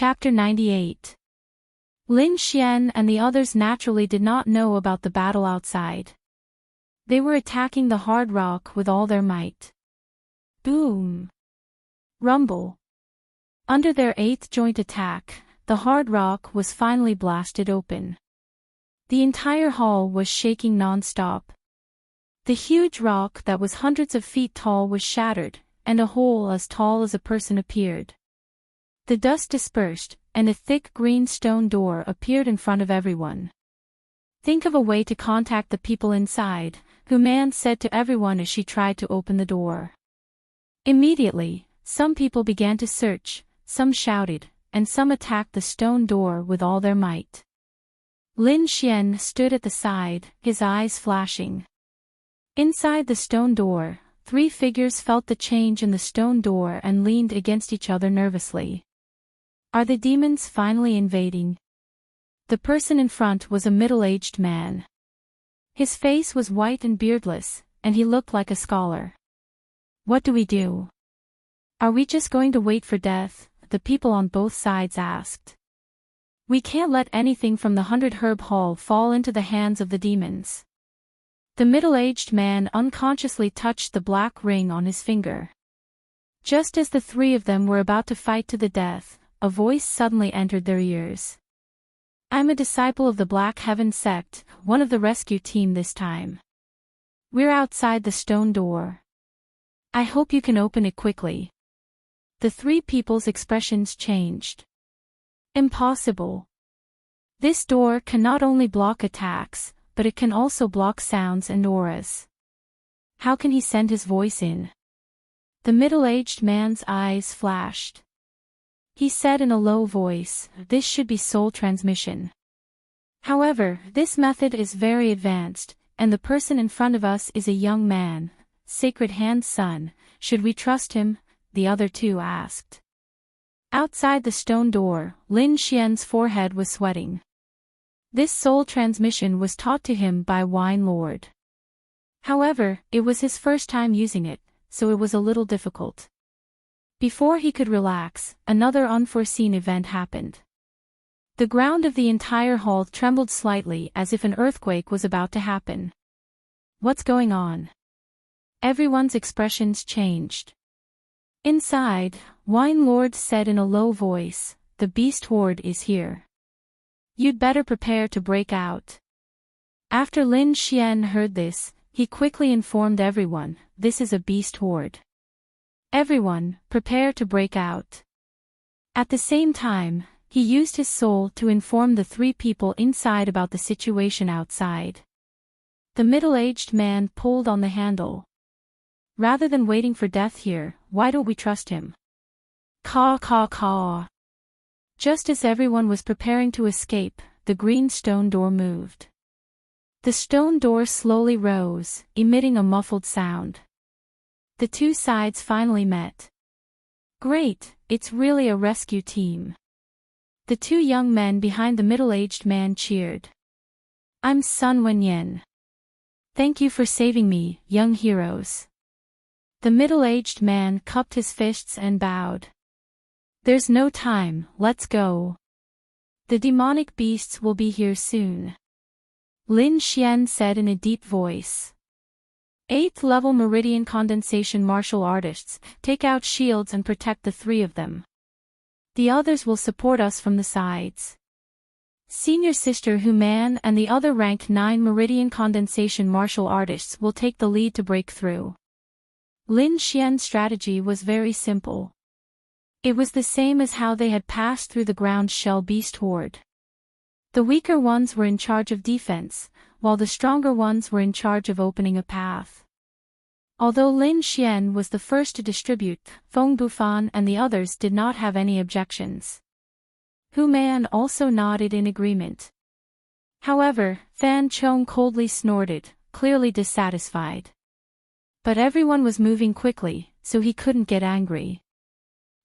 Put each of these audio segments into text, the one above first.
Chapter 98. Lin Xian and the others naturally did not know about the battle outside. They were attacking the hard rock with all their might. Boom! Rumble! Under their eighth joint attack, the hard rock was finally blasted open. The entire hall was shaking non-stop. The huge rock that was hundreds of feet tall was shattered, and a hole as tall as a person appeared. The dust dispersed, and a thick green stone door appeared in front of everyone. "Think of a way to contact the people inside," Man said to everyone as she tried to open the door. Immediately, some people began to search, some shouted, and some attacked the stone door with all their might. Lin Xian stood at the side, his eyes flashing. Inside the stone door, 3 figures felt the change in the stone door and leaned against each other nervously. Are the demons finally invading? The person in front was a middle-aged man. His face was white and beardless, and he looked like a scholar. "What do we do? Are we just going to wait for death?" the people on both sides asked. "We can't let anything from the 100 Herb Hall fall into the hands of the demons." The middle-aged man unconsciously touched the black ring on his finger. Just as the 3 of them were about to fight to the death, a voice suddenly entered their ears. "I'm a disciple of the Black Heaven sect, one of the rescue team this time. We're outside the stone door. I hope you can open it quickly." The 3 people's expressions changed. "Impossible. This door can not only block attacks, but it can also block sounds and auras. How can he send his voice in?" The middle-aged man's eyes flashed. He said in a low voice, "This should be soul transmission. However, this method is very advanced, and the person in front of us is a young man, Sacred Hand's son. Should we trust him?" the other 2 asked. Outside the stone door, Lin Xian's forehead was sweating. This soul transmission was taught to him by Wine Lord. However, it was his first time using it, so it was a little difficult. Before he could relax, another unforeseen event happened. The ground of the entire hall trembled slightly as if an earthquake was about to happen. "What's going on?" Everyone's expressions changed. Inside, Wine Lord said in a low voice, "The beast horde is here. You'd better prepare to break out." After Lin Xian heard this, he quickly informed everyone, "This is a beast horde. Everyone, prepare to break out." At the same time, he used his soul to inform the 3 people inside about the situation outside. The middle-aged man pulled on the handle. "Rather than waiting for death here, why don't we trust him?" Caw caw caw. Just as everyone was preparing to escape, the green stone door moved. The stone door slowly rose, emitting a muffled sound. The 2 sides finally met. "Great, it's really a rescue team." The 2 young men behind the middle-aged man cheered. "I'm Sun Wenyan. Thank you for saving me, young heroes." The middle-aged man cupped his fists and bowed. "There's no time, let's go. The demonic beasts will be here soon," Lin Xian said in a deep voice. 8th level Meridian Condensation martial artists, take out shields and protect the 3 of them. The others will support us from the sides. Senior Sister Man and the other ranked 9 Meridian Condensation martial artists will take the lead to break through. Lin Xian's strategy was very simple. It was the same as how they had passed through the ground shell beast horde. The weaker ones were in charge of defense, while the stronger ones were in charge of opening a path. Although Lin Xian was the first to distribute, Feng Bufan and the others did not have any objections. Man also nodded in agreement. However, Fan Chong coldly snorted, clearly dissatisfied. But everyone was moving quickly, so he couldn't get angry.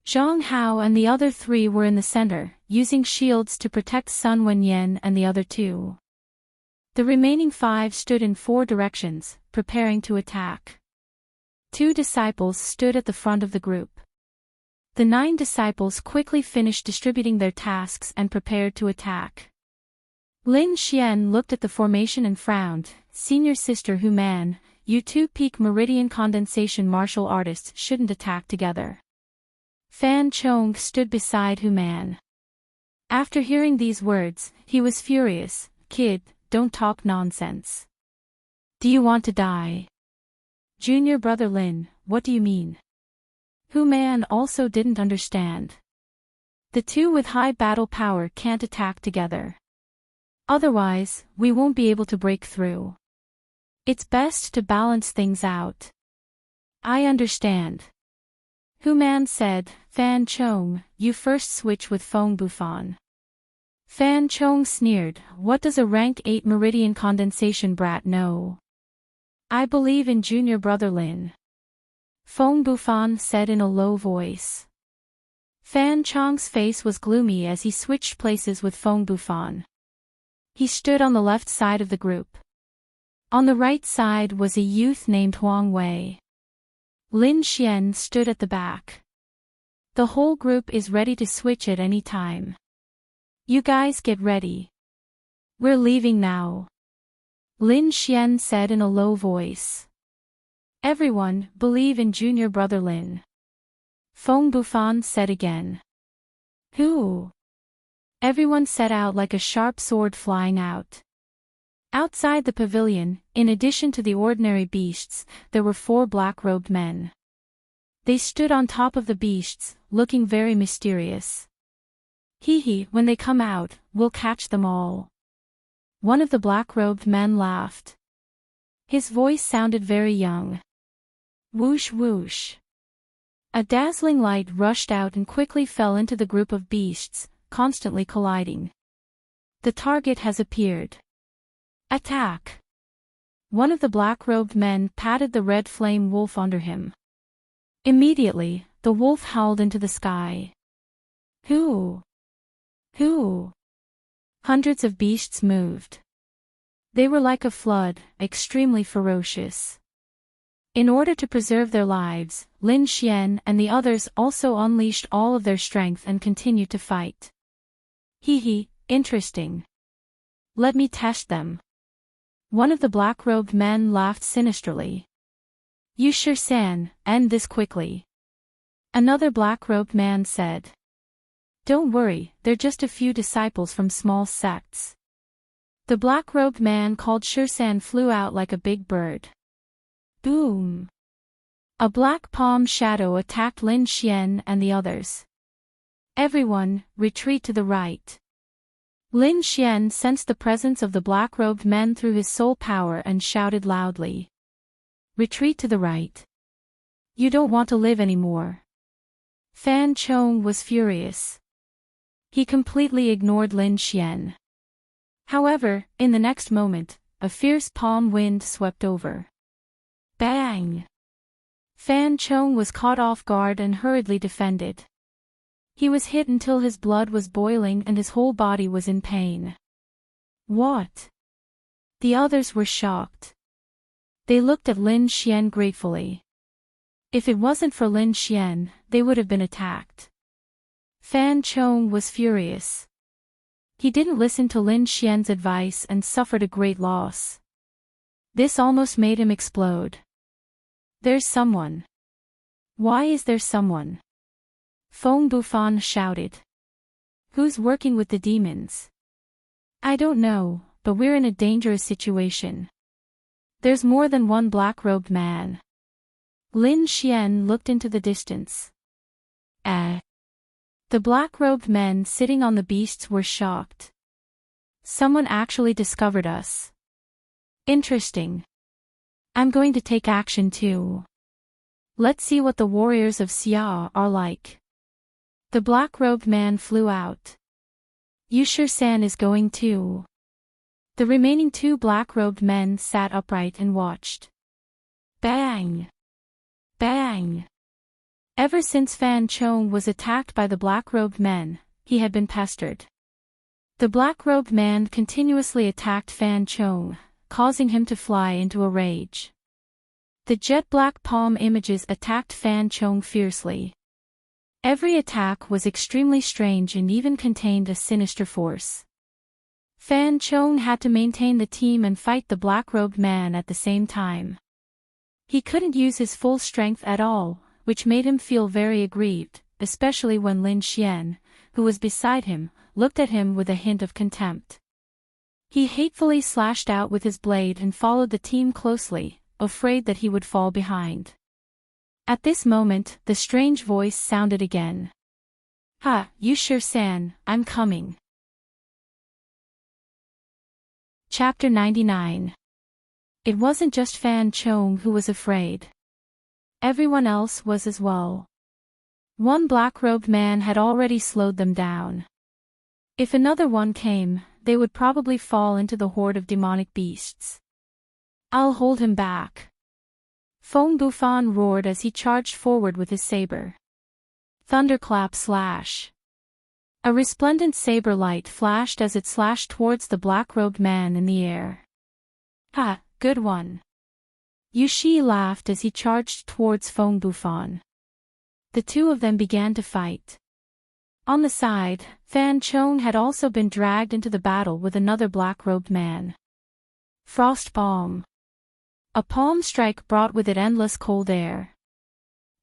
Zhang Hao and the other 3 were in the center, using shields to protect Sun Wenyan and the other 2. The remaining 5 stood in 4 directions, preparing to attack. 2 disciples stood at the front of the group. The 9 disciples quickly finished distributing their tasks and prepared to attack. Lin Xian looked at the formation and frowned. Senior sister Hu Man, you two peak meridian condensation martial artists shouldn't attack together. Fan Chong stood beside Hu Man. After hearing these words, he was furious. Kid, don't talk nonsense. Do you want to die? Junior brother Lin, what do you mean? Hu Man also didn't understand. The two with high battle power can't attack together. Otherwise, we won't be able to break through. It's best to balance things out. I understand. Hu Man said. Fan Chong, you first switch with Feng Bufan. Fan Chong sneered. What does a rank 8 meridian condensation brat know? I believe in junior brother Lin. Feng Bufan said in a low voice. Fan Chong's face was gloomy as he switched places with Feng Bufan. He stood on the left side of the group. On the right side was a youth named Huang Wei. Lin Xian stood at the back. The whole group is ready to switch at any time. You guys get ready. We're leaving now. Lin Xian said in a low voice. Everyone, believe in junior brother Lin. Feng Bufan said again. Who? Everyone set out like a sharp sword flying out. Outside the pavilion, in addition to the ordinary beasts, there were 4 black-robed men. They stood on top of the beasts, looking very mysterious. Hee, when they come out, we'll catch them all. One of the black-robed men laughed. His voice sounded very young. Whoosh whoosh. A dazzling light rushed out and quickly fell into the group of beasts, constantly colliding. The target has appeared. Attack! One of the black-robed men patted the red flame wolf under him. Immediately, the wolf howled into the sky. Who? Who? Hundreds of beasts moved. They were like a flood, extremely ferocious. In order to preserve their lives, Lin Xian and the others also unleashed all of their strength and continued to fight. Hee, interesting. Let me test them. One of the black-robed men laughed sinisterly. You sure San, end this quickly. Another black-robed man said. Don't worry, they're just a few disciples from small sects. The black-robed man called Shursan flew out like a big bird. Boom! A black palm shadow attacked Lin Xian and the others. Everyone, retreat to the right. Lin Xian sensed the presence of the black-robed men through his soul power and shouted loudly. Retreat to the right. You don't want to live anymore. Fan Chong was furious. He completely ignored Lin Xian. However, in the next moment, a fierce palm wind swept over. Bang! Fan Chong was caught off guard and hurriedly defended. He was hit until his blood was boiling and his whole body was in pain. What? The others were shocked. They looked at Lin Xian gratefully. If it wasn't for Lin Xian, they would have been attacked. Fan Chong was furious. He didn't listen to Lin Xian's advice and suffered a great loss. This almost made him explode. There's someone. Why is there someone? Feng Bufan shouted. Who's working with the demons? I don't know, but we're in a dangerous situation. There's more than one black-robed man. Lin Xian looked into the distance. The black-robed men sitting on the beasts were shocked. Someone actually discovered us. Interesting. I'm going to take action too. Let's see what the warriors of Xia are like. The black-robed man flew out. Yusher-san is going too. The remaining 2 black-robed men sat upright and watched. Bang! Bang! Ever since Fan Chong was attacked by the black-robed men, he had been pestered. The black-robed man continuously attacked Fan Chong, causing him to fly into a rage. The jet black palm images attacked Fan Chong fiercely. Every attack was extremely strange and even contained a sinister force. Fan Chong had to maintain the team and fight the black-robed man at the same time. He couldn't use his full strength at all, which made him feel very aggrieved, especially when Lin Xian, who was beside him, looked at him with a hint of contempt. He hatefully slashed out with his blade and followed the team closely, afraid that he would fall behind. At this moment, the strange voice sounded again. "Ha, you sure san, I'm coming." Chapter 99. It wasn't just Fan Chong who was afraid. Everyone else was as well. One black-robed man had already slowed them down. If another one came, they would probably fall into the horde of demonic beasts. "I'll hold him back." Feng Bufan roared as he charged forward with his saber. Thunderclap slash. A resplendent saber light flashed as it slashed towards the black-robed man in the air. "Ha, good one." Yu Shi laughed as he charged towards Feng Bufan. The two of them began to fight. On the side, Fan Chong had also been dragged into the battle with another black-robed man. Frost Palm. A palm strike brought with it endless cold air.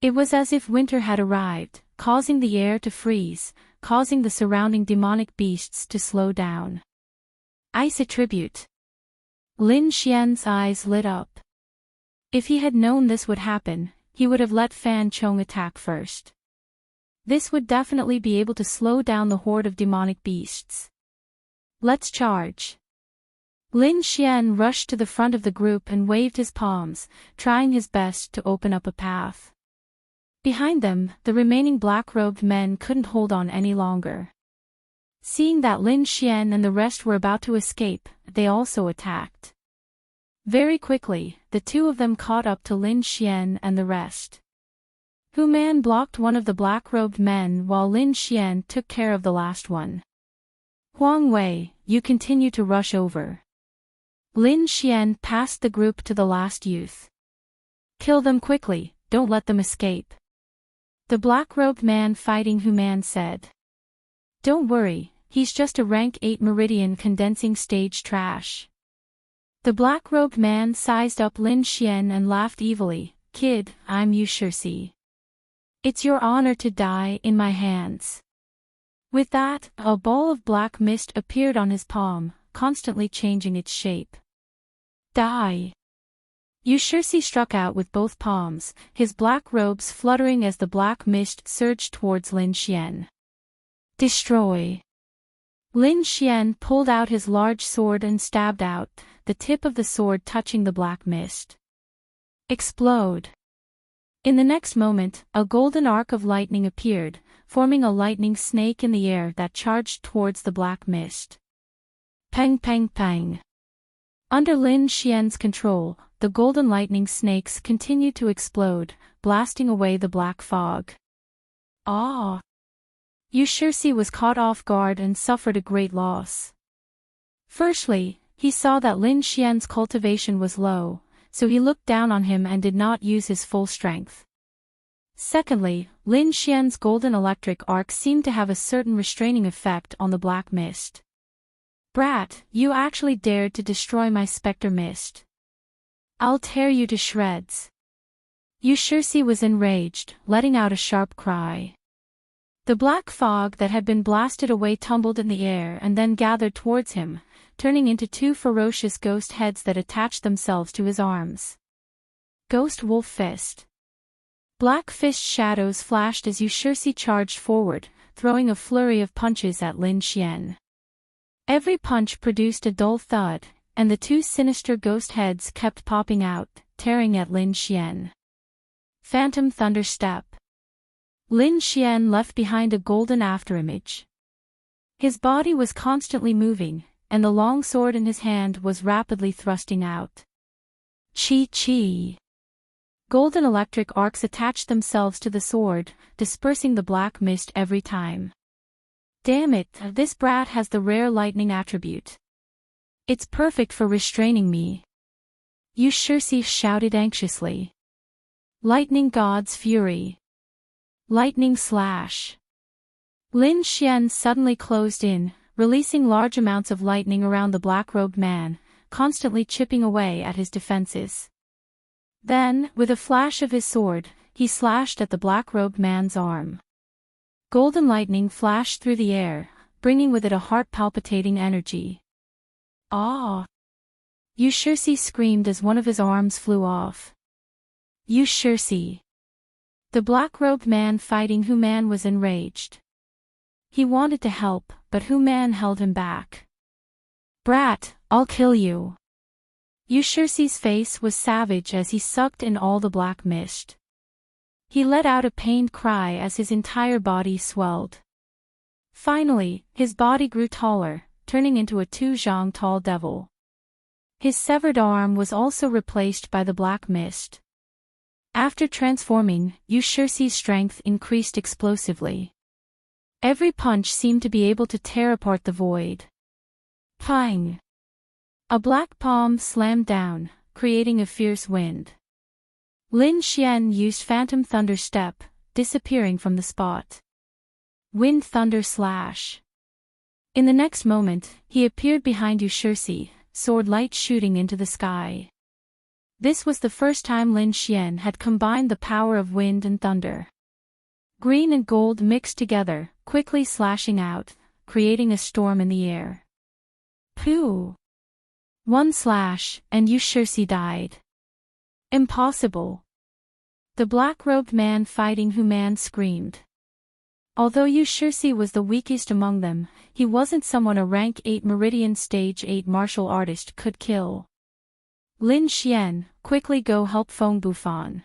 It was as if winter had arrived, causing the air to freeze, causing the surrounding demonic beasts to slow down. Ice attribute. Lin Xian's eyes lit up. If he had known this would happen, he would have let Fan Chong attack first. This would definitely be able to slow down the horde of demonic beasts. "Let's charge." Lin Xian rushed to the front of the group and waved his palms, trying his best to open up a path. Behind them, the remaining black-robed men couldn't hold on any longer. Seeing that Lin Xian and the rest were about to escape, they also attacked. Very quickly, the two of them caught up to Lin Xian and the rest. Hu Man blocked one of the black-robed men while Lin Xian took care of the last one. "Huang Wei, you continue to rush over." Lin Xian passed the group to the last youth. "Kill them quickly, don't let them escape." The black-robed man fighting Hu Man said. "Don't worry, he's just a rank 8 meridian condensing stage trash." The black-robed man sized up Lin Xian and laughed evilly. "Kid, I'm Yu Shirsi. It's your honor to die in my hands." With that, a ball of black mist appeared on his palm, constantly changing its shape. "Die!" Yu Shirsi struck out with both palms, his black robes fluttering as the black mist surged towards Lin Xian. "Destroy!" Lin Xian pulled out his large sword and stabbed out, the tip of the sword touching the black mist. "Explode!" In the next moment, a golden arc of lightning appeared, forming a lightning snake in the air that charged towards the black mist. Pang pang pang. Under Lin Xian's control, the golden lightning snakes continued to explode, blasting away the black fog. Ah! Yu Shirsi was caught off guard and suffered a great loss. Firstly, he saw that Lin Xian's cultivation was low, so he looked down on him and did not use his full strength. Secondly, Lin Xian's golden electric arc seemed to have a certain restraining effect on the black mist. "Brat, you actually dared to destroy my specter mist. I'll tear you to shreds." Yu Shirsi was enraged, letting out a sharp cry. The black fog that had been blasted away tumbled in the air and then gathered towards him, turning into two ferocious ghost heads that attached themselves to his arms. Ghost Wolf Fist. Black fist shadows flashed as Yu Shirsi charged forward, throwing a flurry of punches at Lin Xian. Every punch produced a dull thud, and the two sinister ghost heads kept popping out, tearing at Lin Xian. Phantom Thunder Step. Lin Xian left behind a golden afterimage. His body was constantly moving, and the long sword in his hand was rapidly thrusting out. Chi Chi. Golden electric arcs attached themselves to the sword, dispersing the black mist every time. "Damn it, this brat has the rare lightning attribute. It's perfect for restraining me." Yu Shirsi shouted anxiously. Lightning God's Fury. Lightning slash. Lin Xian suddenly closed in, releasing large amounts of lightning around the black-robed man, constantly chipping away at his defenses. Then, with a flash of his sword, he slashed at the black-robed man's arm. Golden lightning flashed through the air, bringing with it a heart-palpitating energy. Ah! Yushirsi screamed as one of his arms flew off. Yushirsi! The black-robed man fighting Hu Man was enraged. He wanted to help, but Hu Man held him back. Brat, I'll kill you. Yushirsi's face was savage as he sucked in all the black mist. He let out a pained cry as his entire body swelled. Finally, his body grew taller, turning into a 2 zhang tall devil. His severed arm was also replaced by the black mist. After transforming, Yushirsi's strength increased explosively. Every punch seemed to be able to tear apart the void. Pang! A black palm slammed down, creating a fierce wind. Lin Xian used Phantom Thunder Step, disappearing from the spot. Wind Thunder Slash. In the next moment, he appeared behind Yushirsi, sword light shooting into the sky. This was the first time Lin Xian had combined the power of wind and thunder. Green and gold mixed together, quickly slashing out, creating a storm in the air. Pooh! One slash, and Yushirsi died. Impossible! The black-robed man fighting Hu Man screamed. Although Yushirsi was the weakest among them, he wasn't someone a rank 8 Meridian Stage 8 martial artist could kill. Lin Xian, quickly go help Feng Bufan.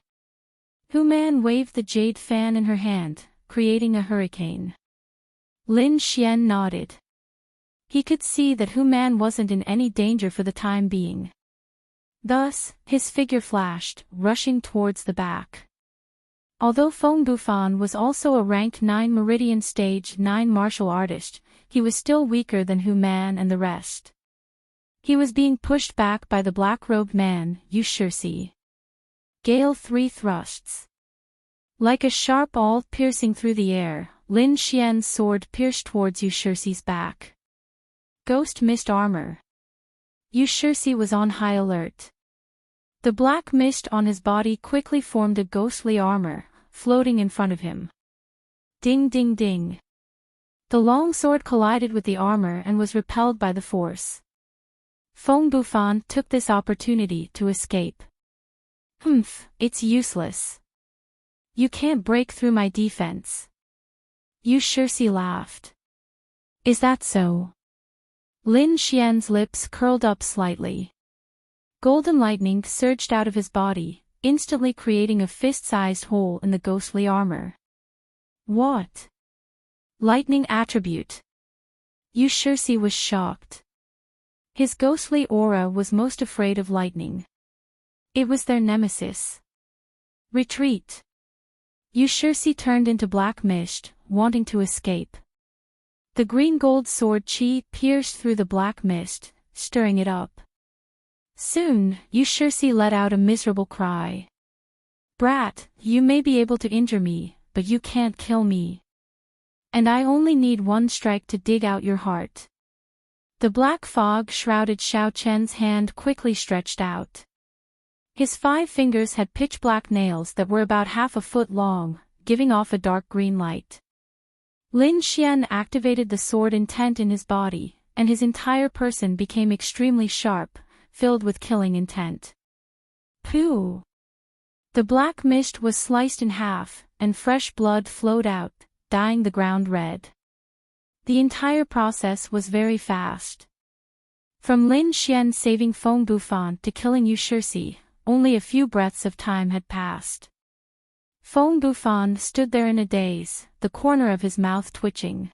Hu Man waved the jade fan in her hand, creating a hurricane. Lin Xian nodded. He could see that Hu Man wasn't in any danger for the time being. Thus, his figure flashed, rushing towards the back. Although Feng Bufan was also a rank 9 Meridian Stage 9 martial artist, he was still weaker than Hu Man and the rest. He was being pushed back by the black-robed man, Yushirsi. Gale 3 thrusts. Like a sharp awl piercing through the air, Lin Xian's sword pierced towards Yushirsi's back. Ghost Mist Armor. Yushirsi was on high alert. The black mist on his body quickly formed a ghostly armor, floating in front of him. Ding ding ding. The long sword collided with the armor and was repelled by the force. Feng Bufan took this opportunity to escape. It's useless. You can't break through my defense. Yushirsi laughed. Is that so? Lin Xian's lips curled up slightly. Golden lightning surged out of his body, instantly creating a fist-sized hole in the ghostly armor. What? Lightning attribute. Yushirsi was shocked. His ghostly aura was most afraid of lightning. It was their nemesis. Retreat. Yushirsi turned into black mist, wanting to escape. The green-gold sword chi pierced through the black mist, stirring it up. Soon, Yushirsi let out a miserable cry. Brat, you may be able to injure me, but you can't kill me. And I only need one strike to dig out your heart. The black fog shrouded Xiao Chen's hand quickly stretched out. His 5 fingers had pitch-black nails that were about half a foot long, giving off a dark green light. Lin Xian activated the sword intent in his body, and his entire person became extremely sharp, filled with killing intent. Pooh! The black mist was sliced in half, and fresh blood flowed out, dyeing the ground red. The entire process was very fast. From Lin Xian saving Feng Bufan to killing Yushirsi, only a few breaths of time had passed. Feng Bufan stood there in a daze, the corner of his mouth twitching.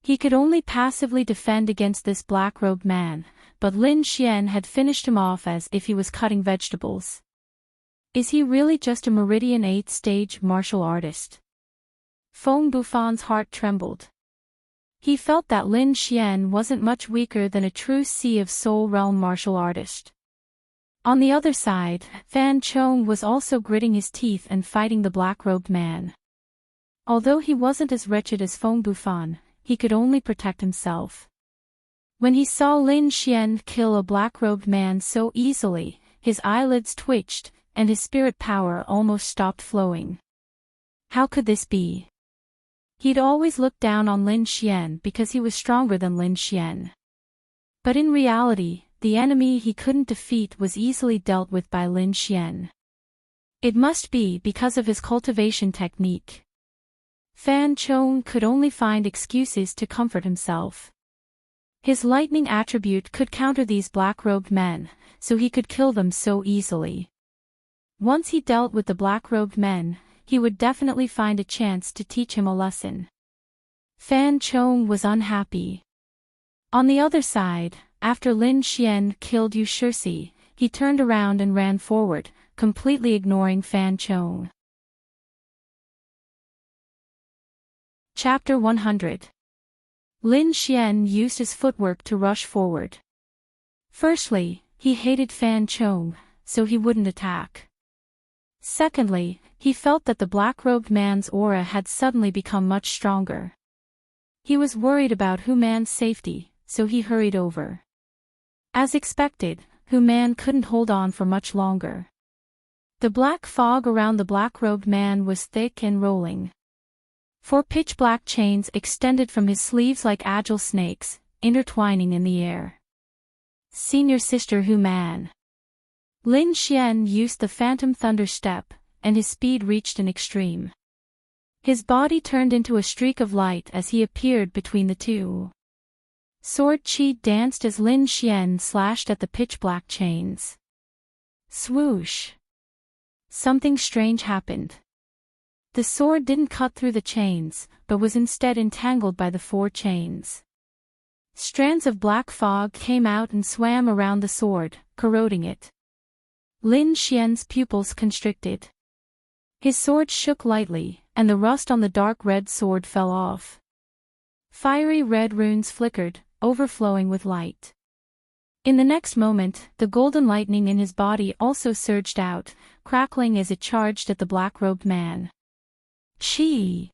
He could only passively defend against this black-robed man, but Lin Xian had finished him off as if he was cutting vegetables. Is he really just a Meridian 8 stage martial artist? Feng Bufan's heart trembled. He felt that Lin Xian wasn't much weaker than a true Sea of Soul Realm martial artist. On the other side, Fan Chong was also gritting his teeth and fighting the black-robed man. Although he wasn't as wretched as Feng Bufan, he could only protect himself. When he saw Lin Xian kill a black-robed man so easily, his eyelids twitched, and his spirit power almost stopped flowing. How could this be? He'd always looked down on Lin Xian because he was stronger than Lin Xian. But in reality, the enemy he couldn't defeat was easily dealt with by Lin Xian. It must be because of his cultivation technique. Fan Chong could only find excuses to comfort himself. His lightning attribute could counter these black-robed men, so he could kill them so easily. Once he dealt with the black-robed men, he would definitely find a chance to teach him a lesson. Fan Chong was unhappy. On the other side, after Lin Xian killed Yu Shirsi, he turned around and ran forward, completely ignoring Fan Chong. Chapter 100. Lin Xian used his footwork to rush forward. Firstly, he hated Fan Chong, so he wouldn't attack. Secondly, he felt that the black-robed man's aura had suddenly become much stronger. He was worried about Hu Man's safety, so he hurried over. As expected, Hu Man couldn't hold on for much longer. The black fog around the black-robed man was thick and rolling. 4 pitch-black chains extended from his sleeves like agile snakes, intertwining in the air. Senior Sister Hu Man. Lin Xian used the Phantom Thunder Step, and his speed reached an extreme. His body turned into a streak of light as he appeared between the two. Sword Chi danced as Lin Xian slashed at the pitch-black chains. Swoosh! Something strange happened. The sword didn't cut through the chains, but was instead entangled by the 4 chains. Strands of black fog came out and swam around the sword, corroding it. Lin Xian's pupils constricted. His sword shook lightly, and the rust on the dark red sword fell off. Fiery red runes flickered, overflowing with light. In the next moment, the golden lightning in his body also surged out, crackling as it charged at the black-robed man. Chi!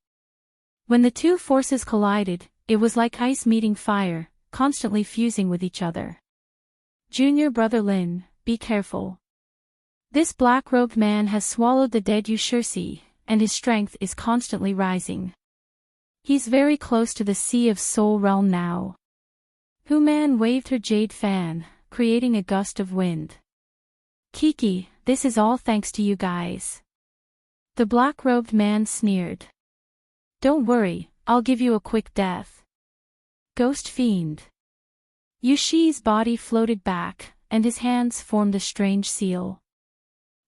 When the two forces collided, it was like ice meeting fire, constantly fusing with each other. Junior brother Lin, be careful. This black-robed man has swallowed the dead Yu Shirsi, and his strength is constantly rising. He's very close to the Sea of Soul realm now. Hu Man waved her jade fan, creating a gust of wind. Kiki, this is all thanks to you guys. The black-robed man sneered. Don't worry, I'll give you a quick death. Ghost Fiend. Yu Shi's body floated back, and his hands formed a strange seal.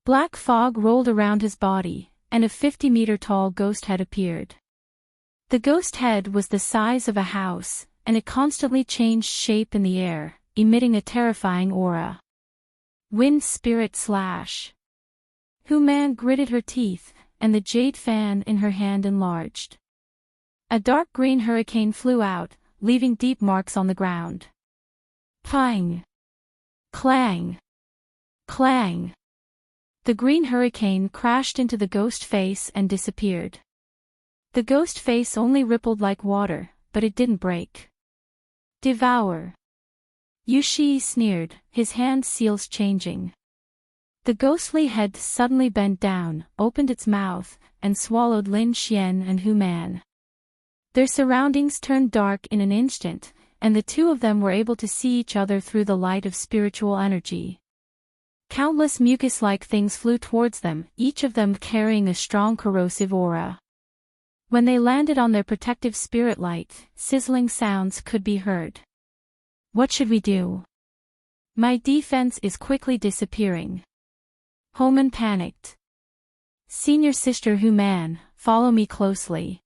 Black fog rolled around his body, and a 50-meter-tall ghost head appeared. The ghost head was the size of a house, and it constantly changed shape in the air, emitting a terrifying aura. Wind Spirit Slash. Hu Man gritted her teeth, and the jade fan in her hand enlarged. A dark green hurricane flew out, leaving deep marks on the ground. Pang! Clang! Clang! The green hurricane crashed into the ghost face and disappeared. The ghost face only rippled like water, but it didn't break. Devour! Yu Shi sneered, his hand seals changing. The ghostly head suddenly bent down, opened its mouth, and swallowed Lin Xian and Hu Man. Their surroundings turned dark in an instant, and the two of them were able to see each other through the light of spiritual energy. Countless mucus-like things flew towards them, each of them carrying a strong corrosive aura. When they landed on their protective spirit light, sizzling sounds could be heard. What should we do? My defense is quickly disappearing. Homan panicked. Senior Sister Hu Man, follow me closely.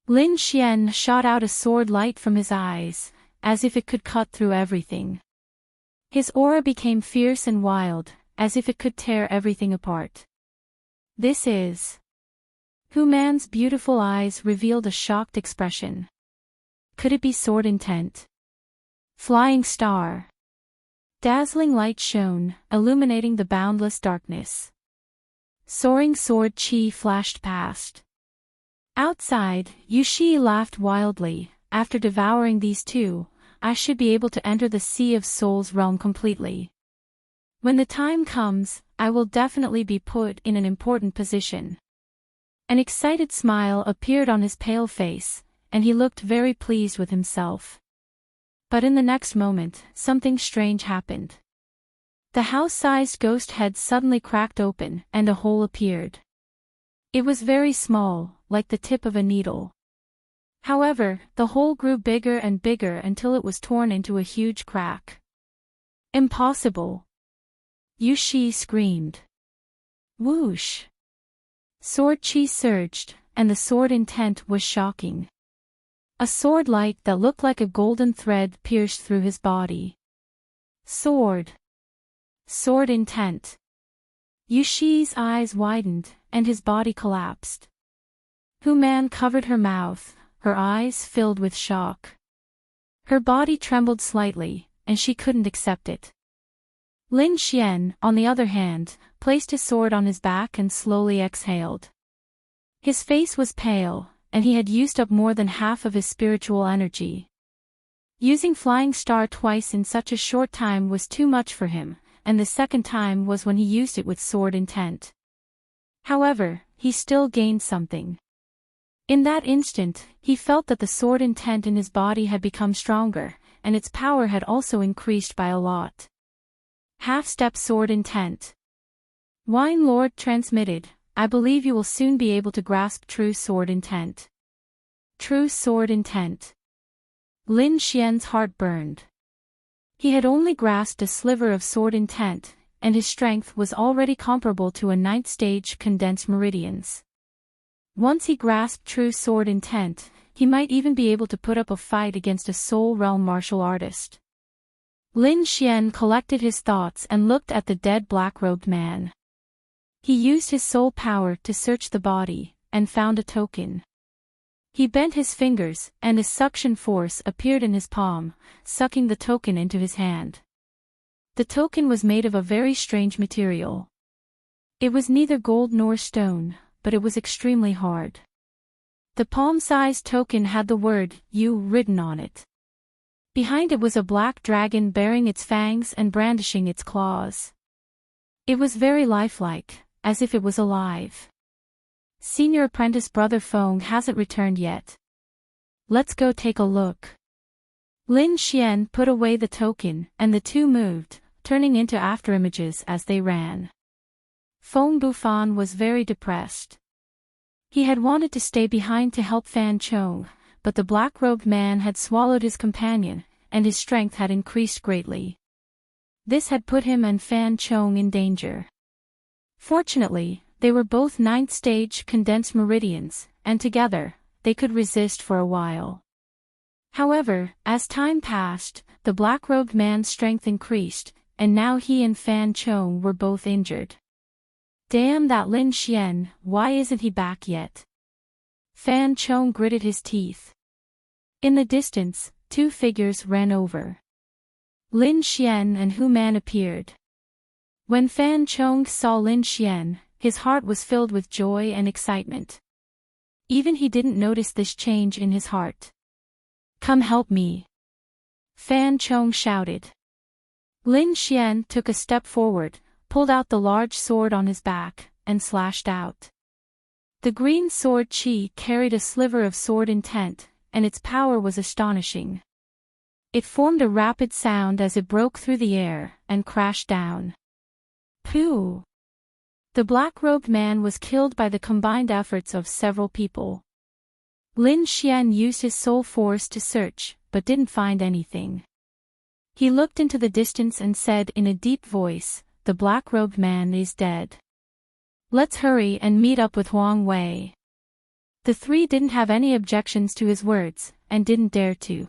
Lin Xian shot out a sword light from his eyes, as if it could cut through everything. His aura became fierce and wild, as if it could tear everything apart. This is... Hu Man's beautiful eyes revealed a shocked expression. Could it be sword intent? Flying star. Dazzling light shone, illuminating the boundless darkness. Soaring sword chi flashed past. Outside, Yushi laughed wildly. After devouring these two, I should be able to enter the Sea of Souls realm completely. When the time comes, I will definitely be put in an important position. An excited smile appeared on his pale face, and he looked very pleased with himself. But in the next moment, something strange happened. The house-sized ghost head suddenly cracked open, and a hole appeared. It was very small, like the tip of a needle. However, the hole grew bigger and bigger until it was torn into a huge crack. Impossible! Yushi screamed. Whoosh! Sword chi surged, and the sword intent was shocking. A sword light that looked like a golden thread pierced through his body. Sword! Sword intent! Yushi's eyes widened, and his body collapsed. Hu-Man covered her mouth, her eyes filled with shock. Her body trembled slightly, and she couldn't accept it. Lin Xian, on the other hand, placed his sword on his back and slowly exhaled. His face was pale, and he had used up more than half of his spiritual energy. Using Flying Star twice in such a short time was too much for him, and the second time was when he used it with sword intent. However, he still gained something. In that instant, he felt that the sword intent in his body had become stronger, and its power had also increased by a lot. Half-step sword intent. Wine Lord transmitted, I believe you will soon be able to grasp true sword intent. True sword intent. Lin Xian's heart burned. He had only grasped a sliver of sword intent, and his strength was already comparable to a 9th stage condensed meridians. Once he grasped true sword intent, he might even be able to put up a fight against a soul realm martial artist. Lin Xian collected his thoughts and looked at the dead black-robed man. He used his soul power to search the body, and found a token. He bent his fingers, and a suction force appeared in his palm, sucking the token into his hand. The token was made of a very strange material. It was neither gold nor stone, but it was extremely hard. The palm-sized token had the word, "You" written on it. Behind it was a black dragon bearing its fangs and brandishing its claws. It was very lifelike, as if it was alive. Senior apprentice Brother Feng hasn't returned yet. Let's go take a look. Lin Xian put away the token, and the two moved, turning into afterimages as they ran. Feng Bufan was very depressed. He had wanted to stay behind to help Fan Chong, but the black-robed man had swallowed his companion, and his strength had increased greatly. This had put him and Fan Chong in danger. Fortunately, they were both 9th stage condensed meridians, and together, they could resist for a while. However, as time passed, the black-robed man's strength increased, and now he and Fan Chong were both injured. Damn that Lin Xian, why isn't he back yet? Fan Chong gritted his teeth. In the distance, two figures ran over. Lin Xian and Hu-Man appeared. When Fan Chong saw Lin Xian, his heart was filled with joy and excitement. Even he didn't notice this change in his heart. Come help me! Fan Chong shouted. Lin Xian took a step forward, pulled out the large sword on his back, and slashed out. The green sword chi carried a sliver of sword intent, and its power was astonishing. It formed a rapid sound as it broke through the air, and crashed down. Pooh! The black-robed man was killed by the combined efforts of several people. Lin Xian used his soul force to search, but didn't find anything. He looked into the distance and said in a deep voice, "The black-robed man is dead. Let's hurry and meet up with Huang Wei." The three didn't have any objections to his words, and didn't dare to.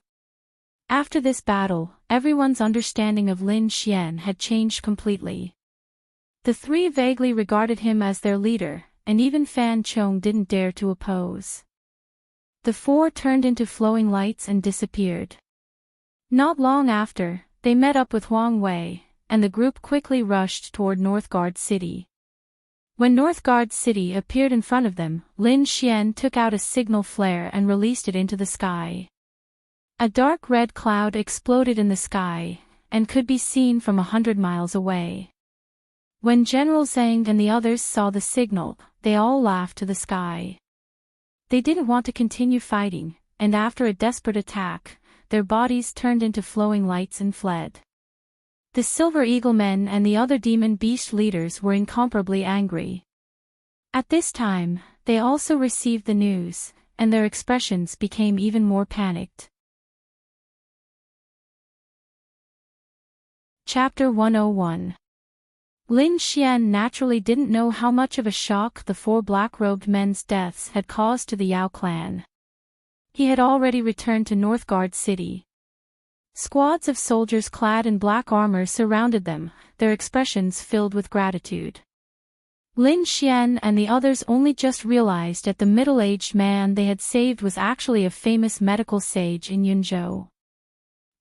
After this battle, everyone's understanding of Lin Xian had changed completely. The three vaguely regarded him as their leader, and even Fan Chong didn't dare to oppose. The four turned into flowing lights and disappeared. Not long after, they met up with Huang Wei, and the group quickly rushed toward Northgard City. When Northgard City appeared in front of them, Lin Xian took out a signal flare and released it into the sky. A dark red cloud exploded in the sky, and could be seen from 100 miles away. When General Zhang and the others saw the signal, they all laughed to the sky. They didn't want to continue fighting, and after a desperate attack, their bodies turned into flowing lights and fled. The Silver Eagle men and the other demon beast leaders were incomparably angry. At this time, they also received the news, and their expressions became even more panicked. Chapter 101. Lin Xian naturally didn't know how much of a shock the 4 black-robed men's deaths had caused to the Yao clan. He had already returned to Northgard City. Squads of soldiers clad in black armor surrounded them, their expressions filled with gratitude. Lin Xian and the others only just realized that the middle-aged man they had saved was actually a famous medical sage in Yunzhou.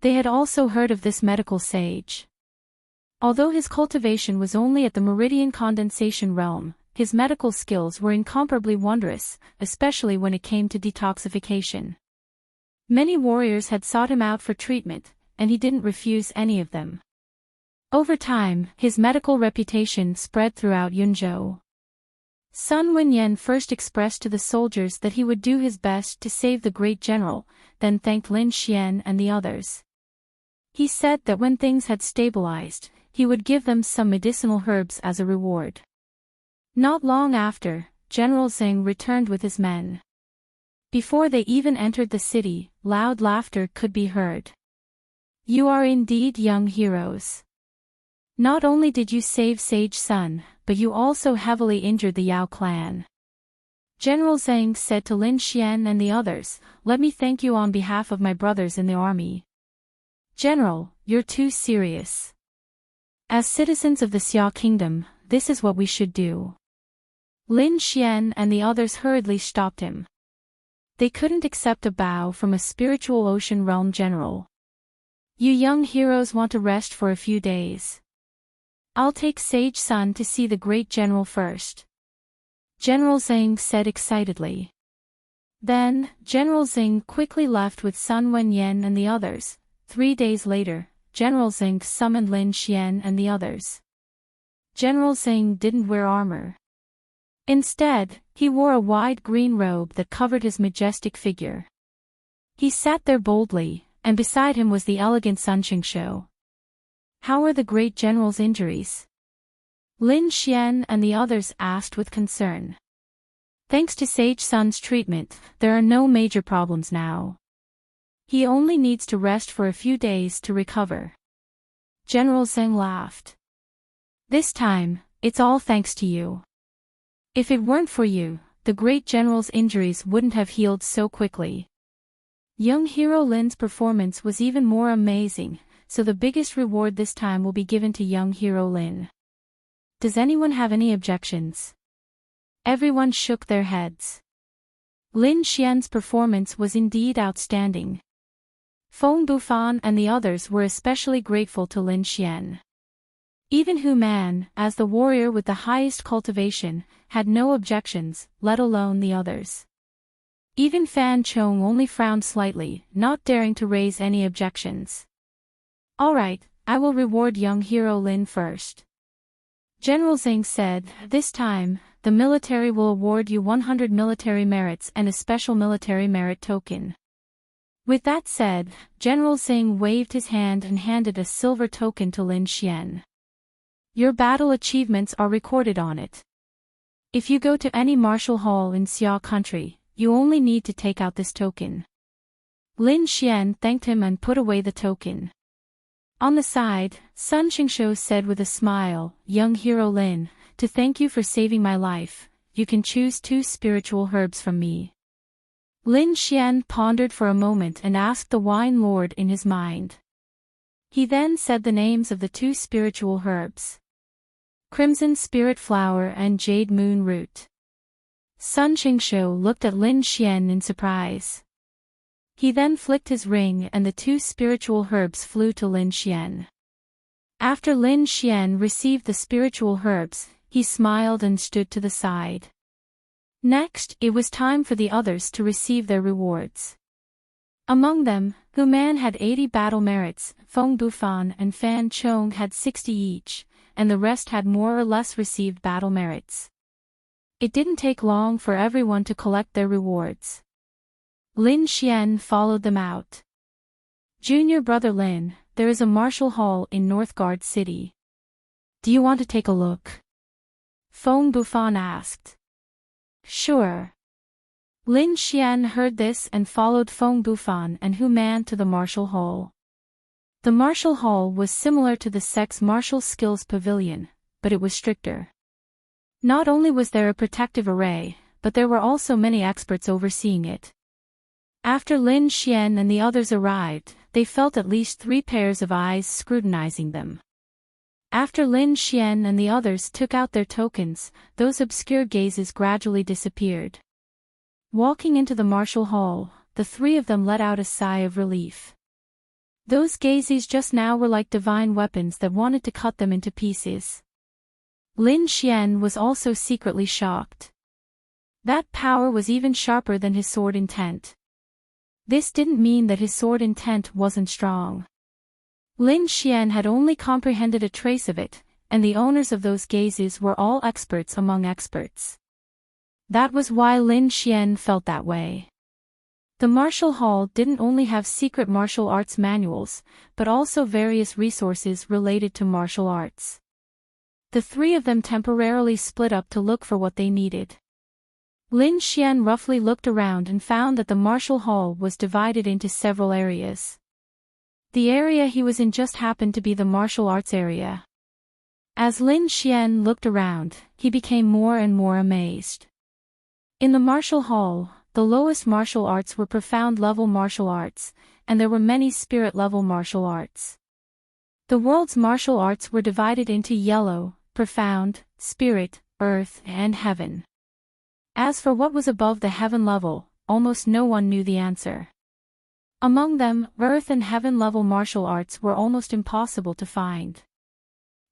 They had also heard of this medical sage. Although his cultivation was only at the meridian condensation realm, his medical skills were incomparably wondrous, especially when it came to detoxification. Many warriors had sought him out for treatment, and he didn't refuse any of them. Over time, his medical reputation spread throughout Yunzhou. Sun Wenyan first expressed to the soldiers that he would do his best to save the great general, then thanked Lin Xian and the others. He said that when things had stabilized, he would give them some medicinal herbs as a reward. Not long after, General Zhang returned with his men. Before they even entered the city, loud laughter could be heard. "You are indeed young heroes. Not only did you save Sage Sun, but you also heavily injured the Yao clan." General Zhang said to Lin Xian and the others, "Let me thank you on behalf of my brothers in the army." "General, you're too serious. As citizens of the Xia Kingdom, this is what we should do." Lin Xian and the others hurriedly stopped him. They couldn't accept a bow from a spiritual ocean realm general. "You young heroes want to rest for a few days. I'll take Sage Sun to see the great general first," General Zhang said excitedly. Then, General Zhang quickly left with Sun Wenyan and the others. 3 days later, General Zhang summoned Lin Xian and the others. General Zhang didn't wear armor. Instead, he wore a wide green robe that covered his majestic figure. He sat there boldly, and beside him was the elegant Sun Qingshu. "How are the great general's injuries?" Lin Xian and the others asked with concern. "Thanks to Sage Sun's treatment, there are no major problems now. He only needs to rest for a few days to recover." General Zhang laughed. "This time, it's all thanks to you. If it weren't for you, the great general's injuries wouldn't have healed so quickly." Young hero Lin's performance was even more amazing, so the biggest reward this time will be given to young hero Lin. Does anyone have any objections? Everyone shook their heads. Lin Xian's performance was indeed outstanding. Feng Bufan and the others were especially grateful to Lin Xian. Even Hu Man, as the warrior with the highest cultivation, had no objections, let alone the others. Even Fan Chong only frowned slightly, not daring to raise any objections. "All right, I will reward young hero Lin first," General Zhang said. "This time, the military will award you 100 military merits and a special military merit token." With that said, General Zhang waved his hand and handed a silver token to Lin Xian. "Your battle achievements are recorded on it. If you go to any martial hall in Xia country, you only need to take out this token." Lin Xian thanked him and put away the token. On the side, Sun Qingshu said with a smile, "Young hero Lin, to thank you for saving my life, you can choose 2 spiritual herbs from me." Lin Xian pondered for a moment and asked the wine lord in his mind. He then said the names of the 2 spiritual herbs: Crimson Spirit Flower and Jade Moon Root. Sun Qingshu looked at Lin Xian in surprise. He then flicked his ring and the 2 spiritual herbs flew to Lin Xian. After Lin Xian received the spiritual herbs, He smiled and stood to the side. Next, it was time for the others to receive their rewards. Among them, Hu Man had 80 battle merits, Feng Bufan and Fan Chong had 60 each, and the rest had more or less received battle merits. It didn't take long for everyone to collect their rewards. Lin Xian followed them out. Junior brother Lin, there is a martial hall in Northgard City. Do you want to take a look? Feng Bufan asked. Sure. Lin Xian heard this and followed Feng Bufan and Hu Man to the martial hall. The martial hall was similar to the sex martial skills pavilion, but it was stricter. Not only was there a protective array, but there were also many experts overseeing it. After Lin Xian and the others arrived, they felt at least 3 pairs of eyes scrutinizing them. After Lin Xian and the others took out their tokens, those obscure gazes gradually disappeared. Walking into the martial hall, the 3 of them let out a sigh of relief. Those gazes just now were like divine weapons that wanted to cut them into pieces. Lin Xian was also secretly shocked. That power was even sharper than his sword intent. This didn't mean that his sword intent wasn't strong. Lin Xian had only comprehended a trace of it, and the owners of those gazes were all experts among experts. That was why Lin Xian felt that way. The martial hall didn't only have secret martial arts manuals, but also various resources related to martial arts. The 3 of them temporarily split up to look for what they needed. Lin Xian roughly looked around and found that the martial hall was divided into several areas. The area he was in just happened to be the martial arts area. As Lin Xian looked around, he became more and more amazed. In the martial hall, the lowest martial arts were profound level martial arts, and there were many spirit level martial arts. The world's martial arts were divided into yellow, profound, spirit, earth, and heaven. As for what was above the heaven level, almost no one knew the answer. Among them, earth and heaven level martial arts were almost impossible to find.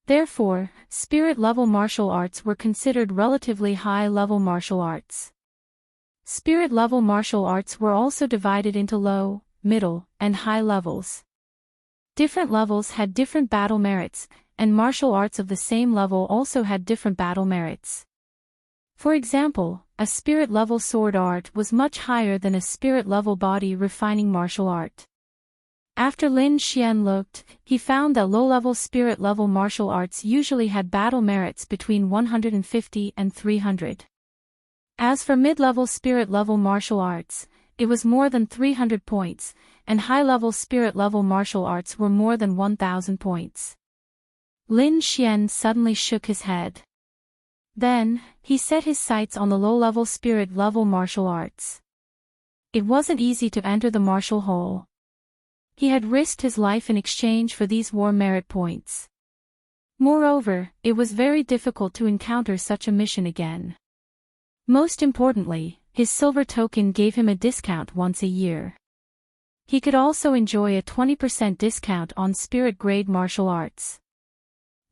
Therefore, spirit level martial arts were considered relatively high level martial arts. Spirit level martial arts were also divided into low, middle, and high levels. Different levels had different battle merits, and martial arts of the same level also had different battle merits. For example, a spirit-level sword art was much higher than a spirit-level body-refining martial art. After Lin Xian looked, he found that low-level spirit-level martial arts usually had battle merits between 150 and 300. As for mid-level spirit-level martial arts, it was more than 300 points, and high-level spirit-level martial arts were more than 1,000 points. Lin Xian suddenly shook his head. Then, he set his sights on the low-level spirit-level martial arts. It wasn't easy to enter the martial hall. He had risked his life in exchange for these war merit points. Moreover, it was very difficult to encounter such a mission again. Most importantly, his silver token gave him a discount once a year. He could also enjoy a 20% discount on spirit-grade martial arts.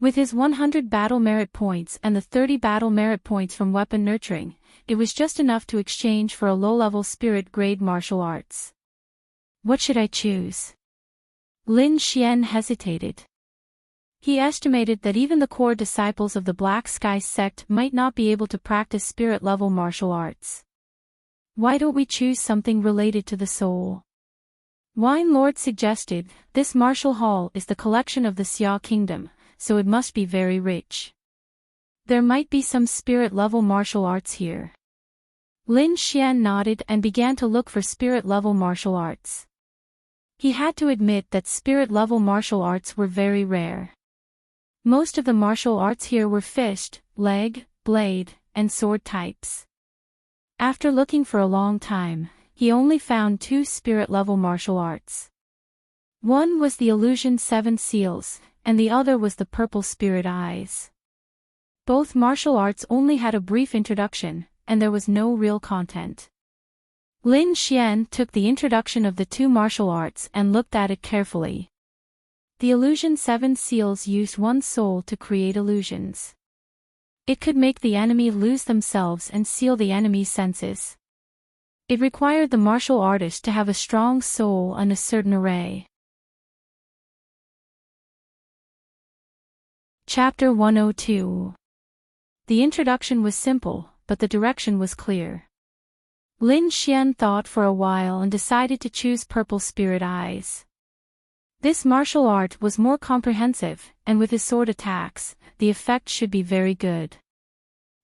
With his 100 battle merit points and the 30 battle merit points from weapon nurturing, it was just enough to exchange for a low-level spirit-grade martial arts. What should I choose? Lin Xian hesitated. He estimated that even the core disciples of the Black Sky sect might not be able to practice spirit-level martial arts. Why don't we choose something related to the soul? Wine Lord suggested, this martial hall is the collection of the Xia Kingdom, so it must be very rich. There might be some spirit-level martial arts here. Lin Xian nodded and began to look for spirit-level martial arts. He had to admit that spirit-level martial arts were very rare. Most of the martial arts here were fist, leg, blade, and sword types. After looking for a long time, he only found 2 spirit-level martial arts. One was the Illusion 7 Seals, and the other was the Purple Spirit Eyes. Both martial arts only had a brief introduction, and there was no real content. Lin Xian took the introduction of the 2 martial arts and looked at it carefully. The Illusion 7 Seals used 1 soul to create illusions. It could make the enemy lose themselves and seal the enemy's senses. It required the martial artist to have a strong soul and a certain array. Chapter 102. The introduction was simple, but the direction was clear. Lin Xian thought for a while and decided to choose Purple Spirit Eyes. This martial art was more comprehensive, and with his sword attacks, the effect should be very good.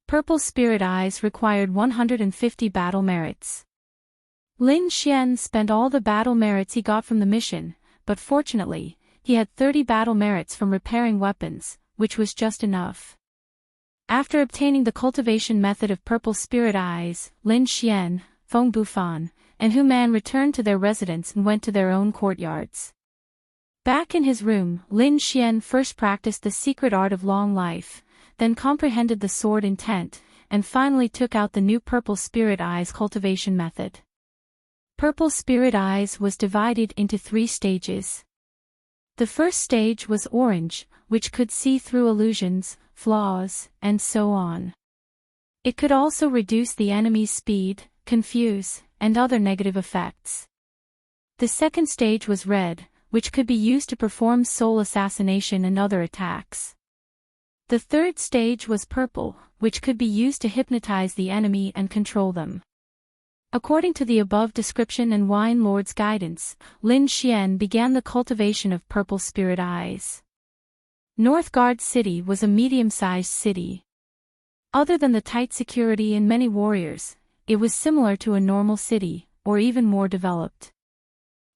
Purple Spirit Eyes required 150 battle merits. Lin Xian spent all the battle merits he got from the mission, but fortunately, he had 30 battle merits from repairing weapons, which was just enough. After obtaining the cultivation method of Purple Spirit Eyes, Lin Xian, Feng Bufan, and Hu Man returned to their residence and went to their own courtyards. Back in his room, Lin Xian first practiced the secret art of long life, then comprehended the sword intent, and finally took out the new Purple Spirit Eyes cultivation method. Purple Spirit Eyes was divided into 3 stages. The first stage was orange, which could see through illusions, flaws, and so on. It could also reduce the enemy's speed, confuse, and other negative effects. The second stage was red, which could be used to perform soul assassination and other attacks. The third stage was purple, which could be used to hypnotize the enemy and control them. According to the above description and Wine Lord's guidance, Lin Xian began the cultivation of Purple Spirit Eyes. Northgard City was a medium-sized city. Other than the tight security and many warriors, it was similar to a normal city, or even more developed.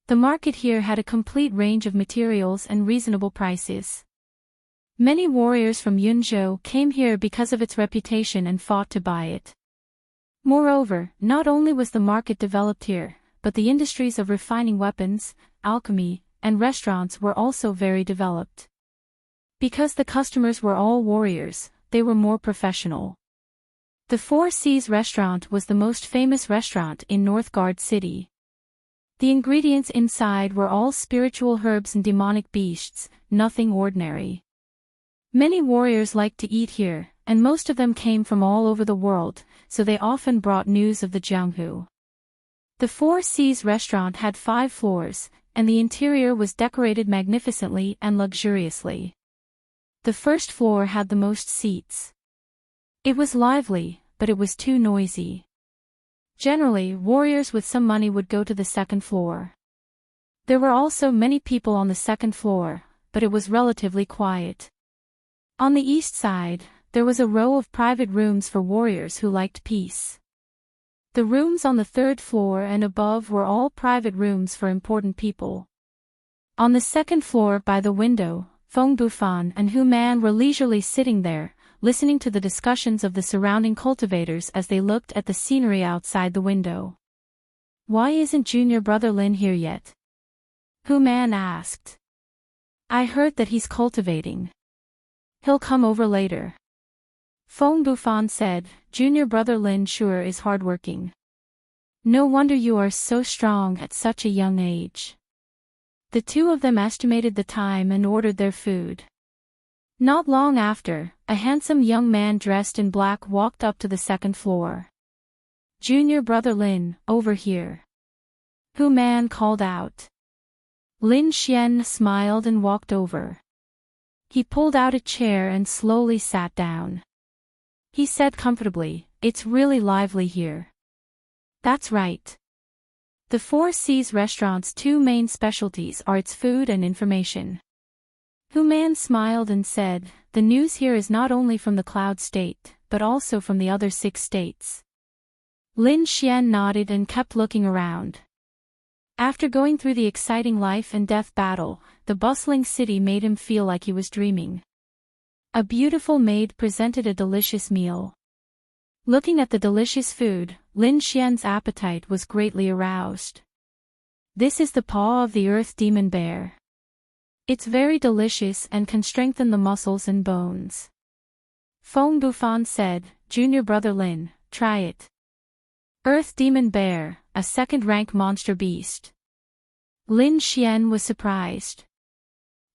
The market here had a complete range of materials and reasonable prices. Many warriors from Yunzhou came here because of its reputation and fought to buy it. Moreover, not only was the market developed here, but the industries of refining weapons, alchemy, and restaurants were also very developed. Because the customers were all warriors, they were more professional. The Four Seas restaurant was the most famous restaurant in Northgard City. The ingredients inside were all spiritual herbs and demonic beasts, nothing ordinary. Many warriors liked to eat here, and most of them came from all over the world, so they often brought news of the Jianghu. The Four Seas restaurant had 5 floors, and the interior was decorated magnificently and luxuriously. The first floor had the most seats. It was lively, but it was too noisy. Generally, warriors with some money would go to the second floor. There were also many people on the second floor, but it was relatively quiet. On the east side, there was a row of private rooms for warriors who liked peace. The rooms on the third floor and above were all private rooms for important people. On the second floor by the window, Feng Bufan and Hu Man were leisurely sitting there, listening to the discussions of the surrounding cultivators as they looked at the scenery outside the window. "Why isn't junior brother Lin here yet?" Hu Man asked. "I heard that he's cultivating. He'll come over later." Feng Bufan said, "Junior brother Lin sure is hardworking. No wonder you are so strong at such a young age." The two of them estimated the time and ordered their food. Not long after, a handsome young man dressed in black walked up to the second floor. "Junior brother Lin, over here." Hu Man called out. Lin Xian smiled and walked over. He pulled out a chair and slowly sat down. He said comfortably, "It's really lively here." "That's right. The Four Seas restaurant's 2 main specialties are its food and information." Hu Man smiled and said, "The news here is not only from the Cloud State, but also from the other 6 states." Lin Xian nodded and kept looking around. After going through the exciting life and death battle, the bustling city made him feel like he was dreaming. A beautiful maid presented a delicious meal. Looking at the delicious food, Lin Xian's appetite was greatly aroused. "This is the paw of the earth demon bear. It's very delicious and can strengthen the muscles and bones." Feng Bufan said, "Junior brother Lin, try it." Earth demon bear, a second-rank monster beast. Lin Xian was surprised.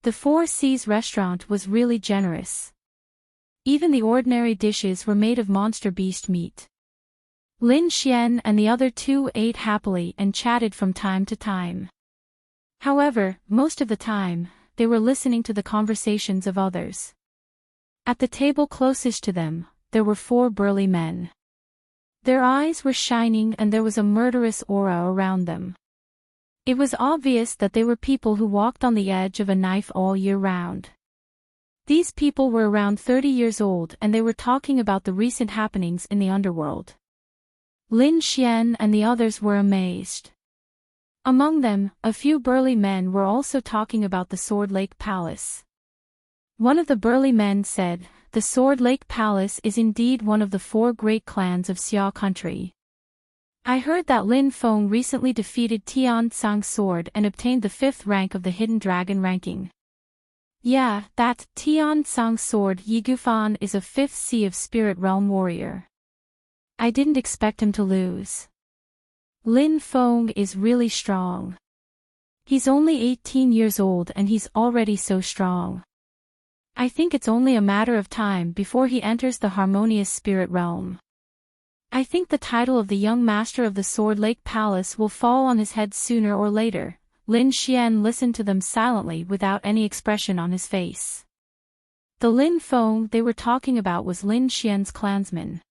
The Four Seas restaurant was really generous. Even the ordinary dishes were made of monster beast meat. Lin Xian and the other two ate happily and chatted from time to time. However, most of the time, they were listening to the conversations of others. At the table closest to them, there were 4 burly men. Their eyes were shining and there was a murderous aura around them. It was obvious that they were people who walked on the edge of a knife all year round. These people were around 30 years old and they were talking about the recent happenings in the underworld. Lin Xian and the others were amazed. Among them, a few burly men were also talking about the Sword Lake Palace. One of the burly men said, "The Sword Lake Palace is indeed one of the 4 great clans of Xia country. I heard that Lin Feng recently defeated Tian Tsang's sword and obtained the 5th rank of the Hidden Dragon ranking." Yeah, that Tian Tsang's sword Yigufan is a 5th Sea of Spirit Realm warrior. I didn't expect him to lose. Lin Feng is really strong. He's only 18 years old and he's already so strong. I think it's only a matter of time before he enters the harmonious spirit realm. I think the title of the young master of the Sword Lake Palace will fall on his head sooner or later. Lin Xian listened to them silently without any expression on his face. The Lin Feng they were talking about was Lin Xian's clansman.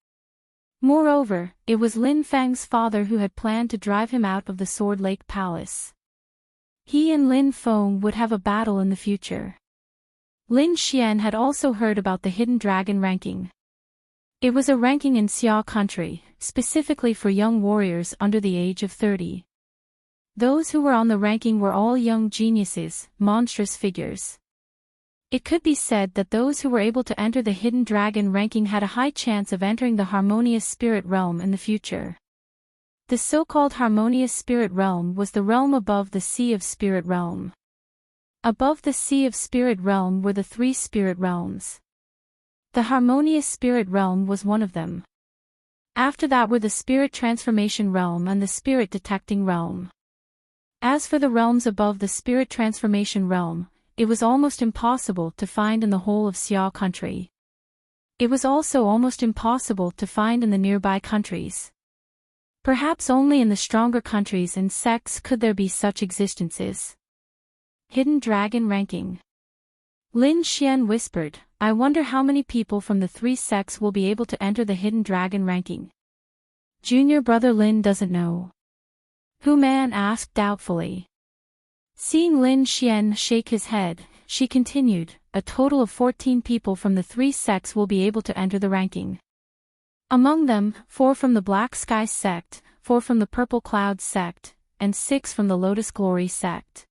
Moreover, it was Lin Feng's father who had planned to drive him out of the Sword Lake Palace. He and Lin Feng would have a battle in the future. Lin Xian had also heard about the Hidden Dragon ranking. It was a ranking in Xia country, specifically for young warriors under the age of 30. Those who were on the ranking were all young geniuses, monstrous figures. It could be said that those who were able to enter the Hidden Dragon ranking had a high chance of entering the harmonious spirit realm in the future. The so-called harmonious spirit realm was the realm above the Sea of Spirit Realm. Above the Sea of Spirit Realm were the 3 spirit realms. The harmonious spirit realm was one of them. After that were the spirit transformation realm and the spirit detecting realm. As for the realms above the spirit transformation realm, it was almost impossible to find in the whole of Xia country. It was also almost impossible to find in the nearby countries. Perhaps only in the stronger countries and sects could there be such existences. Hidden Dragon ranking. Lin Xian whispered, "I wonder how many people from the 3 sects will be able to enter the Hidden Dragon ranking." Junior brother Lin doesn't know. Hu Man asked doubtfully. Seeing Lin Xian shake his head, she continued, "A total of 14 people from the 3 sects will be able to enter the ranking. Among them, 4 from the Black Sky sect, 4 from the Purple Cloud sect, and 6 from the Lotus Glory sect.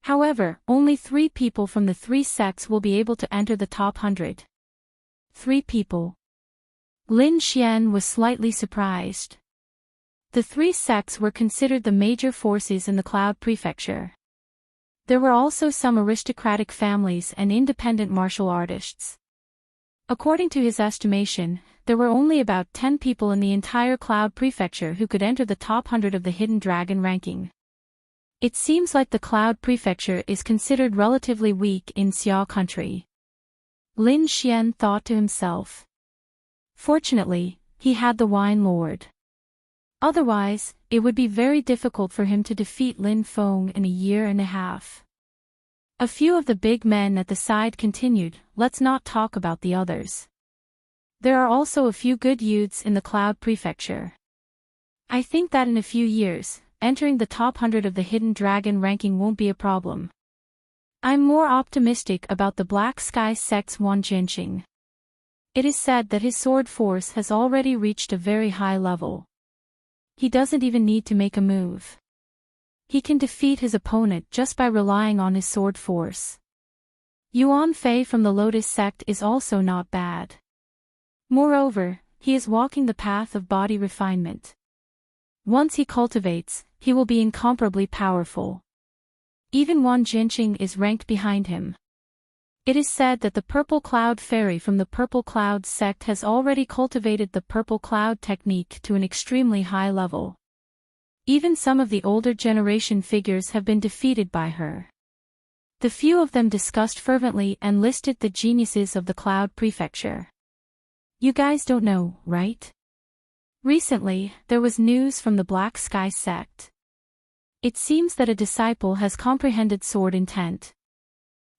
However, only 3 people from the 3 sects will be able to enter the top 100. 3 people." Lin Xian was slightly surprised. The 3 sects were considered the major forces in the Cloud Prefecture. There were also some aristocratic families and independent martial artists. According to his estimation, there were only about 10 people in the entire Cloud Prefecture who could enter the top 100 of the Hidden Dragon ranking. It seems like the Cloud Prefecture is considered relatively weak in Xia country. Lin Xian thought to himself. Fortunately, he had the Wine Lord. Otherwise, it would be very difficult for him to defeat Lin Feng in a year and a half. A few of the big men at the side continued, "Let's not talk about the others. There are also a few good youths in the Cloud Prefecture. I think that in a few years, entering the top 100 of the Hidden Dragon ranking won't be a problem. I'm more optimistic about the Black Sky sect's Wan Jinqing. It is said that his sword force has already reached a very high level. He doesn't even need to make a move. He can defeat his opponent just by relying on his sword force. Yuan Fei from the Lotus sect is also not bad. Moreover, he is walking the path of body refinement. Once he cultivates, he will be incomparably powerful. Even Wan Jinqing is ranked behind him. It is said that the Purple Cloud Fairy from the Purple Cloud sect has already cultivated the Purple Cloud technique to an extremely high level. Even some of the older generation figures have been defeated by her. The few of them discussed fervently and listed the geniuses of the Cloud Prefecture. You guys don't know, right? Recently, there was news from the Black Sky sect. It seems that a disciple has comprehended sword intent.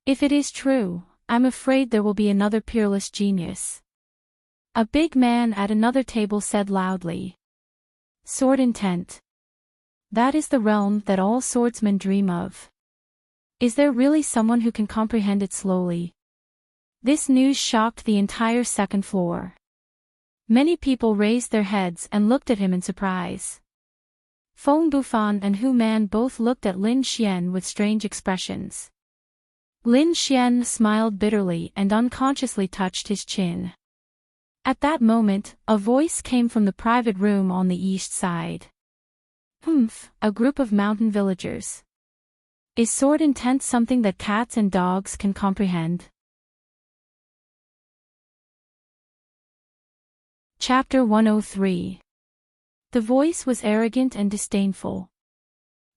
If it is true, I'm afraid there will be another peerless genius. A big man at another table said loudly. Sword intent. That is the realm that all swordsmen dream of. Is there really someone who can comprehend it slowly? This news shocked the entire second floor. Many people raised their heads and looked at him in surprise. Feng Bufan and Hu Man both looked at Lin Xian with strange expressions. Lin Xian smiled bitterly and unconsciously touched his chin. At that moment, a voice came from the private room on the east side. Humph, a group of mountain villagers. Is sword intent something that cats and dogs can comprehend? Chapter 103. The voice was arrogant and disdainful.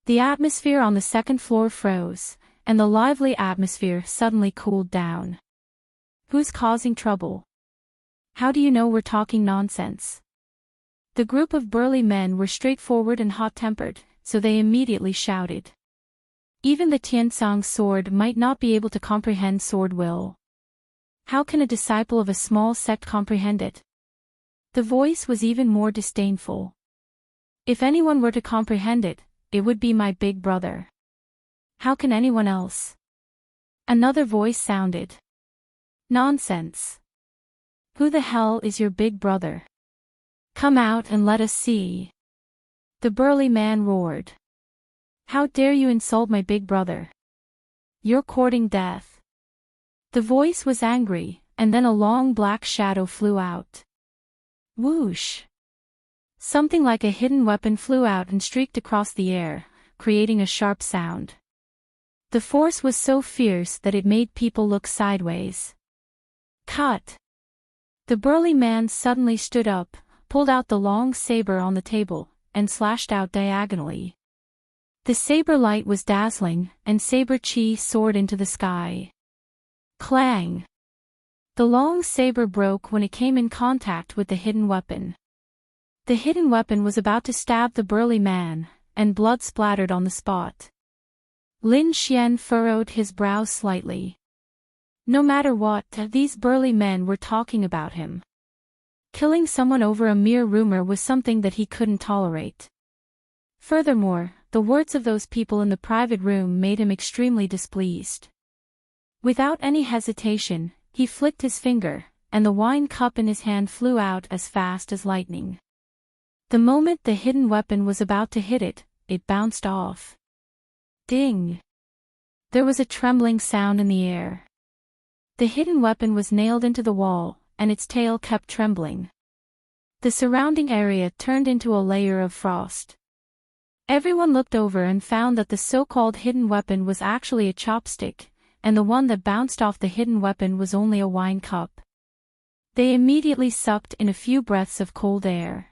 The atmosphere on the second floor froze, and the lively atmosphere suddenly cooled down. Who's causing trouble? How do you know we're talking nonsense? The group of burly men were straightforward and hot-tempered, so they immediately shouted. Even the Tiansang sword might not be able to comprehend sword will. How can a disciple of a small sect comprehend it? The voice was even more disdainful. If anyone were to comprehend it, it would be my big brother. How can anyone else? Another voice sounded. Nonsense. Who the hell is your big brother? Come out and let us see. The burly man roared. How dare you insult my big brother? You're courting death. The voice was angry, and then a long black shadow flew out. Whoosh! Something like a hidden weapon flew out and streaked across the air, creating a sharp sound. The force was so fierce that it made people look sideways. Cut! The burly man suddenly stood up, pulled out the long saber on the table, and slashed out diagonally. The saber light was dazzling, and saber chi soared into the sky. Clang! The long saber broke when it came in contact with the hidden weapon. The hidden weapon was about to stab the burly man, and blood splattered on the spot. Lin Xian furrowed his brow slightly. No matter what, these burly men were talking about him. Killing someone over a mere rumor was something that he couldn't tolerate. Furthermore, the words of those people in the private room made him extremely displeased. Without any hesitation, he flicked his finger, and the wine cup in his hand flew out as fast as lightning. The moment the hidden weapon was about to hit it, it bounced off. Ding! There was a trembling sound in the air. The hidden weapon was nailed into the wall, and its tail kept trembling. The surrounding area turned into a layer of frost. Everyone looked over and found that the so-called hidden weapon was actually a chopstick, and the one that bounced off the hidden weapon was only a wine cup. They immediately sucked in a few breaths of cold air.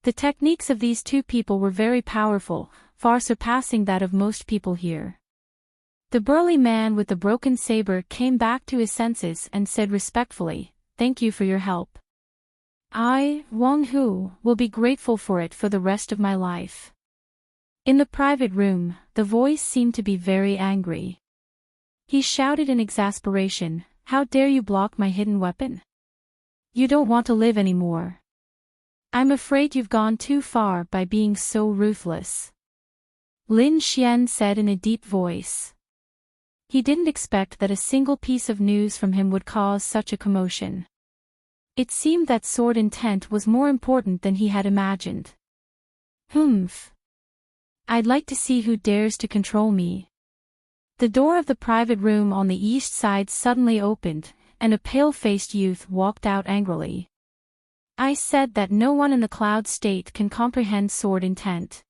The techniques of these two people were very powerful, far surpassing that of most people here. The burly man with the broken saber came back to his senses and said respectfully, "Thank you for your help. I, Wang Hu, will be grateful for it for the rest of my life." In the private room, the voice seemed to be very angry. He shouted in exasperation, "How dare you block my hidden weapon? You don't want to live anymore. I'm afraid you've gone too far by being so ruthless." Lin Xian said in a deep voice. He didn't expect that a single piece of news from him would cause such a commotion. It seemed that sword intent was more important than he had imagined. Humph. I'd like to see who dares to control me. The door of the private room on the east side suddenly opened, and a pale-faced youth walked out angrily. I said that no one in the Cloud State can comprehend sword intent.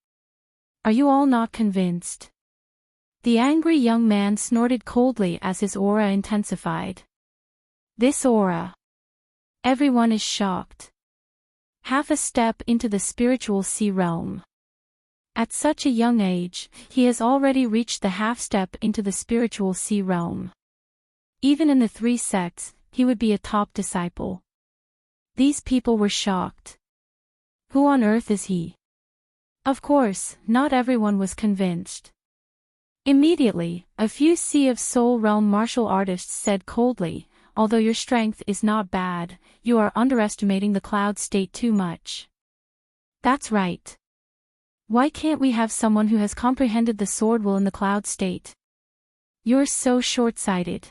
Are you all not convinced? The angry young man snorted coldly as his aura intensified. This aura. Everyone is shocked. Half a step into the spiritual sea realm. At such a young age, he has already reached the half-step into the spiritual sea realm. Even in the three sects, he would be a top disciple. These people were shocked. Who on earth is he? Of course, not everyone was convinced. Immediately, a few Sea of Soul realm martial artists said coldly, although your strength is not bad, you are underestimating the cloud state too much. That's right. Why can't we have someone who has comprehended the sword will in the cloud state? You're so short-sighted.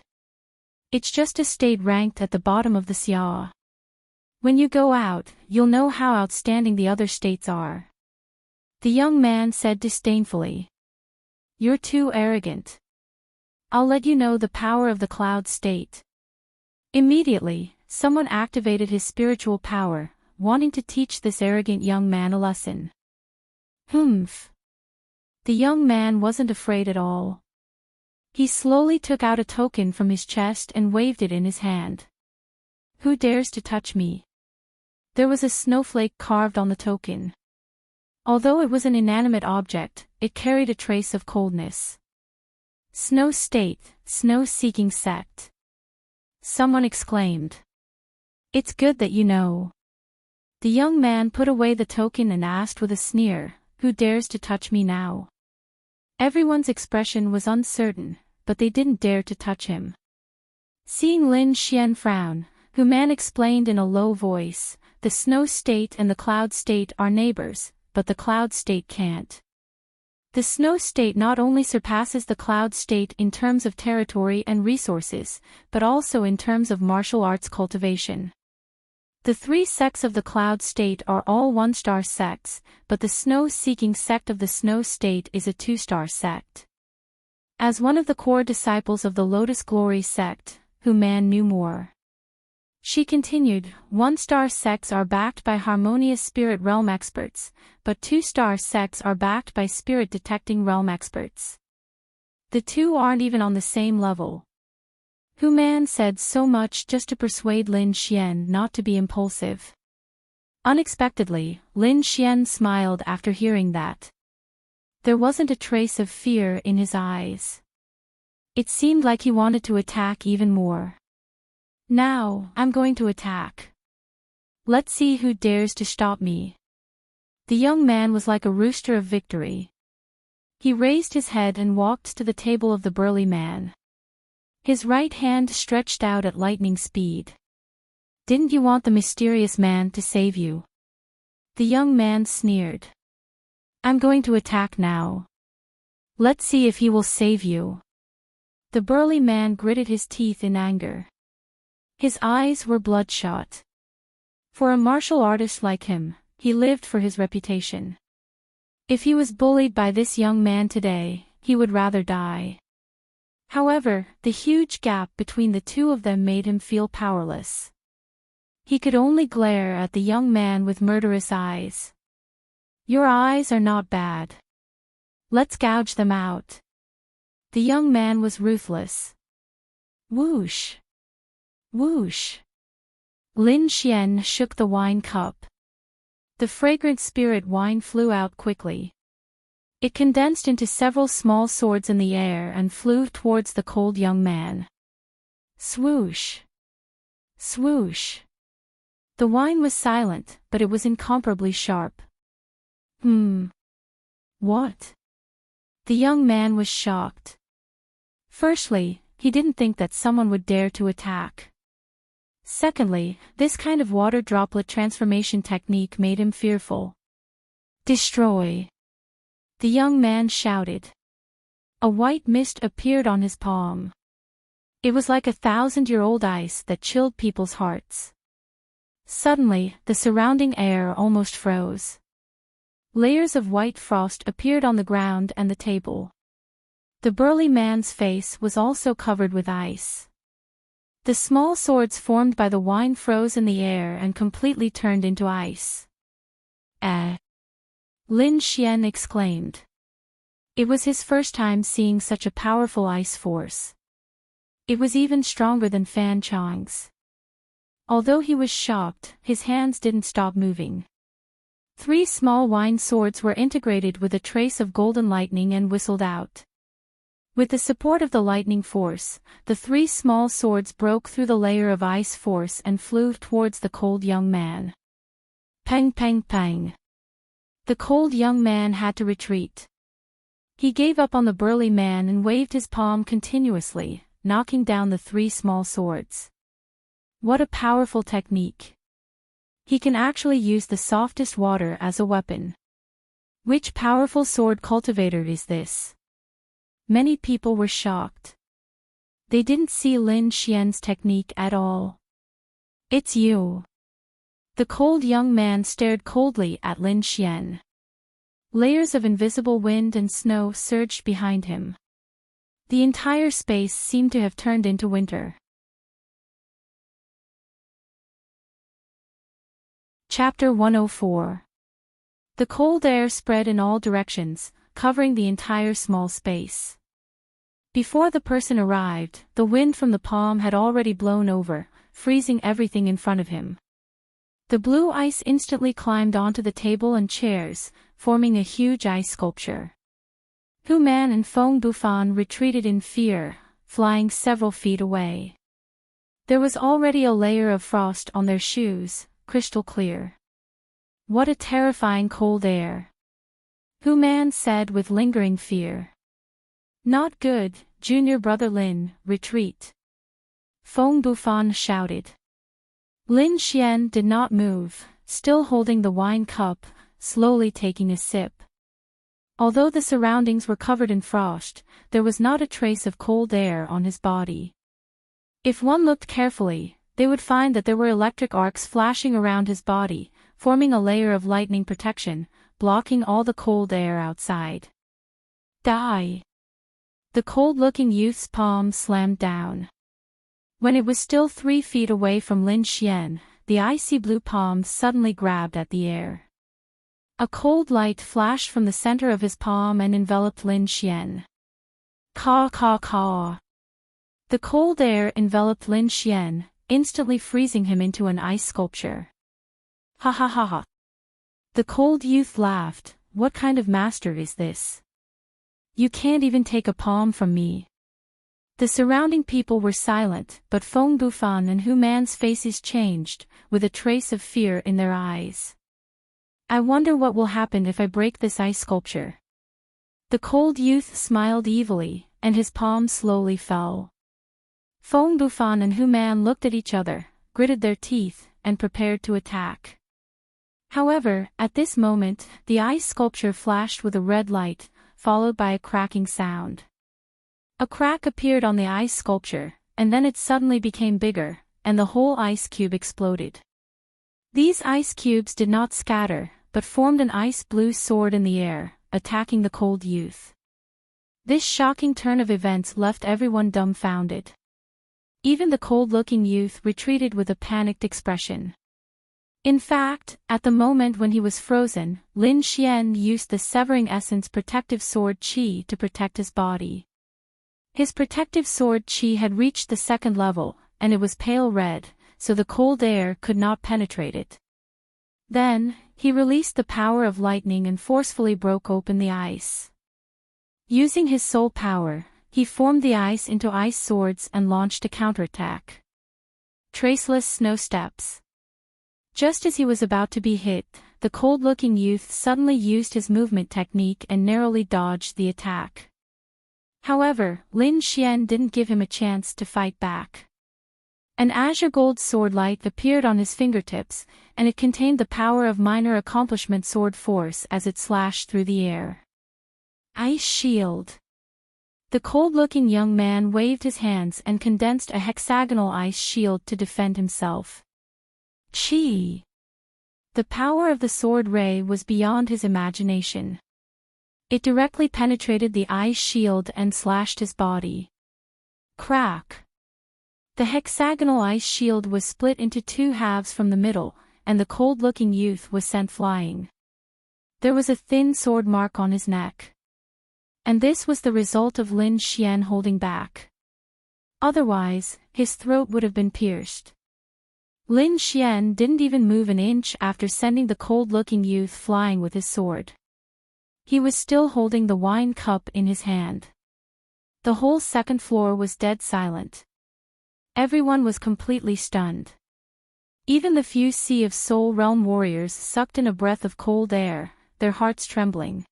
It's just a state ranked at the bottom of the Xia. When you go out, you'll know how outstanding the other states are. The young man said disdainfully. You're too arrogant. I'll let you know the power of the cloud state. Immediately, someone activated his spiritual power, wanting to teach this arrogant young man a lesson. Humph. The young man wasn't afraid at all. He slowly took out a token from his chest and waved it in his hand. Who dares to touch me? There was a snowflake carved on the token. Although it was an inanimate object, it carried a trace of coldness. Snow State, Snow-Seeking Sect. Someone exclaimed. It's good that you know. The young man put away the token and asked with a sneer, who dares to touch me now? Everyone's expression was uncertain, but they didn't dare to touch him. Seeing Lin Xian frown, Hu Man explained in a low voice, the Snow State and the Cloud State are neighbors, but the Cloud State can't. The Snow State not only surpasses the Cloud State in terms of territory and resources, but also in terms of martial arts cultivation. The three sects of the Cloud State are all one-star sects, but the Snow-Seeking Sect of the Snow State is a two-star sect. As one of the core disciples of the Lotus Glory sect, Hu Man knew more. She continued, one-star sects are backed by harmonious spirit realm experts, but two-star sects are backed by spirit-detecting realm experts. The two aren't even on the same level. Hu Man said so much just to persuade Lin Xian not to be impulsive. Unexpectedly, Lin Xian smiled after hearing that. There wasn't a trace of fear in his eyes. It seemed like he wanted to attack even more. Now, I'm going to attack. Let's see who dares to stop me. The young man was like a rooster of victory. He raised his head and walked to the table of the burly man. His right hand stretched out at lightning speed. Didn't you want the mysterious man to save you? The young man sneered. I'm going to attack now. Let's see if he will save you. The burly man gritted his teeth in anger. His eyes were bloodshot. For a martial artist like him, he lived for his reputation. If he was bullied by this young man today, he would rather die. However, the huge gap between the two of them made him feel powerless. He could only glare at the young man with murderous eyes. Your eyes are not bad. Let's gouge them out. The young man was ruthless. Whoosh! Whoosh! Lin Xian shook the wine cup. The fragrant spirit wine flew out quickly. It condensed into several small swords in the air and flew towards the cold young man. Swoosh! Swoosh! The wine was silent, but it was incomparably sharp. What? The young man was shocked. Firstly, he didn't think that someone would dare to attack. Secondly, this kind of water droplet transformation technique made him fearful. Destroy! The young man shouted. A white mist appeared on his palm. It was like 1,000-year-old ice that chilled people's hearts. Suddenly, the surrounding air almost froze. Layers of white frost appeared on the ground and the table. The burly man's face was also covered with ice. The small swords formed by the wine froze in the air and completely turned into ice. Lin Xian exclaimed. It was his first time seeing such a powerful ice force. It was even stronger than Fan Chang's. Although he was shocked, his hands didn't stop moving. 3 small wine swords were integrated with a trace of golden lightning and whistled out. With the support of the lightning force, the 3 small swords broke through the layer of ice force and flew towards the cold young man. Pang pang pang. The cold young man had to retreat. He gave up on the burly man and waved his palm continuously, knocking down the 3 small swords. What a powerful technique. He can actually use the softest water as a weapon. Which powerful sword cultivator is this? Many people were shocked. They didn't see Lin Xian's technique at all. It's you. The cold young man stared coldly at Lin Xian. Layers of invisible wind and snow surged behind him. The entire space seemed to have turned into winter. Chapter 104. The cold air spread in all directions, covering the entire small space. Before the person arrived, the wind from the palm had already blown over, freezing everything in front of him. The blue ice instantly climbed onto the table and chairs, forming a huge ice sculpture. Hu Man and Feng Bufan retreated in fear, flying several feet away. There was already a layer of frost on their shoes, crystal clear. What a terrifying cold air. Hu Man said with lingering fear. Not good, junior brother Lin, retreat. Feng Bufan shouted. Lin Xian did not move, still holding the wine cup, slowly taking a sip. Although the surroundings were covered in frost, there was not a trace of cold air on his body. If one looked carefully, they would find that there were electric arcs flashing around his body, forming a layer of lightning protection, blocking all the cold air outside. Die! The cold-looking youth's palm slammed down. When it was still 3 feet away from Lin Xian, the icy blue palm suddenly grabbed at the air. A cold light flashed from the center of his palm and enveloped Lin Xian. Caw caw caw. The cold air enveloped Lin Xian, instantly freezing him into an ice sculpture. Ha ha ha ha. The cold youth laughed. What kind of master is this? You can't even take a palm from me. The surrounding people were silent, but Feng Bufan and Hu Man's faces changed, with a trace of fear in their eyes. I wonder what will happen if I break this ice sculpture. The cold youth smiled evilly, and his palm slowly fell. Feng Bufan and Hu Man looked at each other, gritted their teeth, and prepared to attack. However, at this moment, the ice sculpture flashed with a red light, followed by a cracking sound. A crack appeared on the ice sculpture, and then it suddenly became bigger, and the whole ice cube exploded. These ice cubes did not scatter, but formed an ice-blue sword in the air, attacking the cold youth. This shocking turn of events left everyone dumbfounded. Even the cold-looking youth retreated with a panicked expression. In fact, at the moment when he was frozen, Lin Xian used the Severing Essence protective sword Qi to protect his body. His protective sword Qi had reached the 2nd level, and it was pale red, so the cold air could not penetrate it. Then, he released the power of lightning and forcefully broke open the ice. Using his soul power, he formed the ice into ice swords and launched a counterattack. Traceless snow steps. Just as he was about to be hit, the cold-looking youth suddenly used his movement technique and narrowly dodged the attack. However, Lin Xian didn't give him a chance to fight back. An azure gold sword light appeared on his fingertips, and it contained the power of minor accomplishment sword force as it slashed through the air. Ice shield. The cold-looking young man waved his hands and condensed a hexagonal ice shield to defend himself. Qi. The power of the sword ray was beyond his imagination. It directly penetrated the ice shield and slashed his body. Crack. The hexagonal ice shield was split into 2 halves from the middle, and the cold-looking youth was sent flying. There was a thin sword mark on his neck. And this was the result of Lin Xian holding back. Otherwise, his throat would have been pierced. Lin Xian didn't even move an inch after sending the cold-looking youth flying with his sword. He was still holding the wine cup in his hand. The whole second floor was dead silent. Everyone was completely stunned. Even the few Sea of Soul Realm warriors sucked in a breath of cold air, their hearts trembling.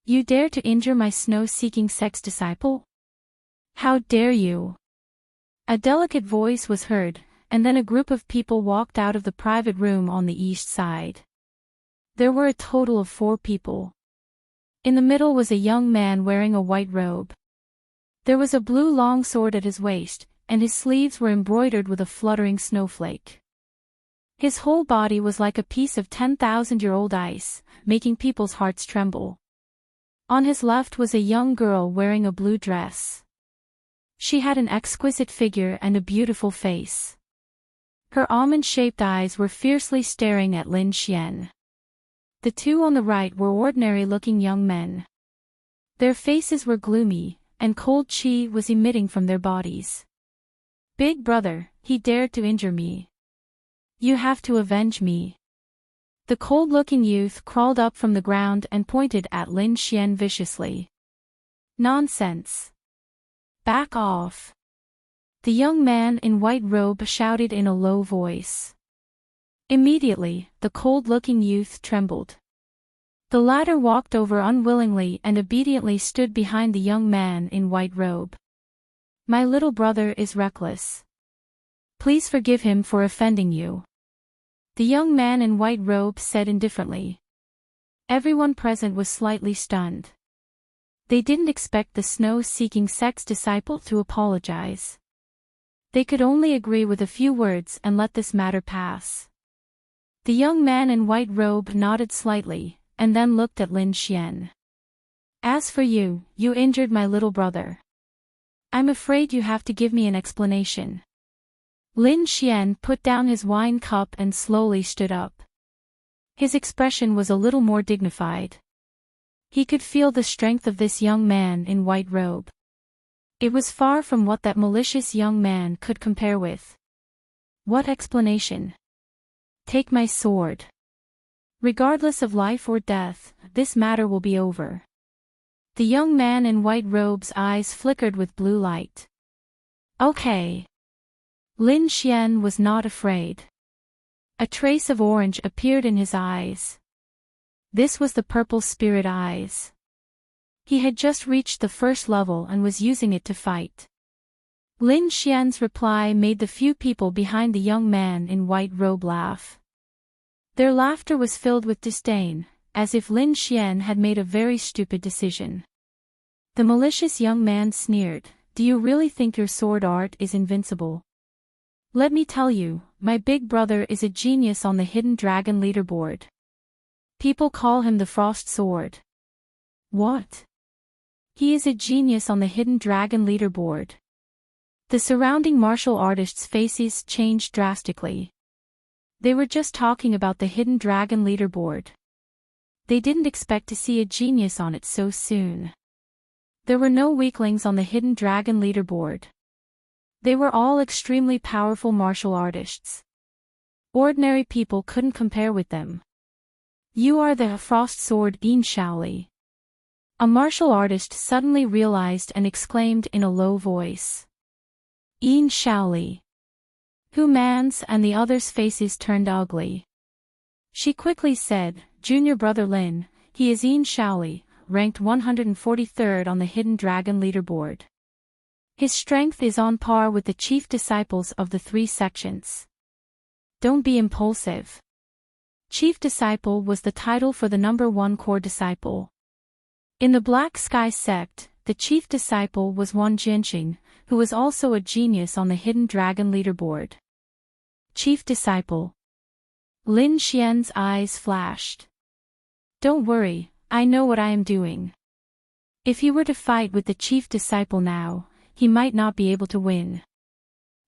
You dare to injure my snow-seeking sex disciple? How dare you? A delicate voice was heard, and then a group of people walked out of the private room on the east side. There were a total of 4 people. In the middle was a young man wearing a white robe. There was a blue long sword at his waist, and his sleeves were embroidered with a fluttering snowflake. His whole body was like a piece of 10,000-year-old ice, making people's hearts tremble. On his left was a young girl wearing a blue dress. She had an exquisite figure and a beautiful face. Her almond-shaped eyes were fiercely staring at Lin Xian. The 2 on the right were ordinary-looking young men. Their faces were gloomy, and cold chi was emitting from their bodies. Big brother, he dared to injure me. You have to avenge me. The cold-looking youth crawled up from the ground and pointed at Lin Xian viciously. Nonsense. Back off. The young man in white robe shouted in a low voice. Immediately, the cold-looking youth trembled. The latter walked over unwillingly and obediently stood behind the young man in white robe. My little brother is reckless. Please forgive him for offending you. The young man in white robe said indifferently. Everyone present was slightly stunned. They didn't expect the snow-seeking sex disciple to apologize. They could only agree with a few words and let this matter pass. The young man in white robe nodded slightly, and then looked at Lin Xian. As for you, you injured my little brother. I'm afraid you have to give me an explanation. Lin Xian put down his wine cup and slowly stood up. His expression was a little more dignified. He could feel the strength of this young man in white robe. It was far from what that malicious young man could compare with. What explanation? Take my sword. Regardless of life or death, this matter will be over. The young man in white robe's eyes flickered with blue light. Okay. Lin Xian was not afraid. A trace of orange appeared in his eyes. This was the purple spirit eyes. He had just reached the first level and was using it to fight. Lin Xian's reply made the few people behind the young man in white robe laugh. Their laughter was filled with disdain, as if Lin Xian had made a very stupid decision. The malicious young man sneered, "Do you really think your sword art is invincible? Let me tell you, my big brother is a genius on the Hidden Dragon leaderboard. People call him the Frost Sword." What? He is a genius on the Hidden Dragon leaderboard. The surrounding martial artists' faces changed drastically. They were just talking about the Hidden Dragon leaderboard. They didn't expect to see a genius on it so soon. There were no weaklings on the Hidden Dragon leaderboard. They were all extremely powerful martial artists. Ordinary people couldn't compare with them. You are the Frost Sword Enchanting. A martial artist suddenly realized and exclaimed in a low voice. Enchanting. Hu Man's and the others' faces turned ugly. She quickly said, "Junior brother Lin, he is Enchanting, ranked 143rd on the Hidden Dragon leaderboard. His strength is on par with the chief disciples of the 3 sections. Don't be impulsive." Chief Disciple was the title for the number 1 core disciple. In the Black Sky sect, the chief disciple was Wan Jinqing, who was also a genius on the Hidden Dragon leaderboard. Chief Disciple. Lin Xian's eyes flashed. Don't worry, I know what I am doing. If he were to fight with the chief disciple now, he might not be able to win.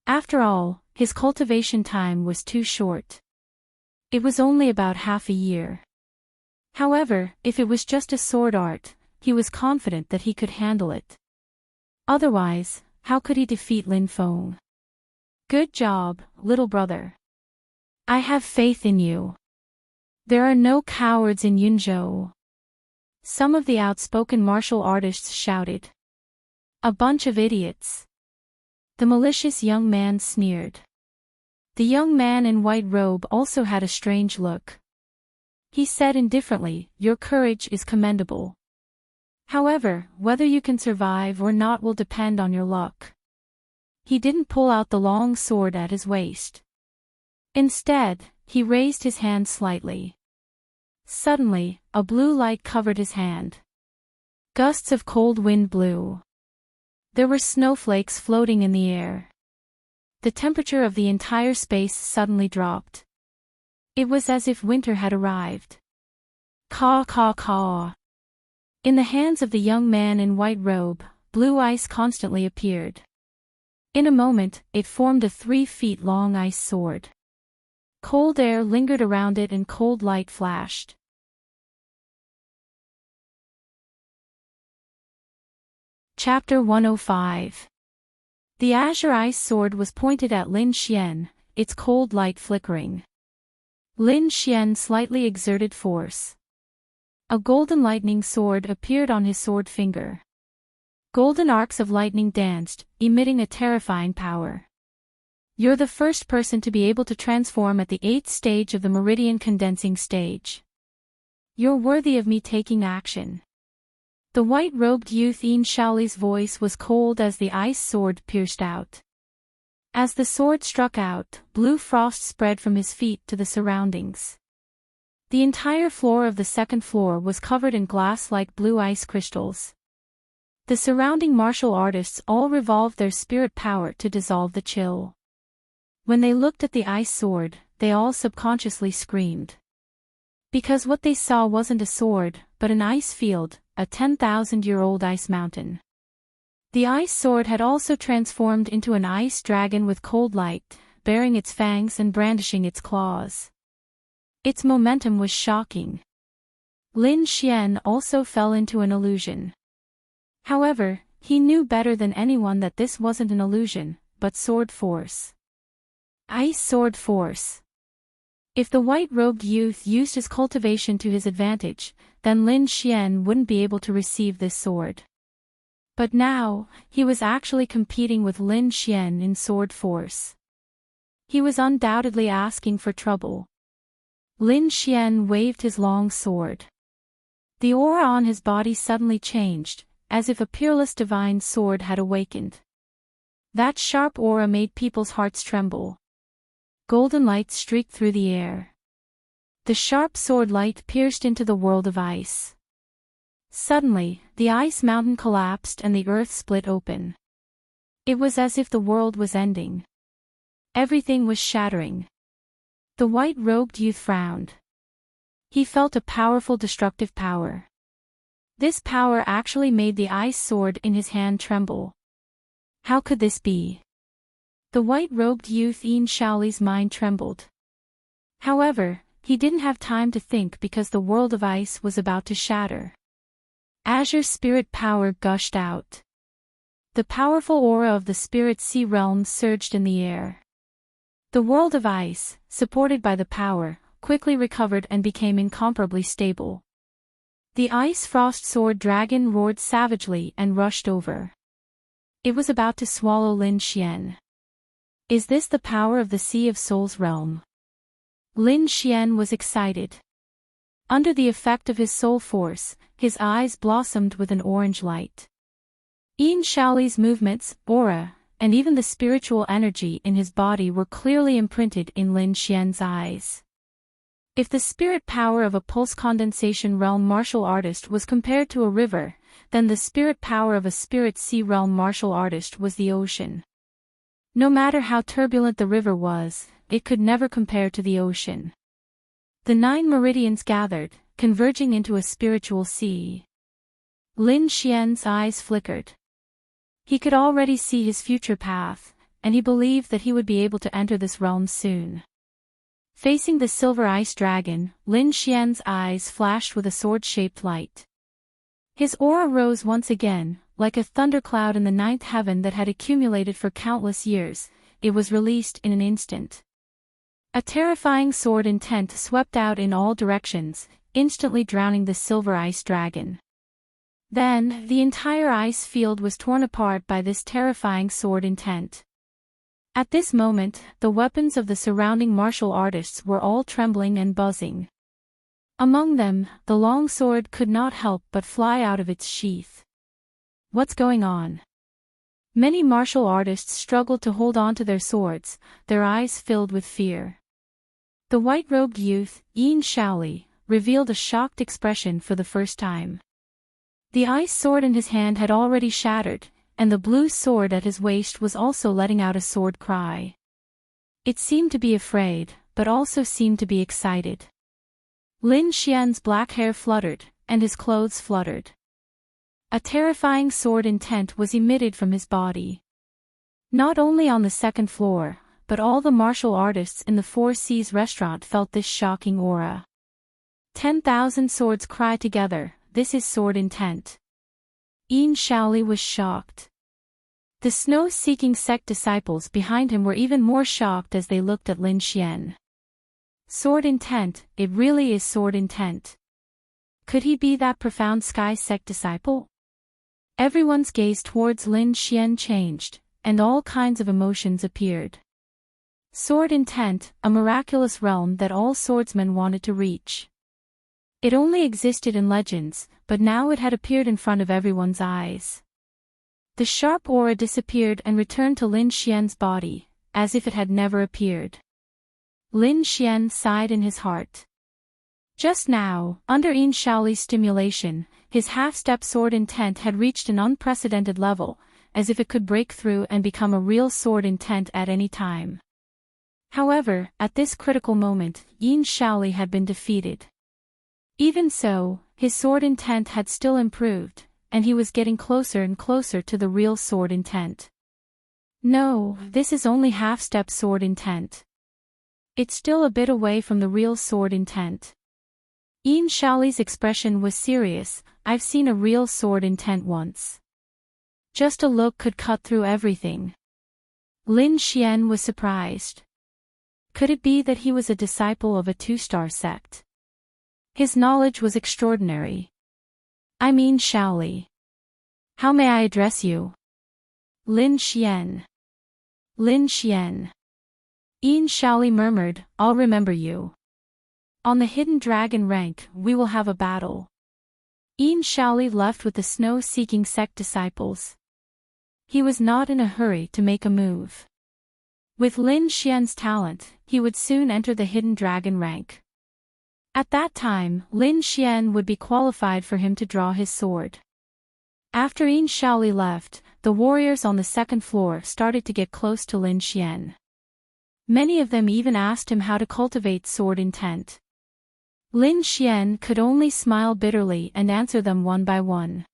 After all, his cultivation time was too short. It was only about half a year. However, if it was just a sword art, he was confident that he could handle it. Otherwise, how could he defeat Lin Feng? Good job, little brother. I have faith in you. There are no cowards in Yunzhou. Some of the outspoken martial artists shouted. A bunch of idiots. The malicious young man sneered. The young man in white robe also had a strange look. He said indifferently, "Your courage is commendable. However, whether you can survive or not will depend on your luck." He didn't pull out the long sword at his waist. Instead, he raised his hand slightly. Suddenly, a blue light covered his hand. Gusts of cold wind blew. There were snowflakes floating in the air. The temperature of the entire space suddenly dropped. It was as if winter had arrived. Caw caw caw. In the hands of the young man in white robe, blue ice constantly appeared. In a moment, it formed a 3-feet-long ice sword. Cold air lingered around it and cold light flashed. Chapter 105. The azure ice sword was pointed at Lin Xian, its cold light flickering. Lin Xian slightly exerted force. A golden lightning sword appeared on his sword finger. Golden arcs of lightning danced, emitting a terrifying power. You're the first person to be able to transform at the 8th stage of the meridian condensing stage. You're worthy of me taking action. The white-robed youth Yin Shaoli's voice was cold as the ice sword pierced out. As the sword struck out, blue frost spread from his feet to the surroundings. The entire floor of the second floor was covered in glass-like blue ice crystals. The surrounding martial artists all revolved their spirit power to dissolve the chill. When they looked at the ice sword, they all subconsciously screamed. Because what they saw wasn't a sword, but an ice field, a 10,000-year-old ice mountain. The ice sword had also transformed into an ice dragon with cold light, baring its fangs and brandishing its claws. Its momentum was shocking. Lin Xian also fell into an illusion. However, he knew better than anyone that this wasn't an illusion, but sword force. Ice sword force. If the white-robed youth used his cultivation to his advantage, then Lin Xian wouldn't be able to receive this sword. But now, he was actually competing with Lin Xian in sword force. He was undoubtedly asking for trouble. Lin Xian waved his long sword. The aura on his body suddenly changed, as if a peerless divine sword had awakened. That sharp aura made people's hearts tremble. Golden light streaked through the air. The sharp sword light pierced into the world of ice. Suddenly, the ice mountain collapsed and the earth split open. It was as if the world was ending. Everything was shattering. The white-robed youth frowned. He felt a powerful destructive power. This power actually made the ice sword in his hand tremble. How could this be? The white-robed youth Yin Shaoli's mind trembled. However, he didn't have time to think because the world of ice was about to shatter. Azure spirit power gushed out. The powerful aura of the spirit sea realm surged in the air. The world of ice, supported by the power, quickly recovered and became incomparably stable. The ice frost sword dragon roared savagely and rushed over. It was about to swallow Lin Xian. Is this the power of the Sea of Souls realm? Lin Xian was excited. Under the effect of his soul force, his eyes blossomed with an orange light. Yin Shaoli's movements, aura, and even the spiritual energy in his body were clearly imprinted in Lin Xian's eyes. If the spirit power of a pulse condensation realm martial artist was compared to a river, then the spirit power of a spirit sea realm martial artist was the ocean. No matter how turbulent the river was, it could never compare to the ocean. The 9 meridians gathered, converging into a spiritual sea. Lin Xian's eyes flickered. He could already see his future path, and he believed that he would be able to enter this realm soon. Facing the silver ice dragon, Lin Xian's eyes flashed with a sword-shaped light. His aura rose once again, like a thundercloud in the 9th heaven that had accumulated for countless years. It was released in an instant. A terrifying sword intent swept out in all directions, instantly drowning the silver ice dragon. Then, the entire ice field was torn apart by this terrifying sword intent. At this moment, the weapons of the surrounding martial artists were all trembling and buzzing. Among them, the long sword could not help but fly out of its sheath. What's going on? Many martial artists struggled to hold on to their swords, their eyes filled with fear. The white-robed youth, Yin Shaoli, revealed a shocked expression for the first time. The ice sword in his hand had already shattered, and the blue sword at his waist was also letting out a sword cry. It seemed to be afraid, but also seemed to be excited. Lin Xian's black hair fluttered, and his clothes fluttered. A terrifying sword intent was emitted from his body. Not only on the second floor, but all the martial artists in the Four Seas restaurant felt this shocking aura. 10,000 swords cry together, this is sword intent. Yin Shaoli was shocked. The snow-seeking sect disciples behind him were even more shocked as they looked at Lin Xian. Sword intent, it really is sword intent. Could he be that profound sky sect disciple? Everyone's gaze towards Lin Xian changed, and all kinds of emotions appeared. Sword intent, a miraculous realm that all swordsmen wanted to reach. It only existed in legends, but now it had appeared in front of everyone's eyes. The sharp aura disappeared and returned to Lin Xian's body, as if it had never appeared. Lin Xian sighed in his heart. Just now, under Yin Shaoli's stimulation, his half-step sword intent had reached an unprecedented level, as if it could break through and become a real sword intent at any time. However, at this critical moment, Yin Shaoli had been defeated. Even so, his sword intent had still improved, and he was getting closer and closer to the real sword intent. No, this is only half-step sword intent. It's still a bit away from the real sword intent. Yin Shaoli's expression was serious. I've seen a real sword intent once. Just a look could cut through everything. Lin Xian was surprised. Could it be that he was a disciple of a two-star sect? His knowledge was extraordinary. I mean Shaoli. How may I address you? Lin Xian. Lin Xian. Yin Shaoli murmured, I'll remember you. On the hidden dragon rank, we will have a battle. Yin Shaoli left with the snow-seeking sect disciples. He was not in a hurry to make a move. With Lin Xian's talent, he would soon enter the hidden dragon rank. At that time, Lin Xian would be qualified for him to draw his sword. After Yin Shaoli left, the warriors on the second floor started to get close to Lin Xian. Many of them even asked him how to cultivate sword intent. Lin Xian could only smile bitterly and answer them one by one.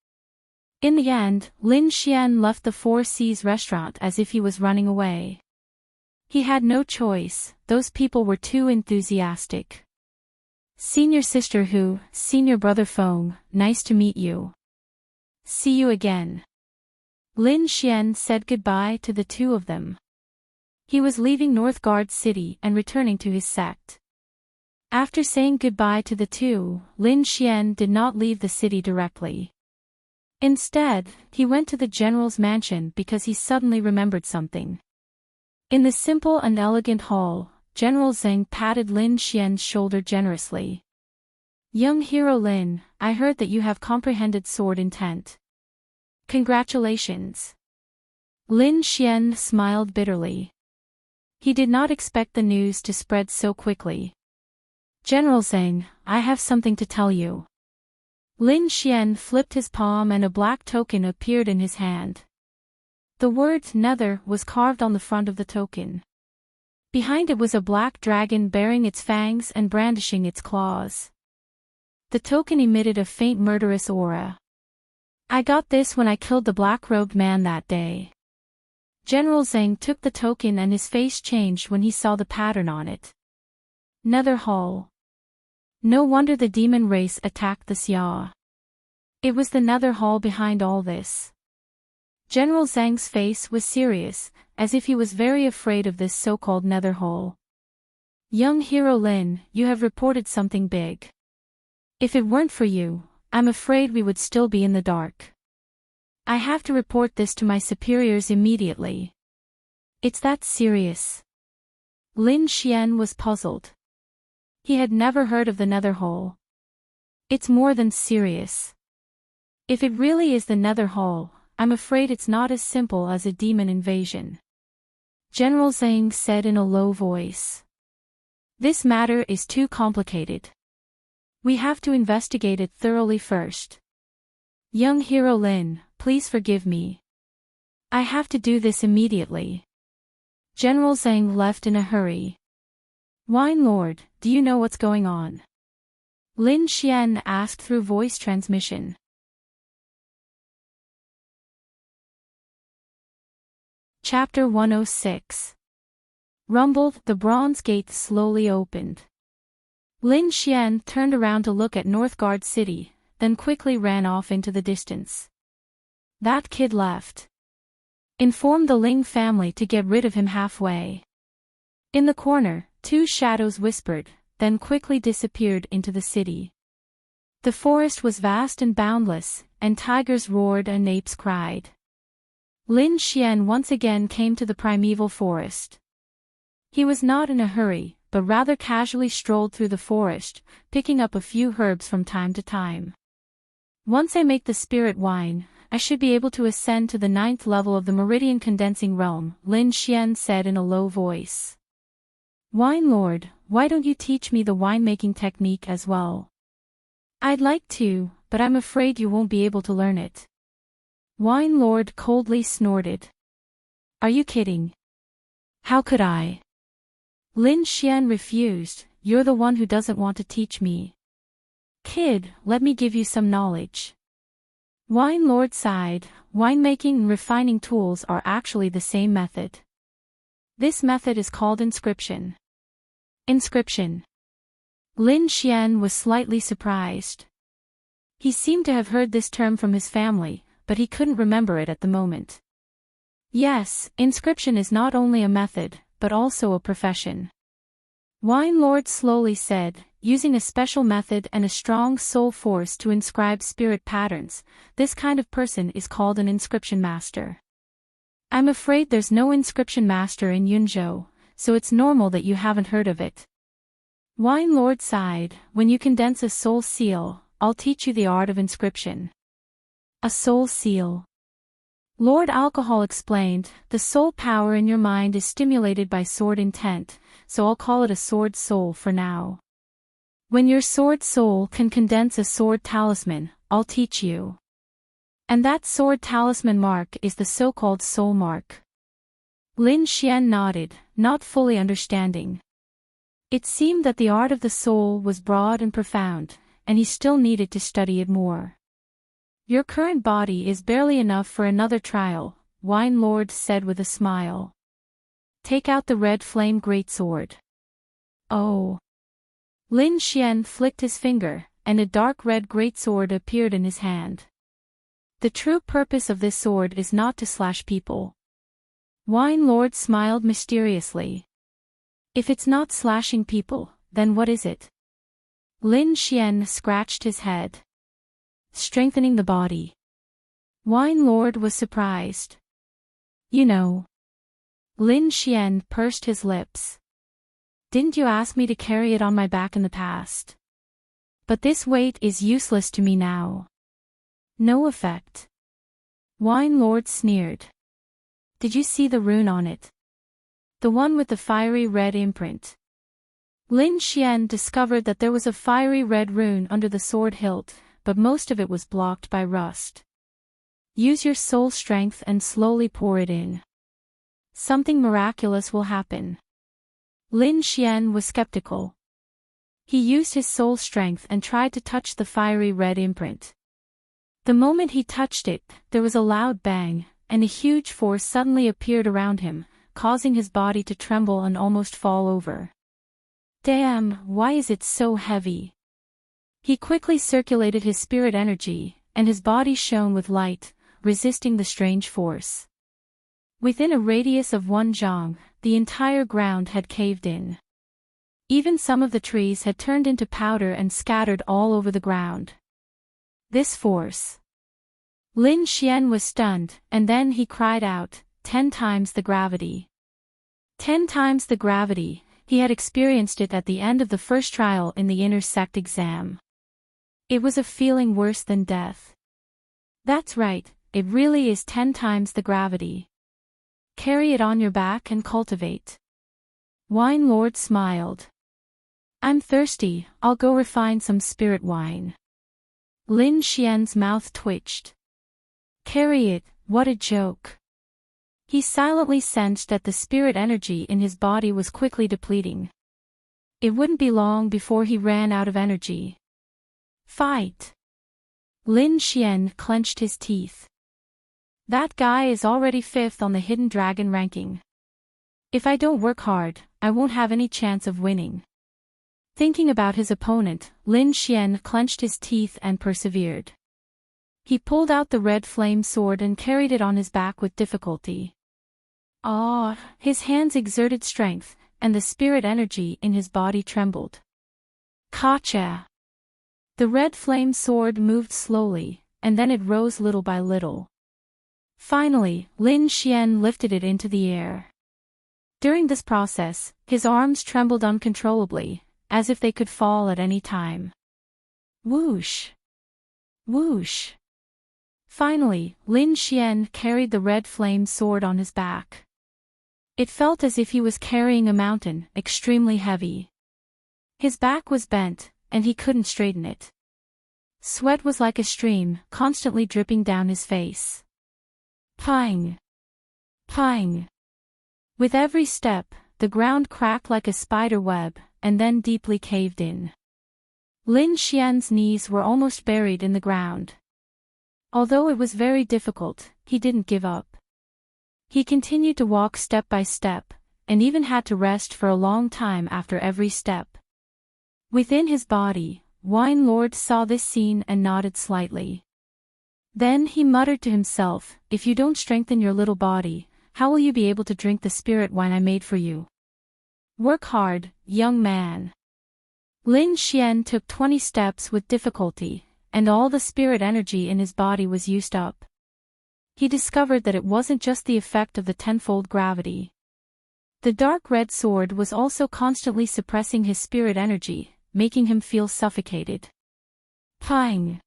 In the end, Lin Xian left the Four Seas restaurant as if he was running away. He had no choice, those people were too enthusiastic. Senior sister Hu, senior brother Feng, nice to meet you. See you again. Lin Xian said goodbye to the two of them. He was leaving Northgard City and returning to his sect. After saying goodbye to the two, Lin Xian did not leave the city directly. Instead, he went to the general's mansion because he suddenly remembered something. In the simple and elegant hall, General Zheng patted Lin Xian's shoulder generously. Young hero Lin, I heard that you have comprehended sword intent. Congratulations. Lin Xian smiled bitterly. He did not expect the news to spread so quickly. General Zheng, I have something to tell you. Lin Xian flipped his palm and a black token appeared in his hand. The word Nether was carved on the front of the token. Behind it was a black dragon bearing its fangs and brandishing its claws. The token emitted a faint murderous aura. I got this when I killed the black-robed man that day. General Zheng took the token and his face changed when he saw the pattern on it. Nether Hall. No wonder the demon race attacked the Xia. It was the Nether Hall behind all this. General Zheng's face was serious, as if he was very afraid of this so-called Nether Hall. Young hero Lin, you have reported something big. If it weren't for you, I'm afraid we would still be in the dark. I have to report this to my superiors immediately. It's that serious. Lin Xian was puzzled. He had never heard of the Nether Hole. It's more than serious. If it really is the Nether Hole, I'm afraid it's not as simple as a demon invasion. General Zhang said in a low voice. This matter is too complicated. We have to investigate it thoroughly first. Young hero Lin, please forgive me. I have to do this immediately. General Zhang left in a hurry. Wine Lord, do you know what's going on? Lin Xian asked through voice transmission. Chapter 106. Rumbled, the bronze gate slowly opened. Lin Xian turned around to look at Northgard City, then quickly ran off into the distance. That kid left. Inform the Ling family to get rid of him halfway. In the corner, two shadows whispered, then quickly disappeared into the city. The forest was vast and boundless, and tigers roared and apes cried. Lin Xian once again came to the primeval forest. He was not in a hurry, but rather casually strolled through the forest, picking up a few herbs from time to time. Once I make the spirit wine, I should be able to ascend to the 9th level of the Meridian Condensing Realm, Lin Xian said in a low voice. Wine Lord, why don't you teach me the winemaking technique as well? I'd like to, but I'm afraid you won't be able to learn it. Wine Lord coldly snorted. Are you kidding? How could I? Lin Xian refused, you're the one who doesn't want to teach me. Kid, let me give you some knowledge. Wine Lord sighed, winemaking and refining tools are actually the same method. This method is called inscription. Inscription. Lin Xian was slightly surprised. He seemed to have heard this term from his family, but he couldn't remember it at the moment. Yes, inscription is not only a method, but also a profession. Wine Lord slowly said, using a special method and a strong soul force to inscribe spirit patterns, this kind of person is called an inscription master. I'm afraid there's no inscription master in Yunzhou, so it's normal that you haven't heard of it. Wine Lord sighed, when you condense a soul seal, I'll teach you the art of inscription. A soul seal. Lord Alcohol explained, the soul power in your mind is stimulated by sword intent, so I'll call it a sword soul for now. When your sword soul can condense a sword talisman, I'll teach you. And that sword talisman mark is the so-called soul mark. Lin Xian nodded, not fully understanding. It seemed that the art of the soul was broad and profound, and he still needed to study it more. Your current body is barely enough for another trial, Wine Lord said with a smile. Take out the red flame greatsword. Oh. Lin Xian flicked his finger, and a dark red greatsword appeared in his hand. The true purpose of this sword is not to slash people. Wine Lord smiled mysteriously. If it's not slashing people, then what is it? Lin Xian scratched his head. Strengthening the body. Wine Lord was surprised. You know. Lin Xian pursed his lips. Didn't you ask me to carry it on my back in the past? But this weight is useless to me now. No effect. Wine Lord sneered. Did you see the rune on it? The one with the fiery red imprint. Lin Xian discovered that there was a fiery red rune under the sword hilt, but most of it was blocked by rust. Use your soul strength and slowly pour it in. Something miraculous will happen. Lin Xian was skeptical. He used his soul strength and tried to touch the fiery red imprint. The moment he touched it, there was a loud bang, and a huge force suddenly appeared around him, causing his body to tremble and almost fall over. Damn, why is it so heavy? He quickly circulated his spirit energy, and his body shone with light, resisting the strange force. Within a radius of 1 zhang, the entire ground had caved in. Even some of the trees had turned into powder and scattered all over the ground. This force. Lin Xian was stunned, and then he cried out, 10 times the gravity. 10 times the gravity, he had experienced it at the end of the first trial in the intersect exam. It was a feeling worse than death. That's right, it really is 10 times the gravity. Carry it on your back and cultivate. Wine Lord smiled. I'm thirsty, I'll go refine some spirit wine. Lin Xian's mouth twitched. Carry it, what a joke. He silently sensed that the spirit energy in his body was quickly depleting. It wouldn't be long before he ran out of energy. Fight! Lin Xian clenched his teeth. That guy is already 5th on the Hidden Dragon ranking. If I don't work hard, I won't have any chance of winning. Thinking about his opponent, Lin Xian clenched his teeth and persevered. He pulled out the red flame sword and carried it on his back with difficulty. His hands exerted strength, and the spirit energy in his body trembled. Gotcha! The red flame sword moved slowly, and then it rose little by little. Finally, Lin Xian lifted it into the air. During this process, his arms trembled uncontrollably, as if they could fall at any time. Whoosh! Whoosh! Finally, Lin Xian carried the red flame sword on his back. It felt as if he was carrying a mountain, extremely heavy. His back was bent, and he couldn't straighten it. Sweat was like a stream, constantly dripping down his face. Pang! Pang! With every step, the ground cracked like a spider web, and then deeply caved in. Lin Xian's knees were almost buried in the ground. Although it was very difficult, he didn't give up. He continued to walk step by step, and even had to rest for a long time after every step. Within his body, Wine Lord saw this scene and nodded slightly. Then he muttered to himself, if you don't strengthen your little body, how will you be able to drink the spirit wine I made for you? Work hard, young man. Lin Xian took 20 steps with difficulty, and all the spirit energy in his body was used up. He discovered that it wasn't just the effect of the tenfold gravity. The dark red sword was also constantly suppressing his spirit energy, making him feel suffocated. Pang!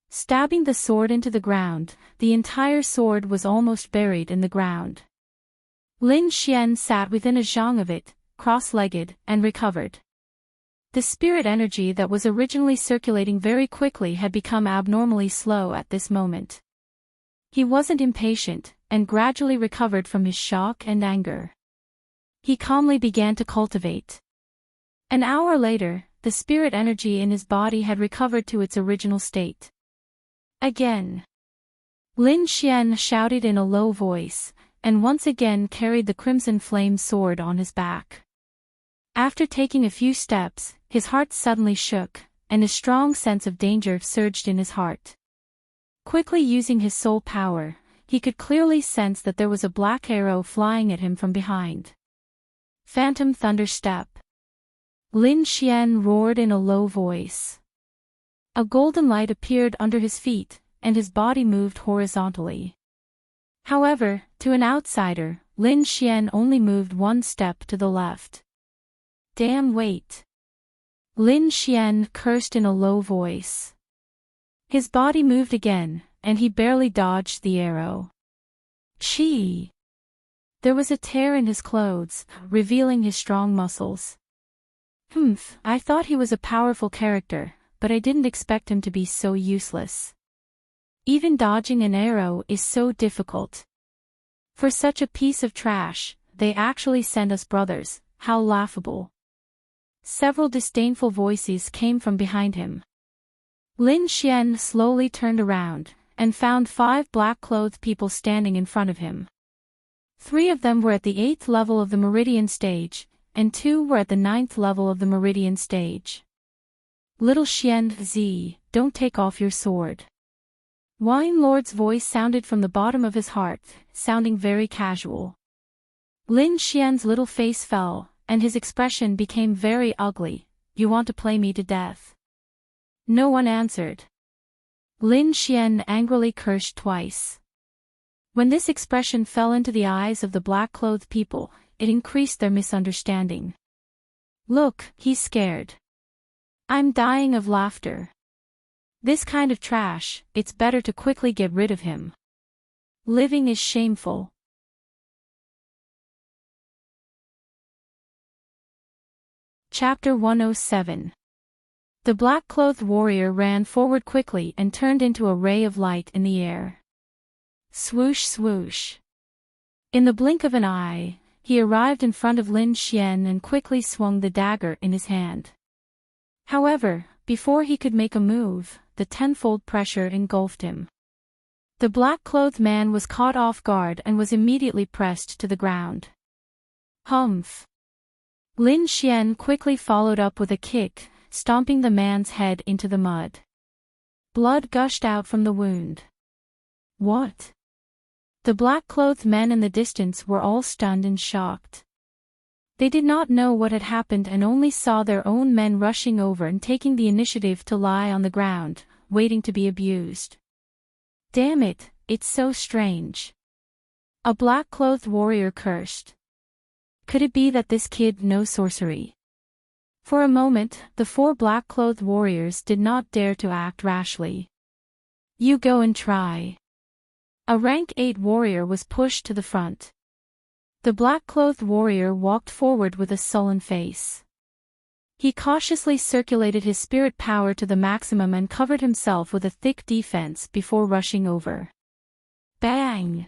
Stabbing the sword into the ground, the entire sword was almost buried in the ground. Lin Xian sat within a zhang of it, cross-legged, and recovered. The spirit energy that was originally circulating very quickly had become abnormally slow at this moment. He wasn't impatient, and gradually recovered from his shock and anger. He calmly began to cultivate. An hour later, the spirit energy in his body had recovered to its original state. Again. Lin Xian shouted in a low voice, and once again carried the crimson flame sword on his back. After taking a few steps, his heart suddenly shook, and a strong sense of danger surged in his heart. Quickly using his soul power, he could clearly sense that there was a black arrow flying at him from behind. Phantom Thunder Step. Lin Xian roared in a low voice. A golden light appeared under his feet, and his body moved horizontally. However, to an outsider, Lin Xian only moved 1 step to the left. Damn wait! Lin Xian cursed in a low voice. His body moved again, and he barely dodged the arrow. Chi! There was a tear in his clothes, revealing his strong muscles. I thought he was a powerful character, but I didn't expect him to be so useless. Even dodging an arrow is so difficult. For such a piece of trash, they actually send us brothers, how laughable. Several disdainful voices came from behind him. Lin Xian slowly turned around, and found 5 black-clothed people standing in front of him. 3 of them were at the 8th level of the Meridian stage, and 2 were at the 9th level of the Meridian stage. Little Xian Zi, don't take off your sword. Wine Lord's voice sounded from the bottom of his heart, sounding very casual. Lin Xian's little face fell, and his expression became very ugly. "You want to play me to death?" No one answered. Lin Xian angrily cursed twice. When this expression fell into the eyes of the black-clothed people, it increased their misunderstanding. "Look, he's scared. I'm dying of laughter. This kind of trash, it's better to quickly get rid of him. Living is shameful." Chapter 107. The black-clothed warrior ran forward quickly and turned into a ray of light in the air. Swoosh swoosh. In the blink of an eye, he arrived in front of Lin Xian and quickly swung the dagger in his hand. However, before he could make a move, the tenfold pressure engulfed him. The black-clothed man was caught off guard and was immediately pressed to the ground. Humph! Lin Xian quickly followed up with a kick, stomping the man's head into the mud. Blood gushed out from the wound. What? The black-clothed men in the distance were all stunned and shocked. They did not know what had happened and only saw their own men rushing over and taking the initiative to lie on the ground, waiting to be abused. Damn it, it's so strange. A black-clothed warrior cursed. Could it be that this kid knows sorcery? For a moment, the four black-clothed warriors did not dare to act rashly. You go and try. A rank 8 warrior was pushed to the front. The black-clothed warrior walked forward with a sullen face. He cautiously circulated his spirit power to the maximum and covered himself with a thick defense before rushing over. Bang!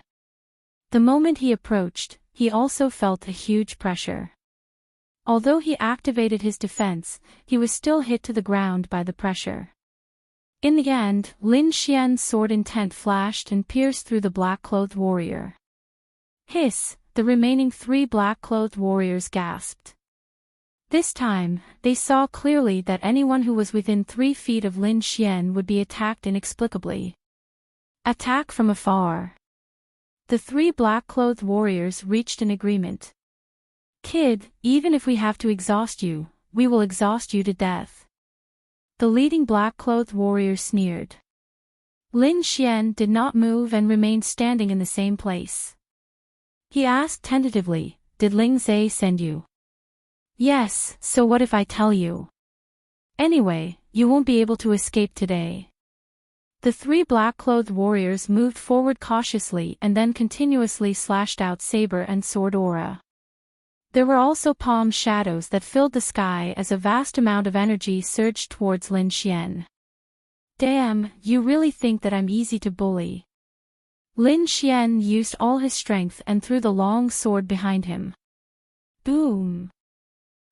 The moment he approached, he also felt a huge pressure. Although he activated his defense, he was still hit to the ground by the pressure. In the end, Lin Xian's sword intent flashed and pierced through the black-clothed warrior. Hiss! The remaining 3 black-clothed warriors gasped. This time, they saw clearly that anyone who was within 3 feet of Lin Xian would be attacked inexplicably. Attack from afar. The 3 black-clothed warriors reached an agreement. Kid, even if we have to exhaust you, we will exhaust you to death. The leading black-clothed warrior sneered. Lin Xian did not move and remained standing in the same place. He asked tentatively, "Did Ling Zhe send you?" "Yes, so what if I tell you? Anyway, you won't be able to escape today." The 3 black-clothed warriors moved forward cautiously and then continuously slashed out saber and sword aura. There were also palm shadows that filled the sky as a vast amount of energy surged towards Lin Xian. Damn, you really think that I'm easy to bully? Lin Xian used all his strength and threw the long sword behind him. Boom!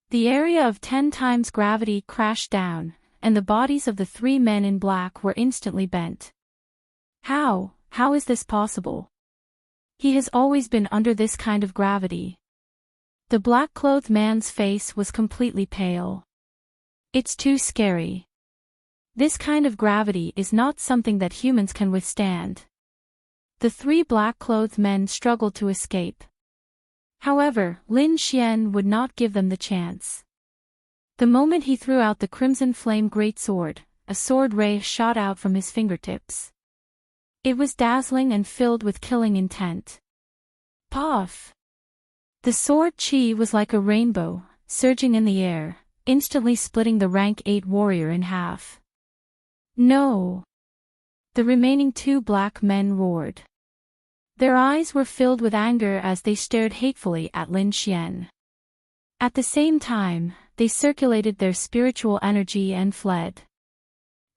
The area of 10 times gravity crashed down, and the bodies of the 3 men in black were instantly bent. How is this possible? He has always been under this kind of gravity. The black-clothed man's face was completely pale. It's too scary. This kind of gravity is not something that humans can withstand. The 3 black-clothed men struggled to escape. However, Lin Xian would not give them the chance. The moment he threw out the crimson flame greatsword, a sword ray shot out from his fingertips. It was dazzling and filled with killing intent. Puff! The sword chi was like a rainbow, surging in the air, instantly splitting the rank 8 warrior in half. No! The remaining 2 black men roared. Their eyes were filled with anger as they stared hatefully at Lin Xian. At the same time, they circulated their spiritual energy and fled.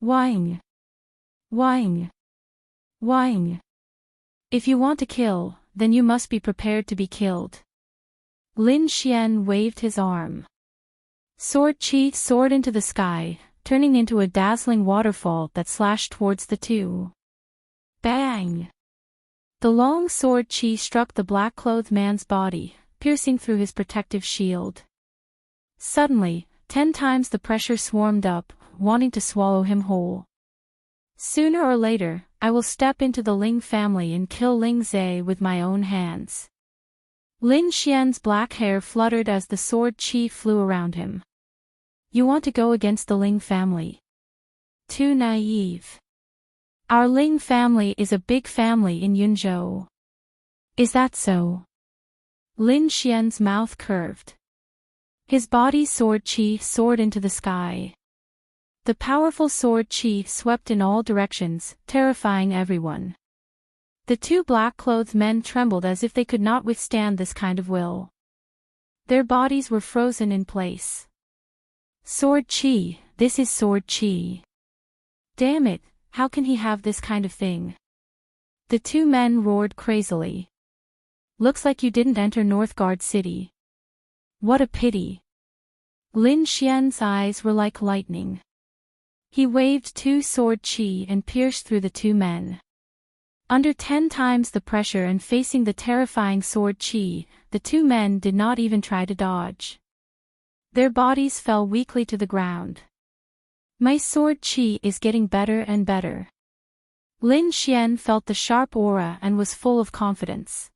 Whing! Whing! Whing! If you want to kill, then you must be prepared to be killed. Lin Xian waved his arm. Sword chi soared into the sky, turning into a dazzling waterfall that slashed towards the 2. Bang! The long sword chi struck the black-clothed man's body, piercing through his protective shield. Suddenly, 10 times the pressure swarmed up, wanting to swallow him whole. Sooner or later, I will step into the Ling family and kill Ling Zhe with my own hands. Lin Xian's black hair fluttered as the sword chi flew around him. You want to go against the Ling family? Too naive. Our Ling family is a big family in Yunzhou. Is that so? Lin Xian's mouth curved. His body's sword chi soared into the sky. The powerful sword chi swept in all directions, terrifying everyone. The two black-clothed men trembled as if they could not withstand this kind of will. Their bodies were frozen in place. Sword chi, this is sword chi. Damn it, how can he have this kind of thing? The two men roared crazily. Looks like you didn't enter Northgard City. What a pity. Lin Xian's eyes were like lightning. He waved two sword chi and pierced through the two men. Under 10 times the pressure and facing the terrifying sword chi, the two men did not even try to dodge. Their bodies fell weakly to the ground. My sword chi is getting better and better. Lin Xian felt the sharp aura and was full of confidence.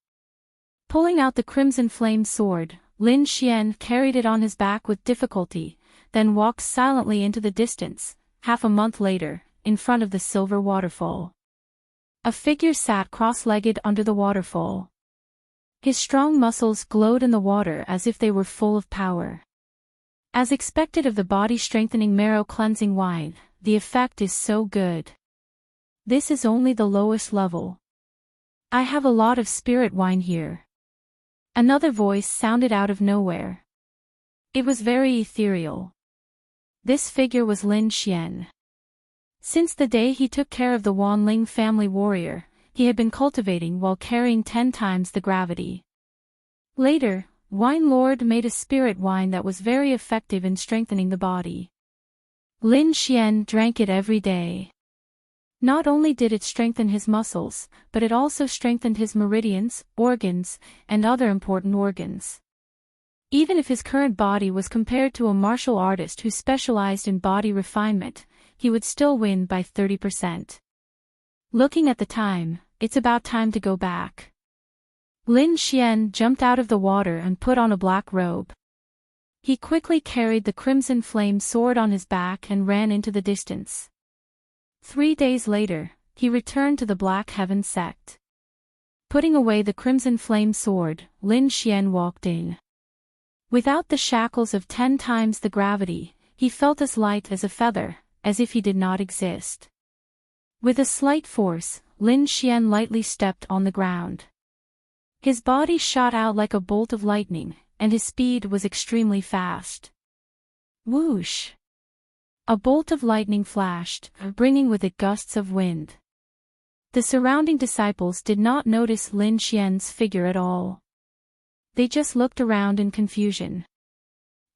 Pulling out the crimson flame sword, Lin Xian carried it on his back with difficulty, then walked silently into the distance. Half a month later, in front of the silver waterfall. A figure sat cross-legged under the waterfall. His strong muscles glowed in the water as if they were full of power. As expected of the body-strengthening marrow-cleansing wine, the effect is so good. This is only the lowest level. I have a lot of spirit wine here. Another voice sounded out of nowhere. It was very ethereal. This figure was Lin Xian. Since the day he took care of the Wanling family warrior, he had been cultivating while carrying 10 times the gravity. Later, Wine Lord made a spirit wine that was very effective in strengthening the body. Lin Xian drank it every day. Not only did it strengthen his muscles, but it also strengthened his meridians, organs, and other important organs. Even if his current body was compared to a martial artist who specialized in body refinement, he would still win by 30%. Looking at the time, it's about time to go back. Lin Xian jumped out of the water and put on a black robe. He quickly carried the crimson flame sword on his back and ran into the distance. 3 days later, he returned to the Black Heaven sect. Putting away the crimson flame sword, Lin Xian walked in. Without the shackles of 10 times the gravity, he felt as light as a feather, as if he did not exist. With a slight force, Lin Xian lightly stepped on the ground. His body shot out like a bolt of lightning, and his speed was extremely fast. Whoosh! A bolt of lightning flashed, bringing with it gusts of wind. The surrounding disciples did not notice Lin Xian's figure at all. They just looked around in confusion.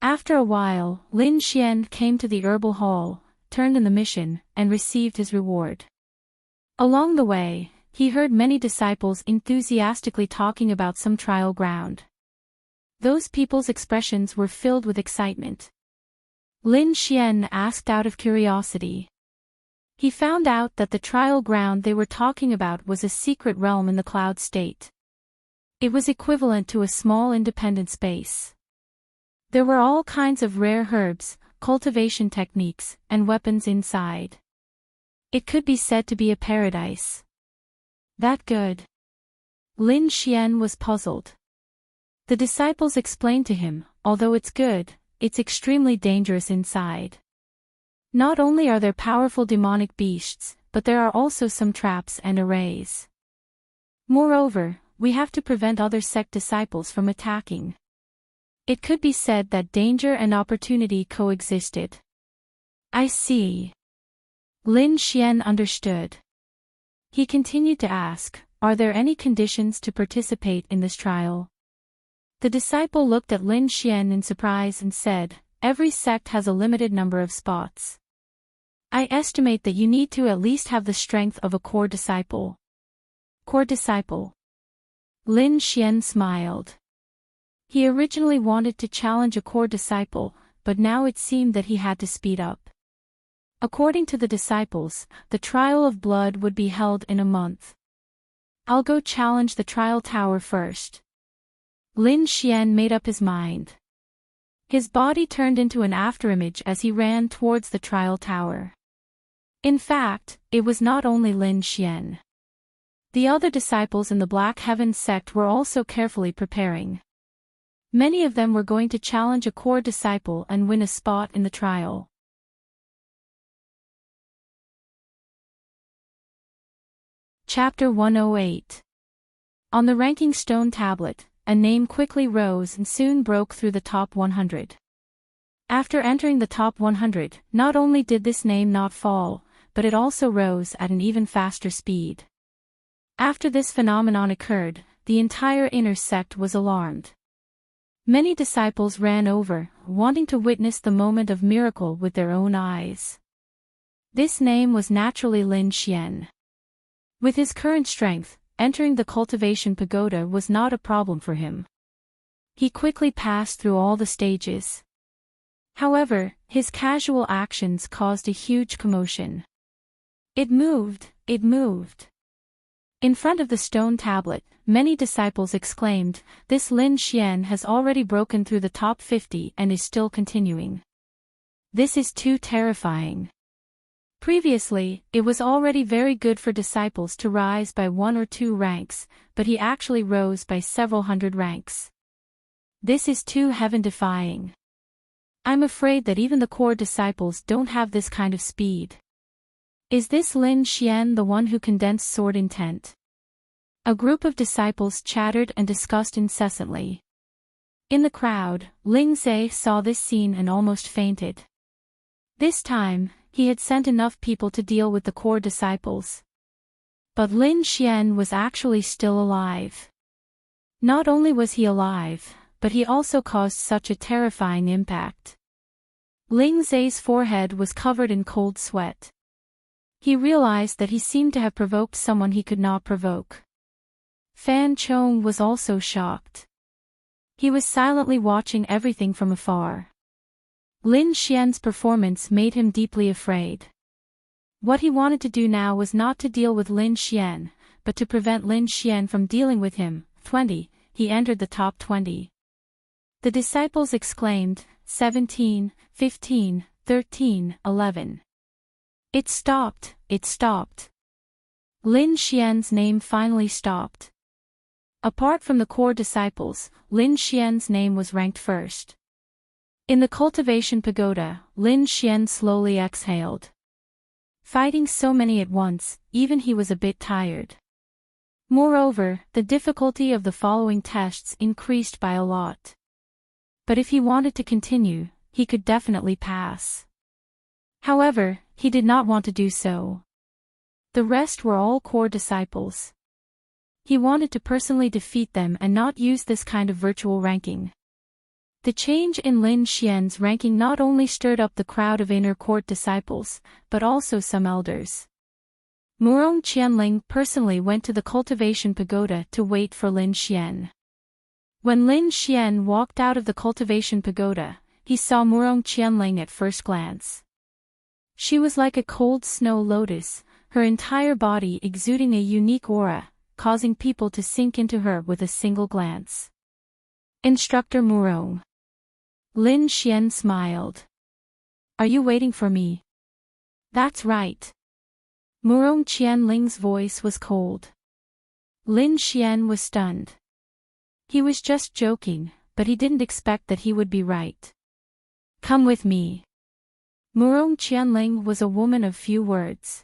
After a while, Lin Xian came to the herbal hall, turned in the mission, and received his reward. Along the way, he heard many disciples enthusiastically talking about some trial ground. Those people's expressions were filled with excitement. Lin Xian asked out of curiosity. He found out that the trial ground they were talking about was a secret realm in the cloud state. It was equivalent to a small independent space. There were all kinds of rare herbs, cultivation techniques, and weapons inside. It could be said to be a paradise. That good? Lin Xian was puzzled. The disciples explained to him, although it's good, it's extremely dangerous inside. Not only are there powerful demonic beasts, but there are also some traps and arrays. Moreover, we have to prevent other sect disciples from attacking. It could be said that danger and opportunity coexisted. I see. Lin Xian understood. He continued to ask, are there any conditions to participate in this trial? The disciple looked at Lin Xian in surprise and said, every sect has a limited number of spots. I estimate that you need to at least have the strength of a core disciple. Core disciple. Lin Xian smiled. He originally wanted to challenge a core disciple, but now it seemed that he had to speed up. According to the disciples, the trial of blood would be held in a month. I'll go challenge the trial tower first. Lin Xian made up his mind. His body turned into an afterimage as he ran towards the trial tower. In fact, it was not only Lin Xian. The other disciples in the Black Heaven sect were also carefully preparing. Many of them were going to challenge a core disciple and win a spot in the trial. Chapter 108. On the ranking stone tablet, a name quickly rose and soon broke through the top 100. After entering the top 100, not only did this name not fall, but it also rose at an even faster speed. After this phenomenon occurred, the entire inner sect was alarmed. Many disciples ran over, wanting to witness the moment of miracle with their own eyes. This name was naturally Lin Xian. With his current strength, entering the cultivation pagoda was not a problem for him. He quickly passed through all the stages. However, his casual actions caused a huge commotion. It moved, it moved. In front of the stone tablet, many disciples exclaimed, "This Lin Xian has already broken through the top 50 and is still continuing. This is too terrifying." Previously, it was already very good for disciples to rise by 1 or 2 ranks, but he actually rose by several hundred ranks. This is too heaven-defying. I'm afraid that even the core disciples don't have this kind of speed. Is this Lin Xian the one who condensed sword intent? A group of disciples chattered and discussed incessantly. In the crowd, Ling Zhe saw this scene and almost fainted. This time, he had sent enough people to deal with the core disciples. But Lin Xian was actually still alive. Not only was he alive, but he also caused such a terrifying impact. Ling Zhe's forehead was covered in cold sweat. He realized that he seemed to have provoked someone he could not provoke. Fan Chong was also shocked. He was silently watching everything from afar. Lin Xian's performance made him deeply afraid. What he wanted to do now was not to deal with Lin Xian, but to prevent Lin Xian from dealing with him. 20. He entered the top 20. The disciples exclaimed, 17, 15, 13, 11. It stopped, it stopped. Lin Xian's name finally stopped. Apart from the core disciples, Lin Xian's name was ranked first. In the cultivation pagoda, Lin Xian slowly exhaled. Fighting so many at once, even he was a bit tired. Moreover, the difficulty of the following tests increased by a lot. But if he wanted to continue, he could definitely pass. However, he did not want to do so. The rest were all core disciples. He wanted to personally defeat them and not use this kind of virtual ranking. The change in Lin Xian's ranking not only stirred up the crowd of inner court disciples, but also some elders. Murong Qianling personally went to the cultivation pagoda to wait for Lin Xian. When Lin Xian walked out of the cultivation pagoda, he saw Murong Qianling at first glance. She was like a cold snow lotus, her entire body exuding a unique aura, causing people to sink into her with a single glance. Instructor Murong. Lin Xian smiled. Are you waiting for me? That's right. Murong Qianling's voice was cold. Lin Xian was stunned. He was just joking, but he didn't expect that he would be right. Come with me. Murong Qianling was a woman of few words.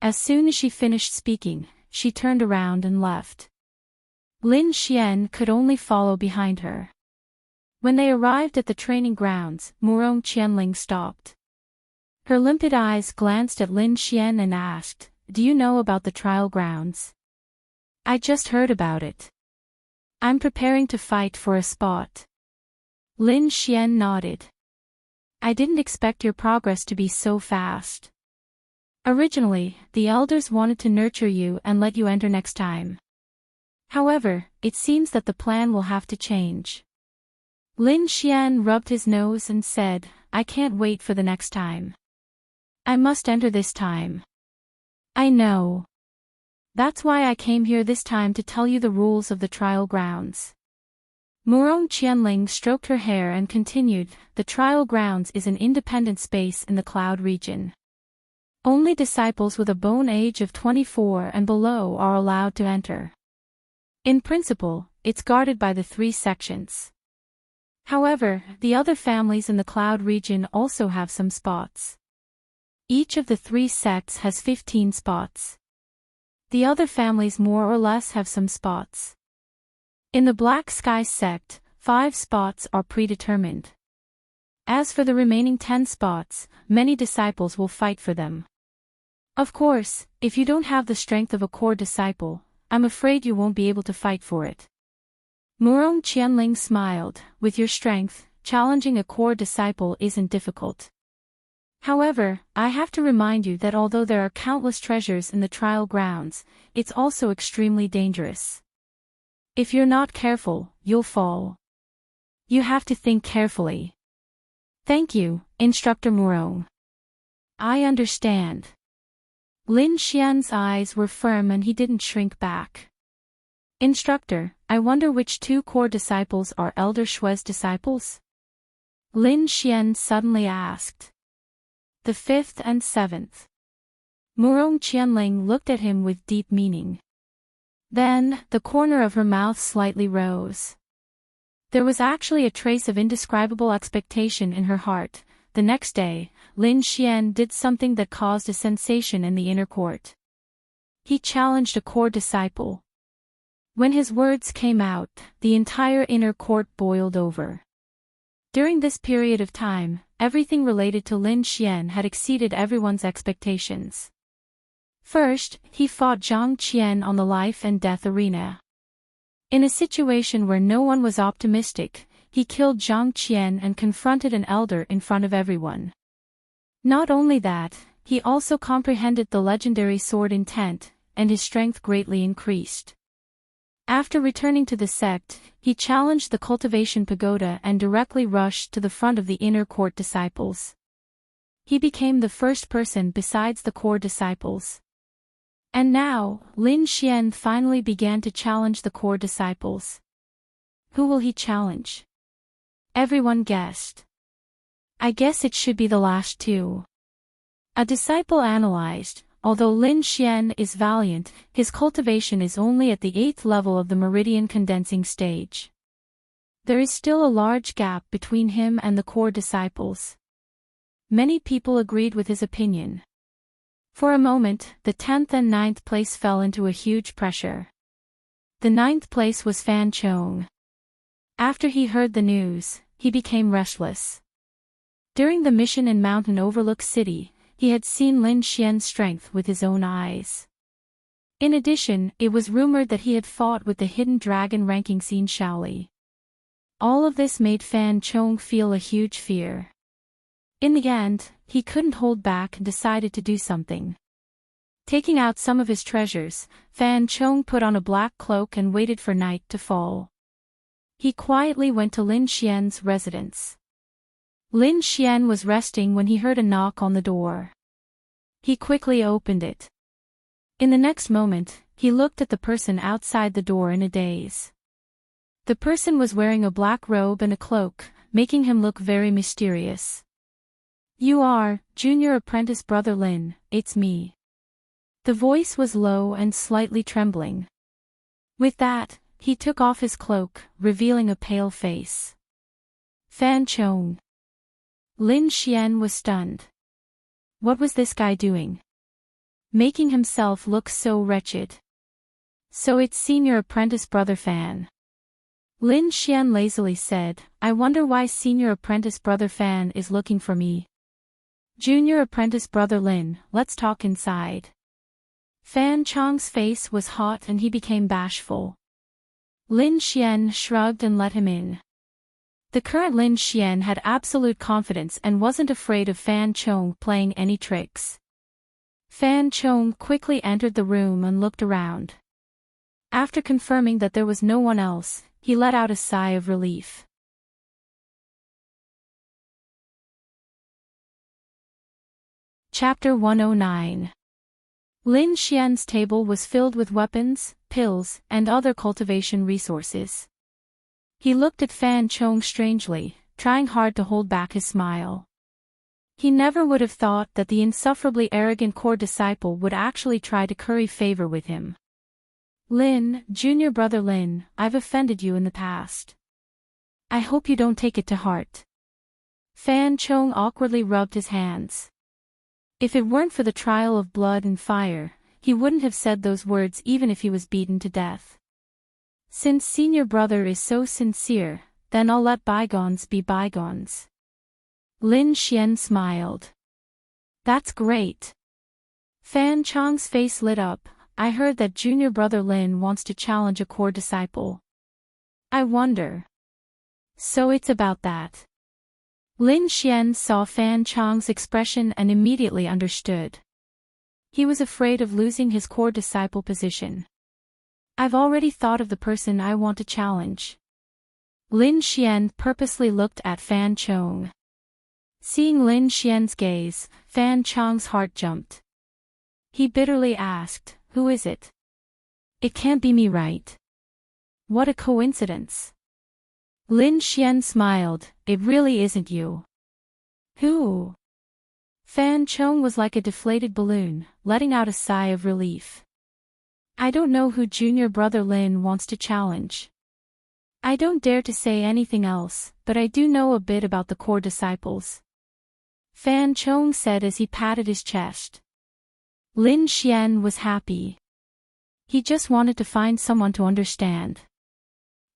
As soon as she finished speaking, she turned around and left. Lin Xian could only follow behind her. When they arrived at the training grounds, Murong Qianling stopped. Her limpid eyes glanced at Lin Xian and asked, "Do you know about the trial grounds?" "I just heard about it. I'm preparing to fight for a spot." Lin Xian nodded. "I didn't expect your progress to be so fast. Originally, the elders wanted to nurture you and let you enter next time. However, it seems that the plan will have to change." Lin Xian rubbed his nose and said, "I can't wait for the next time. I must enter this time." "I know. That's why I came here this time to tell you the rules of the trial grounds. Murong Qianling stroked her hair and continued, the trial grounds is an independent space in the cloud region. Only disciples with a bone age of 24 and below are allowed to enter. In principle, it's guarded by the 3 sections. However, the other families in the cloud region also have some spots. Each of the 3 sects has 15 spots. The other families more or less have some spots. In the Black Sky sect, 5 spots are predetermined. As for the remaining 10 spots, many disciples will fight for them. Of course, if you don't have the strength of a core disciple, I'm afraid you won't be able to fight for it. Murong Qianling smiled, with your strength, challenging a core disciple isn't difficult. However, I have to remind you that although there are countless treasures in the trial grounds, it's also extremely dangerous. If you're not careful, you'll fall. You have to think carefully. Thank you, Instructor Murong. I understand. Lin Xian's eyes were firm and he didn't shrink back. Instructor, I wonder which 2 core disciples are Elder Shui's disciples? Lin Xian suddenly asked. The 5th and 7th. Murong Qianling looked at him with deep meaning. Then, the corner of her mouth slightly rose. There was actually a trace of indescribable expectation in her heart. The next day, Lin Xian did something that caused a sensation in the inner court. He challenged a core disciple. When his words came out, the entire inner court boiled over. During this period of time, everything related to Lin Xian had exceeded everyone's expectations. First, he fought Zhang Qian on the life and death arena. In a situation where no one was optimistic, he killed Zhang Qian and confronted an elder in front of everyone. Not only that, he also comprehended the legendary sword intent, and his strength greatly increased. After returning to the sect, he challenged the cultivation pagoda and directly rushed to the front of the inner court disciples. He became the first person besides the core disciples. And now, Lin Xian finally began to challenge the core disciples. Who will he challenge? Everyone guessed. I guess it should be the last 2. A disciple analyzed, although Lin Xian is valiant, his cultivation is only at the 8th level of the meridian condensing stage. There is still a large gap between him and the core disciples. Many people agreed with his opinion. For a moment, the 10th and 9th place fell into a huge pressure. The 9th place was Fan Chong. After he heard the news, he became restless. During the mission in Mountain Overlook City, he had seen Lin Xian's strength with his own eyes. In addition, it was rumored that he had fought with the hidden dragon ranking Xin Shaoli. All of this made Fan Chong feel a huge fear. In the end, he couldn't hold back and decided to do something. Taking out some of his treasures, Fan Chong put on a black cloak and waited for night to fall. He quietly went to Lin Xian's residence. Lin Xian was resting when he heard a knock on the door. He quickly opened it. In the next moment, he looked at the person outside the door in a daze. The person was wearing a black robe and a cloak, making him look very mysterious. You are, Junior Apprentice Brother Lin, it's me. The voice was low and slightly trembling. With that, he took off his cloak, revealing a pale face. Fan Chong. Lin Xian was stunned. What was this guy doing? Making himself look so wretched. So it's Senior Apprentice Brother Fan. Lin Xian lazily said, I wonder why Senior Apprentice Brother Fan is looking for me. Junior Apprentice Brother Lin, let's talk inside. Fan Chong's face was hot and he became bashful. Lin Xian shrugged and let him in. The current Lin Xian had absolute confidence and wasn't afraid of Fan Chong playing any tricks. Fan Chong quickly entered the room and looked around. After confirming that there was no one else, he let out a sigh of relief. Chapter 109. Lin Xian's table was filled with weapons, pills, and other cultivation resources. He looked at Fan Chong strangely, trying hard to hold back his smile. He never would have thought that the insufferably arrogant core disciple would actually try to curry favor with him. Lin, junior brother Lin, I've offended you in the past. I hope you don't take it to heart. Fan Chong awkwardly rubbed his hands. If it weren't for the trial of blood and fire, he wouldn't have said those words even if he was beaten to death. Since senior brother is so sincere, then I'll let bygones be bygones. Lin Xian smiled. That's great. Fan Chong's face lit up. I heard that junior brother Lin wants to challenge a core disciple. I wonder. So it's about that. Lin Xian saw Fan Chong's expression and immediately understood. He was afraid of losing his core disciple position. I've already thought of the person I want to challenge. Lin Xian purposely looked at Fan Chong. Seeing Lin Xian's gaze, Fan Chong's heart jumped. He bitterly asked, who is it? It can't be me, right? What a coincidence. Lin Xian smiled, it really isn't you. Who? Fan Chong was like a deflated balloon, letting out a sigh of relief. I don't know who junior brother Lin wants to challenge. I don't dare to say anything else, but I do know a bit about the core disciples. Fan Chong said as he patted his chest. Lin Xian was happy. He just wanted to find someone to understand.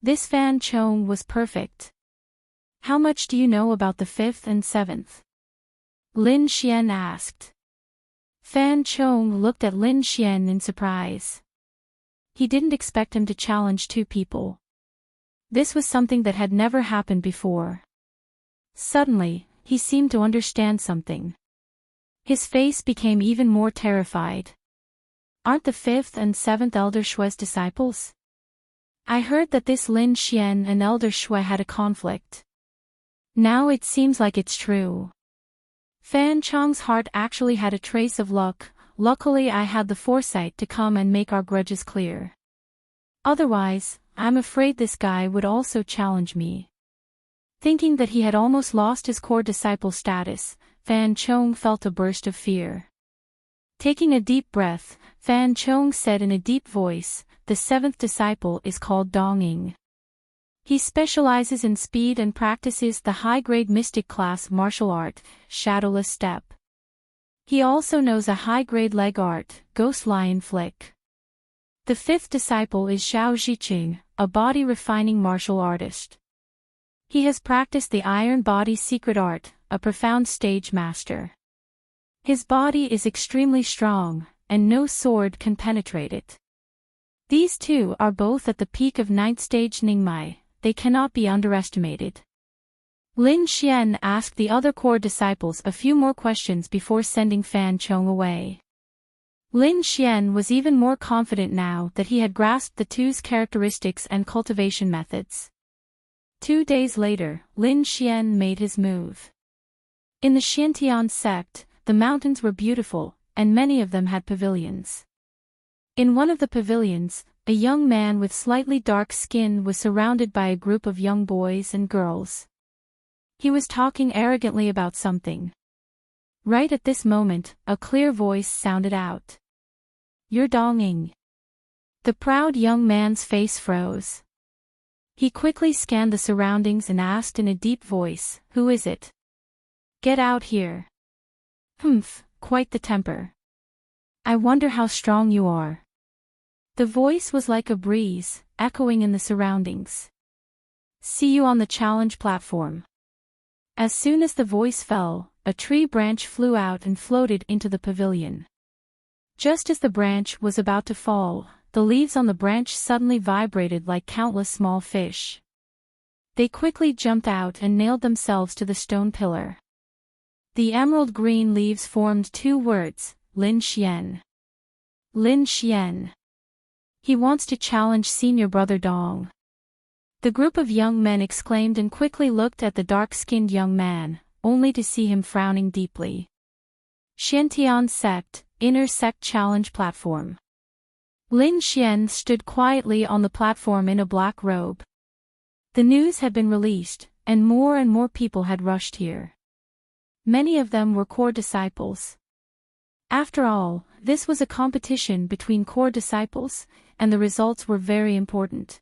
This Fan Chong was perfect. How much do you know about the 5th and 7th? Lin Xian asked. Fan Chong looked at Lin Xian in surprise. He didn't expect him to challenge two people. This was something that had never happened before. Suddenly, he seemed to understand something. His face became even more terrified. Aren't the 5th and 7th Elder Shue's disciples? I heard that this Lin Xian and Elder Shue had a conflict. Now it seems like it's true. Fan Chong's heart actually had a trace of luck. Luckily I had the foresight to come and make our grudges clear. Otherwise, I'm afraid this guy would also challenge me. Thinking that he had almost lost his core disciple status, Fan Chong felt a burst of fear. Taking a deep breath, Fan Chong said in a deep voice, the 7th disciple is called Donging. He specializes in speed and practices the high-grade mystic class martial art, Shadowless Step. He also knows a high-grade leg art, Ghost Lion Flick. The 5th disciple is Xiao Zhiqing, a body-refining martial artist. He has practiced the Iron Body secret art, a profound stage master. His body is extremely strong, and no sword can penetrate it. These two are both at the peak of 9th stage Ningmai, they cannot be underestimated. Lin Xian asked the other core disciples a few more questions before sending Fan Chong away. Lin Xian was even more confident now that he had grasped the two's characteristics and cultivation methods. 2 days later, Lin Xian made his move. In the Xiantian sect, the mountains were beautiful, and many of them had pavilions. In one of the pavilions, a young man with slightly dark skin was surrounded by a group of young boys and girls. He was talking arrogantly about something. Right at this moment, a clear voice sounded out. You're Donging. The proud young man's face froze. He quickly scanned the surroundings and asked in a deep voice, who is it? Get out here. Humph, quite the temper. I wonder how strong you are. The voice was like a breeze, echoing in the surroundings. See you on the challenge platform. As soon as the voice fell, a tree branch flew out and floated into the pavilion. Just as the branch was about to fall, the leaves on the branch suddenly vibrated like countless small fish. They quickly jumped out and nailed themselves to the stone pillar. The emerald green leaves formed 2 words, Lin Xian. Lin Xian. He wants to challenge senior brother Dong. The group of young men exclaimed and quickly looked at the dark-skinned young man, only to see him frowning deeply. Xiantian Sect, Inner Sect Challenge Platform. Lin Xian stood quietly on the platform in a black robe. The news had been released, and more people had rushed here. Many of them were core disciples. After all, this was a competition between core disciples, and the results were very important.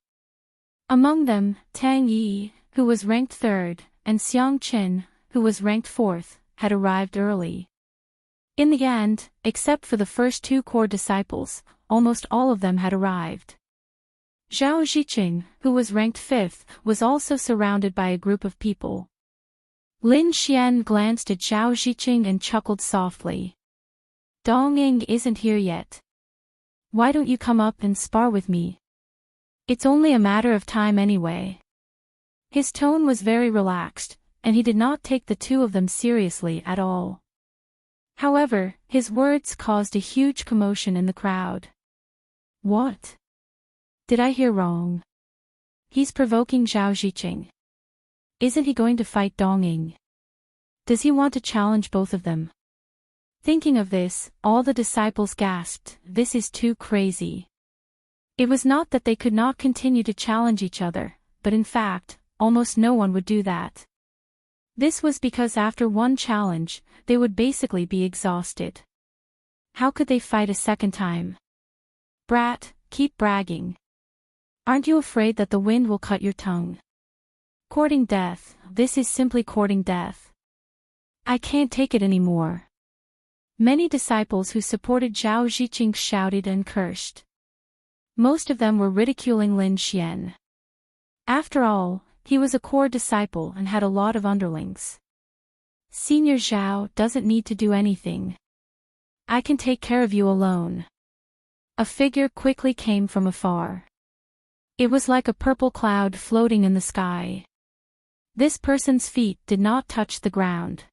Among them, Tang Yi, who was ranked 3rd, and Xiang Chen, who was ranked 4th, had arrived early. In the end, except for the first 2 core disciples, almost all of them had arrived. Zhao Ziqing, who was ranked 5th, was also surrounded by a group of people. Lin Xian glanced at Zhao Ziqing and chuckled softly. Dongying isn't here yet. Why don't you come up and spar with me? It's only a matter of time anyway. His tone was very relaxed, and he did not take the 2 of them seriously at all. However, his words caused a huge commotion in the crowd. What? Did I hear wrong? He's provoking Zhao Ziqing. Isn't he going to fight Dongying? Does he want to challenge both of them? Thinking of this, all the disciples gasped, this is too crazy. It was not that they could not continue to challenge each other, but in fact, almost no one would do that. This was because after one challenge, they would basically be exhausted. How could they fight a second time? Brat, keep bragging. Aren't you afraid that the wind will cut your tongue? Courting death, this is simply courting death. I can't take it anymore. Many disciples who supported Zhao Ziqing shouted and cursed. Most of them were ridiculing Lin Xian. After all, he was a core disciple and had a lot of underlings. Senior Zhao doesn't need to do anything. I can take care of you alone. A figure quickly came from afar. It was like a purple cloud floating in the sky. This person's feet did not touch the ground.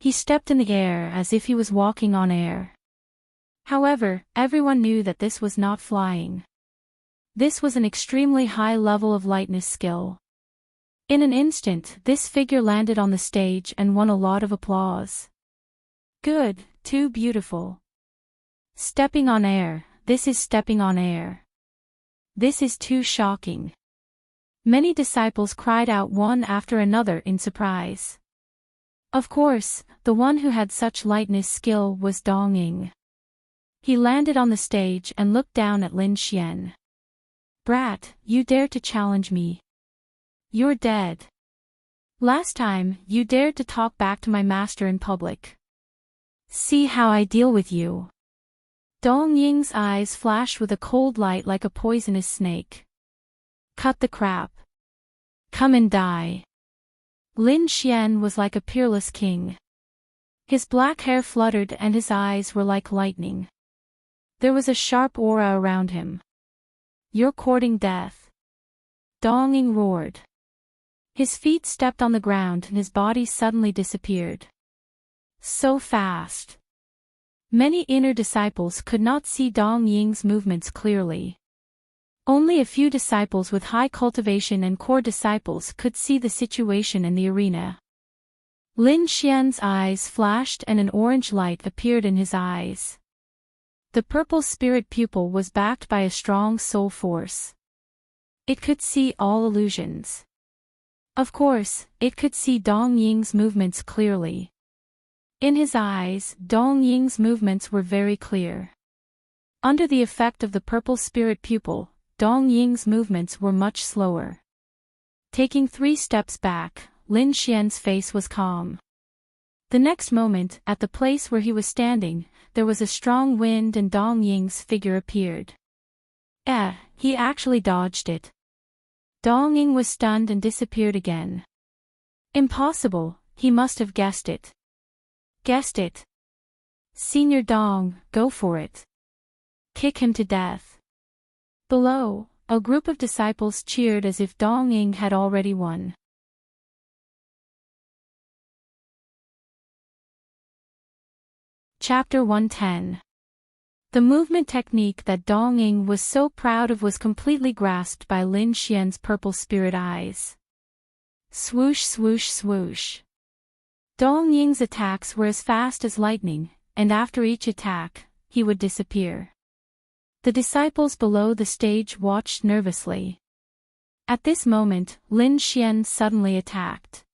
He stepped in the air as if he was walking on air. However, everyone knew that this was not flying. This was an extremely high level of lightness skill. In an instant, this figure landed on the stage and won a lot of applause. Good, too beautiful. Stepping on air, this is stepping on air. This is too shocking. Many disciples cried out one after another in surprise. Of course, the one who had such lightness skill was Dongying. He landed on the stage and looked down at Lin Xian. Brat, you dare to challenge me. You're dead. Last time, you dared to talk back to my master in public. See how I deal with you. Dongying's eyes flashed with a cold light like a poisonous snake. Cut the crap. Come and die. Lin Xian was like a peerless king. His black hair fluttered and his eyes were like lightning. There was a sharp aura around him. You're courting death. Dongying roared. His feet stepped on the ground and his body suddenly disappeared. So fast. Many inner disciples could not see Dongying's movements clearly. Only a few disciples with high cultivation and core disciples could see the situation in the arena. Lin Xian's eyes flashed and an orange light appeared in his eyes. The purple spirit pupil was backed by a strong soul force. It could see all illusions. Of course, it could see Dongying's movements clearly. In his eyes, Dongying's movements were very clear. Under the effect of the purple spirit pupil, Dongying's movements were much slower. Taking 3 steps back, Lin Xian's face was calm. The next moment, at the place where he was standing, there was a strong wind and Dongying's figure appeared. He actually dodged it. Dongying was stunned and disappeared again. Impossible, he must have guessed it. Guessed it. Senior Dong, go for it. Kick him to death. Below, a group of disciples cheered as if Dongying had already won. Chapter 110. The movement technique that Dongying was so proud of was completely grasped by Lin Xian's purple spirit eyes. Swoosh swoosh swoosh. Dongying's attacks were as fast as lightning, and after each attack, he would disappear. The disciples below the stage watched nervously. At this moment, Lin Xian suddenly attacked.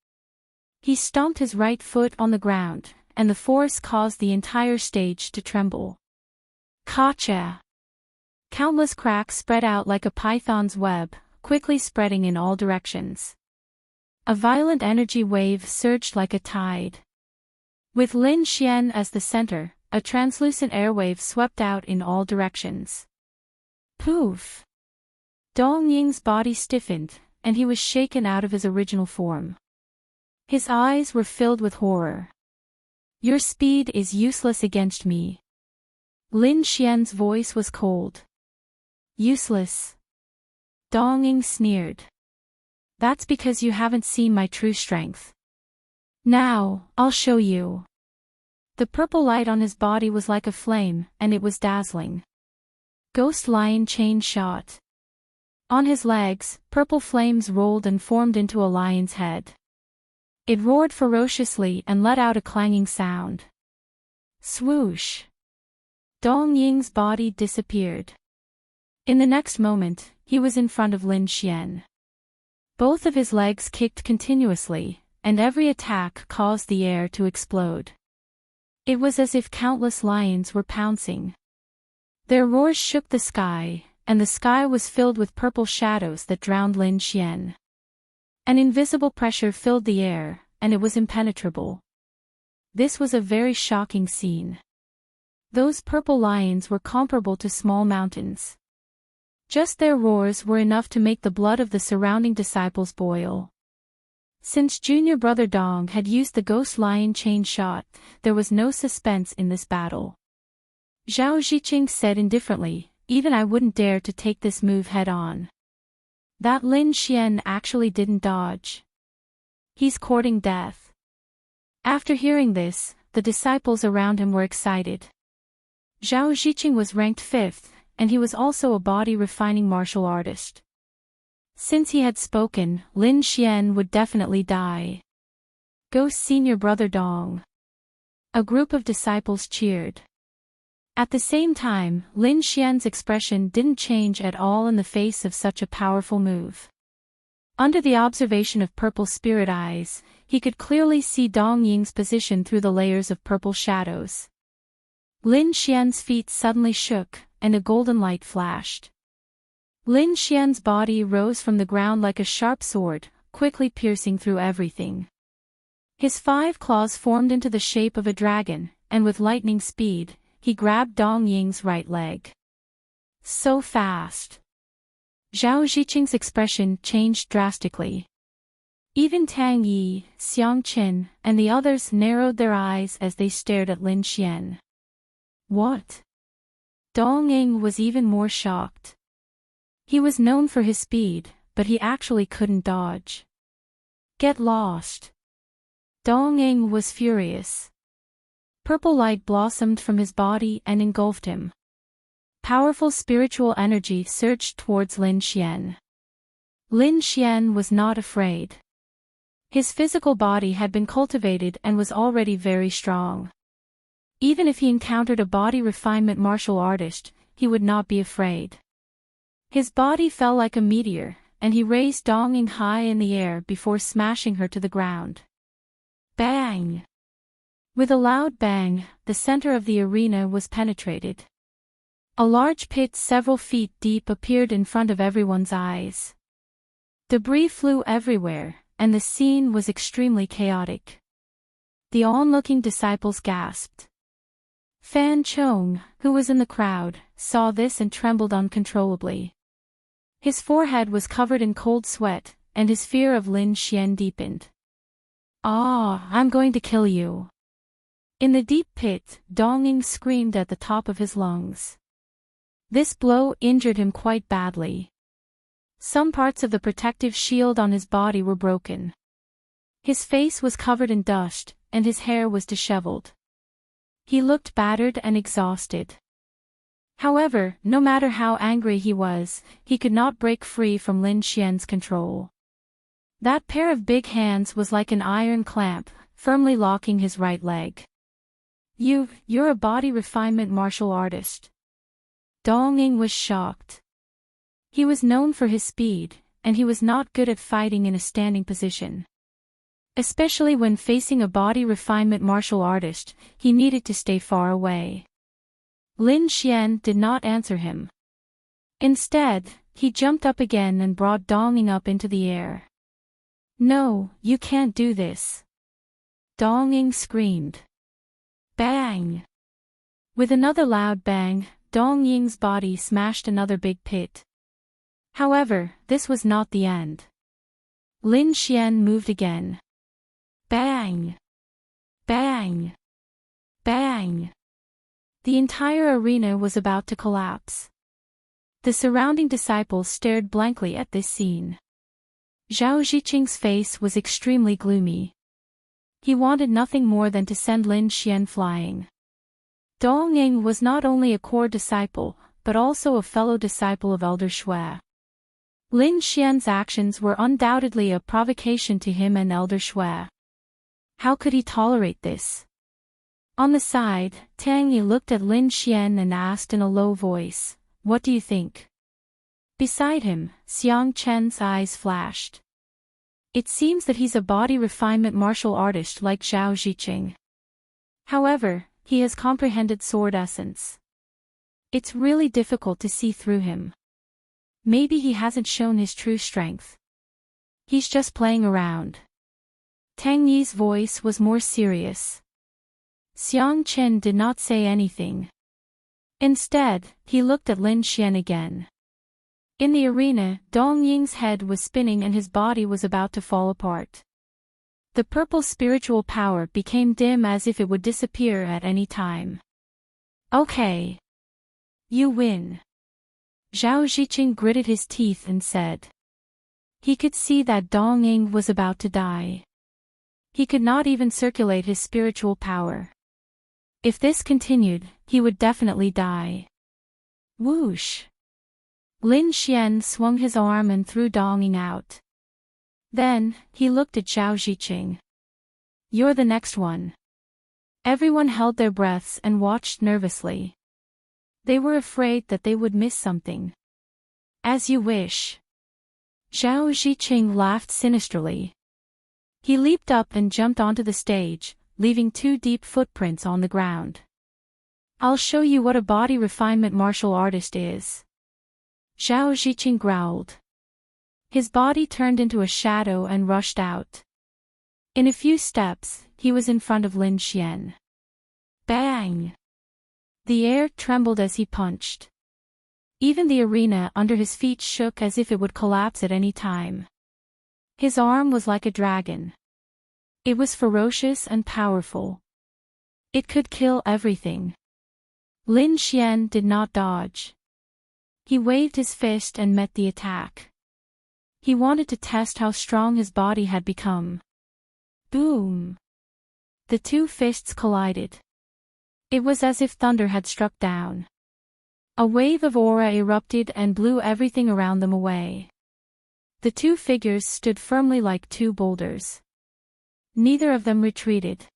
He stomped his right foot on the ground, and the force caused the entire stage to tremble. Gotcha! Countless cracks spread out like a python's web, quickly spreading in all directions. A violent energy wave surged like a tide. With Lin Xian as the center, a translucent airwave swept out in all directions. Poof! Dong Ying's body stiffened, and he was shaken out of his original form. His eyes were filled with horror. Your speed is useless against me. Lin Xian's voice was cold. Useless. Dong Ying sneered. That's because you haven't seen my true strength. Now, I'll show you. The purple light on his body was like a flame, and it was dazzling. Ghost Lion Chain Shot. On his legs, purple flames rolled and formed into a lion's head. It roared ferociously and let out a clanging sound. Swoosh! Dong Ying's body disappeared. In the next moment, he was in front of Lin Xian. Both of his legs kicked continuously, and every attack caused the air to explode. It was as if countless lions were pouncing. Their roars shook the sky, and the sky was filled with purple shadows that drowned Lin Xian. An invisible pressure filled the air, and it was impenetrable. This was a very shocking scene. Those purple lions were comparable to small mountains. Just their roars were enough to make the blood of the surrounding disciples boil. Since junior brother Dong had used the Ghost Lion Chain Shot, there was no suspense in this battle. Zhao Ziqing said indifferently, even I wouldn't dare to take this move head-on. That Lin Xian actually didn't dodge. He's courting death. After hearing this, the disciples around him were excited. Zhao Ziqing was ranked 5th, and he was also a body-refining martial artist. Since he had spoken, Lin Xian would definitely die. Go senior brother Dong. A group of disciples cheered. At the same time, Lin Xian's expression didn't change at all in the face of such a powerful move. Under the observation of purple spirit eyes, he could clearly see Dong Ying's position through the layers of purple shadows. Lin Xian's feet suddenly shook, and a golden light flashed. Lin Xian's body rose from the ground like a sharp sword, quickly piercing through everything. His 5 claws formed into the shape of a dragon, and with lightning speed, he grabbed Dong Ying's right leg. So fast! Zhao Ziqing's expression changed drastically. Even Tang Yi, Xiang Qin, and the others narrowed their eyes as they stared at Lin Xian. What? Dong Ying was even more shocked. He was known for his speed, but he actually couldn't dodge. Get lost! Dong Ying was furious. Purple light blossomed from his body and engulfed him. Powerful spiritual energy surged towards Lin Xian. Lin Xian was not afraid. His physical body had been cultivated and was already very strong. Even if he encountered a body refinement martial artist, he would not be afraid. His body fell like a meteor, and he raised Dong Ying high in the air before smashing her to the ground. Bang! With a loud bang, the center of the arena was penetrated. A large pit several feet deep appeared in front of everyone's eyes. Debris flew everywhere, and the scene was extremely chaotic. The onlooking disciples gasped. Fan Chong, who was in the crowd, saw this and trembled uncontrollably. His forehead was covered in cold sweat, and his fear of Lin Xian deepened. Ah, I'm going to kill you. In the deep pit, Dong Ying screamed at the top of his lungs. This blow injured him quite badly. Some parts of the protective shield on his body were broken. His face was covered in dust, and his hair was disheveled. He looked battered and exhausted. However, no matter how angry he was, he could not break free from Lin Xian's control. That pair of big hands was like an iron clamp, firmly locking his right leg. You're a body refinement martial artist. Dong Ying was shocked. He was known for his speed, and he was not good at fighting in a standing position. Especially when facing a body refinement martial artist, he needed to stay far away. Lin Xian did not answer him. Instead, he jumped up again and brought Dongying up into the air. "No, you can't do this!" Dongying screamed. Bang! With another loud bang, Dongying's body smashed another big pit. However, this was not the end. Lin Xian moved again. Bang! Bang! Bang! The entire arena was about to collapse. The surrounding disciples stared blankly at this scene. Zhao Ziqing's face was extremely gloomy. He wanted nothing more than to send Lin Xian flying. Dongying was not only a core disciple, but also a fellow disciple of Elder Shui. Lin Xian's actions were undoubtedly a provocation to him and Elder Shui. How could he tolerate this? On the side, Tang Yi looked at Lin Xian and asked in a low voice, "What do you think?" Beside him, Xiang Chen's eyes flashed. It seems that he's a body refinement martial artist like Zhao Ziqing. However, he has comprehended sword essence. It's really difficult to see through him. Maybe he hasn't shown his true strength. He's just playing around. Tang Yi's voice was more serious. Xiang Chen did not say anything. Instead, he looked at Lin Xian again. In the arena, Dongying's head was spinning and his body was about to fall apart. The purple spiritual power became dim as if it would disappear at any time. "Okay. You win." Zhao Ziqing gritted his teeth and said. He could see that Dongying was about to die. He could not even circulate his spiritual power. If this continued, he would definitely die. Whoosh! Lin Xian swung his arm and threw Dongying out. Then, he looked at Zhao Ziqing. "You're the next one." Everyone held their breaths and watched nervously. They were afraid that they would miss something. "As you wish." Zhao Ziqing laughed sinisterly. He leaped up and jumped onto the stage, leaving 2 deep footprints on the ground. "I'll show you what a body refinement martial artist is." Zhao Ziqing growled. His body turned into a shadow and rushed out. In a few steps, he was in front of Lin Xian. Bang! The air trembled as he punched. Even the arena under his feet shook as if it would collapse at any time. His arm was like a dragon. It was ferocious and powerful. It could kill everything. Lin Xian did not dodge. He waved his fist and met the attack. He wanted to test how strong his body had become. Boom! The 2 fists collided. It was as if thunder had struck down. A wave of aura erupted and blew everything around them away. The 2 figures stood firmly like 2 boulders. Neither of them retreated.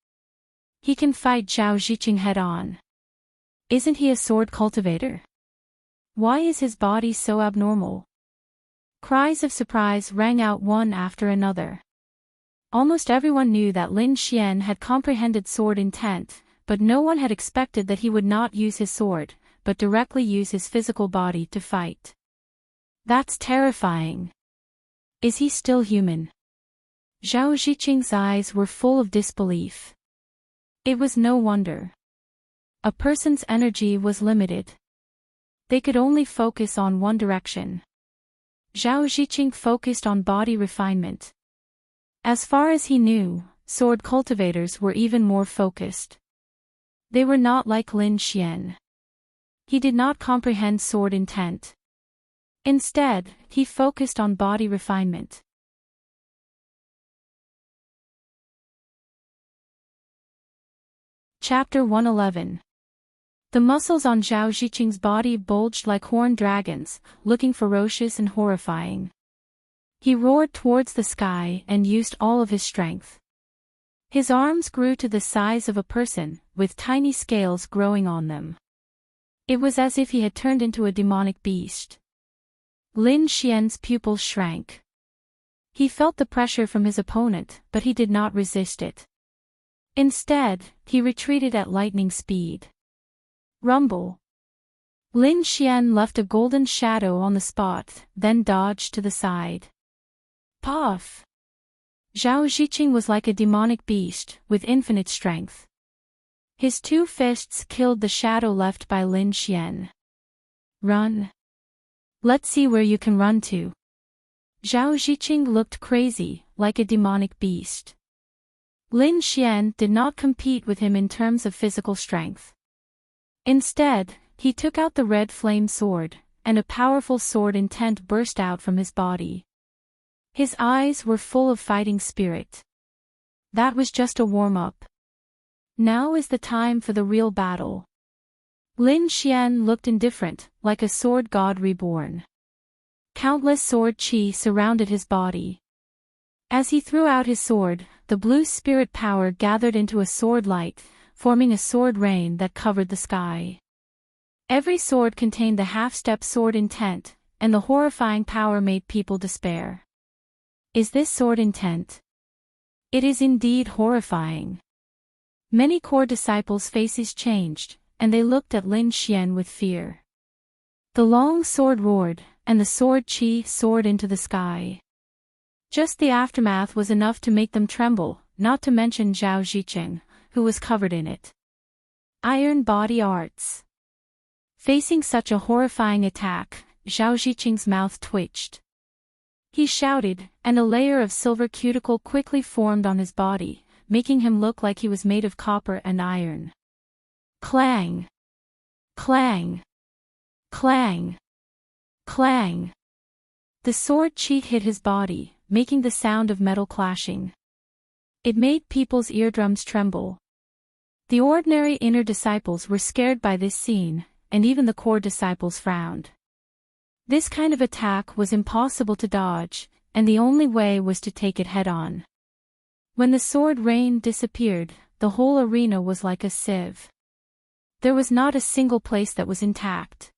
He can fight Zhao Ziqing head-on. Isn't he a sword cultivator? Why is his body so abnormal? Cries of surprise rang out one after another. Almost everyone knew that Lin Xian had comprehended sword intent, but no one had expected that he would not use his sword, but directly use his physical body to fight. That's terrifying. Is he still human? Zhao Ziqing's eyes were full of disbelief. It was no wonder. A person's energy was limited. They could only focus on one direction. Zhao Ziqing focused on body refinement. As far as he knew, sword cultivators were even more focused. They were not like Lin Xian. He did not comprehend sword intent. Instead, he focused on body refinement. Chapter 111. The muscles on Zhao Ziqing's body bulged like horned dragons, looking ferocious and horrifying. He roared towards the sky and used all of his strength. His arms grew to the size of a person, with tiny scales growing on them. It was as if he had turned into a demonic beast. Lin Xian's pupils shrank. He felt the pressure from his opponent, but he did not resist it. Instead, he retreated at lightning speed. Rumble. Lin Xian left a golden shadow on the spot, then dodged to the side. Puff! Zhao Ziqing was like a demonic beast, with infinite strength. His two fists killed the shadow left by Lin Xian. Run. Let's see where you can run to. Zhao Ziqing looked crazy, like a demonic beast. Lin Xian did not compete with him in terms of physical strength. Instead, he took out the red flame sword, and a powerful sword intent burst out from his body. His eyes were full of fighting spirit. That was just a warm-up. Now is the time for the real battle. Lin Xian looked indifferent, like a sword god reborn. Countless sword qi surrounded his body. As he threw out his sword, the blue spirit power gathered into a sword light, forming a sword rain that covered the sky. Every sword contained the half-step sword intent, and the horrifying power made people despair. Is this sword intent? It is indeed horrifying. Many core disciples' faces changed, and they looked at Lin Xian with fear. The long sword roared, and the sword qi soared into the sky. Just the aftermath was enough to make them tremble, not to mention Zhao Ziqing, who was covered in it. Iron body arts. Facing such a horrifying attack, Zhao Ziqing's mouth twitched. He shouted, and a layer of silver cuticle quickly formed on his body, making him look like he was made of copper and iron. Clang! Clang! Clang! Clang! The sword qi hit his body, making the sound of metal clashing. It made people's eardrums tremble. The ordinary inner disciples were scared by this scene, and even the core disciples frowned. This kind of attack was impossible to dodge, and the only way was to take it head-on. When the sword rain disappeared, the whole arena was like a sieve. There was not a single place that was intact.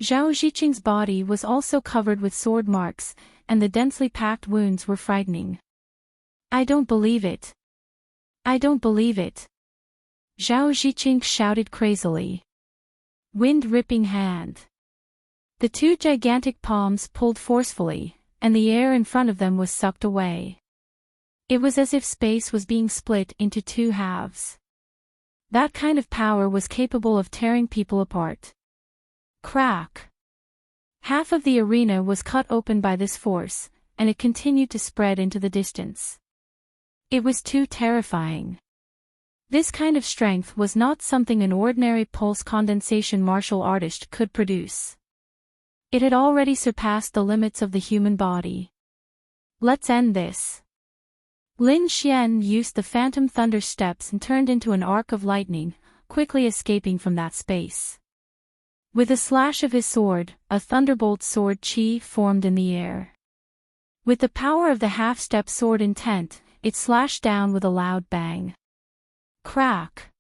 Zhao Ziqing's body was also covered with sword marks, and the densely packed wounds were frightening. I don't believe it. I don't believe it. Zhao Ziqing shouted crazily. Wind-ripping hand. The two gigantic palms pulled forcefully, and the air in front of them was sucked away. It was as if space was being split into two halves. That kind of power was capable of tearing people apart. Crack! Half of the arena was cut open by this force, and it continued to spread into the distance. It was too terrifying. This kind of strength was not something an ordinary pulse condensation martial artist could produce. It had already surpassed the limits of the human body. Let's end this. Lin Xian used the phantom thunder steps and turned into an arc of lightning, quickly escaping from that space. With a slash of his sword, a thunderbolt sword qi formed in the air. With the power of the half-step sword intent, it slashed down with a loud bang. Crack!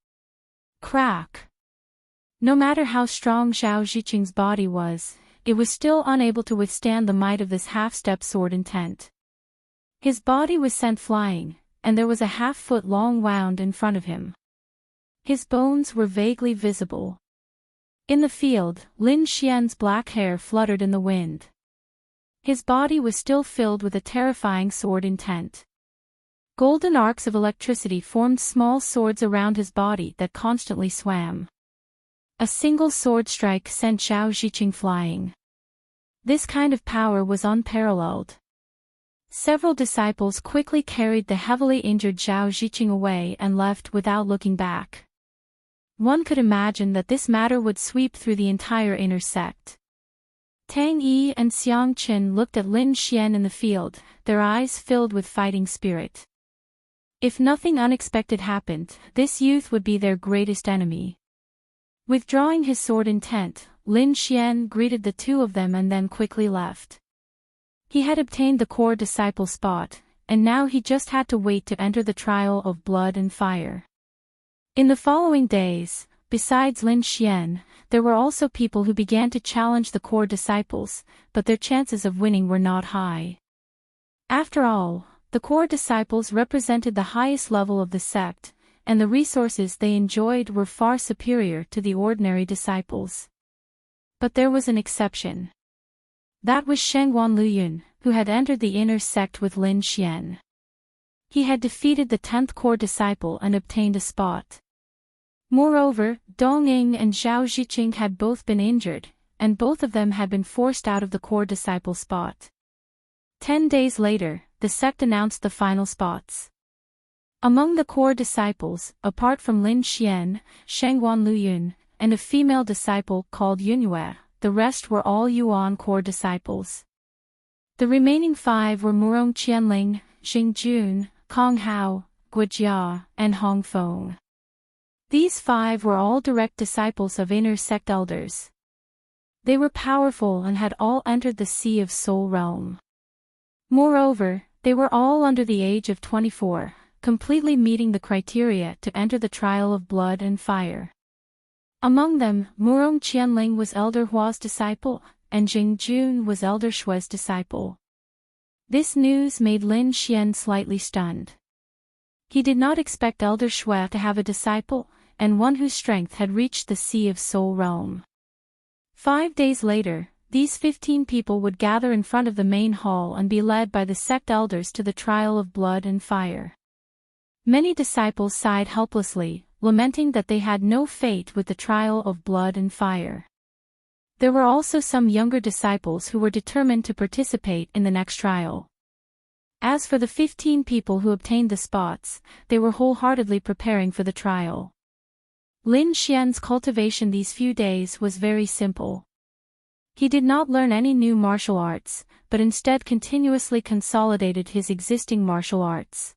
Crack! No matter how strong Zhao Ziqing's body was, it was still unable to withstand the might of this half-step sword intent. His body was sent flying, and there was a half-foot-long wound in front of him. His bones were vaguely visible. In the field, Lin Xian's black hair fluttered in the wind. His body was still filled with a terrifying sword intent. Golden arcs of electricity formed small swords around his body that constantly swam. A single sword strike sent Zhao Ziqing flying. This kind of power was unparalleled. Several disciples quickly carried the heavily injured Zhao Ziqing away and left without looking back. One could imagine that this matter would sweep through the entire inner sect. Tang Yi and Xiang Qin looked at Lin Xian in the field, their eyes filled with fighting spirit. If nothing unexpected happened, this youth would be their greatest enemy. Withdrawing his sword intent, Lin Xian greeted the two of them and then quickly left. He had obtained the core disciple spot, and now he just had to wait to enter the trial of blood and fire. In the following days, Besides Lin Xian, there were also people who began to challenge the core disciples, but their chances of winning were not high. After all, the core disciples represented the highest level of the sect, and the resources they enjoyed were far superior to the ordinary disciples. But there was an exception. That was Shengguan Luyun, who had entered the inner sect with Lin Xian. He had defeated the 10th core disciple and obtained a spot. Moreover, Dong Ying and Zhao Zhiqing had both been injured, and both of them had been forced out of the core disciple spot. 10 days later, the sect announced the final spots. Among the core disciples, apart from Lin Xian, Shengguan Luyun, and a female disciple called Yunyue, the rest were all Yuan core disciples. The remaining 5 were Murong Qianling, Xingjun, Kong Hao, Guojia, and Hong Feng. These 5 were all direct disciples of inner sect elders. They were powerful and had all entered the Sea of Soul realm. Moreover, they were all under the age of 24, completely meeting the criteria to enter the trial of blood and fire. Among them, Murong Qianling was Elder Hua's disciple, and Xingjun was Elder Shui's disciple. This news made Lin Xian slightly stunned. He did not expect Elder Shui to have a disciple, and one whose strength had reached the Sea of Soul realm. 5 days later, these 15 people would gather in front of the main hall and be led by the sect elders to the trial of blood and fire. Many disciples sighed helplessly, lamenting that they had no fate with the trial of blood and fire. There were also some younger disciples who were determined to participate in the next trial. As for the 15 people who obtained the spots, they were wholeheartedly preparing for the trial. Lin Xian's cultivation these few days was very simple. He did not learn any new martial arts, but instead continuously consolidated his existing martial arts.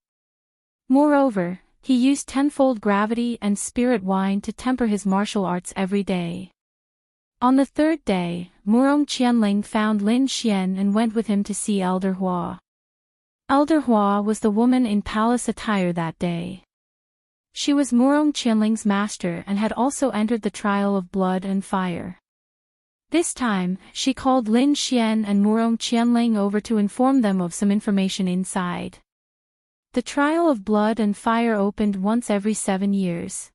Moreover, he used tenfold gravity and spirit wine to temper his martial arts every day. On the 3rd day, Murong Qianling found Lin Xian and went with him to see Elder Hua. Elder Hua was the woman in palace attire that day. She was Murong Qianling's master and had also entered the trial of blood and fire. This time, she called Lin Xian and Murong Qianling over to inform them of some information inside. The trial of blood and fire opened once every 7 years.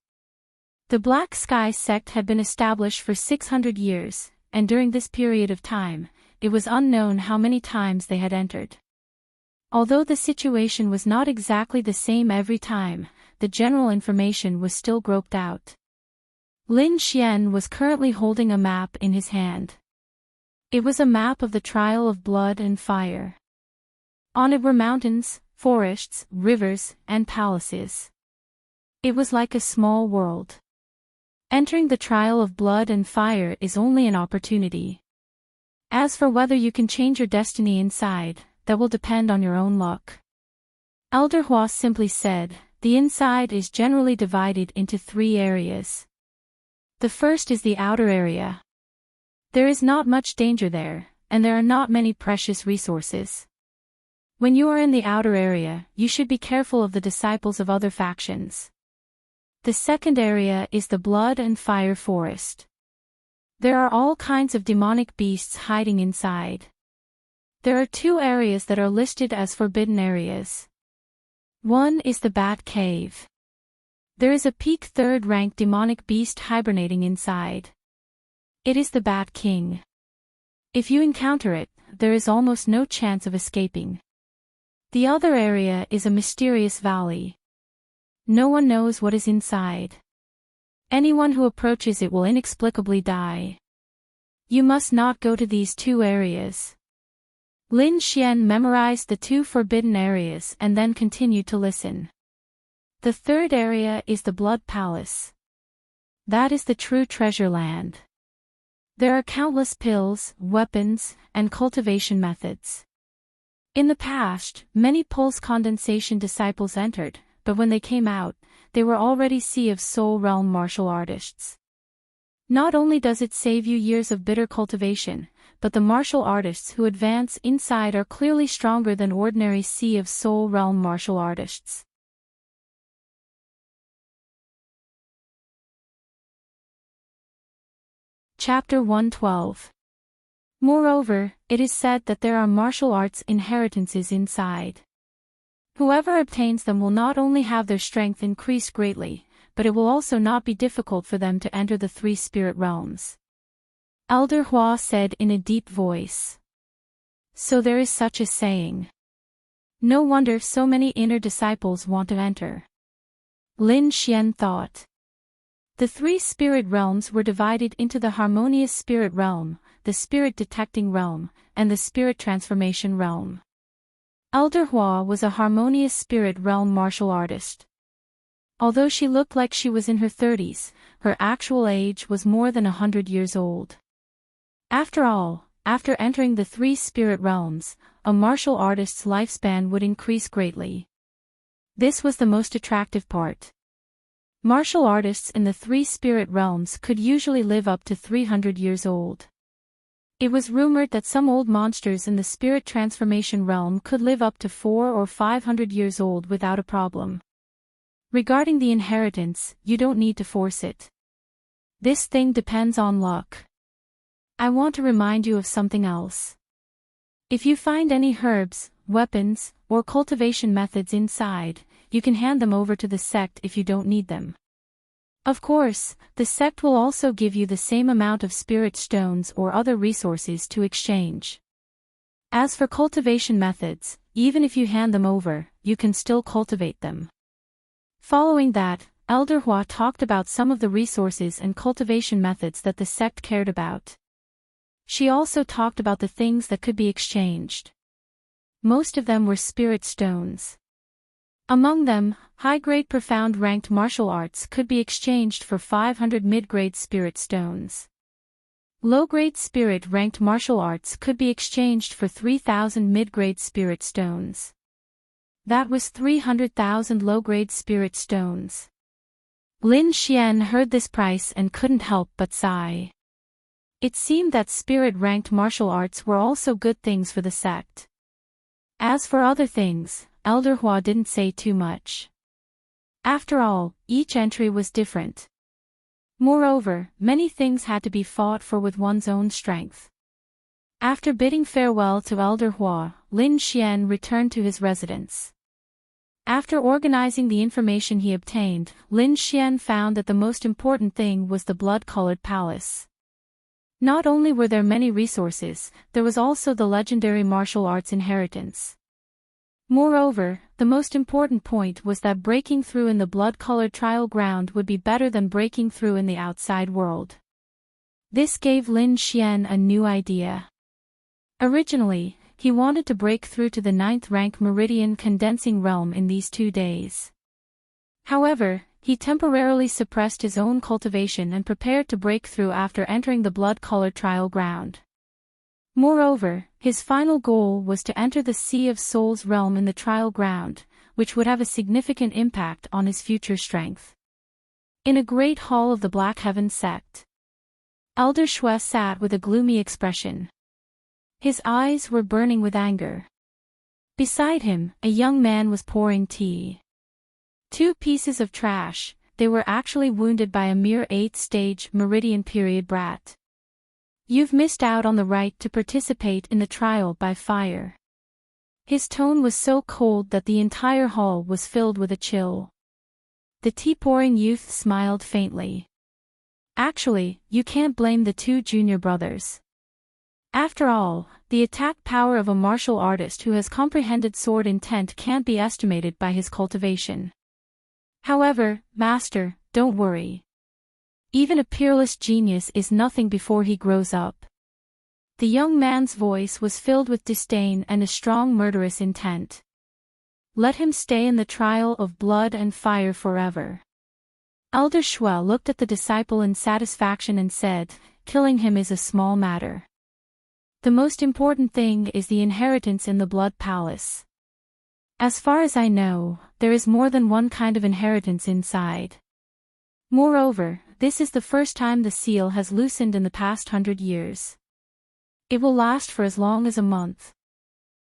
The Black Sky sect had been established for 600 years, and during this period of time, it was unknown how many times they had entered. Although the situation was not exactly the same every time, the general information was still groped out. Lin Xian was currently holding a map in his hand. It was a map of the trial of blood and fire. On it were mountains, forests, rivers, and palaces. It was like a small world. Entering the trial of blood and fire is only an opportunity. As for whether you can change your destiny inside, that will depend on your own luck. Elder Hua simply said, the inside is generally divided into 3 areas. The first is the outer area. There is not much danger there, and there are not many precious resources. When you are in the outer area, you should be careful of the disciples of other factions. The second area is the blood and fire forest. There are all kinds of demonic beasts hiding inside. There are 2 areas that are listed as forbidden areas. One is the Bat Cave. There is a peak 3rd-rank demonic beast hibernating inside. It is the Bat King. If you encounter it, there is almost no chance of escaping. The other area is a mysterious valley. No one knows what is inside. Anyone who approaches it will inexplicably die. You must not go to these 2 areas. Lin Xian memorized the 2 forbidden areas and then continued to listen. The 3rd area is the Blood Palace. That is the true treasure land. There are countless pills, weapons, and cultivation methods. In the past, many pulse condensation disciples entered, but when they came out, they were already Sea of Soul realm martial artists. Not only does it save you years of bitter cultivation, but the martial artists who advance inside are clearly stronger than ordinary Sea of Soul realm martial artists. Chapter 112. Moreover, it is said that there are martial arts inheritances inside. Whoever obtains them will not only have their strength increased greatly, but it will also not be difficult for them to enter the three spirit realms. Elder Hua said in a deep voice. So there is such a saying. No wonder so many inner disciples want to enter. Lin Xian thought. The three spirit realms were divided into the harmonious spirit realm, the spirit detecting realm, and the spirit transformation realm. Elder Hua was a harmonious spirit realm martial artist. Although she looked like she was in her 30s, her actual age was more than 100 years old. After all, after entering the three spirit realms, a martial artist's lifespan would increase greatly. This was the most attractive part. Martial artists in the three spirit realms could usually live up to 300 years old. It was rumored that some old monsters in the spirit transformation realm could live up to 400 or 500 years old without a problem. Regarding the inheritance, you don't need to force it. This thing depends on luck. I want to remind you of something else. If you find any herbs, weapons, or cultivation methods inside, you can hand them over to the sect if you don't need them. Of course, the sect will also give you the same amount of spirit stones or other resources to exchange. As for cultivation methods, even if you hand them over, you can still cultivate them. Following that, Elder Hua talked about some of the resources and cultivation methods that the sect cared about. She also talked about the things that could be exchanged. Most of them were spirit stones. Among them, high-grade profound ranked martial arts could be exchanged for 500 mid-grade spirit stones. Low-grade spirit ranked martial arts could be exchanged for 3,000 mid-grade spirit stones. That was 300,000 low-grade spirit stones. Lin Xian heard this price and couldn't help but sigh. It seemed that spirit-ranked martial arts were also good things for the sect. As for other things, Elder Hua didn't say too much. After all, each entry was different. Moreover, many things had to be fought for with one's own strength. After bidding farewell to Elder Hua, Lin Xian returned to his residence. After organizing the information he obtained, Lin Xian found that the most important thing was the blood-colored palace. Not only were there many resources, there was also the legendary martial arts inheritance. Moreover, the most important point was that breaking through in the blood-colored trial ground would be better than breaking through in the outside world. This gave Lin Xian a new idea. Originally, he wanted to break through to the 9th rank meridian condensing realm in these 2 days. However, he temporarily suppressed his own cultivation and prepared to break through after entering the blood-colored trial ground. Moreover, his final goal was to enter the Sea of Souls realm in the trial ground, which would have a significant impact on his future strength. In a great hall of the Black Heaven sect, Elder Shui sat with a gloomy expression. His eyes were burning with anger. Beside him, a young man was pouring tea. 2 pieces of trash, they were actually wounded by a mere 8th-stage meridian period brat. You've missed out on the right to participate in the trial by fire. His tone was so cold that the entire hall was filled with a chill. The tea-pouring youth smiled faintly. Actually, you can't blame the 2 junior brothers. After all, the attack power of a martial artist who has comprehended sword intent can't be estimated by his cultivation. However, master, don't worry. Even a peerless genius is nothing before he grows up. The young man's voice was filled with disdain and a strong murderous intent. Let him stay in the trial of blood and fire forever. Elder Shui looked at the disciple in satisfaction and said, killing him is a small matter. The most important thing is the inheritance in the Blood Palace. As far as I know, there is more than one kind of inheritance inside. Moreover, this is the first time the seal has loosened in the past 100 years. It will last for as long as a month.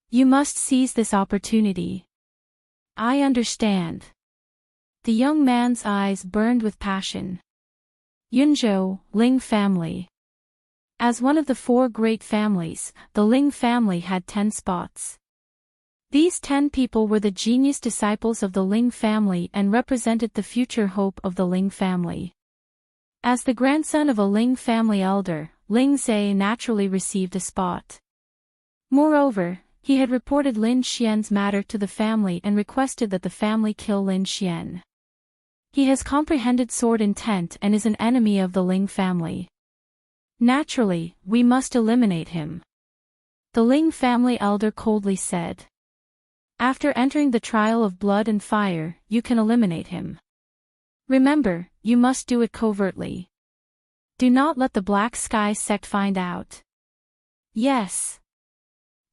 You must seize this opportunity. I understand. The young man's eyes burned with passion. Yunzhou, Ling family. As one of the 4 great families, the Ling family had 10 spots. These 10 people were the genius disciples of the Ling family and represented the future hope of the Ling family. As the grandson of a Ling family elder, Ling Zhe naturally received a spot. Moreover, he had reported Lin Xian's matter to the family and requested that the family kill Lin Xian. He has comprehended sword intent and is an enemy of the Ling family. Naturally, we must eliminate him. The Ling family elder coldly said. After entering the trial of blood and fire, you can eliminate him. Remember, you must do it covertly. Do not let the Black Sky sect find out. Yes.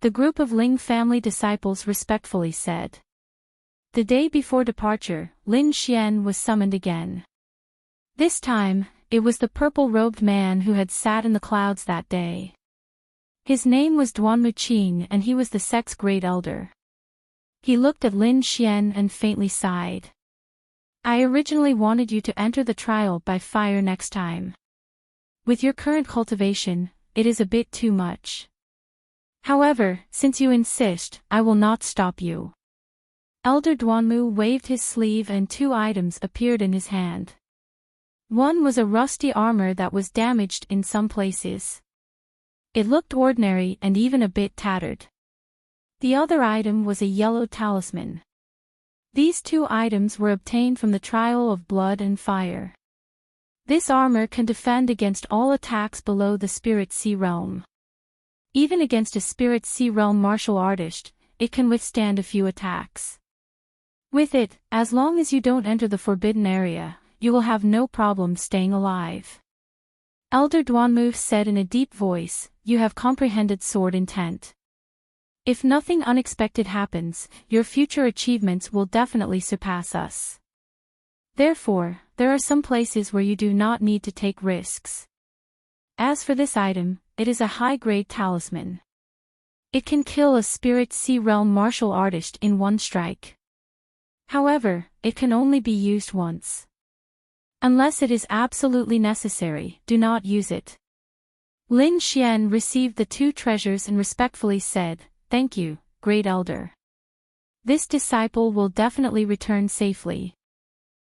The group of Ling family disciples respectfully said. The day before departure, Lin Xian was summoned again. This time, it was the purple-robed man who had sat in the clouds that day. His name was Duanmu Qing and he was the sect's great elder. He looked at Lin Xian and faintly sighed. I originally wanted you to enter the trial by fire next time. With your current cultivation, it is a bit too much. However, since you insist, I will not stop you. Elder Duanmu waved his sleeve and 2 items appeared in his hand. One was a rusty armor that was damaged in some places. It looked ordinary and even a bit tattered. The other item was a yellow talisman. These 2 items were obtained from the trial of blood and fire. This armor can defend against all attacks below the Spirit Sea realm. Even against a Spirit Sea realm martial artist, it can withstand a few attacks. With it, as long as you don't enter the forbidden area, you will have no problem staying alive. Elder Duanmu said in a deep voice, you have comprehended sword intent. If nothing unexpected happens, your future achievements will definitely surpass us. Therefore, there are some places where you do not need to take risks. As for this item, it is a high-grade talisman. It can kill a Spirit Sea realm martial artist in 1 strike. However, it can only be used once. Unless it is absolutely necessary, do not use it. Lin Xian received the 2 treasures and respectfully said, Thank you, great elder. This disciple will definitely return safely.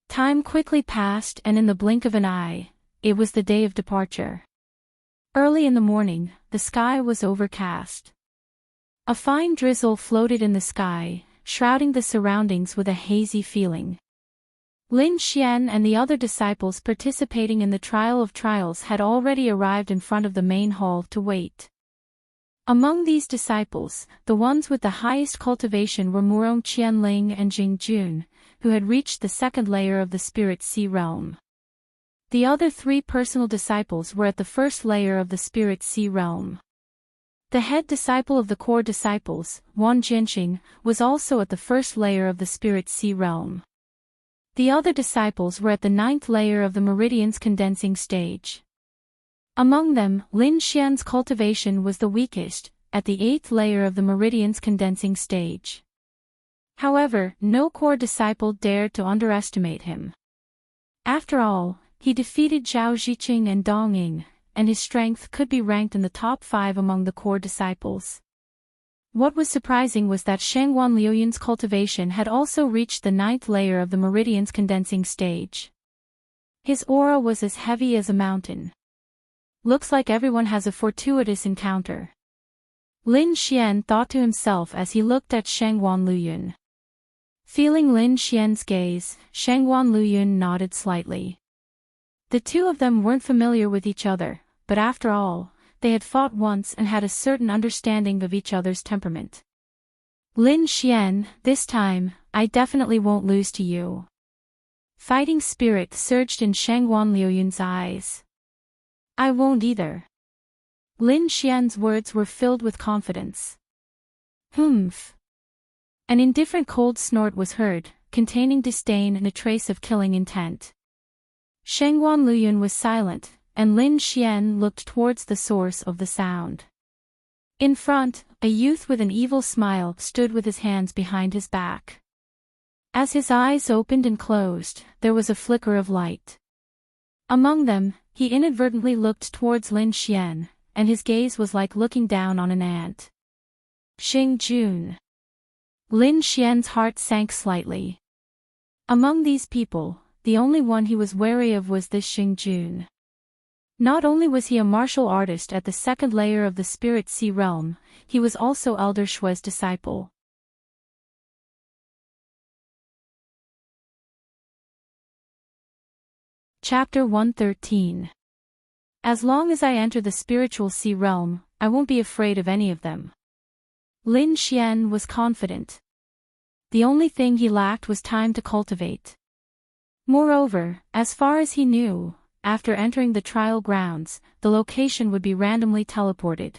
Time quickly passed and in the blink of an eye, it was the day of departure. Early in the morning, the sky was overcast. A fine drizzle floated in the sky, shrouding the surroundings with a hazy feeling. Lin Xian and the other disciples participating in the trial of trials had already arrived in front of the main hall to wait. Among these disciples, the ones with the highest cultivation were Murong Qianling and Jing Jun, who had reached the 2nd layer of the Spirit Sea realm. The other 3 personal disciples were at the 1st layer of the Spirit Sea realm. The head disciple of the core disciples, Wan Jianxing, was also at the 1st layer of the Spirit Sea realm. The other disciples were at the 9th layer of the Meridian's condensing stage. Among them, Lin Xian's cultivation was the weakest, at the 8th layer of the Meridian's condensing stage. However, no core disciple dared to underestimate him. After all, he defeated Zhao Ziqing and Dong Ying, and his strength could be ranked in the top 5 among the core disciples. What was surprising was that Shangguan Liuyun's cultivation had also reached the 9th layer of the Meridian's condensing stage. His aura was as heavy as a mountain. Looks like everyone has a fortuitous encounter. Lin Xian thought to himself as he looked at Shangguan Liuyun. Feeling Lin Xian's gaze, Shangguan Liuyun nodded slightly. The 2 of them weren't familiar with each other, but after all, they had fought once and had a certain understanding of each other's temperament. Lin Xian, this time, I definitely won't lose to you. Fighting spirit surged in Shangguan Liuyun's eyes. I won't either. Lin Xian's words were filled with confidence. Humph. An indifferent cold snort was heard, containing disdain and a trace of killing intent. Shangguan Liuyun was silent, and Lin Xian looked towards the source of the sound. In front, a youth with an evil smile stood with his hands behind his back. As his eyes opened and closed, there was a flicker of light. Among them, he inadvertently looked towards Lin Xian, and his gaze was like looking down on an ant. Xing Jun. Lin Xian's heart sank slightly. Among these people, the only one he was wary of was this Xing Jun. Not only was he a martial artist at the second layer of the Spirit Sea realm, he was also Elder Shue's disciple. Chapter 113. As long as I enter the spiritual sea realm, I won't be afraid of any of them. Lin Xian was confident. The only thing he lacked was time to cultivate. Moreover, as far as he knew, after entering the trial grounds, the location would be randomly teleported.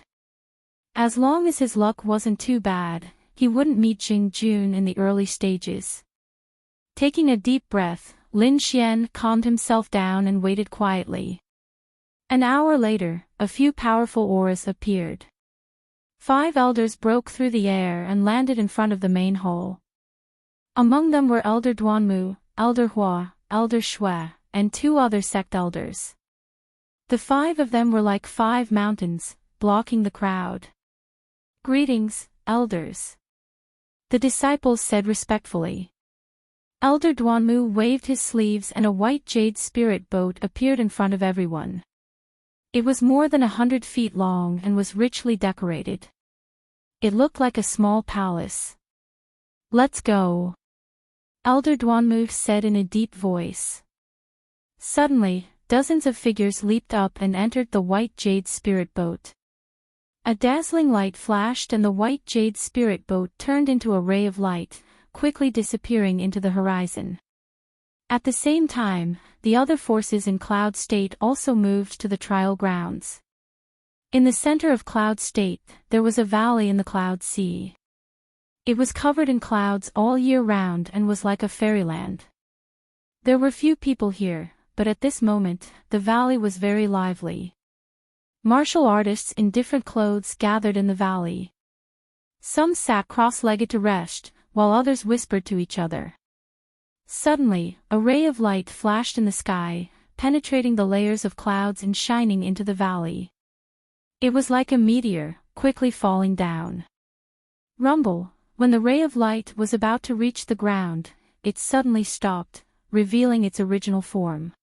As long as his luck wasn't too bad, he wouldn't meet Xing Jun in the early stages. Taking a deep breath, Lin Xian calmed himself down and waited quietly. An hour later, a few powerful auras appeared. 5 elders broke through the air and landed in front of the main hall. Among them were Elder Duanmu, Elder Hua, Elder Shui, and 2 other sect elders. The 5 of them were like 5 mountains, blocking the crowd. "Greetings, elders," the disciples said respectfully. Elder Duanmu waved his sleeves and a white jade spirit boat appeared in front of everyone. It was more than 100 feet long and was richly decorated. It looked like a small palace. "Let's go," Elder Duanmu said in a deep voice. Suddenly, dozens of figures leaped up and entered the white jade spirit boat. A dazzling light flashed and the white jade spirit boat turned into a ray of light, quickly disappearing into the horizon. At the same time, the other forces in Cloud State also moved to the trial grounds. In the center of Cloud State, there was a valley in the Cloud Sea. It was covered in clouds all year round and was like a fairyland. There were few people here, but at this moment, the valley was very lively. Martial artists in different clothes gathered in the valley. Some sat cross-legged to rest, while others whispered to each other. Suddenly, a ray of light flashed in the sky, penetrating the layers of clouds and shining into the valley. It was like a meteor, quickly falling down. Rumble, when the ray of light was about to reach the ground, it suddenly stopped, revealing its original form.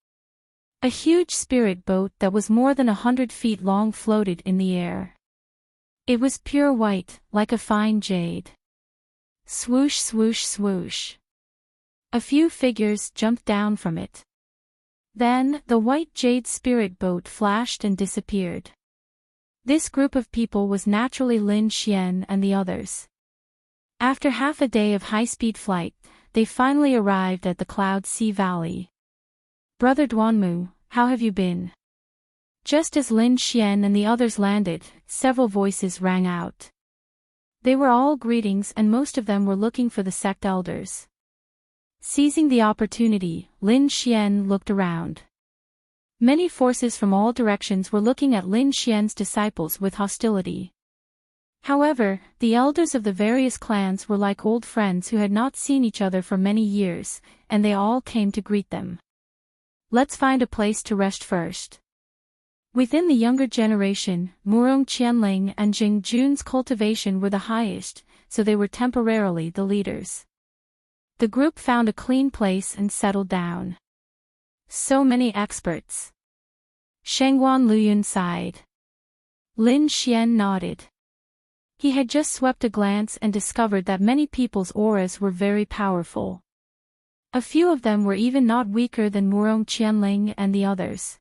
A huge spirit boat that was more than 100 feet long floated in the air. It was pure white, like a fine jade. Swoosh, swoosh, swoosh. A few figures jumped down from it. Then, the white jade spirit boat flashed and disappeared. This group of people was naturally Lin Xian and the others. After half a day of high-speed flight, they finally arrived at the Cloud Sea Valley. "Brother Duanmu, how have you been?" Just as Lin Xian and the others landed, several voices rang out. They were all greetings and most of them were looking for the sect elders. Seizing the opportunity, Lin Xian looked around. Many forces from all directions were looking at Lin Xian's disciples with hostility. However, the elders of the various clans were like old friends who had not seen each other for many years, and they all came to greet them. "Let's find a place to rest first." Within the younger generation, Murong Qianling and Jing Jun's cultivation were the highest, so they were temporarily the leaders. The group found a clean place and settled down. So many experts. Shengguan Luyun sighed. Lin Xian nodded. He had just swept a glance and discovered that many people's auras were very powerful. A few of them were even not weaker than Murong Qianling and the others.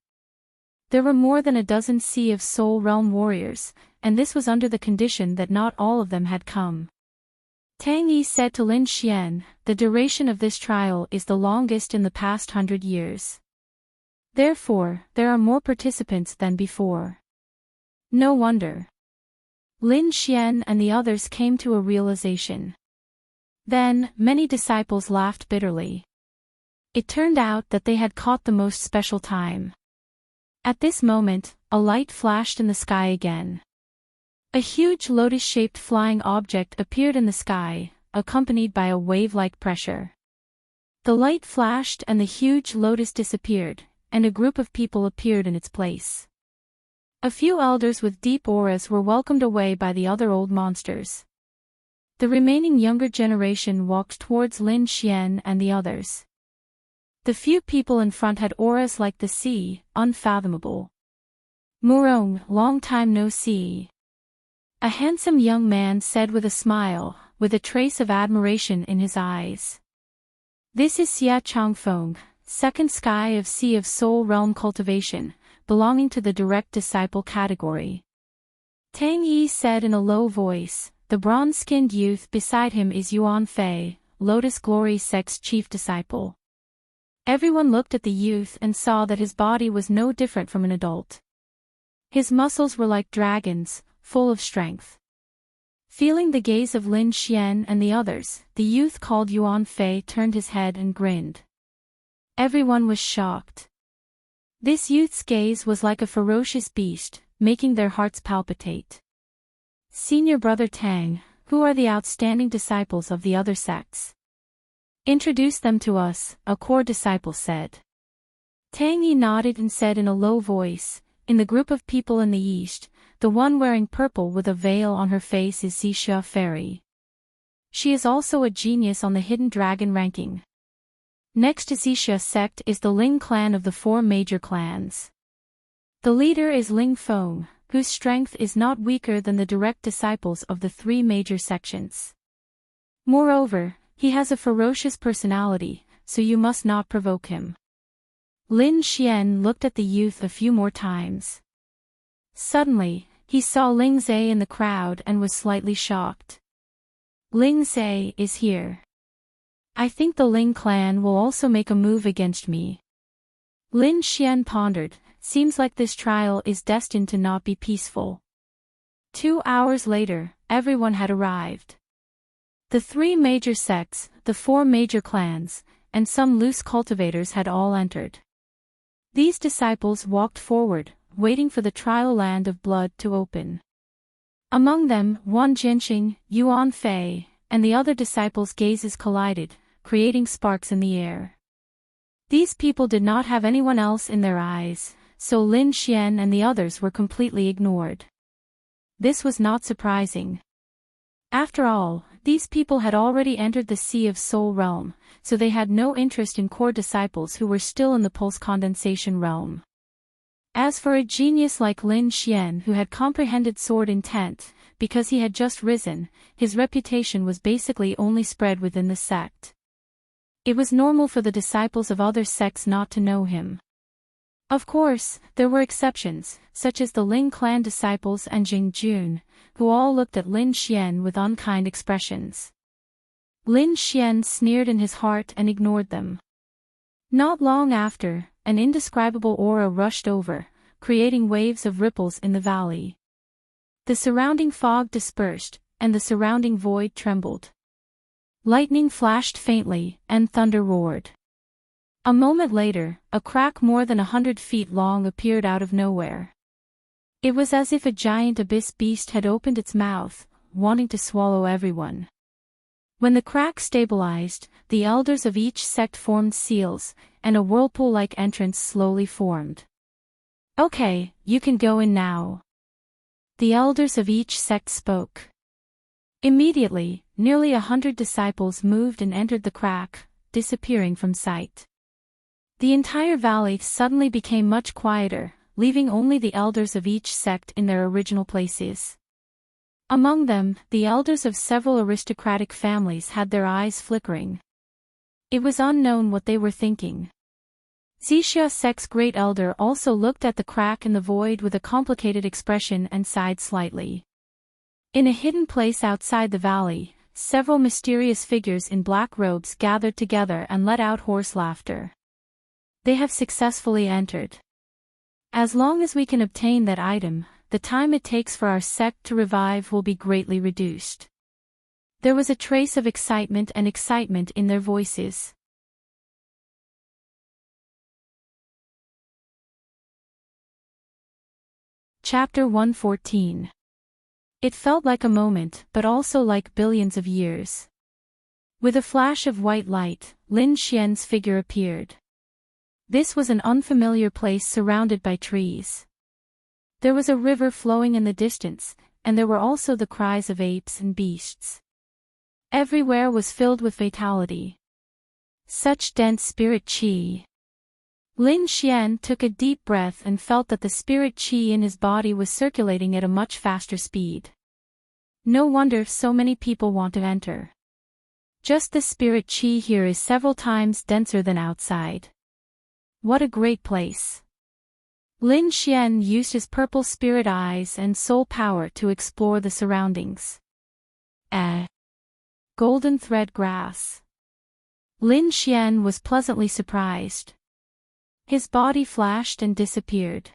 There were more than a dozen Sea of Soul Realm warriors, and this was under the condition that not all of them had come. Tang Yi said to Lin Xian, "The duration of this trial is the longest in the past 100 years. Therefore, there are more participants than before." No wonder. Lin Xian and the others came to a realization. Then, many disciples laughed bitterly. It turned out that they had caught the most special time. At this moment, a light flashed in the sky again. A huge lotus-shaped flying object appeared in the sky, accompanied by a wave-like pressure. The light flashed and the huge lotus disappeared, and a group of people appeared in its place. A few elders with deep auras were welcomed away by the other old monsters. The remaining younger generation walked towards Lin Xian and the others. The few people in front had auras like the sea, unfathomable. "Murong, long time no see," a handsome young man said with a smile, with a trace of admiration in his eyes. "This is Xia Changfeng, second sky of Sea of Soul Realm cultivation, belonging to the direct disciple category." Tang Yi said in a low voice. The bronze-skinned youth beside him is Yuan Fei, Lotus Glory Sect's chief disciple. Everyone looked at the youth and saw that his body was no different from an adult. His muscles were like dragons, full of strength. Feeling the gaze of Lin Xian and the others, the youth called Yuan Fei turned his head and grinned. Everyone was shocked. This youth's gaze was like a ferocious beast, making their hearts palpitate. "Senior Brother Tang, who are the outstanding disciples of the other sects? Introduce them to us," a core disciple said. Tang Yi nodded and said in a low voice, "In the group of people in the east, the one wearing purple with a veil on her face is Xixia Fairy. She is also a genius on the hidden dragon ranking. Next to Xixia sect is the Ling clan of the four major clans. The leader is Ling Feng, whose strength is not weaker than the direct disciples of the three major sections. Moreover, he has a ferocious personality, so you must not provoke him." Lin Xian looked at the youth a few more times. Suddenly, he saw Ling Zai in the crowd and was slightly shocked. "Ling Zai is here. I think the Ling clan will also make a move against me." Lin Xian pondered. Seems like this trial is destined to not be peaceful. 2 hours later, everyone had arrived. The three major sects, the four major clans, and some loose cultivators had all entered. These disciples walked forward, waiting for the trial land of blood to open. Among them, Wan Jianxing, Yuan Fei, and the other disciples' gazes collided, creating sparks in the air. These people did not have anyone else in their eyes, so Lin Xian and the others were completely ignored. This was not surprising. After all, these people had already entered the Sea of Soul realm, so they had no interest in core disciples who were still in the pulse condensation realm. As for a genius like Lin Xian who had comprehended sword intent, because he had just risen, his reputation was basically only spread within the sect. It was normal for the disciples of other sects not to know him. Of course, there were exceptions, such as the Ling clan disciples and Jing Jun, who all looked at Lin Xian with unkind expressions. Lin Xian sneered in his heart and ignored them. Not long after, an indescribable aura rushed over, creating waves of ripples in the valley. The surrounding fog dispersed, and the surrounding void trembled. Lightning flashed faintly, and thunder roared. A moment later, a crack more than 100 feet long appeared out of nowhere. It was as if a giant abyss beast had opened its mouth, wanting to swallow everyone. When the crack stabilized, the elders of each sect formed seals, and a whirlpool-like entrance slowly formed. "Okay, you can go in now." The elders of each sect spoke. Immediately, nearly 100 disciples moved and entered the crack, disappearing from sight. The entire valley suddenly became much quieter, leaving only the elders of each sect in their original places. Among them, the elders of several aristocratic families had their eyes flickering. It was unknown what they were thinking. Xixia sect's great elder also looked at the crack in the void with a complicated expression and sighed slightly. In a hidden place outside the valley, several mysterious figures in black robes gathered together and let out hoarse laughter. "They have successfully entered. As long as we can obtain that item, the time it takes for our sect to revive will be greatly reduced." There was a trace of excitement in their voices. Chapter 114. It felt like a moment, but also like billions of years. With a flash of white light, Lin Xian's figure appeared. This was an unfamiliar place surrounded by trees. There was a river flowing in the distance, and there were also the cries of apes and beasts. Everywhere was filled with fatality. Such dense spirit qi. Lin Xian took a deep breath and felt that the spirit qi in his body was circulating at a much faster speed. No wonder so many people want to enter. Just the spirit qi here is several times denser than outside. What a great place. Lin Xian used his purple spirit eyes and soul power to explore the surroundings. Golden thread grass. Lin Xian was pleasantly surprised. His body flashed and disappeared.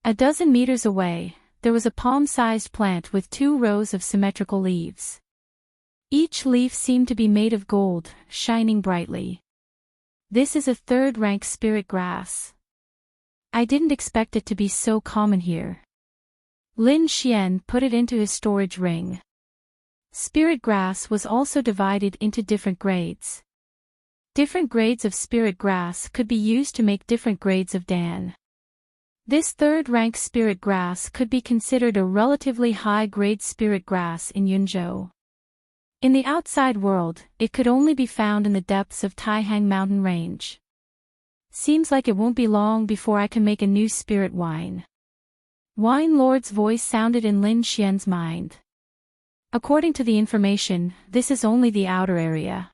A dozen meters away, there was a palm-sized plant with 2 rows of symmetrical leaves. Each leaf seemed to be made of gold, shining brightly. This is a 3rd-rank spirit grass. I didn't expect it to be so common here. Lin Xian put it into his storage ring. Spirit grass was also divided into different grades. Different grades of spirit grass could be used to make different grades of dan. This 3rd-rank spirit grass could be considered a relatively high-grade spirit grass in Yunzhou. In the outside world, it could only be found in the depths of Taihang mountain range. Seems like it won't be long before I can make a new spirit wine. Wine Lord's voice sounded in Lin Xian's mind. According to the information, this is only the outer area.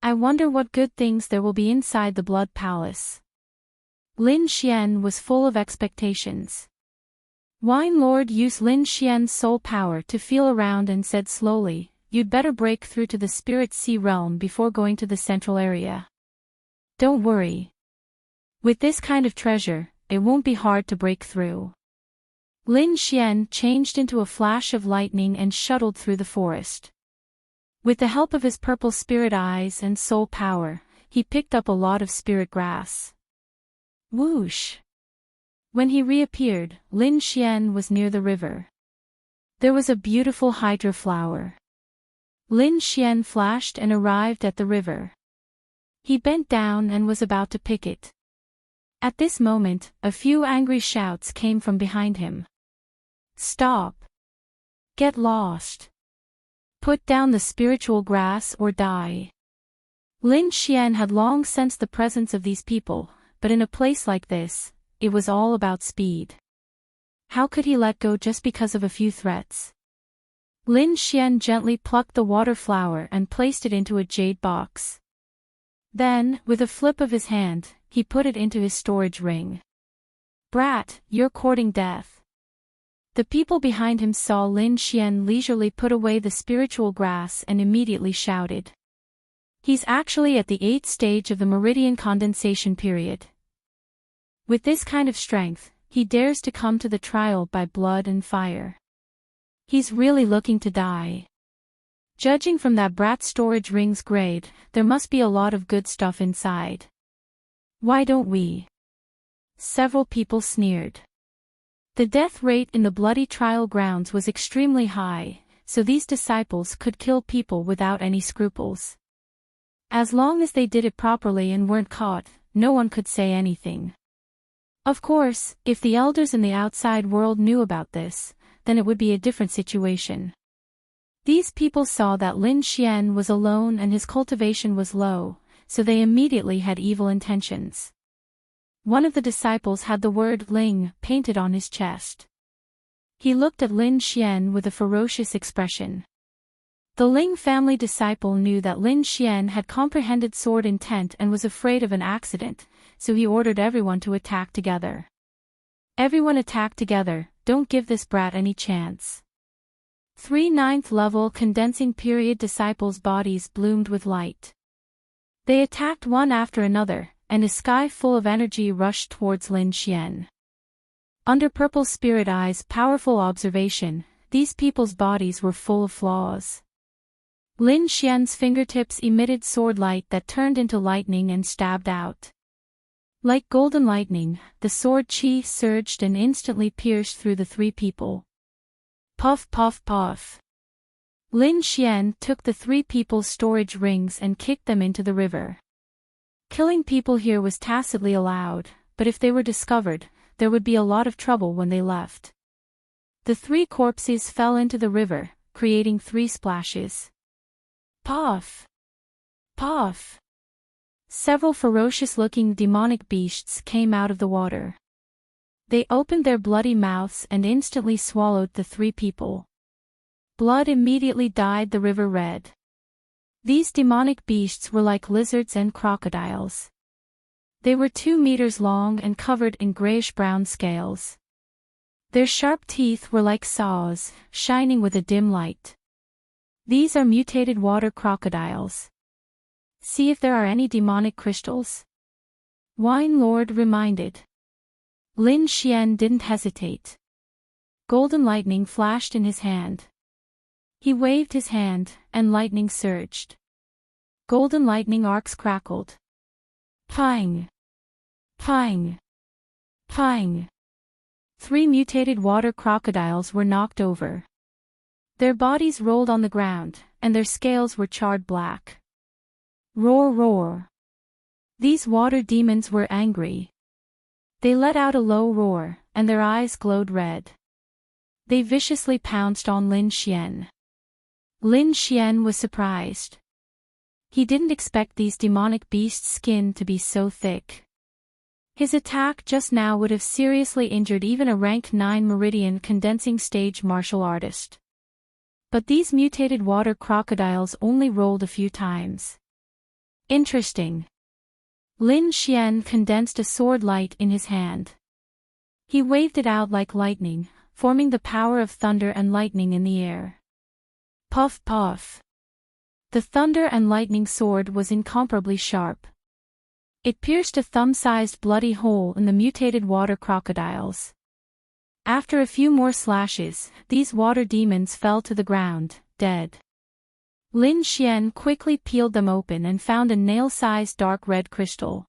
I wonder what good things there will be inside the Blood Palace. Lin Xian was full of expectations. Wine Lord used Lin Xian's soul power to feel around and said slowly, "You'd better break through to the Spirit Sea realm before going to the central area. Don't worry. With this kind of treasure, it won't be hard to break through." Lin Xian changed into a flash of lightning and shuttled through the forest. With the help of his purple spirit eyes and soul power, he picked up a lot of spirit grass. Whoosh! When he reappeared, Lin Xian was near the river. There was a beautiful hydra flower. Lin Xian flashed and arrived at the river. He bent down and was about to pick it. At this moment, a few angry shouts came from behind him. "Stop! Get lost! Put down the spiritual grass or die!" Lin Xian had long sensed the presence of these people, but in a place like this, it was all about speed. How could he let go just because of a few threats? Lin Xian gently plucked the water flower and placed it into a jade box. Then, with a flip of his hand, he put it into his storage ring. "Brat, you're courting death." The people behind him saw Lin Xian leisurely put away the spiritual grass and immediately shouted. "He's actually at the 8th stage of the meridian condensation period. With this kind of strength, he dares to come to the trial by blood and fire. He's really looking to die. Judging from that brat storage ring's grade, there must be a lot of good stuff inside. Why don't we?" Several people sneered. The death rate in the bloody trial grounds was extremely high, so these disciples could kill people without any scruples. As long as they did it properly and weren't caught, no one could say anything. Of course, if the elders in the outside world knew about this, then it would be a different situation. These people saw that Lin Xian was alone and his cultivation was low, so they immediately had evil intentions. One of the disciples had the word Ling painted on his chest. He looked at Lin Xian with a ferocious expression. The Ling family disciple knew that Lin Xian had comprehended sword intent and was afraid of an accident, so he ordered everyone to attack together. "Everyone attack together, don't give this brat any chance." 3 9th-level condensing period disciples' bodies bloomed with light. They attacked one after another, and a sky full of energy rushed towards Lin Xian. Under purple spirit eyes' powerful observation, these people's bodies were full of flaws. Lin Xian's fingertips emitted sword light that turned into lightning and stabbed out. Like golden lightning, the sword qi surged and instantly pierced through the 3 people. Puff puff puff. Lin Xian took the 3 people's storage rings and kicked them into the river. Killing people here was tacitly allowed, but if they were discovered, there would be a lot of trouble when they left. The 3 corpses fell into the river, creating 3 splashes. Puff! Puff! Several ferocious-looking demonic beasts came out of the water. They opened their bloody mouths and instantly swallowed the 3 people. Blood immediately dyed the river red. These demonic beasts were like lizards and crocodiles. They were 2 meters long and covered in grayish-brown scales. Their sharp teeth were like saws, shining with a dim light. These are mutated water crocodiles. See if there are any demonic crystals? Wine Lord reminded. Lin Xian didn't hesitate. Golden lightning flashed in his hand. He waved his hand, and lightning surged. Golden lightning arcs crackled. Pang! Pang! Pang! 3 mutated water crocodiles were knocked over. Their bodies rolled on the ground, and their scales were charred black. Roar, roar! These water demons were angry. They let out a low roar, and their eyes glowed red. They viciously pounced on Lin Xian. Lin Xian was surprised. He didn't expect these demonic beasts' skin to be so thick. His attack just now would have seriously injured even a rank 9 Meridian condensing stage martial artist. But these mutated water crocodiles only rolled a few times. Interesting. Lin Xian condensed a sword light in his hand. He waved it out like lightning, forming the power of thunder and lightning in the air. Puff puff. The thunder and lightning sword was incomparably sharp. It pierced a thumb-sized bloody hole in the mutated water crocodiles. After a few more slashes, these water demons fell to the ground, dead. Lin Xian quickly peeled them open and found a nail-sized dark red crystal.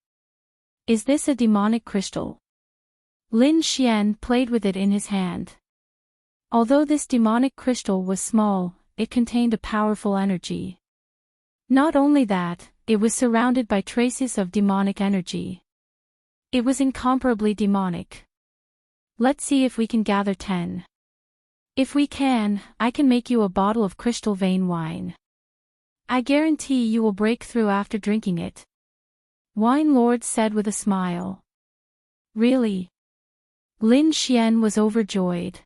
Is this a demonic crystal? Lin Xian played with it in his hand. Although this demonic crystal was small, it contained a powerful energy. Not only that, it was surrounded by traces of demonic energy. It was incomparably demonic. Let's see if we can gather 10. If we can, I can make you a bottle of crystal vein wine. I guarantee you will break through after drinking it. Wine Lord said with a smile. Really? Lin Xian was overjoyed.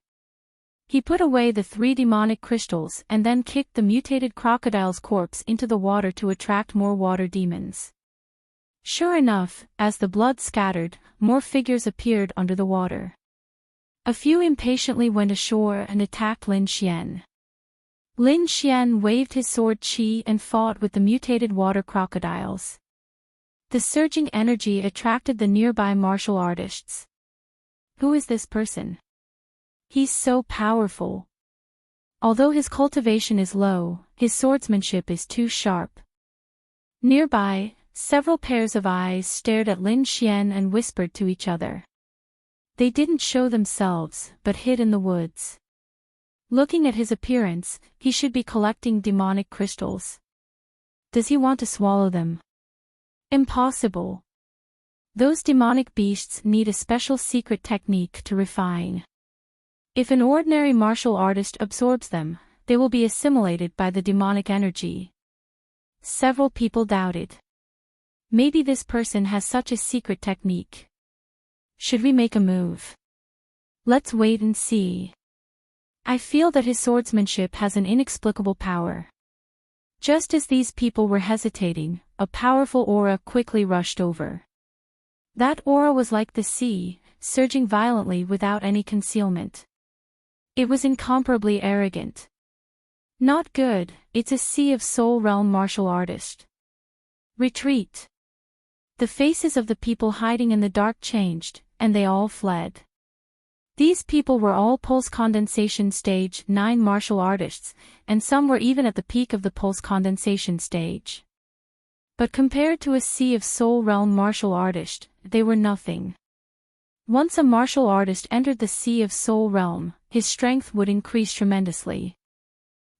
He put away the 3 demonic crystals and then kicked the mutated crocodile's corpse into the water to attract more water demons. Sure enough, as the blood scattered, more figures appeared under the water. A few impatiently went ashore and attacked Lin Xian. Lin Xian waved his sword qi and fought with the mutated water crocodiles. The surging energy attracted the nearby martial artists. Who is this person? He's so powerful. Although his cultivation is low, his swordsmanship is too sharp. Nearby, several pairs of eyes stared at Lin Xian and whispered to each other. They didn't show themselves, but hid in the woods. Looking at his appearance, he should be collecting demonic crystals. Does he want to swallow them? Impossible. Those demonic beasts need a special secret technique to refine. If an ordinary martial artist absorbs them, they will be assimilated by the demonic energy. Several people doubted. Maybe this person has such a secret technique. Should we make a move? Let's wait and see. I feel that his swordsmanship has an inexplicable power. Just as these people were hesitating, a powerful aura quickly rushed over. That aura was like the sea, surging violently without any concealment. It was incomparably arrogant. Not good, it's a Sea of Soul Realm martial artist. Retreat. The faces of the people hiding in the dark changed, and they all fled. These people were all Pulse Condensation Stage 9 martial artists, and some were even at the peak of the Pulse Condensation Stage. But compared to a Sea of Soul Realm martial artist, they were nothing. Once a martial artist entered the Sea of Soul Realm, his strength would increase tremendously.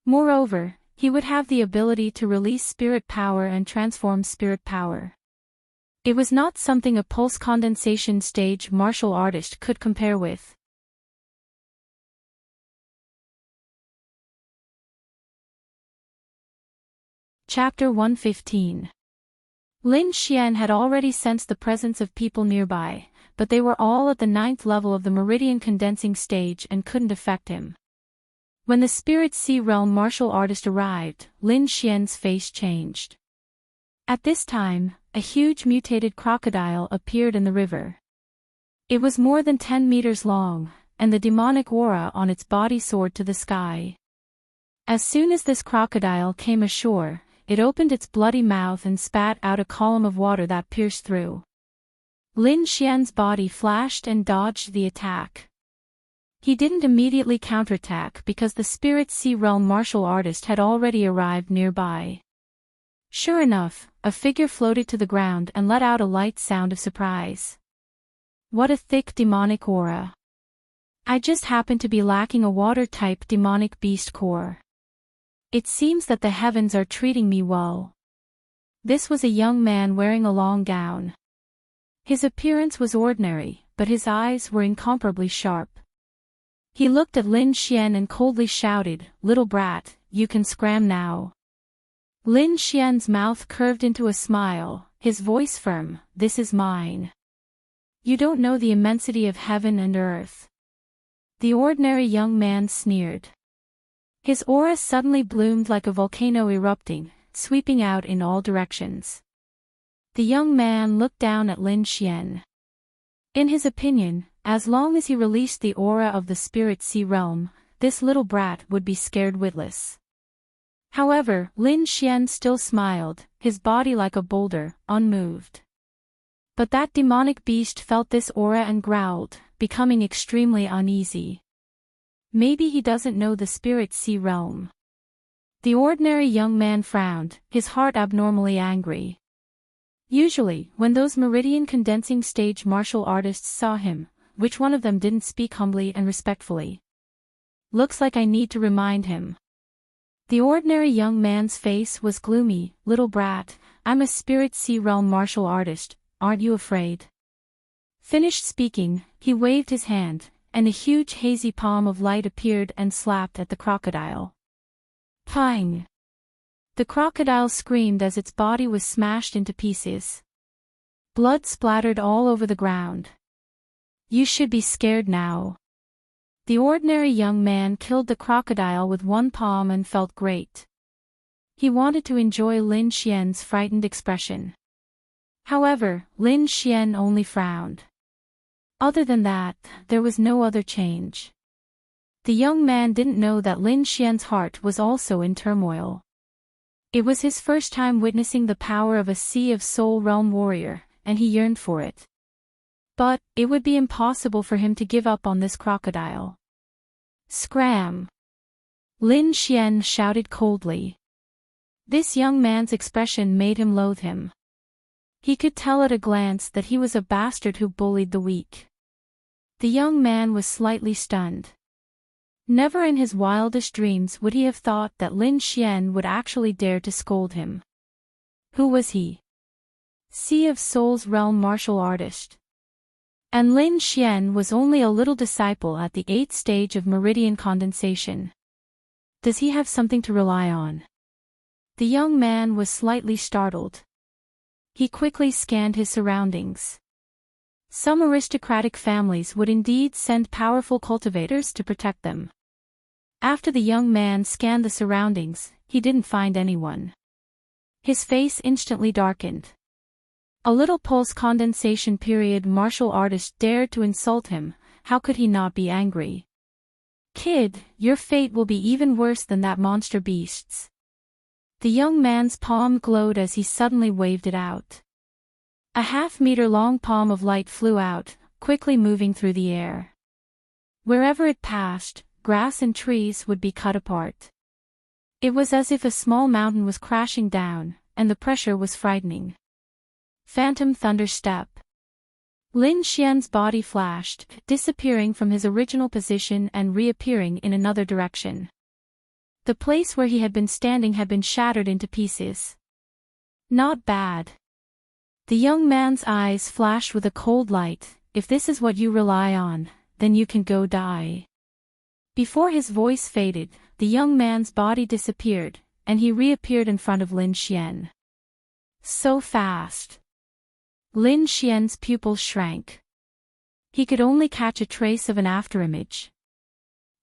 Moreover, he would have the ability to release spirit power and transform spirit power. It was not something a pulse condensation stage martial artist could compare with. Chapter 115. Lin Xian had already sensed the presence of people nearby, but they were all at the 9th level of the meridian condensing stage and couldn't affect him. When the Spirit Sea Realm martial artist arrived, Lin Xian's face changed. At this time, a huge mutated crocodile appeared in the river. It was more than 10 meters long, and the demonic aura on its body soared to the sky. As soon as this crocodile came ashore, it opened its bloody mouth and spat out a column of water that pierced through. Lin Xian's body flashed and dodged the attack. He didn't immediately counterattack because the Spirit Sea Realm martial artist had already arrived nearby. Sure enough, a figure floated to the ground and let out a light sound of surprise. What a thick demonic aura. I just happen to be lacking a water-type demonic beast core. It seems that the heavens are treating me well. This was a young man wearing a long gown. His appearance was ordinary, but his eyes were incomparably sharp. He looked at Lin Xian and coldly shouted, "Little brat, you can scram now." Lin Xian's mouth curved into a smile, his voice firm, "This is mine. You don't know the immensity of heaven and earth." The ordinary young man sneered. His aura suddenly bloomed like a volcano erupting, sweeping out in all directions. The young man looked down at Lin Xian. In his opinion, as long as he released the aura of the Spirit Sea Realm, this little brat would be scared witless. However, Lin Xian still smiled, his body like a boulder, unmoved. But that demonic beast felt this aura and growled, becoming extremely uneasy. Maybe he doesn't know the Spirit Sea Realm. The ordinary young man frowned, his heart abnormally angry. Usually, when those meridian condensing stage martial artists saw him, which one of them didn't speak humbly and respectfully? Looks like I need to remind him. The ordinary young man's face was gloomy. "Little brat, I'm a Spirit Sea Realm martial artist, aren't you afraid?" Finished speaking, he waved his hand, and a huge hazy palm of light appeared and slapped at the crocodile. Pang! The crocodile screamed as its body was smashed into pieces. Blood splattered all over the ground. "You should be scared now." The ordinary young man killed the crocodile with one palm and felt great. He wanted to enjoy Lin Xian's frightened expression. However, Lin Xian only frowned. Other than that, there was no other change. The young man didn't know that Lin Xian's heart was also in turmoil. It was his first time witnessing the power of a Sea of Soul Realm warrior, and he yearned for it. But, it would be impossible for him to give up on this crocodile. Scram! Lin Xian shouted coldly. This young man's expression made him loathe him. He could tell at a glance that he was a bastard who bullied the weak. The young man was slightly stunned. Never in his wildest dreams would he have thought that Lin Xian would actually dare to scold him. Who was he? Sea of Souls Realm martial artist. And Lin Xian was only a little disciple at the 8th stage of meridian condensation. Does he have something to rely on? The young man was slightly startled. He quickly scanned his surroundings. Some aristocratic families would indeed send powerful cultivators to protect them. After the young man scanned the surroundings, he didn't find anyone. His face instantly darkened. A little pulse condensation period martial artist dared to insult him, how could he not be angry? Kid, your fate will be even worse than that monster beast's. The young man's palm glowed as he suddenly waved it out. A half-meter-long palm of light flew out, quickly moving through the air. Wherever it passed, grass and trees would be cut apart. It was as if a small mountain was crashing down, and the pressure was frightening. Phantom thunder step. Lin Xian's body flashed, disappearing from his original position and reappearing in another direction. The place where he had been standing had been shattered into pieces. Not bad. The young man's eyes flashed with a cold light. If this is what you rely on, then you can go die. Before his voice faded, the young man's body disappeared, and he reappeared in front of Lin Xian. So fast. Lin Xian's pupils shrank. He could only catch a trace of an afterimage.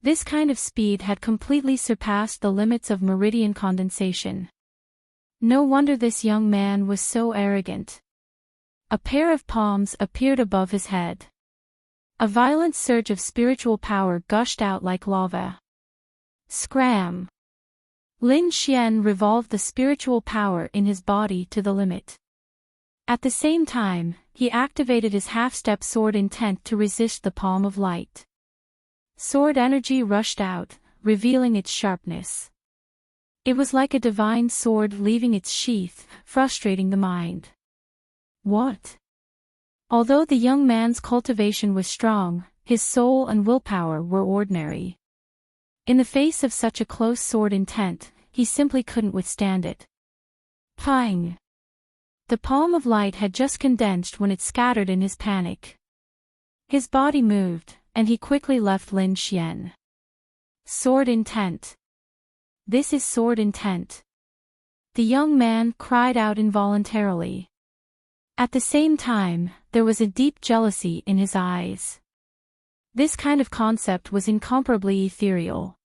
This kind of speed had completely surpassed the limits of meridian condensation. No wonder this young man was so arrogant. A pair of palms appeared above his head. A violent surge of spiritual power gushed out like lava. Scram! Lin Xian revolved the spiritual power in his body to the limit. At the same time, he activated his half-step sword intent to resist the palm of light. Sword energy rushed out, revealing its sharpness. It was like a divine sword leaving its sheath, frustrating the mind. What? Although the young man's cultivation was strong, his soul and willpower were ordinary. In the face of such a close sword intent, he simply couldn't withstand it. Pang! The palm of light had just condensed when it scattered in his panic. His body moved, and he quickly left Lin Xian. Sword intent. This is sword intent. The young man cried out involuntarily. At the same time, there was a deep jealousy in his eyes. This kind of concept was incomparably ethereal.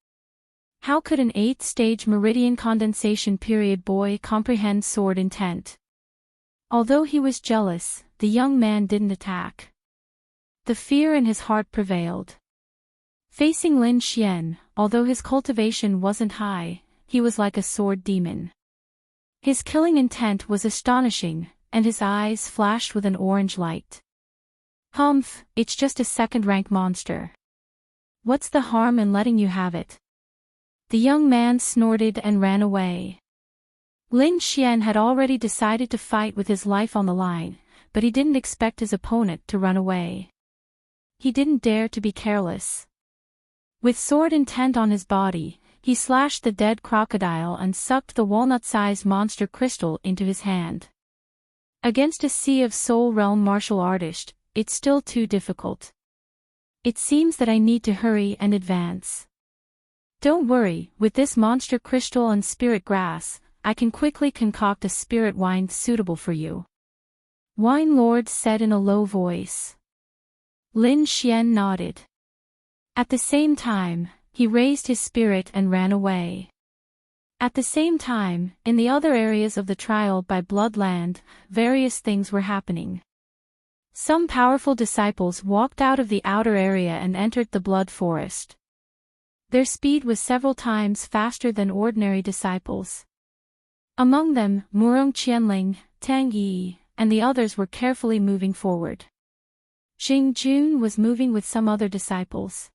How could an 8th-stage meridian condensation period boy comprehend sword intent? Although he was jealous, the young man didn't attack. The fear in his heart prevailed. Facing Lin Xian, although his cultivation wasn't high, he was like a sword demon. His killing intent was astonishing, and his eyes flashed with an orange light. Humph, it's just a second-rank monster. What's the harm in letting you have it? The young man snorted and ran away. Lin Xian had already decided to fight with his life on the line, but he didn't expect his opponent to run away. He didn't dare to be careless. With sword intent on his body, he slashed the dead crocodile and sucked the walnut-sized monster crystal into his hand. Against a sea of Soul Realm martial artist, it's still too difficult. It seems that I need to hurry and advance. Don't worry, with this monster crystal and spirit grass, I can quickly concoct a spirit wine suitable for you. Wine Lord said in a low voice. Lin Xian nodded. At the same time, he raised his spirit and ran away. At the same time, in the other areas of the trial by Bloodland, various things were happening. Some powerful disciples walked out of the outer area and entered the Blood Forest. Their speed was several times faster than ordinary disciples. Among them, Murong Qianling, Tang Yi, and the others were carefully moving forward. Jing Jun was moving with some other disciples.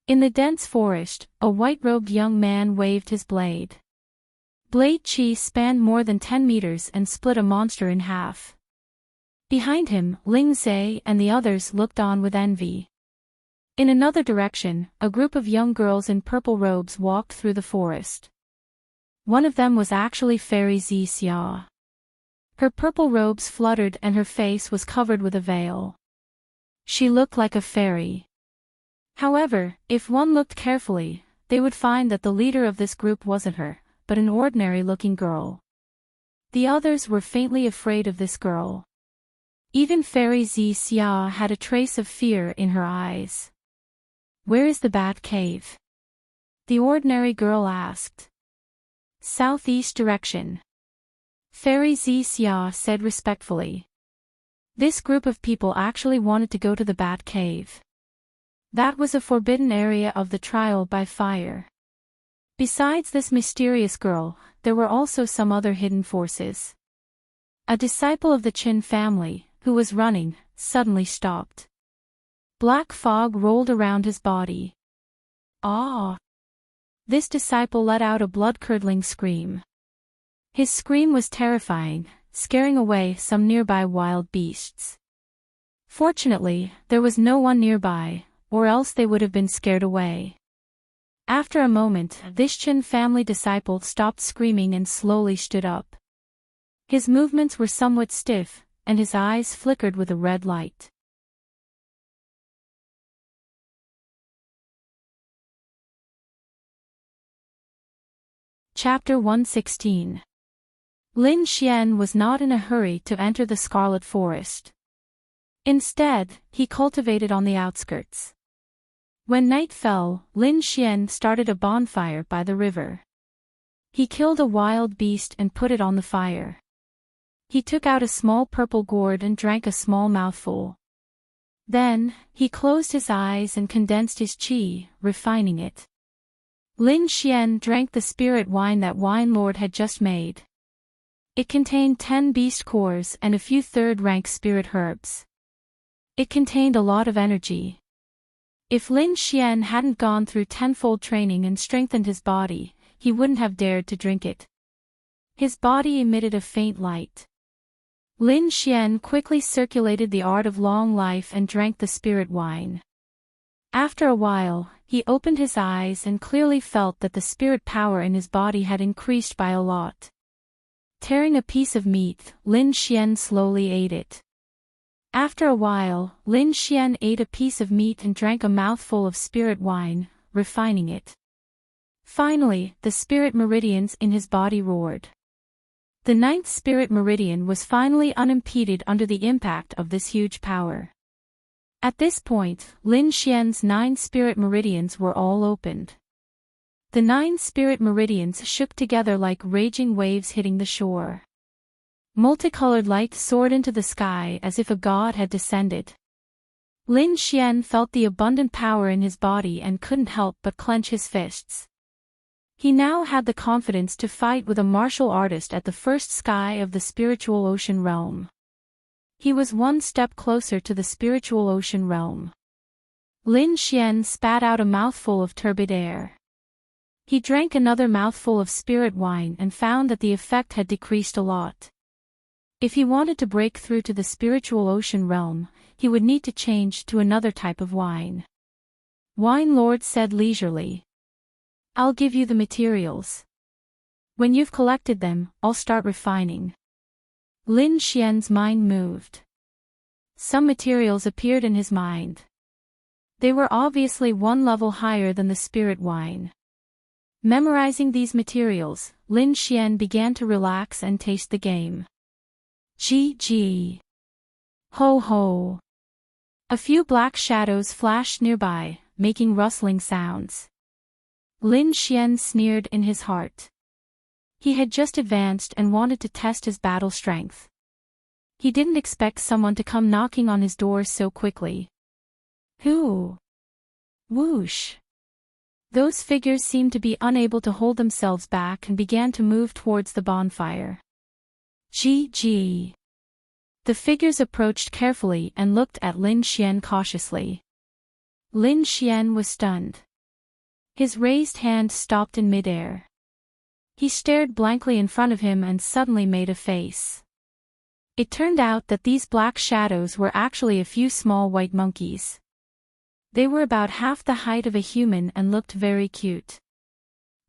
In the dense forest, a white-robed young man waved his blade. Blade Qi spanned more than 10 meters and split a monster in half. Behind him, Ling Zhe and the others looked on with envy. In another direction, a group of young girls in purple robes walked through the forest. One of them was actually Fairy Xia. Her purple robes fluttered and her face was covered with a veil. She looked like a fairy. However, if one looked carefully, they would find that the leader of this group wasn't her, but an ordinary-looking girl. The others were faintly afraid of this girl. Even Fairy Xia had a trace of fear in her eyes. Where is the Bat Cave? The ordinary girl asked. Southeast direction. Fairy Xia said respectfully. This group of people actually wanted to go to the Bat Cave. That was a forbidden area of the trial by fire. Besides this mysterious girl, there were also some other hidden forces. A disciple of the Qin family, who was running, suddenly stopped. Black fog rolled around his body. Ah! This disciple let out a blood-curdling scream. His scream was terrifying, scaring away some nearby wild beasts. Fortunately, there was no one nearby, or else they would have been scared away. After a moment, this Qin family disciple stopped screaming and slowly stood up. His movements were somewhat stiff, and his eyes flickered with a red light. Chapter 116. Lin Xian was not in a hurry to enter the Scarlet Forest. Instead, he cultivated on the outskirts. When night fell, Lin Xian started a bonfire by the river. He killed a wild beast and put it on the fire. He took out a small purple gourd and drank a small mouthful. Then, he closed his eyes and condensed his qi, refining it. Lin Xian drank the spirit wine that Wine Lord had just made. It contained 10 beast cores and a few third-rank spirit herbs. It contained a lot of energy. If Lin Xian hadn't gone through tenfold training and strengthened his body, he wouldn't have dared to drink it. His body emitted a faint light. Lin Xian quickly circulated the art of long life and drank the spirit wine. After a while, he opened his eyes and clearly felt that the spirit power in his body had increased by a lot. Tearing a piece of meat, Lin Xian slowly ate it. After a while, Lin Xian ate a piece of meat and drank a mouthful of spirit wine, refining it. Finally, the spirit meridians in his body roared. The 9th spirit meridian was finally unimpeded under the impact of this huge power. At this point, Lin Xian's 9 spirit meridians were all opened. The 9 spirit meridians shook together like raging waves hitting the shore. Multicolored light soared into the sky as if a god had descended. Lin Xian felt the abundant power in his body and couldn't help but clench his fists. He now had the confidence to fight with a martial artist at the first sky of the spiritual ocean realm. He was one step closer to the spiritual ocean realm. Lin Xian spat out a mouthful of turbid air. He drank another mouthful of spirit wine and found that the effect had decreased a lot. If he wanted to break through to the spiritual ocean realm, he would need to change to another type of wine. Wine Lord said leisurely. "I'll give you the materials. When you've collected them, I'll start refining." Lin Xian's mind moved. Some materials appeared in his mind. They were obviously one level higher than the spirit wine. Memorizing these materials, Lin Xian began to relax and taste the game. Gee. Ho ho. A few black shadows flashed nearby, making rustling sounds. Lin Xian sneered in his heart. He had just advanced and wanted to test his battle strength. He didn't expect someone to come knocking on his door so quickly. Who? Whoosh. Those figures seemed to be unable to hold themselves back and began to move towards the bonfire. Gee. The figures approached carefully and looked at Lin Xian cautiously. Lin Xian was stunned. His raised hand stopped in midair. He stared blankly in front of him and suddenly made a face. It turned out that these black shadows were actually a few small white monkeys. They were about half the height of a human and looked very cute.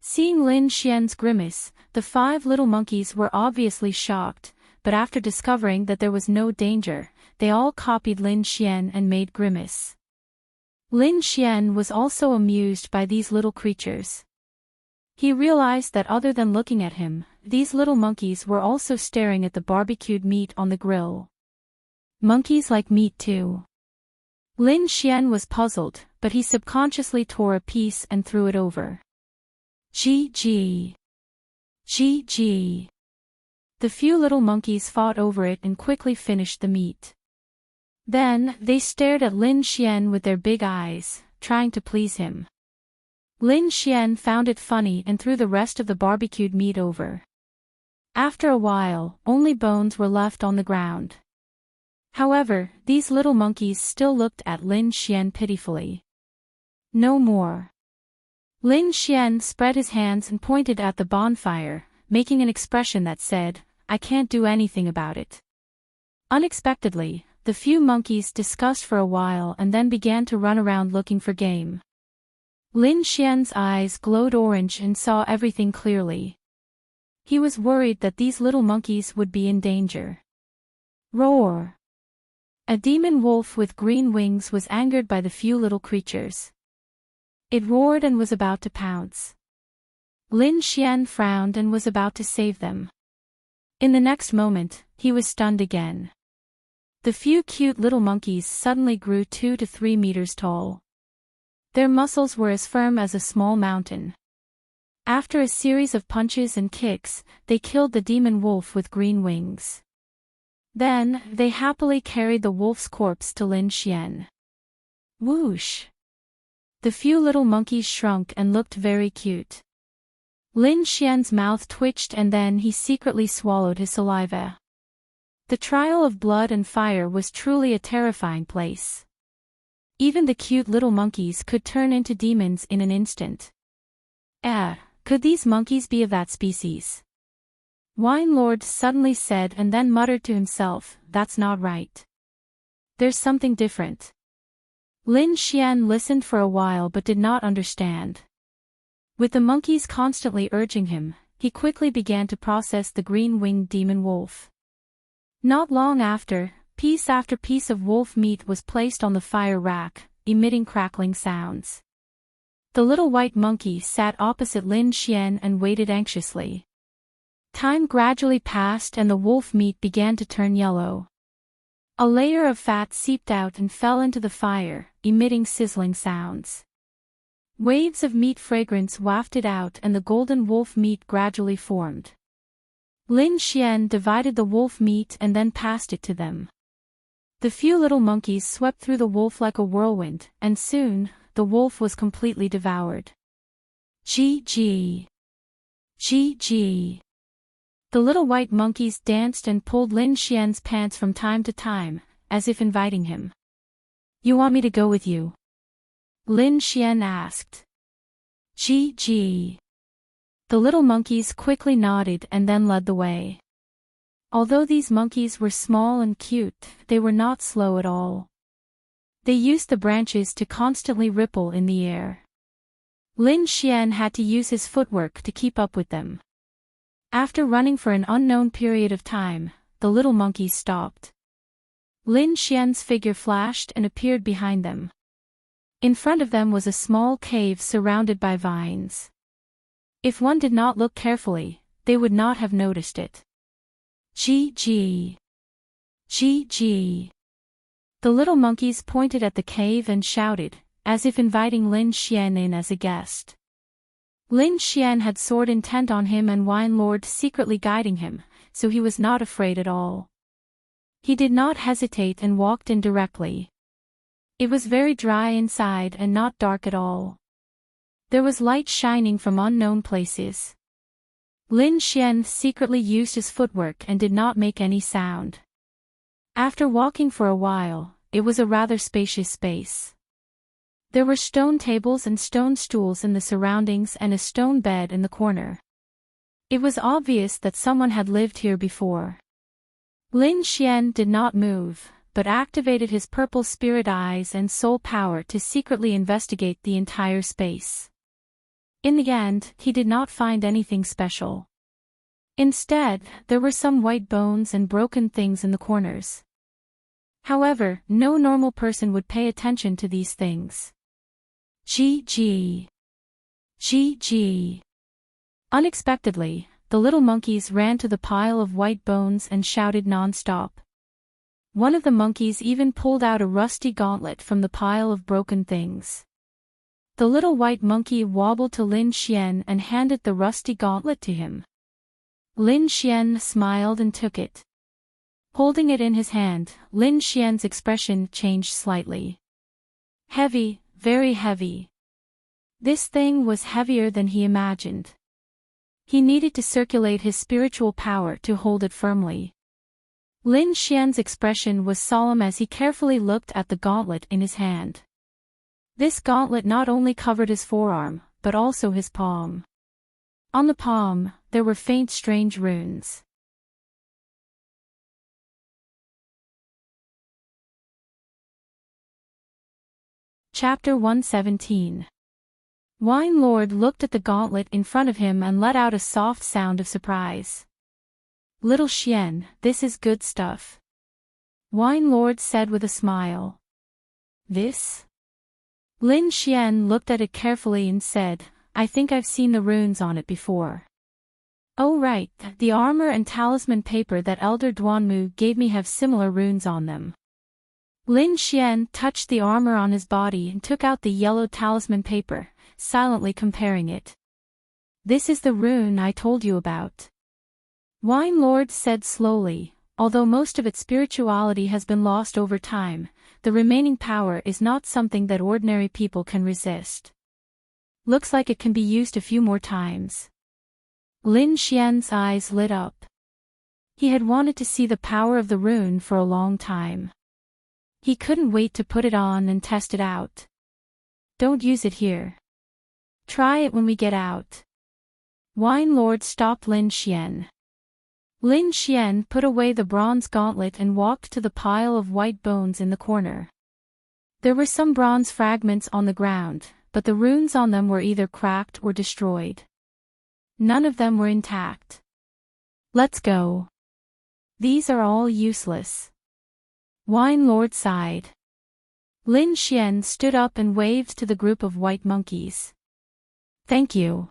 Seeing Lin Xian's grimace, the 5 little monkeys were obviously shocked, but after discovering that there was no danger, they all copied Lin Xian and made grimace. Lin Xian was also amused by these little creatures. He realized that other than looking at him, these little monkeys were also staring at the barbecued meat on the grill. Monkeys like meat too. Lin Xian was puzzled, but he subconsciously tore a piece and threw it over. Gee. The few little monkeys fought over it and quickly finished the meat. Then, they stared at Lin Xian with their big eyes, trying to please him. Lin Xian found it funny and threw the rest of the barbecued meat over. After a while, only bones were left on the ground. However, these little monkeys still looked at Lin Xian pitifully. No more. Lin Xian spread his hands and pointed at the bonfire, making an expression that said, "I can't do anything about it." Unexpectedly, the few monkeys discussed for a while and then began to run around looking for game. Lin Xian's eyes glowed orange and saw everything clearly. He was worried that these little monkeys would be in danger. Roar! A demon wolf with green wings was angered by the few little creatures. It roared and was about to pounce. Lin Xian frowned and was about to save them. In the next moment, he was stunned again. The few cute little monkeys suddenly grew 2 to 3 meters tall. Their muscles were as firm as a small mountain. After a series of punches and kicks, they killed the demon wolf with green wings. Then, they happily carried the wolf's corpse to Lin Xian. Whoosh! The few little monkeys shrunk and looked very cute. Lin Xian's mouth twitched and then he secretly swallowed his saliva. The trial of blood and fire was truly a terrifying place. Even the cute little monkeys could turn into demons in an instant. Could these monkeys be of that species? Wine Lord suddenly said and then muttered to himself, that's not right. There's something different. Lin Xian listened for a while but did not understand. With the monkeys constantly urging him, he quickly began to process the green-winged demon wolf. Not long after piece of wolf meat was placed on the fire rack, emitting crackling sounds. The little white monkey sat opposite Lin Xian and waited anxiously. Time gradually passed and the wolf meat began to turn yellow. A layer of fat seeped out and fell into the fire, emitting sizzling sounds. Waves of meat fragrance wafted out and the golden wolf meat gradually formed. Lin Xian divided the wolf meat and then passed it to them. The few little monkeys swept through the wolf like a whirlwind, and soon, the wolf was completely devoured. Gee. The little white monkeys danced and pulled Lin Xian's pants from time to time, as if inviting him. You want me to go with you? Lin Xian asked. Gee. The little monkeys quickly nodded and then led the way. Although these monkeys were small and cute, they were not slow at all. They used the branches to constantly ripple in the air. Lin Xian had to use his footwork to keep up with them. After running for an unknown period of time, the little monkeys stopped. Lin Xian's figure flashed and appeared behind them. In front of them was a small cave surrounded by vines. If one did not look carefully, they would not have noticed it. Gee. The little monkeys pointed at the cave and shouted, as if inviting Lin Xian in as a guest. Lin Xian had sword intent on him and Wine Lord secretly guiding him, so he was not afraid at all. He did not hesitate and walked in directly. It was very dry inside and not dark at all. There was light shining from unknown places. Lin Xian secretly used his footwork and did not make any sound. After walking for a while, it was a rather spacious space. There were stone tables and stone stools in the surroundings and a stone bed in the corner. It was obvious that someone had lived here before. Lin Xian did not move, but activated his purple spirit eyes and soul power to secretly investigate the entire space. In the end, he did not find anything special. Instead, there were some white bones and broken things in the corners. However, no normal person would pay attention to these things. Gee. Unexpectedly, the little monkeys ran to the pile of white bones and shouted non-stop. One of the monkeys even pulled out a rusty gauntlet from the pile of broken things. The little white monkey wobbled to Lin Xian and handed the rusty gauntlet to him. Lin Xian smiled and took it. Holding it in his hand, Lin Xian's expression changed slightly. Heavy, very heavy. This thing was heavier than he imagined. He needed to circulate his spiritual power to hold it firmly. Lin Xian's expression was solemn as he carefully looked at the gauntlet in his hand. This gauntlet not only covered his forearm, but also his palm. On the palm, there were faint strange runes. Chapter 117. Wine Lord looked at the gauntlet in front of him and let out a soft sound of surprise. Little Xian, this is good stuff. Wine Lord said with a smile. This? Lin Xian looked at it carefully and said, I think I've seen the runes on it before. Oh right, the armor and talisman paper that Elder Duanmu gave me have similar runes on them. Lin Xian touched the armor on his body and took out the yellow talisman paper, silently comparing it. This is the rune I told you about. Wine Lord said slowly, although most of its spirituality has been lost over time, the remaining power is not something that ordinary people can resist. Looks like it can be used a few more times. Lin Xian's eyes lit up. He had wanted to see the power of the rune for a long time. He couldn't wait to put it on and test it out. Don't use it here. Try it when we get out. Wine Lord stopped Lin Xian. Lin Xian put away the bronze gauntlet and walked to the pile of white bones in the corner. There were some bronze fragments on the ground, but the runes on them were either cracked or destroyed. None of them were intact. Let's go. These are all useless. Wine Lord sighed. Lin Xian stood up and waved to the group of white monkeys. Thank you.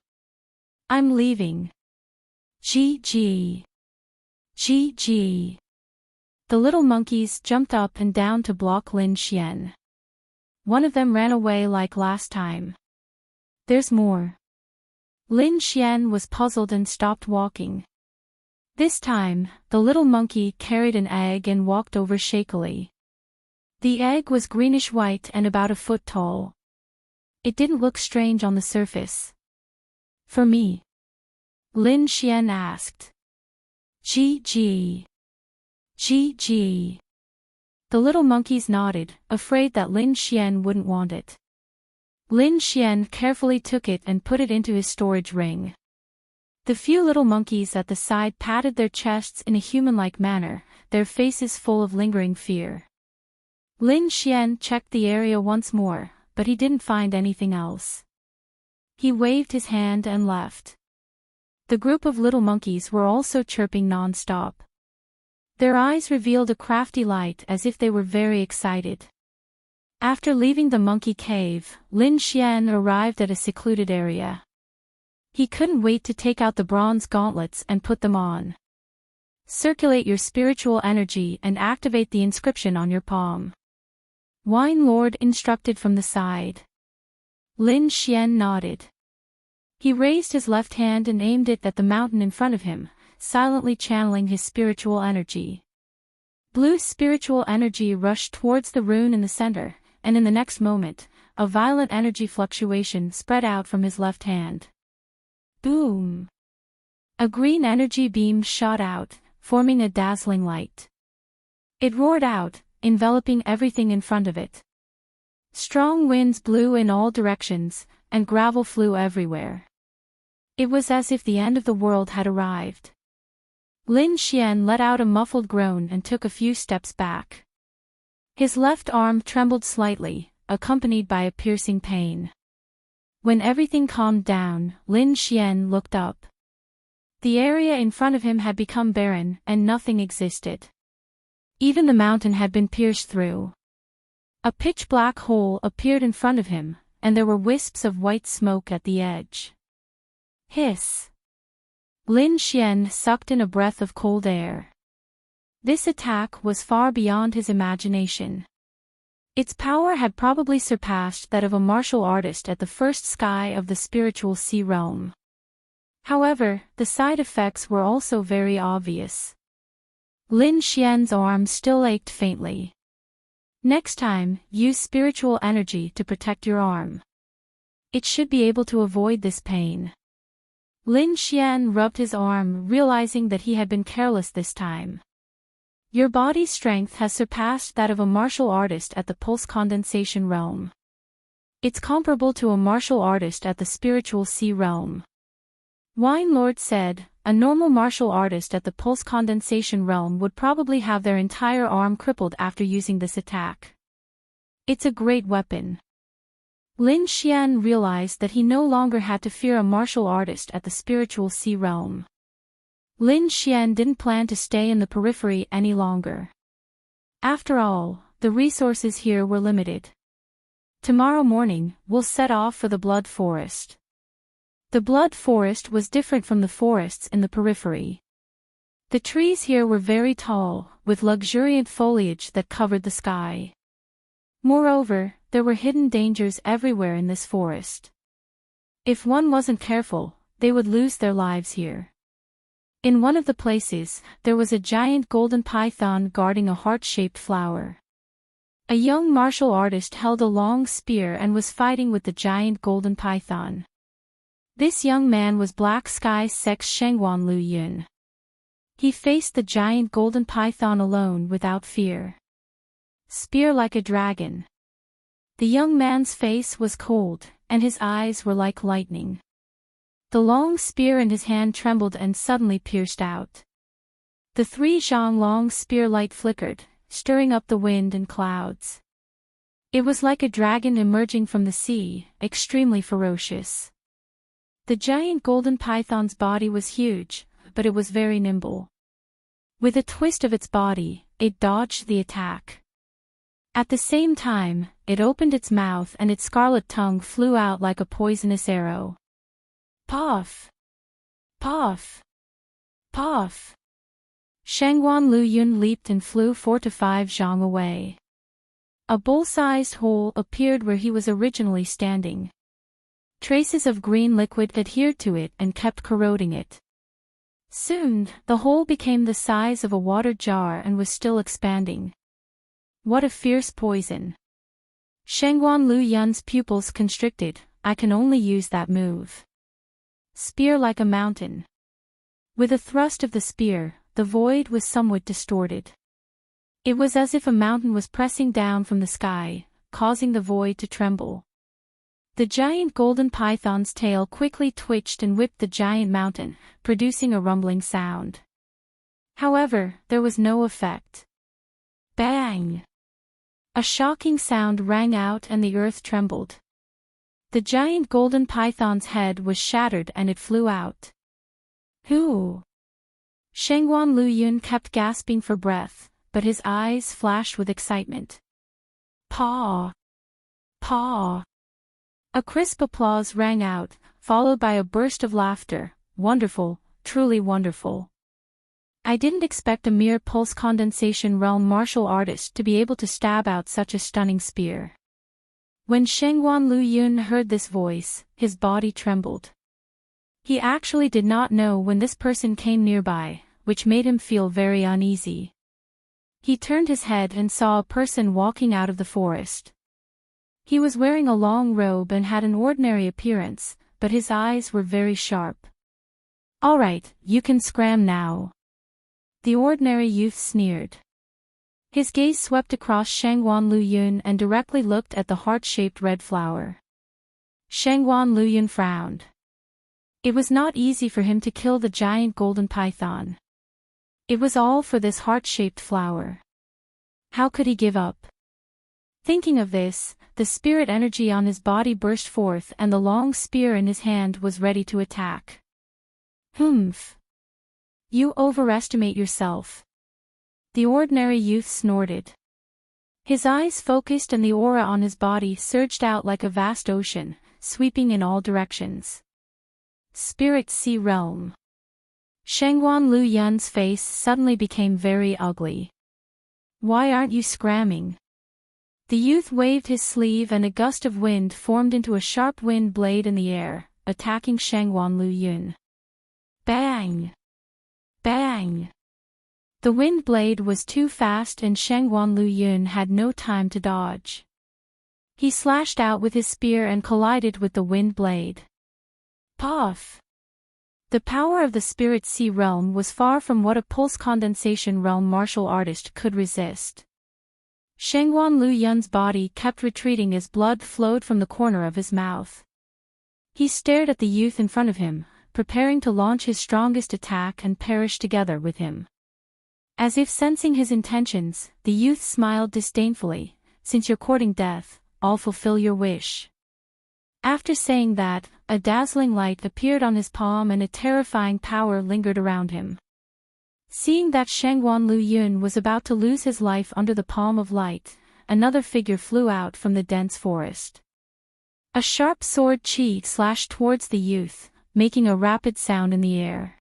I'm leaving. GG. GG. The little monkeys jumped up and down to block Lin Xian. One of them ran away like last time. There's more. Lin Xian was puzzled and stopped walking. This time, the little monkey carried an egg and walked over shakily. The egg was greenish-white and about a foot tall. It didn't look strange on the surface. For me? Lin Xian asked. GG. GG. The little monkeys nodded, afraid that Lin Xian wouldn't want it. Lin Xian carefully took it and put it into his storage ring. The few little monkeys at the side patted their chests in a human-like manner, their faces full of lingering fear. Lin Xian checked the area once more, but he didn't find anything else. He waved his hand and left. The group of little monkeys were also chirping non-stop. Their eyes revealed a crafty light as if they were very excited. After leaving the monkey cave, Lin Xian arrived at a secluded area. He couldn't wait to take out the bronze gauntlets and put them on. Circulate your spiritual energy and activate the inscription on your palm. Wine Lord instructed from the side. Lin Xian nodded. He raised his left hand and aimed it at the mountain in front of him, silently channeling his spiritual energy. Blue spiritual energy rushed towards the rune in the center, and in the next moment, a violent energy fluctuation spread out from his left hand. Boom! A green energy beam shot out, forming a dazzling light. It roared out, enveloping everything in front of it. Strong winds blew in all directions, and gravel flew everywhere. It was as if the end of the world had arrived. Lin Xian let out a muffled groan and took a few steps back. His left arm trembled slightly, accompanied by a piercing pain. When everything calmed down, Lin Xian looked up. The area in front of him had become barren, and nothing existed. Even the mountain had been pierced through. A pitch-black hole appeared in front of him, and there were wisps of white smoke at the edge. Hiss! Lin Xian sucked in a breath of cold air. This attack was far beyond his imagination. Its power had probably surpassed that of a martial artist at the first sky of the spiritual sea realm. However, the side effects were also very obvious. Lin Xian's arm still ached faintly. Next time, use spiritual energy to protect your arm. It should be able to avoid this pain. Lin Xian rubbed his arm, realizing that he had been careless this time. Your body's strength has surpassed that of a martial artist at the pulse condensation realm. It's comparable to a martial artist at the spiritual sea realm. Wine Lord said, a normal martial artist at the pulse condensation realm would probably have their entire arm crippled after using this attack. It's a great weapon. Lin Xian realized that he no longer had to fear a martial artist at the spiritual sea realm. Lin Xian didn't plan to stay in the periphery any longer. After all, the resources here were limited. Tomorrow morning, we'll set off for the Blood Forest. The Blood Forest was different from the forests in the periphery. The trees here were very tall, with luxuriant foliage that covered the sky. Moreover, there were hidden dangers everywhere in this forest. If one wasn't careful, they would lose their lives here. In one of the places, there was a giant golden python guarding a heart-shaped flower. A young martial artist held a long spear and was fighting with the giant golden python. This young man was Black Sky's Sex Shengguan Lu Yun. He faced the giant golden python alone without fear. Spear like a dragon. The young man's face was cold, and his eyes were like lightning. The long spear in his hand trembled and suddenly pierced out. The 3 zhang long spear light flickered, stirring up the wind and clouds. It was like a dragon emerging from the sea, extremely ferocious. The giant golden python's body was huge, but it was very nimble. With a twist of its body, it dodged the attack. At the same time, it opened its mouth and its scarlet tongue flew out like a poisonous arrow. Puff! Puff! Puff! Shengguan Lu Yun leaped and flew 4 to 5 zhang away. A bowl-sized hole appeared where he was originally standing. Traces of green liquid adhered to it and kept corroding it. Soon, the hole became the size of a water jar and was still expanding. What a fierce poison! Shengguan Lu Yun's pupils constricted. I can only use that move. Spear like a mountain. With a thrust of the spear, the void was somewhat distorted. It was as if a mountain was pressing down from the sky, causing the void to tremble. The giant golden python's tail quickly twitched and whipped the giant mountain, producing a rumbling sound. However, there was no effect. Bang! A shocking sound rang out and the earth trembled. The giant golden python's head was shattered and it flew out. Who? Shengguan Lu Yun kept gasping for breath, but his eyes flashed with excitement. Paw! Paw! A crisp applause rang out, followed by a burst of laughter. Wonderful, truly wonderful. I didn't expect a mere pulse condensation realm martial artist to be able to stab out such a stunning spear. When Shengguan Lu Yun heard this voice, his body trembled. He actually did not know when this person came nearby, which made him feel very uneasy. He turned his head and saw a person walking out of the forest. He was wearing a long robe and had an ordinary appearance, but his eyes were very sharp. All right, you can scram now. The ordinary youth sneered. His gaze swept across Shengguan Lu Yun and directly looked at the heart-shaped red flower. Shengguan Lu Yun frowned. It was not easy for him to kill the giant golden python. It was all for this heart-shaped flower. How could he give up? Thinking of this, the spirit energy on his body burst forth and the long spear in his hand was ready to attack. Humph! You overestimate yourself. The ordinary youth snorted. His eyes focused and the aura on his body surged out like a vast ocean, sweeping in all directions. Spirit Sea Realm. Shengguan Lu Yun's face suddenly became very ugly. Why aren't you scramming? The youth waved his sleeve and a gust of wind formed into a sharp wind blade in the air, attacking Shengguan Lu Yun. Bang! Bang! The wind blade was too fast and Shengguan Lu Yun had no time to dodge. He slashed out with his spear and collided with the wind blade. Puff! The power of the Spirit Sea Realm was far from what a pulse condensation realm martial artist could resist. Shengguan Lu Yun's body kept retreating as blood flowed from the corner of his mouth. He stared at the youth in front of him, preparing to launch his strongest attack and perish together with him. As if sensing his intentions, the youth smiled disdainfully. Since you're courting death, I'll fulfill your wish. After saying that, a dazzling light appeared on his palm and a terrifying power lingered around him. Seeing that Shangguan Luyun was about to lose his life under the palm of light, another figure flew out from the dense forest. A sharp sword chi slashed towards the youth, making a rapid sound in the air.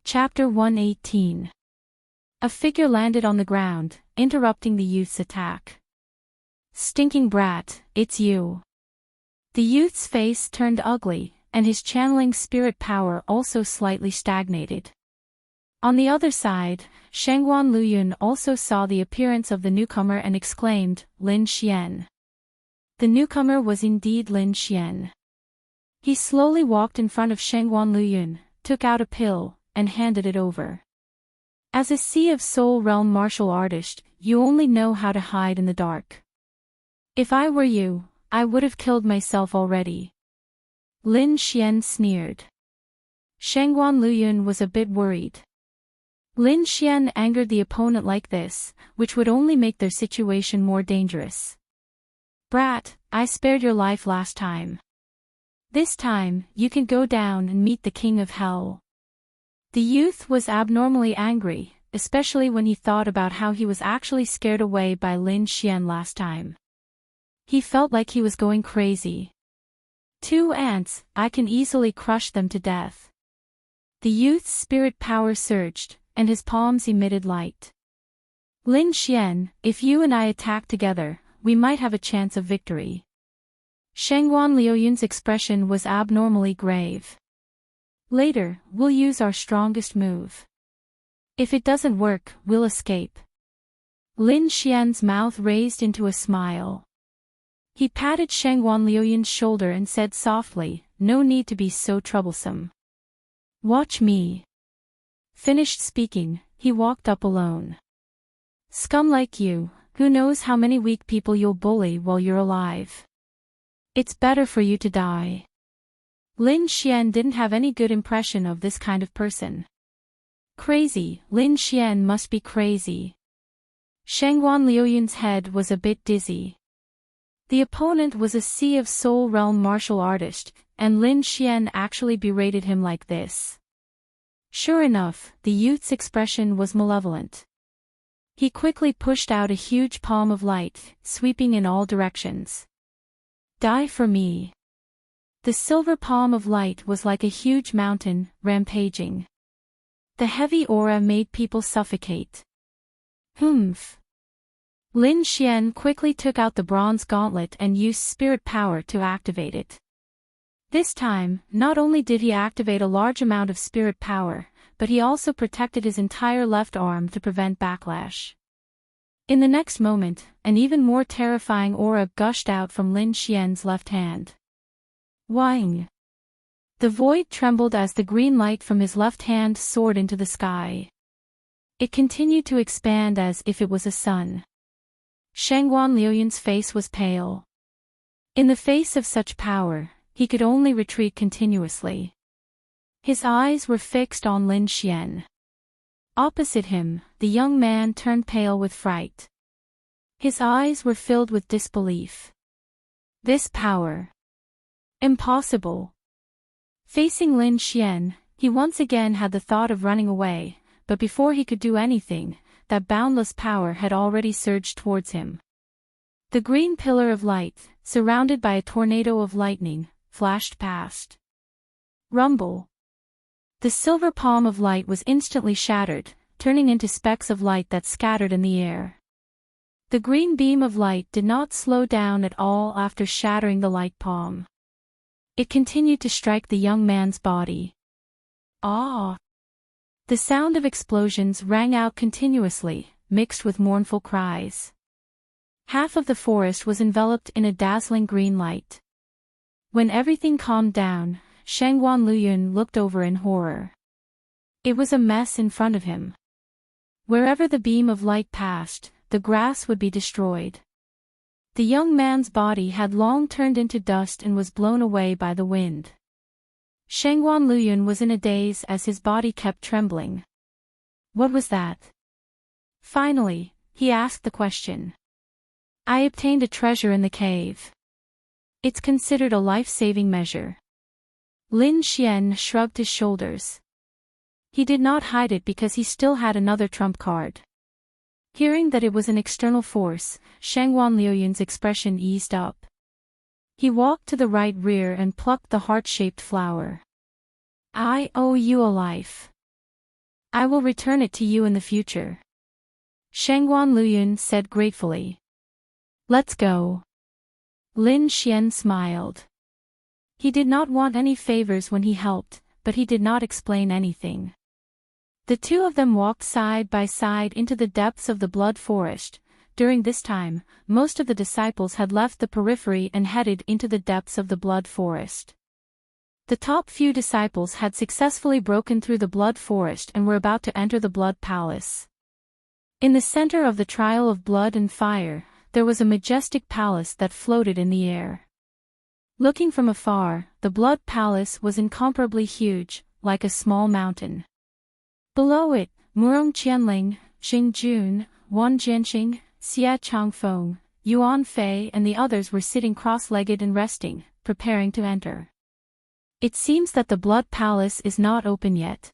Chapter 118. A figure landed on the ground, interrupting the youth's attack. "Stinking brat, it's you." The youth's face turned ugly, and his channeling spirit power also slightly stagnated. On the other side, Shangguan Luyun also saw the appearance of the newcomer and exclaimed, "Lin Xian." The newcomer was indeed Lin Xian. He slowly walked in front of Shangguan Luyun, took out a pill, and handed it over. "As a Sea of Soul Realm martial artist, you only know how to hide in the dark. If I were you, I would have killed myself already." Lin Xian sneered. Shangguan Luyun was a bit worried. Lin Xian angered the opponent like this, which would only make their situation more dangerous. "Brat, I spared your life last time. This time, you can go down and meet the King of Hell." The youth was abnormally angry, especially when he thought about how he was actually scared away by Lin Xian last time. He felt like he was going crazy. "2 ants, I can easily crush them to death." The youth's spirit power surged, and his palms emitted light. "Lin Xian, if you and I attack together, we might have a chance of victory." Shangguan Liuyun's expression was abnormally grave. "Later, we'll use our strongest move. If it doesn't work, we'll escape." Lin Xian's mouth raised into a smile. He patted Shangguan Liuyun's shoulder and said softly, "No need to be so troublesome. Watch me." Finished speaking, he walked up alone. "Scum like you, who knows how many weak people you'll bully while you're alive. It's better for you to die." Lin Xian didn't have any good impression of this kind of person. Crazy, Lin Xian must be crazy. Shangguan Liuyun's head was a bit dizzy. The opponent was a Sea of Soul Realm martial artist, and Lin Xian actually berated him like this. Sure enough, the youth's expression was malevolent. He quickly pushed out a huge palm of light, sweeping in all directions. "Die for me." The silver palm of light was like a huge mountain, rampaging. The heavy aura made people suffocate. Humph. Lin Xian quickly took out the bronze gauntlet and used spirit power to activate it. This time, not only did he activate a large amount of spirit power, but he also protected his entire left arm to prevent backlash. In the next moment, an even more terrifying aura gushed out from Lin Xian's left hand. Wang! The void trembled as the green light from his left hand soared into the sky. It continued to expand as if it was a sun. Shangguan Liuyun's face was pale. In the face of such power, he could only retreat continuously. His eyes were fixed on Lin Xian. Opposite him, the young man turned pale with fright. His eyes were filled with disbelief. This power. Impossible. Facing Lin Xian, he once again had the thought of running away, but before he could do anything, that boundless power had already surged towards him. The green pillar of light, surrounded by a tornado of lightning, flashed past. Rumble. The silver palm of light was instantly shattered, turning into specks of light that scattered in the air. The green beam of light did not slow down at all after shattering the light palm. It continued to strike the young man's body. Ah! The sound of explosions rang out continuously, mixed with mournful cries. Half of the forest was enveloped in a dazzling green light. When everything calmed down, Shangguan Luyun looked over in horror. It was a mess in front of him. Wherever the beam of light passed, the grass would be destroyed. The young man's body had long turned into dust and was blown away by the wind. Shangguan Luyun was in a daze as his body kept trembling. What was that? Finally, he asked the question. I obtained a treasure in the cave. It's considered a life-saving measure. Lin Xian shrugged his shoulders. He did not hide it because he still had another trump card. Hearing that it was an external force, Shangguan Liuyun's expression eased up. He walked to the right rear and plucked the heart-shaped flower. I owe you a life. I will return it to you in the future. Shangguan Liuyun said gratefully. Let's go. Lin Xian smiled. He did not want any favors when he helped, but he did not explain anything. The two of them walked side by side into the depths of the blood forest. During this time, most of the disciples had left the periphery and headed into the depths of the blood forest. The top few disciples had successfully broken through the blood forest and were about to enter the blood palace. In the center of the trial of blood and fire, there was a majestic palace that floated in the air. Looking from afar, the blood palace was incomparably huge, like a small mountain. Below it, Murong Qianling, Xing Jun, Wan Jianxing, Xia Changfeng, Yuan Fei and the others were sitting cross-legged and resting, preparing to enter. It seems that the blood palace is not open yet.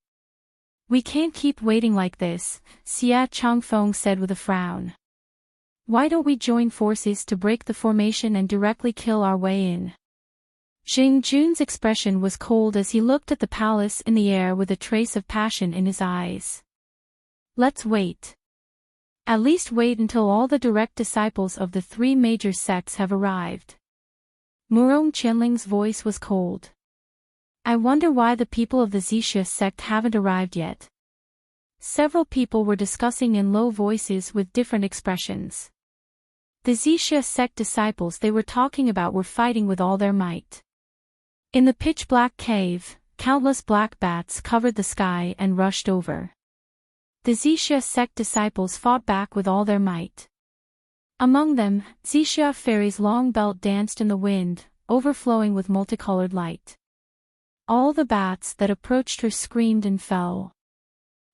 We can't keep waiting like this, Xia Changfeng said with a frown. Why don't we join forces to break the formation and directly kill our way in? Xing Jun's expression was cold as he looked at the palace in the air with a trace of passion in his eyes. Let's wait. At least wait until all the direct disciples of the three major sects have arrived. Murong Qianling's voice was cold. I wonder why the people of the Zixia sect haven't arrived yet. Several people were discussing in low voices with different expressions. The Zixia sect disciples they were talking about were fighting with all their might. In the pitch-black cave, countless black bats covered the sky and rushed over. The Zixia sect disciples fought back with all their might. Among them, Zixia Fairy's long belt danced in the wind, overflowing with multicolored light. All the bats that approached her screamed and fell.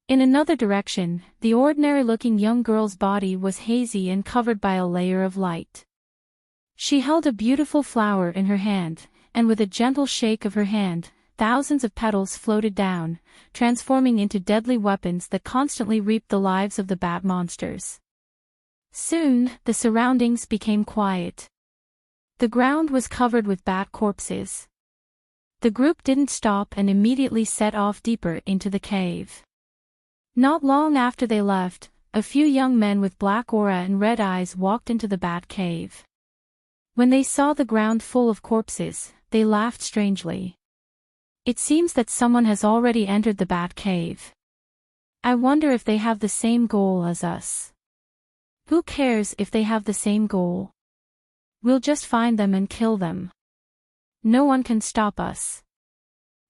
In another direction, the ordinary-looking young girl's body was hazy and covered by a layer of light. She held a beautiful flower in her hand, and with a gentle shake of her hand, thousands of petals floated down, transforming into deadly weapons that constantly reaped the lives of the bat monsters. Soon, the surroundings became quiet. The ground was covered with bat corpses. The group didn't stop and immediately set off deeper into the cave. Not long after they left, a few young men with black aura and red eyes walked into the bat cave. When they saw the ground full of corpses, they laughed strangely. It seems that someone has already entered the bat cave. I wonder if they have the same goal as us. Who cares if they have the same goal? We'll just find them and kill them. No one can stop us.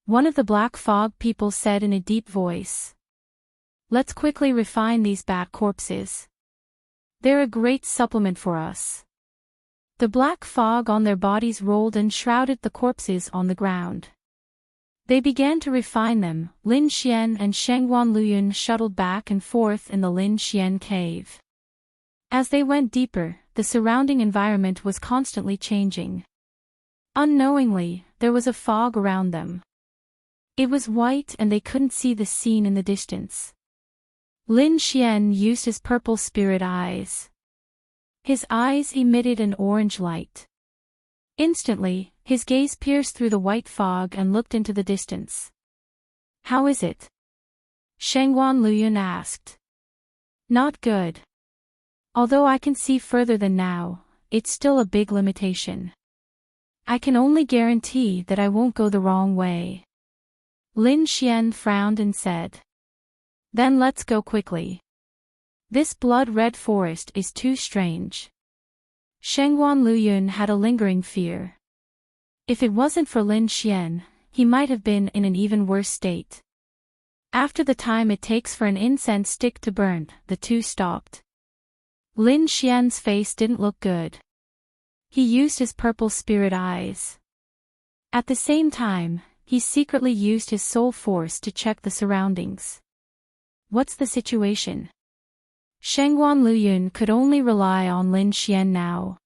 One of the black fog people said in a deep voice. Let's quickly refine these bat corpses. They're a great supplement for us. The black fog on their bodies rolled and shrouded the corpses on the ground. They began to refine them. Lin Xian and Shangguan Liuyun shuttled back and forth in the Lin Xian cave. As they went deeper, the surrounding environment was constantly changing. Unknowingly, there was a fog around them. It was white and they couldn't see the scene in the distance. Lin Xian used his purple spirit eyes. His eyes emitted an orange light. Instantly, his gaze pierced through the white fog and looked into the distance. How is it? Shangguan Liuyun asked. Not good. Although I can see further than now, it's still a big limitation. I can only guarantee that I won't go the wrong way. Lin Xian frowned and said. Then let's go quickly. This blood-red forest is too strange. Shangguan Liuyun had a lingering fear. If it wasn't for Lin Xian, he might have been in an even worse state. After the time it takes for an incense stick to burn, the two stopped. Lin Xian's face didn't look good. He used his purple spirit eyes. At the same time, he secretly used his soul force to check the surroundings. What's the situation? Shangguan Liuyun could only rely on Lin Xian now.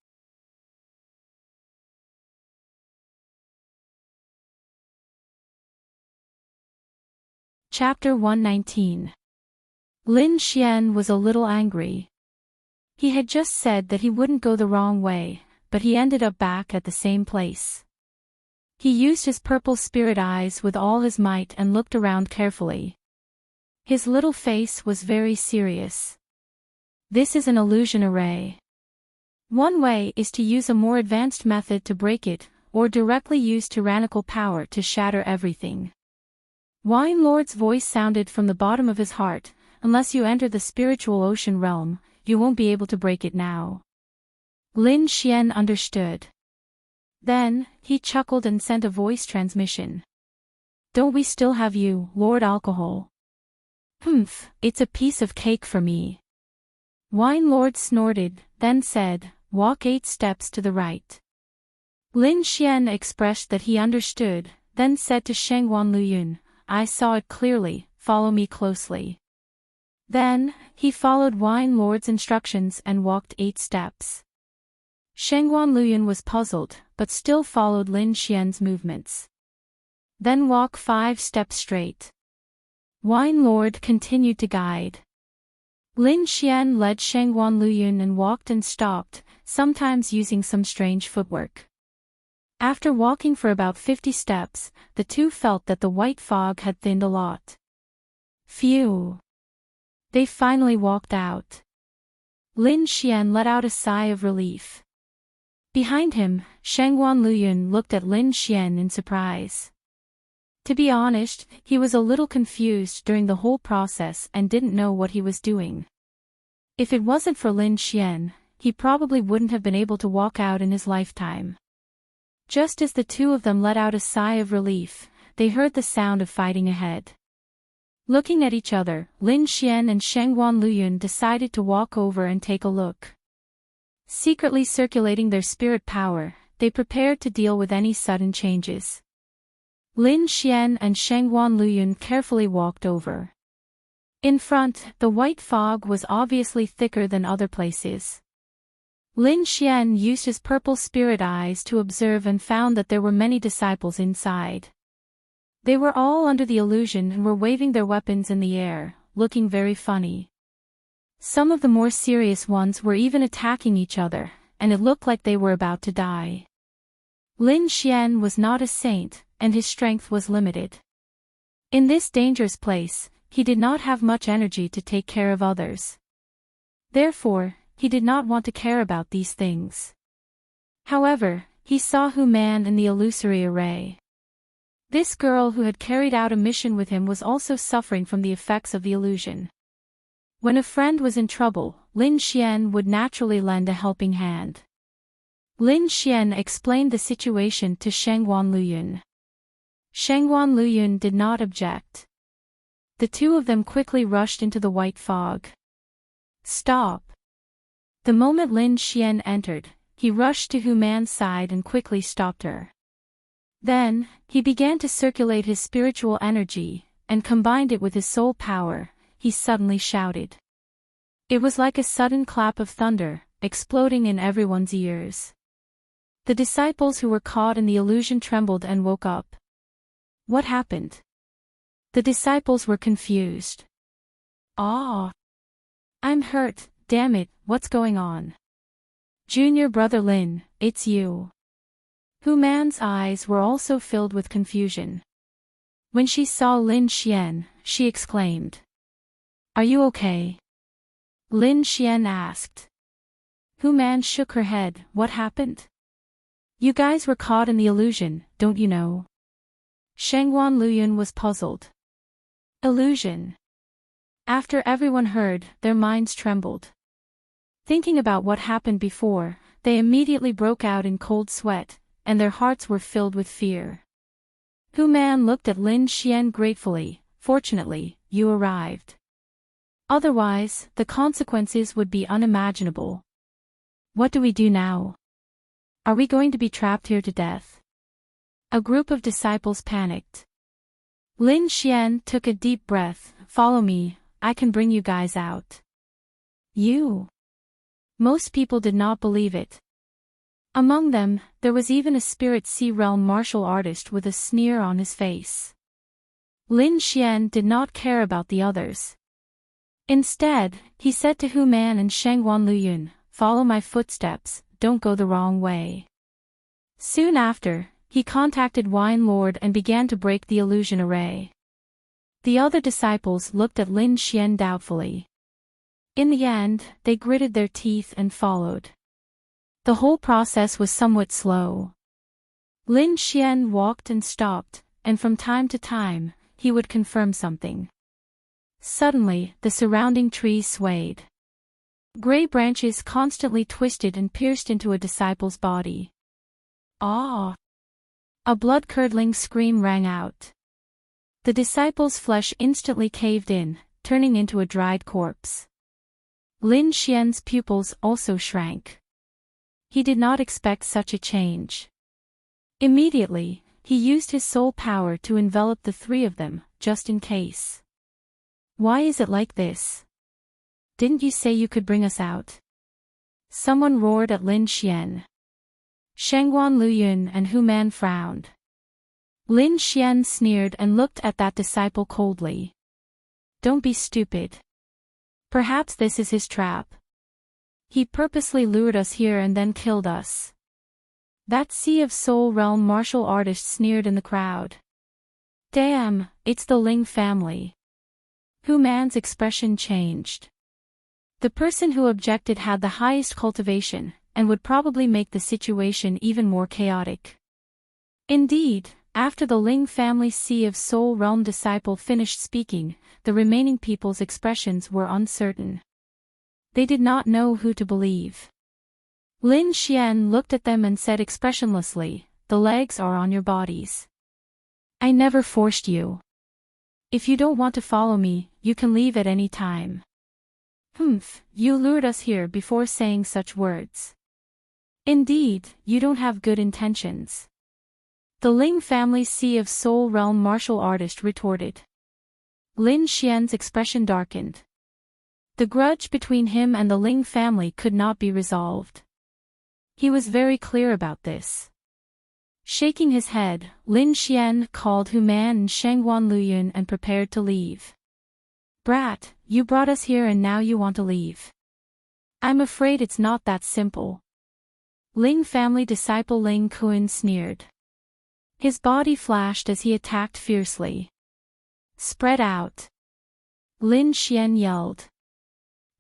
Chapter 119. Lin Xian was a little angry. He had just said that he wouldn't go the wrong way, but he ended up back at the same place. He used his purple spirit eyes with all his might and looked around carefully. His little face was very serious. This is an illusion array. One way is to use a more advanced method to break it, or directly use tyrannical power to shatter everything. Wine Lord's voice sounded from the bottom of his heart. Unless you enter the spiritual ocean realm, you won't be able to break it now. Lin Xian understood. Then, he chuckled and sent a voice transmission. Don't we still have you, Lord Alcohol? Humph, it's a piece of cake for me. Wine Lord snorted, then said, walk 8 steps to the right. Lin Xian expressed that he understood, then said to Shengguan Luyun, I saw it clearly, follow me closely. Then, he followed Wine Lord's instructions and walked 8 steps. Shengguan Luyun was puzzled, but still followed Lin Xian's movements. Then walk 5 steps straight. Wine Lord continued to guide. Lin Xian led Shengguan Luyun and walked and stopped, sometimes using some strange footwork. After walking for about 50 steps, the two felt that the white fog had thinned a lot. Phew! They finally walked out. Lin Xian let out a sigh of relief. Behind him, Shengguan Luyun looked at Lin Xian in surprise. To be honest, he was a little confused during the whole process and didn't know what he was doing. If it wasn't for Lin Xian, he probably wouldn't have been able to walk out in his lifetime. Just as the two of them let out a sigh of relief, they heard the sound of fighting ahead. Looking at each other, Lin Xian and Shengguan Luyun decided to walk over and take a look. Secretly circulating their spirit power, they prepared to deal with any sudden changes. Lin Xian and Shengguan Luyun carefully walked over. In front, the white fog was obviously thicker than other places. Lin Xian used his purple spirit eyes to observe and found that there were many disciples inside. They were all under the illusion and were waving their weapons in the air, looking very funny. Some of the more serious ones were even attacking each other, and it looked like they were about to die. Lin Xian was not a saint, and his strength was limited. In this dangerous place, he did not have much energy to take care of others. Therefore, he did not want to care about these things. However, he saw Hu Man in the illusory array. This girl who had carried out a mission with him was also suffering from the effects of the illusion. When a friend was in trouble, Lin Xian would naturally lend a helping hand. Lin Xian explained the situation to Shengguan Luyun. Shengguan Luyun did not object. The two of them quickly rushed into the white fog. Stop! The moment Lin Xian entered, he rushed to Hu Man's side and quickly stopped her. Then, he began to circulate his spiritual energy, and combined it with his soul power. He suddenly shouted. It was like a sudden clap of thunder, exploding in everyone's ears. The disciples who were caught in the illusion trembled and woke up. What happened? The disciples were confused. Ah! I'm hurt, damn it, what's going on? Junior brother Lin, it's you. Hu Man's eyes were also filled with confusion. When she saw Lin Xian, she exclaimed. Are you okay? Lin Xian asked. Hu Man shook her head, what happened? You guys were caught in the illusion, don't you know? Shengguan Luyun was puzzled. Illusion. After everyone heard, their minds trembled. Thinking about what happened before, they immediately broke out in cold sweat, and their hearts were filled with fear. Hu Man looked at Lin Xian gratefully. Fortunately, you arrived. Otherwise, the consequences would be unimaginable. What do we do now? Are we going to be trapped here to death? A group of disciples panicked. Lin Xian took a deep breath. Follow me, I can bring you guys out. You? Most people did not believe it. Among them, there was even a Spirit Sea Realm martial artist with a sneer on his face. Lin Xian did not care about the others. Instead, he said to Hu Man and Shangguan Luyun, "Follow my footsteps, don't go the wrong way." Soon after, he contacted Wine Lord and began to break the illusion array. The other disciples looked at Lin Xian doubtfully. In the end, they gritted their teeth and followed. The whole process was somewhat slow. Lin Xian walked and stopped, and from time to time, he would confirm something. Suddenly, the surrounding trees swayed. Gray branches constantly twisted and pierced into a disciple's body. "Ah!" A blood-curdling scream rang out. The disciple's flesh instantly caved in, turning into a dried corpse. Lin Xian's pupils also shrank. He did not expect such a change. Immediately, he used his soul power to envelop the three of them, just in case. "Why is it like this? Didn't you say you could bring us out?" Someone roared at Lin Xian. Shangguan Luyun and Hu Man frowned. Lin Xian sneered and looked at that disciple coldly. "Don't be stupid. Perhaps this is his trap. He purposely lured us here and then killed us." That Sea of Soul Realm martial artist sneered in the crowd. "Damn, it's the Ling family." Hu Man's expression changed. The person who objected had the highest cultivation, and would probably make the situation even more chaotic. Indeed, after the Ling family Sea of Soul Realm disciple finished speaking, the remaining people's expressions were uncertain. They did not know who to believe. Lin Xian looked at them and said expressionlessly, "The legs are on your bodies. I never forced you. If you don't want to follow me, you can leave at any time." "Humph, you lured us here before saying such words. Indeed, you don't have good intentions." The Ling family Sea of Soul Realm martial artist retorted. Lin Xian's expression darkened. The grudge between him and the Ling family could not be resolved. He was very clear about this. Shaking his head, Lin Xian called Hu Man and Shangguan Luyun and prepared to leave. "Brat, you brought us here and now you want to leave. I'm afraid it's not that simple." Ling family disciple Ling Kuan sneered. His body flashed as he attacked fiercely. "Spread out!" Lin Xian yelled.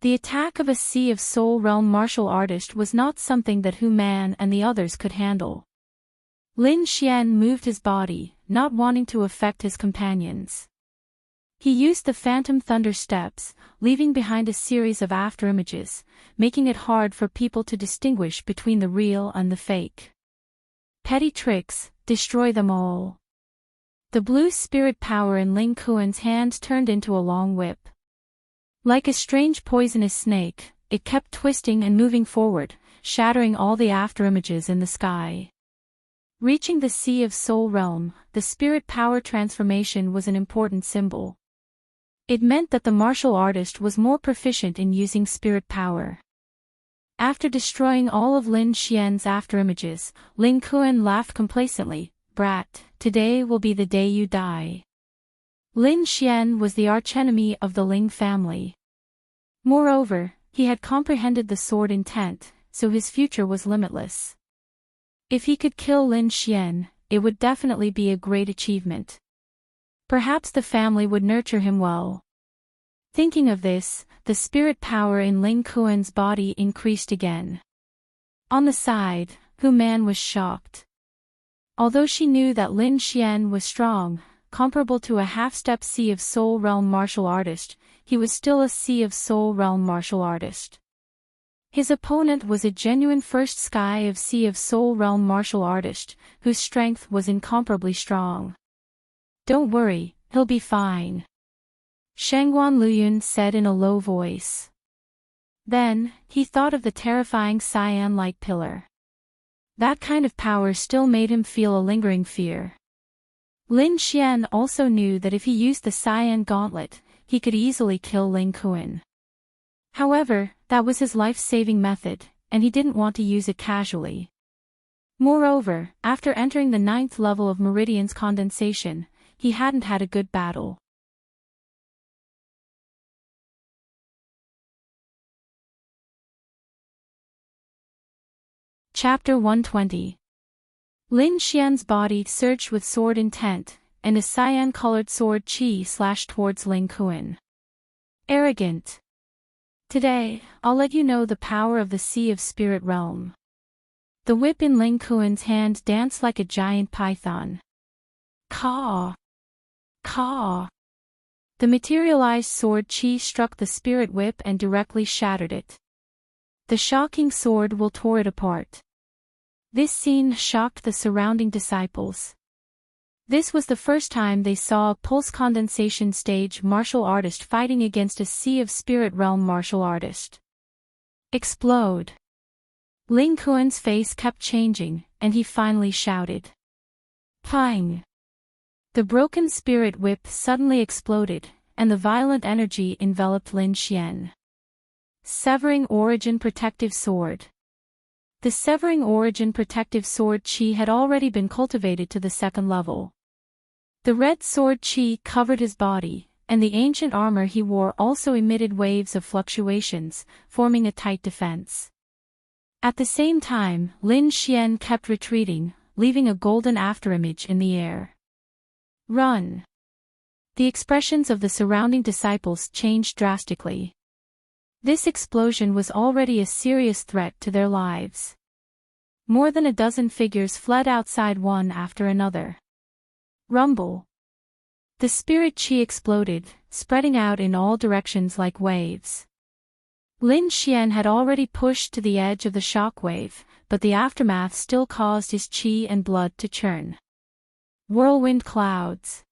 The attack of a Sea of Soul Realm martial artist was not something that Hu Man and the others could handle. Lin Xian moved his body, not wanting to affect his companions. He used the Phantom Thunder steps, leaving behind a series of afterimages, making it hard for people to distinguish between the real and the fake. Petty tricks, destroy them all. The blue spirit power in Ling Kuan's hand turned into a long whip. Like a strange poisonous snake, it kept twisting and moving forward, shattering all the afterimages in the sky. Reaching the Sea of Soul Realm, the spirit power transformation was an important symbol. It meant that the martial artist was more proficient in using spirit power. After destroying all of Lin Xian's afterimages, Ling Kuan laughed complacently, "Brat, today will be the day you die." Lin Xian was the archenemy of the Ling family. Moreover, he had comprehended the sword intent, so his future was limitless. If he could kill Lin Xian, it would definitely be a great achievement. Perhaps the family would nurture him well. Thinking of this, the spirit power in Ling Kuan's body increased again. On the side, Hu Man was shocked. Although she knew that Lin Xian was strong, comparable to a half-step Sea of Soul Realm martial artist, he was still a Sea of Soul Realm martial artist. His opponent was a genuine first sky of Sea of Soul Realm martial artist, whose strength was incomparably strong. "Don't worry, he'll be fine," Shangguan Luyun said in a low voice. Then, he thought of the terrifying cyan-like pillar. That kind of power still made him feel a lingering fear. Lin Xian also knew that if he used the cyan gauntlet, he could easily kill Ling Kuan. However, that was his life-saving method, and he didn't want to use it casually. Moreover, after entering the 9th level of Meridian's condensation, he hadn't had a good battle. Chapter 120. Lin Xian's body surged with sword intent, and a cyan-colored sword qi slashed towards Ling Kuan. Arrogant. Today, I'll let you know the power of the Sea of Spirit Realm. The whip in Ling Kuan's hand danced like a giant python. Caw! Caw! The materialized sword qi struck the spirit whip and directly shattered it. The shocking sword will tore it apart. This scene shocked the surrounding disciples. This was the first time they saw a pulse condensation stage martial artist fighting against a Sea of Spirit Realm martial artist. Explode! Ling Kuan's face kept changing, and he finally shouted. Pang! The broken spirit whip suddenly exploded, and the violent energy enveloped Lin Xian. Severing Origin Protective Sword. The Severing Origin Protective Sword qi had already been cultivated to the second level. The red sword qi covered his body, and the ancient armor he wore also emitted waves of fluctuations, forming a tight defense. At the same time, Lin Xian kept retreating, leaving a golden afterimage in the air. Run! The expressions of the surrounding disciples changed drastically. This explosion was already a serious threat to their lives. More than a dozen figures fled outside one after another. Rumble! The spirit qi exploded, spreading out in all directions like waves. Lin Xian had already pushed to the edge of the shockwave, but the aftermath still caused his qi and blood to churn. Whirlwind clouds.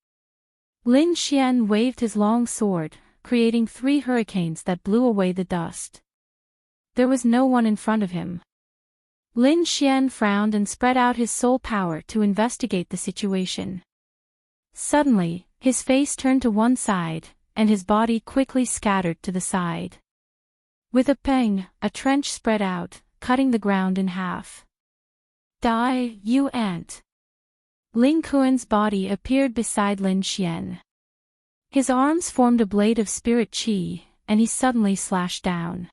Lin Xian waved his long sword, creating 3 hurricanes that blew away the dust. There was no one in front of him. Lin Xian frowned and spread out his soul power to investigate the situation. Suddenly, his face turned to one side, and his body quickly scattered to the side. With a pang, a trench spread out, cutting the ground in half. Die, you ant! Ling Kuan's body appeared beside Lin Xian. His arms formed a blade of spirit qi, and he suddenly slashed down.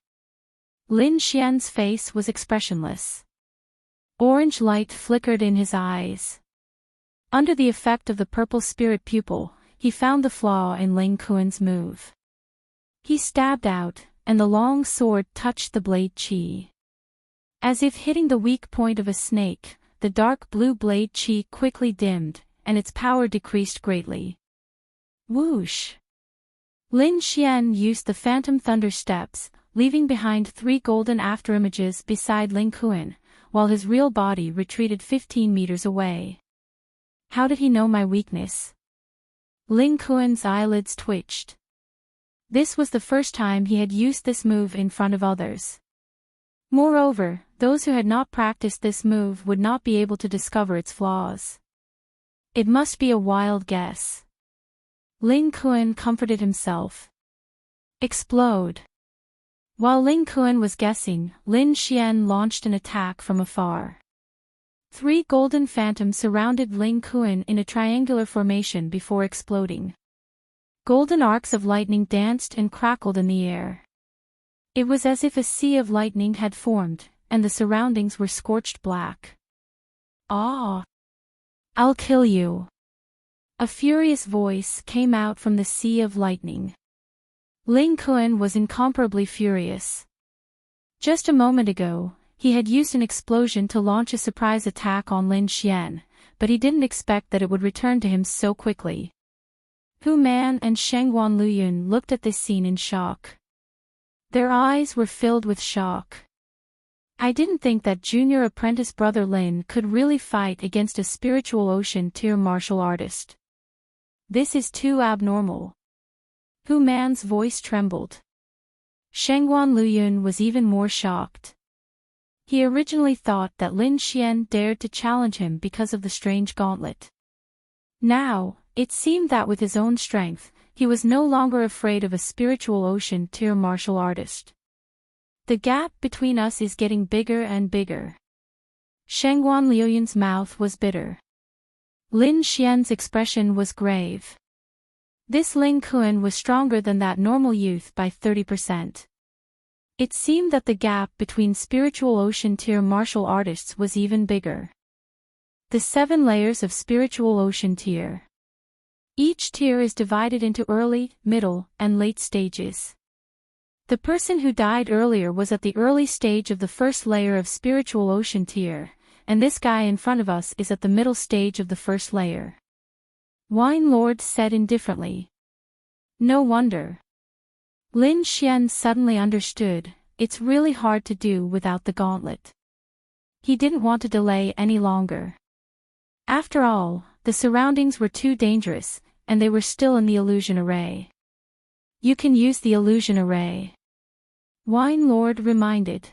Lin Xian's face was expressionless. Orange light flickered in his eyes. Under the effect of the purple spirit pupil, he found the flaw in Ling Kuan's move. He stabbed out, and the long sword touched the blade qi. As if hitting the weak point of a snake, the dark blue blade qi quickly dimmed, and its power decreased greatly. Whoosh! Lin Xian used the phantom thunder steps, leaving behind 3 golden afterimages beside Ling Kuan, while his real body retreated 15 meters away. How did he know my weakness? Ling Kuan's eyelids twitched. This was the first time he had used this move in front of others. Moreover, those who had not practiced this move would not be able to discover its flaws. It must be a wild guess. Ling Kuan comforted himself. Explode! While Ling Kuan was guessing, Lin Xian launched an attack from afar. 3 golden phantoms surrounded Ling Kuan in a triangular formation before exploding. Golden arcs of lightning danced and crackled in the air. It was as if a sea of lightning had formed, and the surroundings were scorched black. Ah! I'll kill you! A furious voice came out from the sea of lightning. Ling Kuan was incomparably furious. Just a moment ago, he had used an explosion to launch a surprise attack on Lin Xian, but he didn't expect that it would return to him so quickly. Hu Man and Shangguan Luyun looked at this scene in shock. Their eyes were filled with shock. I didn't think that junior apprentice brother Lin could really fight against a spiritual ocean tier martial artist. This is too abnormal. Hu Man's voice trembled. Shangguan Luyun was even more shocked. He originally thought that Lin Xian dared to challenge him because of the strange gauntlet. Now, it seemed that with his own strength, he was no longer afraid of a spiritual ocean tier martial artist. The gap between us is getting bigger and bigger. Shangguan Luyun's mouth was bitter. Lin Xian's expression was grave. This Ling Kuan was stronger than that normal youth by 30%. It seemed that the gap between spiritual ocean tier martial artists was even bigger. The 7 layers of spiritual ocean tier. Each tier is divided into early, middle, and late stages. The person who died earlier was at the early stage of the first layer of spiritual ocean tier, and this guy in front of us is at the middle stage of the first layer. Wine Lord said indifferently. No wonder. Lin Xian suddenly understood, it's really hard to do without the gauntlet. He didn't want to delay any longer. After all, the surroundings were too dangerous, and they were still in the illusion array. You can use the illusion array. Wine Lord reminded.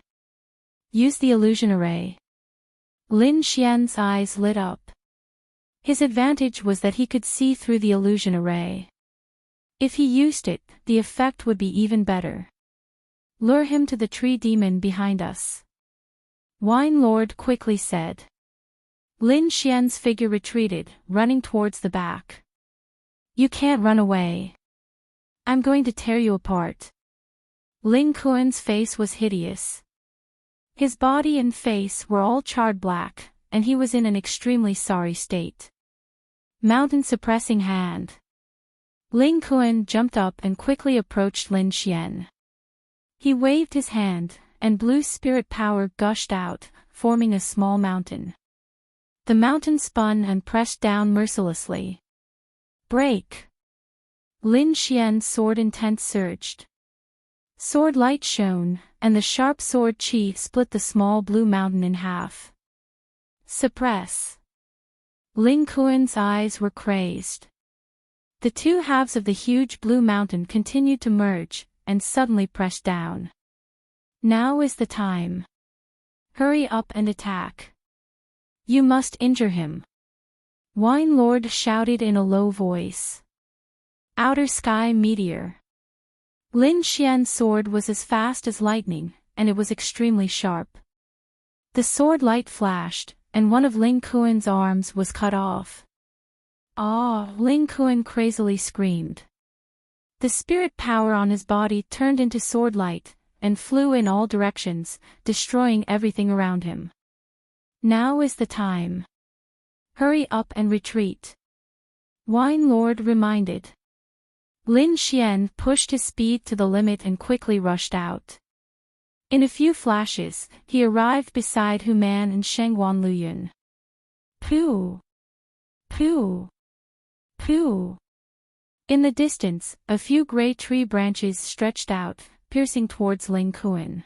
Use the illusion array. Lin Xian's eyes lit up. His advantage was that he could see through the illusion array. If he used it, the effect would be even better. Lure him to the tree demon behind us. Wine Lord quickly said. Lin Xian's figure retreated, running towards the back. You can't run away. I'm going to tear you apart. Ling Kuan's face was hideous. His body and face were all charred black, and he was in an extremely sorry state. Mountain suppressing hand. Ling Kuan jumped up and quickly approached Lin Xian. He waved his hand, and blue spirit power gushed out, forming a small mountain. The mountain spun and pressed down mercilessly. Break! Lin Xian's sword intent surged. Sword light shone, and the sharp sword chi split the small blue mountain in half. Suppress! Ling Kuan's eyes were crazed. The two halves of the huge blue mountain continued to merge, and suddenly pressed down. Now is the time. Hurry up and attack. You must injure him. Wine Lord shouted in a low voice. Outer Sky Meteor. Lin Xian's sword was as fast as lightning, and it was extremely sharp. The sword light flashed, and one of Ling Kuan's arms was cut off. Ah! Ling Kuan crazily screamed. The spirit power on his body turned into sword light, and flew in all directions, destroying everything around him. Now is the time. Hurry up and retreat. Wine Lord reminded. Lin Xian pushed his speed to the limit and quickly rushed out. In a few flashes, he arrived beside Hu Man and Shengguan Luyun. Pooh! Pooh! Pooh! In the distance, a few gray tree branches stretched out, piercing towards Ling Kuan.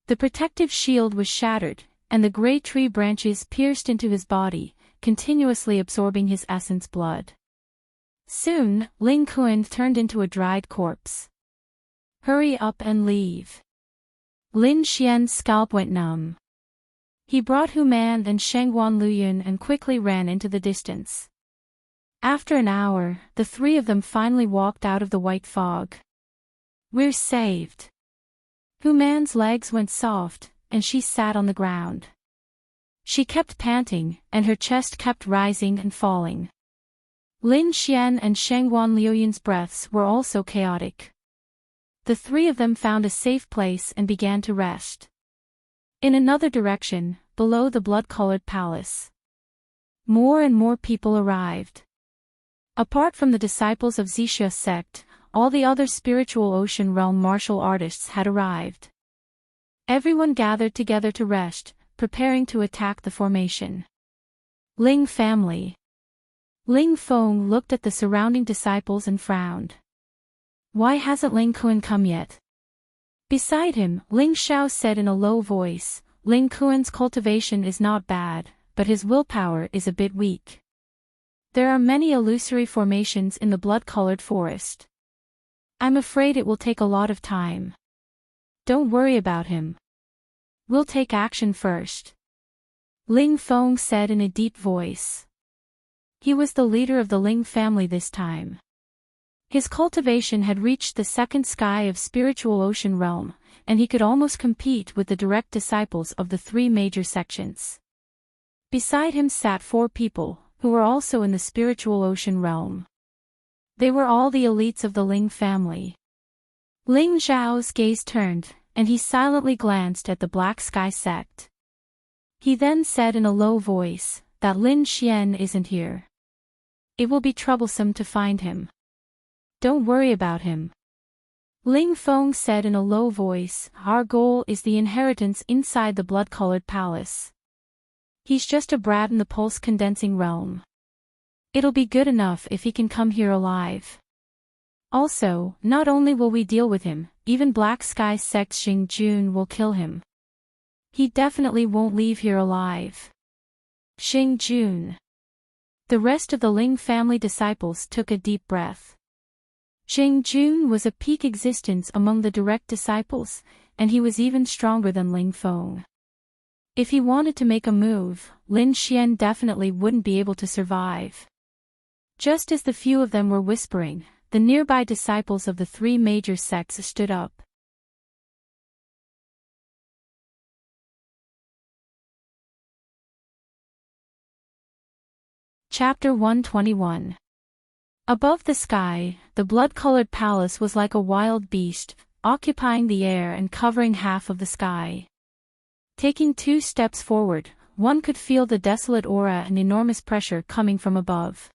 The protective shield was shattered, and the gray tree branches pierced into his body, continuously absorbing his essence blood. Soon, Ling Kuan turned into a dried corpse. Hurry up and leave. Lin Xian's scalp went numb. He brought Hu Man and Shengguan Luyun and quickly ran into the distance. After an hour, the three of them finally walked out of the white fog. We're saved. Hu Man's legs went soft, and she sat on the ground. She kept panting, and her chest kept rising and falling. Lin Xian and Shengguan Luyun's breaths were also chaotic. The three of them found a safe place and began to rest. In another direction, below the blood-colored palace, more and more people arrived. Apart from the disciples of Zixia sect, all the other spiritual ocean realm martial artists had arrived. Everyone gathered together to rest, preparing to attack the formation. Ling family. Ling Feng looked at the surrounding disciples and frowned. Why hasn't Ling Kuan come yet? Beside him, Ling Xiao said in a low voice, Ling Kuan's cultivation is not bad, but his willpower is a bit weak. There are many illusory formations in the blood-colored forest. I'm afraid it will take a lot of time. Don't worry about him. We'll take action first. Ling Feng said in a deep voice. He was the leader of the Ling family this time. His cultivation had reached the second sky of spiritual ocean realm, and he could almost compete with the direct disciples of the three major sections. Beside him sat 4 people, who were also in the spiritual ocean realm. They were all the elites of the Ling family. Ling Zhao's gaze turned, and he silently glanced at the Black Sky sect. He then said in a low voice, that Lin Xian isn't here. It will be troublesome to find him. Don't worry about him. Ling Feng said in a low voice, our goal is the inheritance inside the blood-colored palace. He's just a brat in the pulse-condensing realm. It'll be good enough if he can come here alive. Also, not only will we deal with him, even Black Sky sect Xing Jun will kill him. He definitely won't leave here alive. Xing Jun. The rest of the Ling family disciples took a deep breath. Xing Jun was a peak existence among the direct disciples, and he was even stronger than Ling Feng. If he wanted to make a move, Lin Xian definitely wouldn't be able to survive. Just as the few of them were whispering, the nearby disciples of the three major sects stood up. Chapter 121. Above the sky, the blood-colored palace was like a wild beast, occupying the air and covering half of the sky. Taking 2 steps forward, one could feel the desolate aura and enormous pressure coming from above.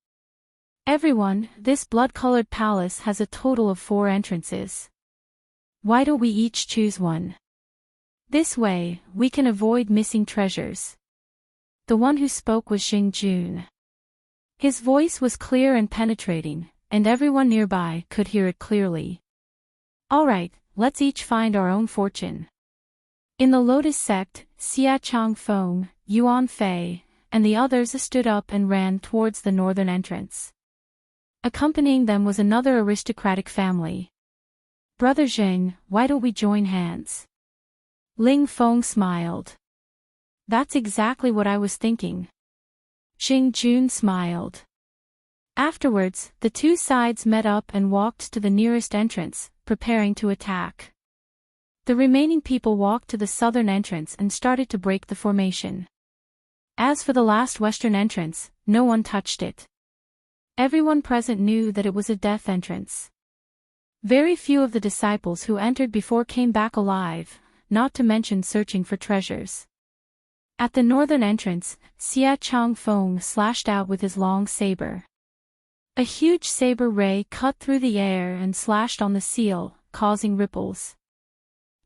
Everyone, this blood-colored palace has a total of 4 entrances. Why don't we each choose one? This way, we can avoid missing treasures. The one who spoke was Xing Jun. His voice was clear and penetrating, and everyone nearby could hear it clearly. Alright, let's each find our own fortune. In the Lotus sect, Xia Changfeng, Yuan Fei, and the others stood up and ran towards the northern entrance. Accompanying them was another aristocratic family. Brother Zheng, why don't we join hands? Ling Feng smiled. That's exactly what I was thinking. Xing Jun smiled. Afterwards, the 2 sides met up and walked to the nearest entrance, preparing to attack. The remaining people walked to the southern entrance and started to break the formation. As for the last western entrance, no one touched it. Everyone present knew that it was a death entrance. Very few of the disciples who entered before came back alive, not to mention searching for treasures. At the northern entrance, Xia Changfeng slashed out with his long saber. A huge saber ray cut through the air and slashed on the seal, causing ripples.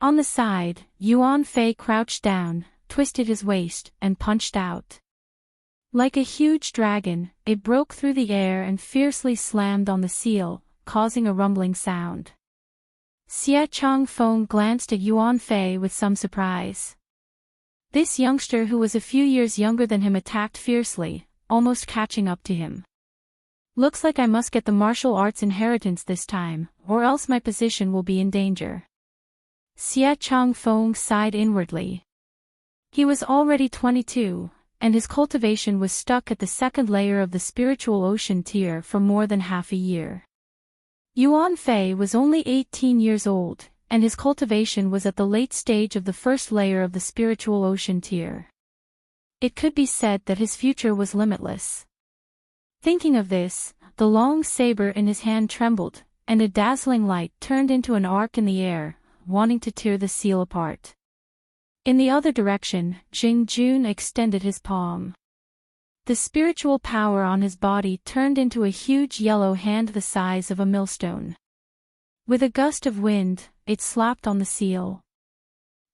On the side, Yuan Fei crouched down, twisted his waist, and punched out. Like a huge dragon, it broke through the air and fiercely slammed on the seal, causing a rumbling sound. Xia Changfeng glanced at Yuan Fei with some surprise. This youngster who was a few years younger than him attacked fiercely, almost catching up to him. Looks like I must get the martial arts inheritance this time, or else my position will be in danger. Xia Changfeng sighed inwardly. He was already 22, and his cultivation was stuck at the 2nd layer of the spiritual ocean tier for more than half a year. Yuan Fei was only 18 years old, and his cultivation was at the late stage of the 1st layer of the spiritual ocean tier. It could be said that his future was limitless. Thinking of this, the long saber in his hand trembled, and a dazzling light turned into an arc in the air, wanting to tear the seal apart. In the other direction, Xing Jun extended his palm. The spiritual power on his body turned into a huge yellow hand the size of a millstone. With a gust of wind, it slapped on the seal.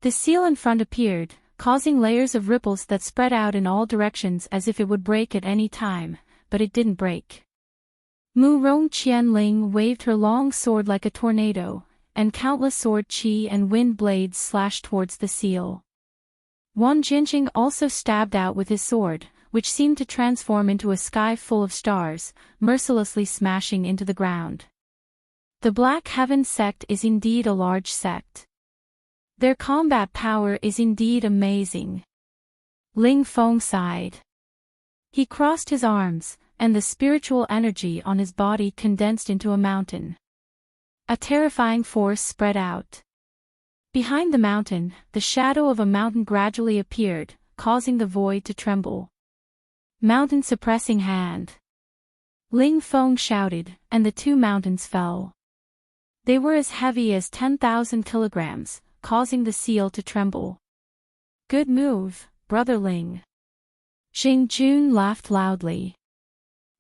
The seal in front appeared, causing layers of ripples that spread out in all directions as if it would break at any time, but it didn't break. Mu Rong Qianling waved her long sword like a tornado, and countless sword qi and wind blades slashed towards the seal. Wan Jinjing also stabbed out with his sword, which seemed to transform into a sky full of stars, mercilessly smashing into the ground. The Black Heaven sect is indeed a large sect. Their combat power is indeed amazing. Ling Feng sighed. He crossed his arms, and the spiritual energy on his body condensed into a mountain. A terrifying force spread out. Behind the mountain, the shadow of a mountain gradually appeared, causing the void to tremble. Mountain suppressing hand. Ling Feng shouted, and the two mountains fell. They were as heavy as 10,000 kilograms, causing the seal to tremble. Good move, Brother Ling. Xing Jun laughed loudly.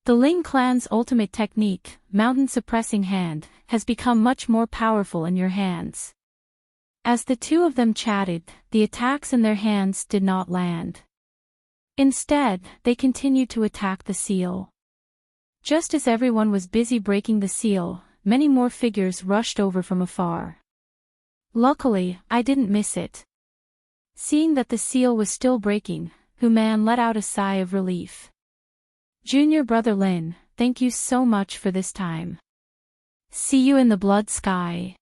The Ling clan's ultimate technique, Mountain Suppressing Hand, has become much more powerful in your hands. As the two of them chatted, the attacks in their hands did not land. Instead, they continued to attack the seal. Just as everyone was busy breaking the seal, many more figures rushed over from afar. Luckily, I didn't miss it. Seeing that the seal was still breaking, Hu Man let out a sigh of relief. Junior Brother Lin, thank you so much for this time. See you in the blood sky.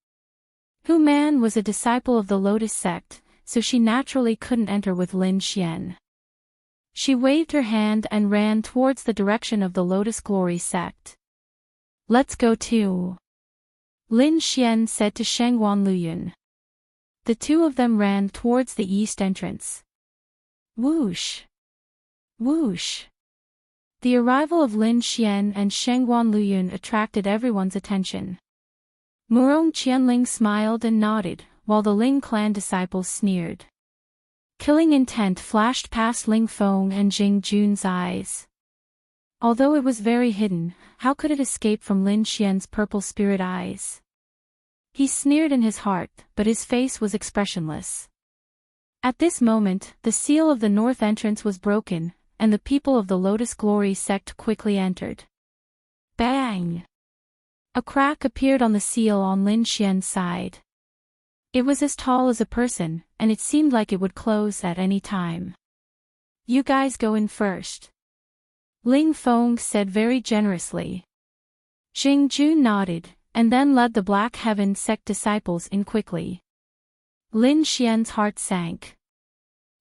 Hu Man was a disciple of the Lotus sect, so she naturally couldn't enter with Lin Xian. She waved her hand and ran towards the direction of the Lotus Glory sect. Let's go too. Lin Xian said to Shengguan Luyun. The two of them ran towards the east entrance. Whoosh! Whoosh! The arrival of Lin Xian and Shengguan Luyun attracted everyone's attention. Murong Qianling smiled and nodded, while the Ling clan disciples sneered. Killing intent flashed past Ling Feng and Jing Jun's eyes. Although it was very hidden, how could it escape from Lin Xian's purple spirit eyes? He sneered in his heart, but his face was expressionless. At this moment, the seal of the north entrance was broken, and the people of the Lotus Glory sect quickly entered. Bang! A crack appeared on the seal on Lin Xian's side. It was as tall as a person, and it seemed like it would close at any time. You guys go in first. Ling Feng said very generously. Jing Jun nodded, and then led the Black Heaven sect disciples in quickly. Lin Xian's heart sank.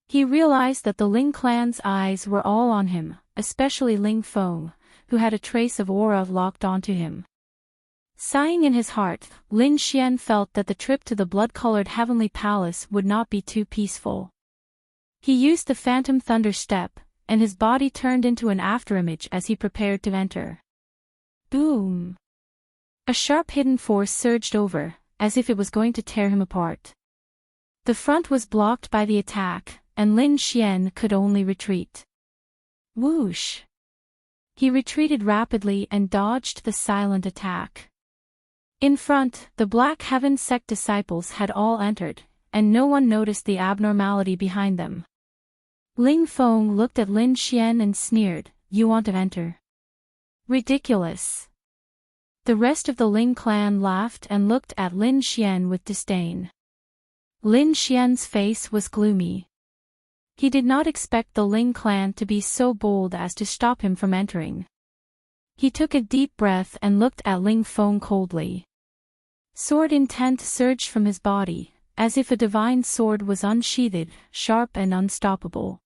He realized that the Ling clan's eyes were all on him, especially Ling Feng, who had a trace of aura locked onto him. Sighing in his heart, Lin Xian felt that the trip to the blood-colored heavenly palace would not be too peaceful. He used the phantom thunder step, and his body turned into an afterimage as he prepared to enter. Boom! A sharp hidden force surged over, as if it was going to tear him apart. The front was blocked by the attack, and Lin Xian could only retreat. Whoosh! He retreated rapidly and dodged the silent attack. In front, the Black Heaven sect disciples had all entered, and no one noticed the abnormality behind them. Ling Feng looked at Lin Xian and sneered, "You want to enter? Ridiculous." The rest of the Ling clan laughed and looked at Lin Xian with disdain. Lin Xian's face was gloomy. He did not expect the Ling clan to be so bold as to stop him from entering. He took a deep breath and looked at Ling Feng coldly. Sword intent surged from his body, as if a divine sword was unsheathed, sharp and unstoppable.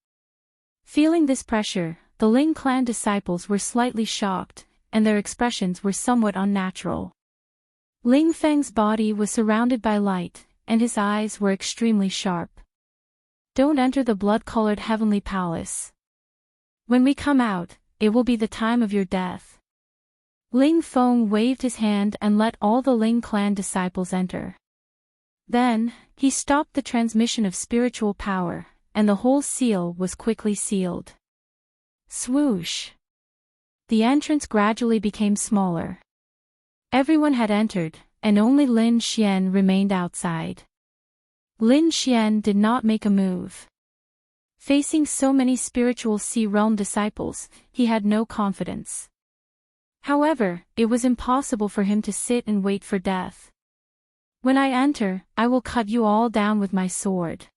Feeling this pressure, the Ling clan disciples were slightly shocked, and their expressions were somewhat unnatural. Ling Feng's body was surrounded by light, and his eyes were extremely sharp. Don't enter the blood-colored heavenly palace. When we come out, it will be the time of your death. Ling Feng waved his hand and let all the Ling clan disciples enter. Then, he stopped the transmission of spiritual power, and the whole seal was quickly sealed. Swoosh! The entrance gradually became smaller. Everyone had entered, and only Lin Xian remained outside. Lin Xian did not make a move. Facing so many spiritual Sea Realm disciples, he had no confidence. However, it was impossible for him to sit and wait for death. When I enter, I will cut you all down with my sword.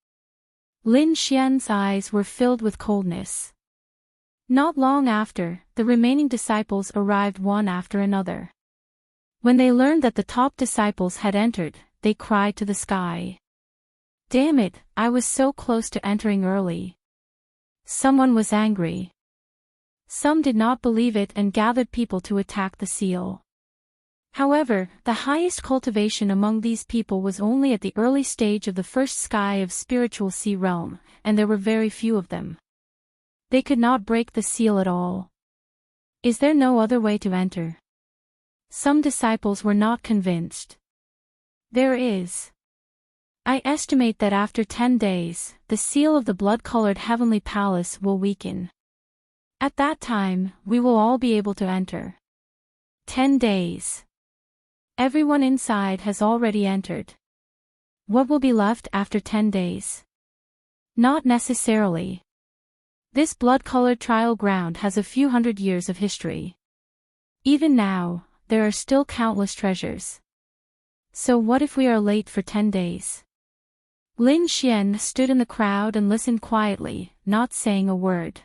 Lin Xian's eyes were filled with coldness. Not long after, the remaining disciples arrived one after another. When they learned that the top disciples had entered, they cried to the sky. Damn it, I was so close to entering early. Someone was angry. Some did not believe it and gathered people to attack the seal. However, the highest cultivation among these people was only at the early stage of the first sky of spiritual Sea Realm, and there were very few of them. They could not break the seal at all. Is there no other way to enter? Some disciples were not convinced. There is. I estimate that after 10 days, the seal of the blood-colored heavenly palace will weaken. At that time, we will all be able to enter. 10 days. Everyone inside has already entered. What will be left after 10 days? Not necessarily. This blood-colored trial ground has a few hundred years of history. Even now, there are still countless treasures. So what if we are late for 10 days? Lin Xian stood in the crowd and listened quietly, not saying a word.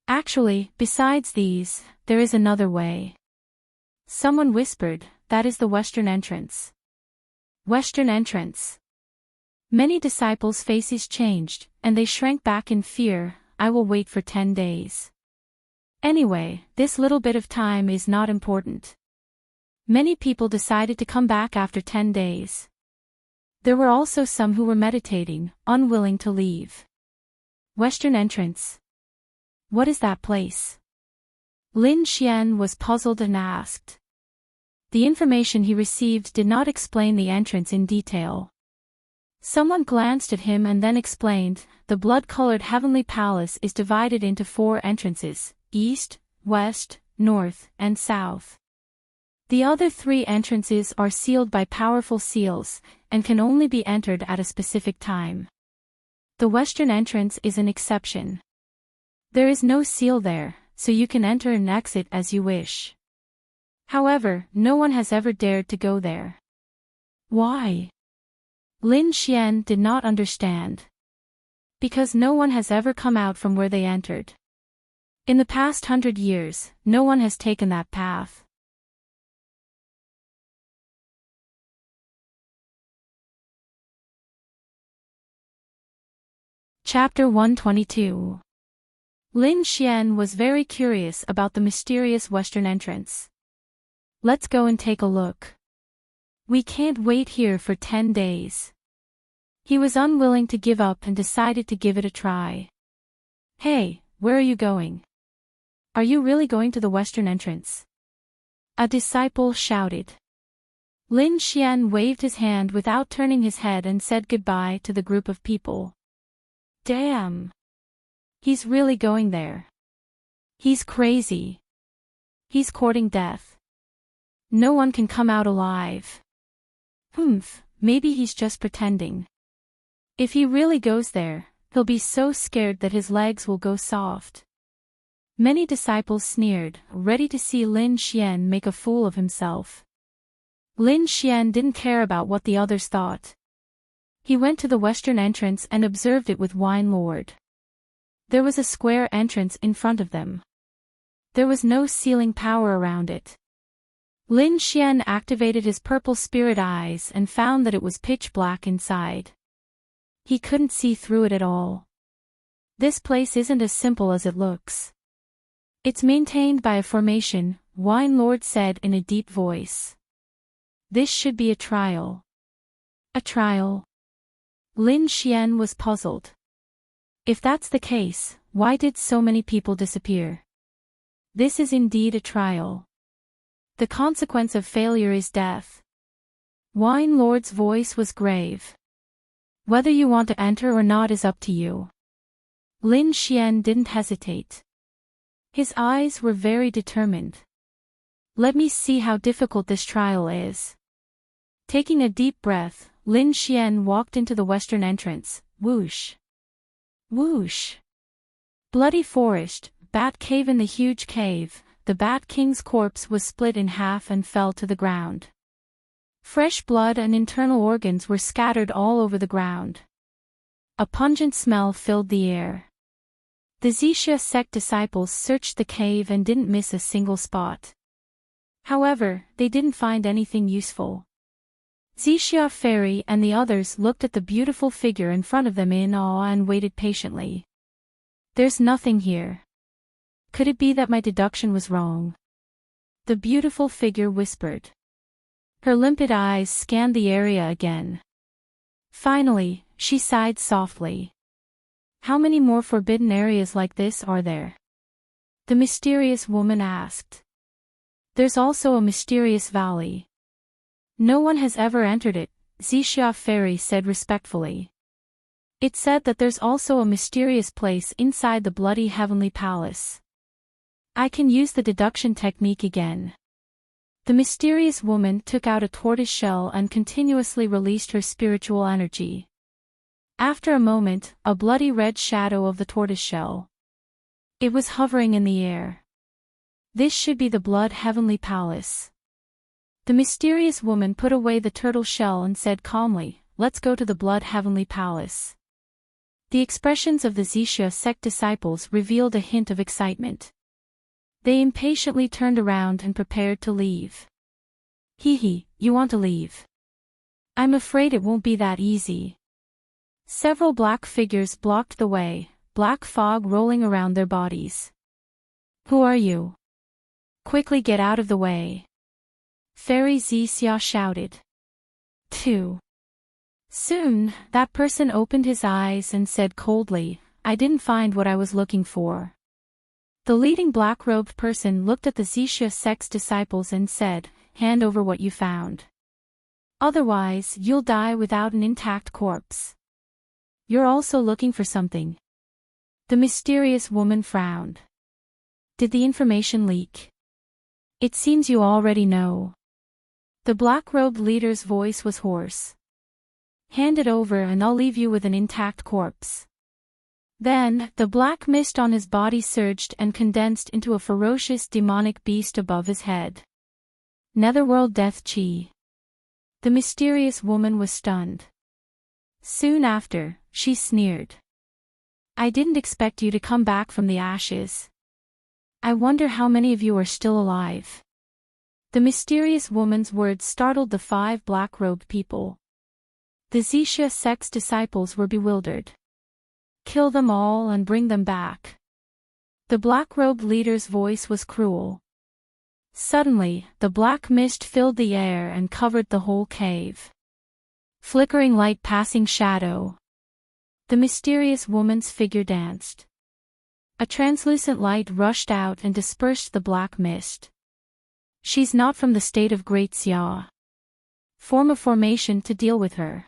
Actually, besides these, there is another way. Someone whispered, that is the western entrance. Western entrance. Many disciples' faces changed, and they shrank back in fear. I will wait for 10 days. Anyway, this little bit of time is not important. Many people decided to come back after 10 days. There were also some who were meditating, unwilling to leave. Western entrance. What is that place? Lin Xian was puzzled and asked. The information he received did not explain the entrance in detail. Someone glanced at him and then explained, the blood-colored heavenly palace is divided into 4 entrances, east, west, north, and south. The other 3 entrances are sealed by powerful seals, and can only be entered at a specific time. The western entrance is an exception. There is no seal there, so you can enter and exit as you wish. However, no one has ever dared to go there. Why? Lin Xian did not understand. Because no one has ever come out from where they entered. In the past 100 years, no one has taken that path. Chapter 122. Lin Xian was very curious about the mysterious western entrance. Let's go and take a look. We can't wait here for 10 days. He was unwilling to give up and decided to give it a try. Hey, where are you going? Are you really going to the western entrance? A disciple shouted. Lin Xian waved his hand without turning his head and said goodbye to the group of people. Damn! He's really going there. He's crazy. He's courting death. No one can come out alive. Maybe he's just pretending. If he really goes there, he'll be so scared that his legs will go soft. Many disciples sneered, ready to see Lin Xian make a fool of himself. Lin Xian didn't care about what the others thought. He went to the western entrance and observed it with Wine Lord. There was a square entrance in front of them. There was no sealing power around it. Lin Xian activated his purple spirit eyes and found that it was pitch black inside. He couldn't see through it at all. This place isn't as simple as it looks. It's maintained by a formation, Wine Lord said in a deep voice. This should be a trial. A trial? Lin Xian was puzzled. If that's the case, why did so many people disappear? This is indeed a trial. The consequence of failure is death. Wine Lord's voice was grave. Whether you want to enter or not is up to you. Lin Xian didn't hesitate. His eyes were very determined. Let me see how difficult this trial is. Taking a deep breath, Lin Xian walked into the western entrance. Whoosh. Whoosh. Bloody forest, Bat Cave. In the huge cave, the Bat King's corpse was split in half and fell to the ground. Fresh blood and internal organs were scattered all over the ground. A pungent smell filled the air. The Zixia sect disciples searched the cave and didn't miss a single spot. However, they didn't find anything useful. Zixia Fairy and the others looked at the beautiful figure in front of them in awe and waited patiently. There's nothing here. Could it be that my deduction was wrong? The beautiful figure whispered. Her limpid eyes scanned the area again. Finally, she sighed softly. How many more forbidden areas like this are there? The mysterious woman asked. There's also a mysterious valley. No one has ever entered it, Xixia Fairy said respectfully. It said that there's also a mysterious place inside the bloody heavenly palace. I can use the deduction technique again. The mysterious woman took out a tortoise shell and continuously released her spiritual energy. After a moment, a bloody red shadow of the tortoise shell. It was hovering in the air. This should be the blood heavenly palace. The mysterious woman put away the turtle shell and said calmly, let's go to the blood heavenly palace. The expressions of the Xixia sect disciples revealed a hint of excitement. They impatiently turned around and prepared to leave. Hee, you want to leave? I'm afraid it won't be that easy. Several black figures blocked the way, black fog rolling around their bodies. Who are you? Quickly get out of the way. Fairy Xixia shouted. 2. Soon, that person opened his eyes and said coldly, I didn't find what I was looking for. The leading black-robed person looked at the Xixia sect's disciples and said, hand over what you found. Otherwise, you'll die without an intact corpse. You're also looking for something. The mysterious woman frowned. Did the information leak? It seems you already know. The black-robed leader's voice was hoarse. Hand it over and I'll leave you with an intact corpse. Then, the black mist on his body surged and condensed into a ferocious demonic beast above his head. Netherworld Death Chi. The mysterious woman was stunned. Soon after, she sneered. I didn't expect you to come back from the ashes. I wonder how many of you are still alive. The mysterious woman's words startled the 5 black-robed people. The Xixia sect's disciples were bewildered. Kill them all and bring them back. The black-robed leader's voice was cruel. Suddenly, the black mist filled the air and covered the whole cave. Flickering light passing shadow. The mysterious woman's figure danced. A translucent light rushed out and dispersed the black mist. She's not from the state of Great Xia. Form a formation to deal with her.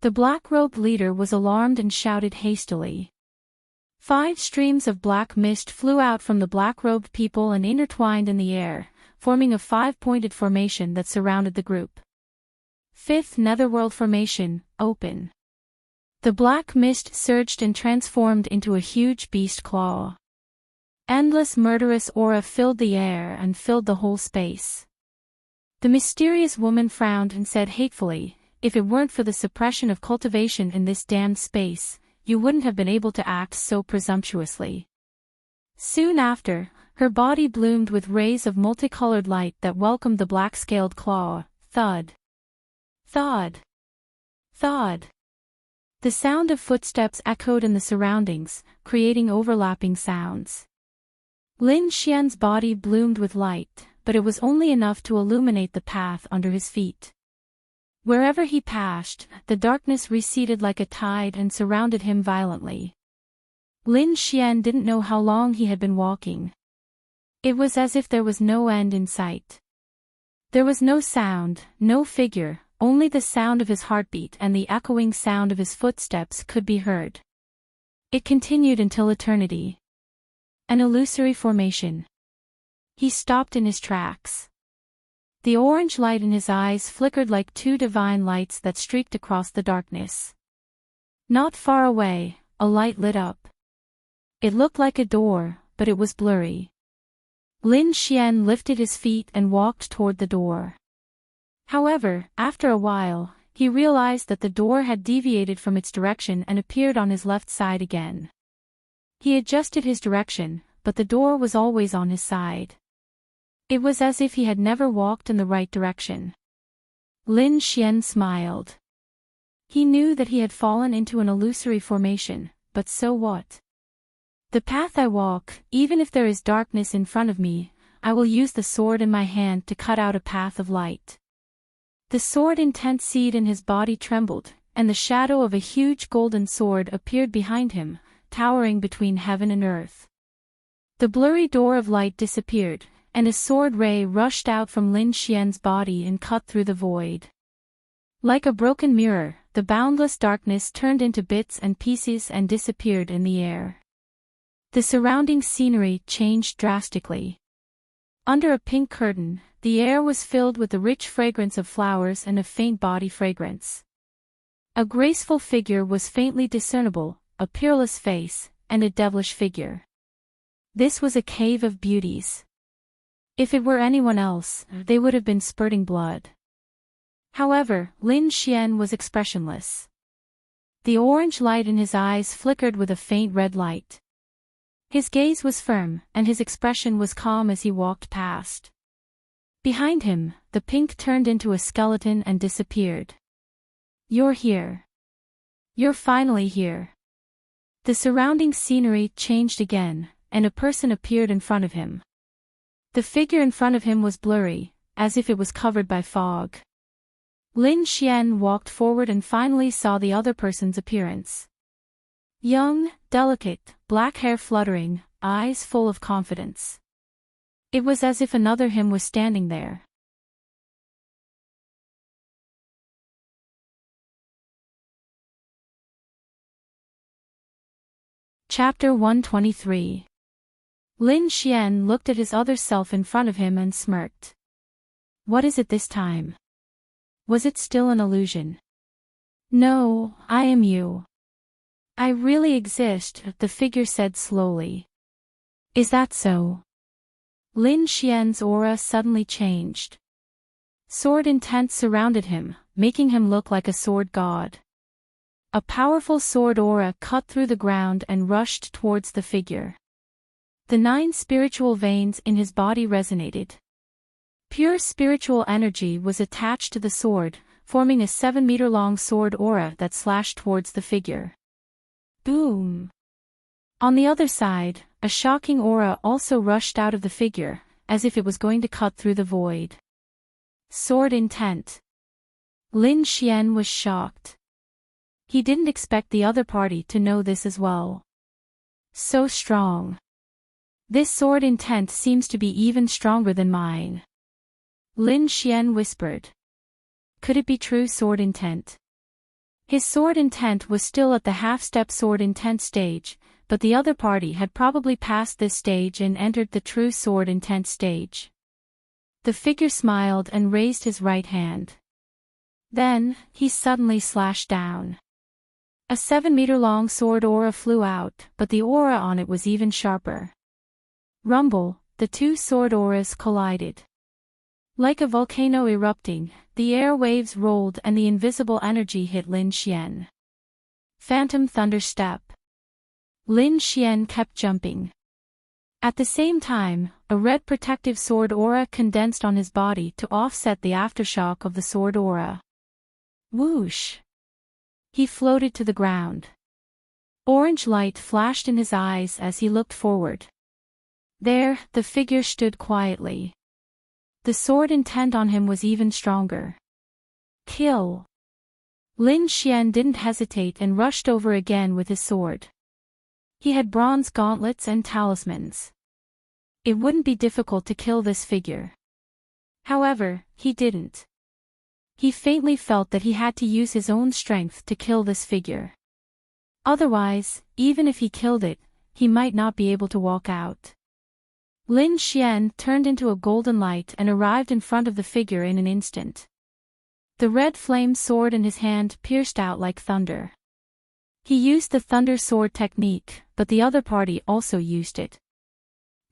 The black-robed leader was alarmed and shouted hastily. 5 streams of black mist flew out from the black-robed people and intertwined in the air, forming a 5-pointed formation that surrounded the group. 5th Netherworld Formation, open. The black mist surged and transformed into a huge beast claw. Endless murderous aura filled the air and filled the whole space. The mysterious woman frowned and said hatefully, if it weren't for the suppression of cultivation in this damned space, you wouldn't have been able to act so presumptuously. Soon after, her body bloomed with rays of multicolored light that welcomed the black-scaled claw. Thud. Thud. Thud. The sound of footsteps echoed in the surroundings, creating overlapping sounds. Lin Xian's body bloomed with light, but it was only enough to illuminate the path under his feet. Wherever he passed, the darkness receded like a tide and surrounded him violently. Lin Xian didn't know how long he had been walking. It was as if there was no end in sight. There was no sound, no figure, only the sound of his heartbeat and the echoing sound of his footsteps could be heard. It continued until eternity. An illusory formation. He stopped in his tracks. The orange light in his eyes flickered like 2 divine lights that streaked across the darkness. Not far away, a light lit up. It looked like a door, but it was blurry. Lin Xian lifted his feet and walked toward the door. However, after a while, he realized that the door had deviated from its direction and appeared on his left side again. He adjusted his direction, but the door was always on his side. It was as if he had never walked in the right direction. Lin Xian smiled. He knew that he had fallen into an illusory formation, but so what? The path I walk, even if there is darkness in front of me, I will use the sword in my hand to cut out a path of light. The sword intent seed in his body trembled, and the shadow of a huge golden sword appeared behind him, towering between heaven and earth. The blurry door of light disappeared, and a sword ray rushed out from Lin Xian's body and cut through the void. Like a broken mirror, the boundless darkness turned into bits and pieces and disappeared in the air. The surrounding scenery changed drastically. Under a pink curtain, the air was filled with the rich fragrance of flowers and a faint body fragrance. A graceful figure was faintly discernible, a peerless face, and a devilish figure. This was a cave of beauties. If it were anyone else, they would have been spurting blood. However, Lin Xian was expressionless. The orange light in his eyes flickered with a faint red light. His gaze was firm, and his expression was calm as he walked past. Behind him, the pink turned into a skeleton and disappeared. "You're here. You're finally here." The surrounding scenery changed again, and a person appeared in front of him. The figure in front of him was blurry, as if it was covered by fog. Lin Xian walked forward and finally saw the other person's appearance. Young, delicate, black hair fluttering, eyes full of confidence. It was as if another him was standing there. Chapter 123. Lin Xian looked at his other self in front of him and smirked. What is it this time? Was it still an illusion? No, I am you. I really exist, the figure said slowly. Is that so? Lin Xian's aura suddenly changed. Sword intent surrounded him, making him look like a sword god. A powerful sword aura cut through the ground and rushed towards the figure. The 9 spiritual veins in his body resonated. Pure spiritual energy was attached to the sword, forming a 7-meter-long sword aura that slashed towards the figure. Boom! On the other side, a shocking aura also rushed out of the figure, as if it was going to cut through the void. Sword intent. Lin Xian was shocked. He didn't expect the other party to know this as well. So strong. This sword intent seems to be even stronger than mine. Lin Xian whispered. Could it be true sword intent? His sword intent was still at the half-step sword intent stage, but the other party had probably passed this stage and entered the true sword intent stage. The figure smiled and raised his right hand. Then, he suddenly slashed down. A 7-meter-long sword aura flew out, but the aura on it was even sharper. Rumble, the 2 sword auras collided. Like a volcano erupting, the air waves rolled and the invisible energy hit Lin Xian. Phantom thunder step. Lin Xian kept jumping. At the same time, a red protective sword aura condensed on his body to offset the aftershock of the sword aura. Whoosh! He floated to the ground. Orange light flashed in his eyes as he looked forward. There, the figure stood quietly. The sword intent on him was even stronger. Kill! Lin Xian didn't hesitate and rushed over again with his sword. He had bronze gauntlets and talismans. It wouldn't be difficult to kill this figure. However, he didn't. He faintly felt that he had to use his own strength to kill this figure. Otherwise, even if he killed it, he might not be able to walk out. Lin Xian turned into a golden light and arrived in front of the figure in an instant. The red flame sword in his hand pierced out like thunder. He used the thunder sword technique, but the other party also used it.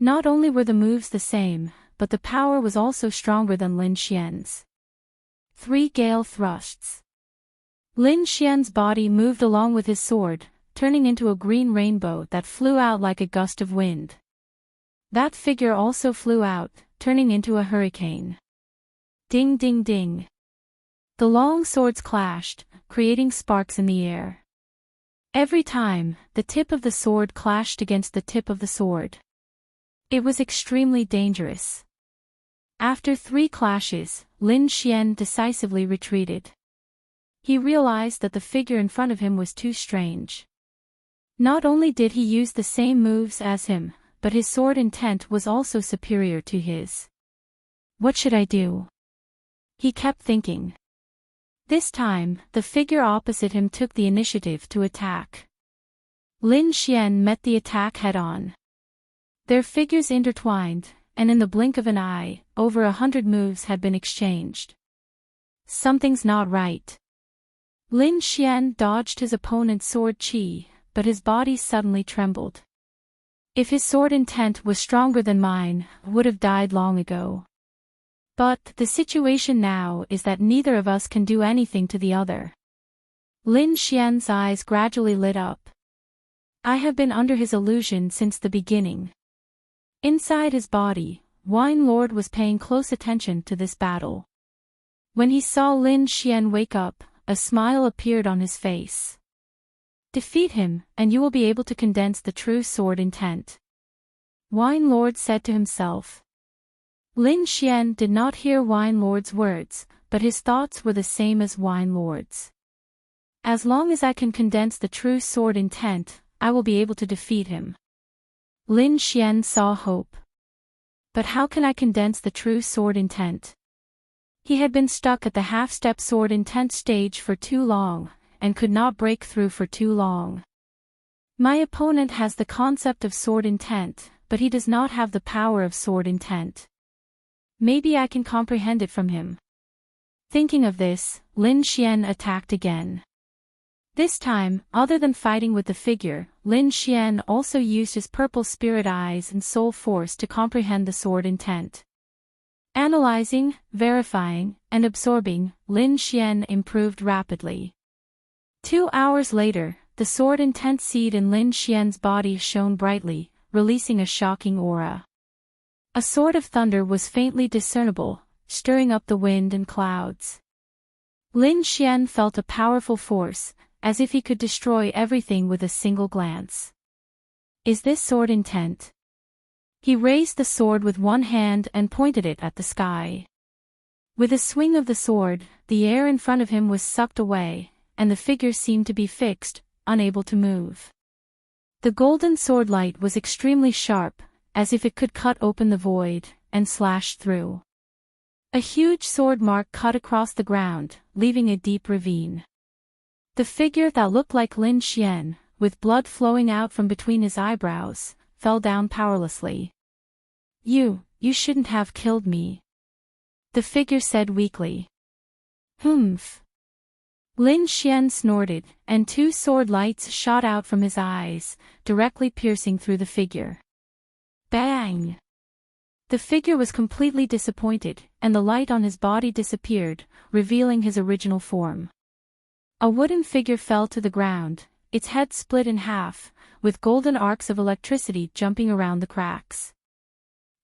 Not only were the moves the same, but the power was also stronger than Lin Xian's. 3 gale thrusts. Lin Xian's body moved along with his sword, turning into a green rainbow that flew out like a gust of wind. That figure also flew out, turning into a hurricane. Ding ding ding. The long swords clashed, creating sparks in the air. Every time, the tip of the sword clashed against the tip of the sword. It was extremely dangerous. After 3 clashes, Lin Xian decisively retreated. He realized that the figure in front of him was too strange. Not only did he use the same moves as him, but his sword intent was also superior to his. What should I do? He kept thinking. This time, the figure opposite him took the initiative to attack. Lin Xian met the attack head-on. Their figures intertwined, and in the blink of an eye, over 100 moves had been exchanged. Something's not right. Lin Xian dodged his opponent's sword chi, but his body suddenly trembled. If his sword intent was stronger than mine, I would have died long ago. But the situation now is that neither of us can do anything to the other. Lin Xian's eyes gradually lit up. I have been under his illusion since the beginning. Inside his body, Wine Lord was paying close attention to this battle. When he saw Lin Xian wake up, a smile appeared on his face. Defeat him, and you will be able to condense the true sword intent. Wine Lord said to himself. Lin Xian did not hear Wine Lord's words, but his thoughts were the same as Wine Lord's. As long as I can condense the true sword intent, I will be able to defeat him. Lin Xian saw hope. But how can I condense the true sword intent? He had been stuck at the half-step sword intent stage for too long, and could not break through for too long. My opponent has the concept of sword intent, but he does not have the power of sword intent. Maybe I can comprehend it from him. Thinking of this, Lin Xian attacked again. This time, other than fighting with the figure, Lin Xian also used his purple spirit eyes and soul force to comprehend the sword intent. Analyzing, verifying, and absorbing, Lin Xian improved rapidly. 2 hours later, the sword intent seed in Lin Xian's body shone brightly, releasing a shocking aura. A sword of thunder was faintly discernible, stirring up the wind and clouds. Lin Xian felt a powerful force, as if he could destroy everything with a single glance. Is this sword intent? He raised the sword with one hand and pointed it at the sky. With a swing of the sword, the air in front of him was sucked away, and the figure seemed to be fixed, unable to move. The golden sword light was extremely sharp, as if it could cut open the void, and slash through. A huge sword mark cut across the ground, leaving a deep ravine. The figure that looked like Lin Xian, with blood flowing out from between his eyebrows, fell down powerlessly. You shouldn't have killed me. The figure said weakly. Humph. Lin Xian snorted, and 2 sword lights shot out from his eyes, directly piercing through the figure. Bang! The figure was completely disappointed, and the light on his body disappeared, revealing his original form. A wooden figure fell to the ground, its head split in half, with golden arcs of electricity jumping around the cracks.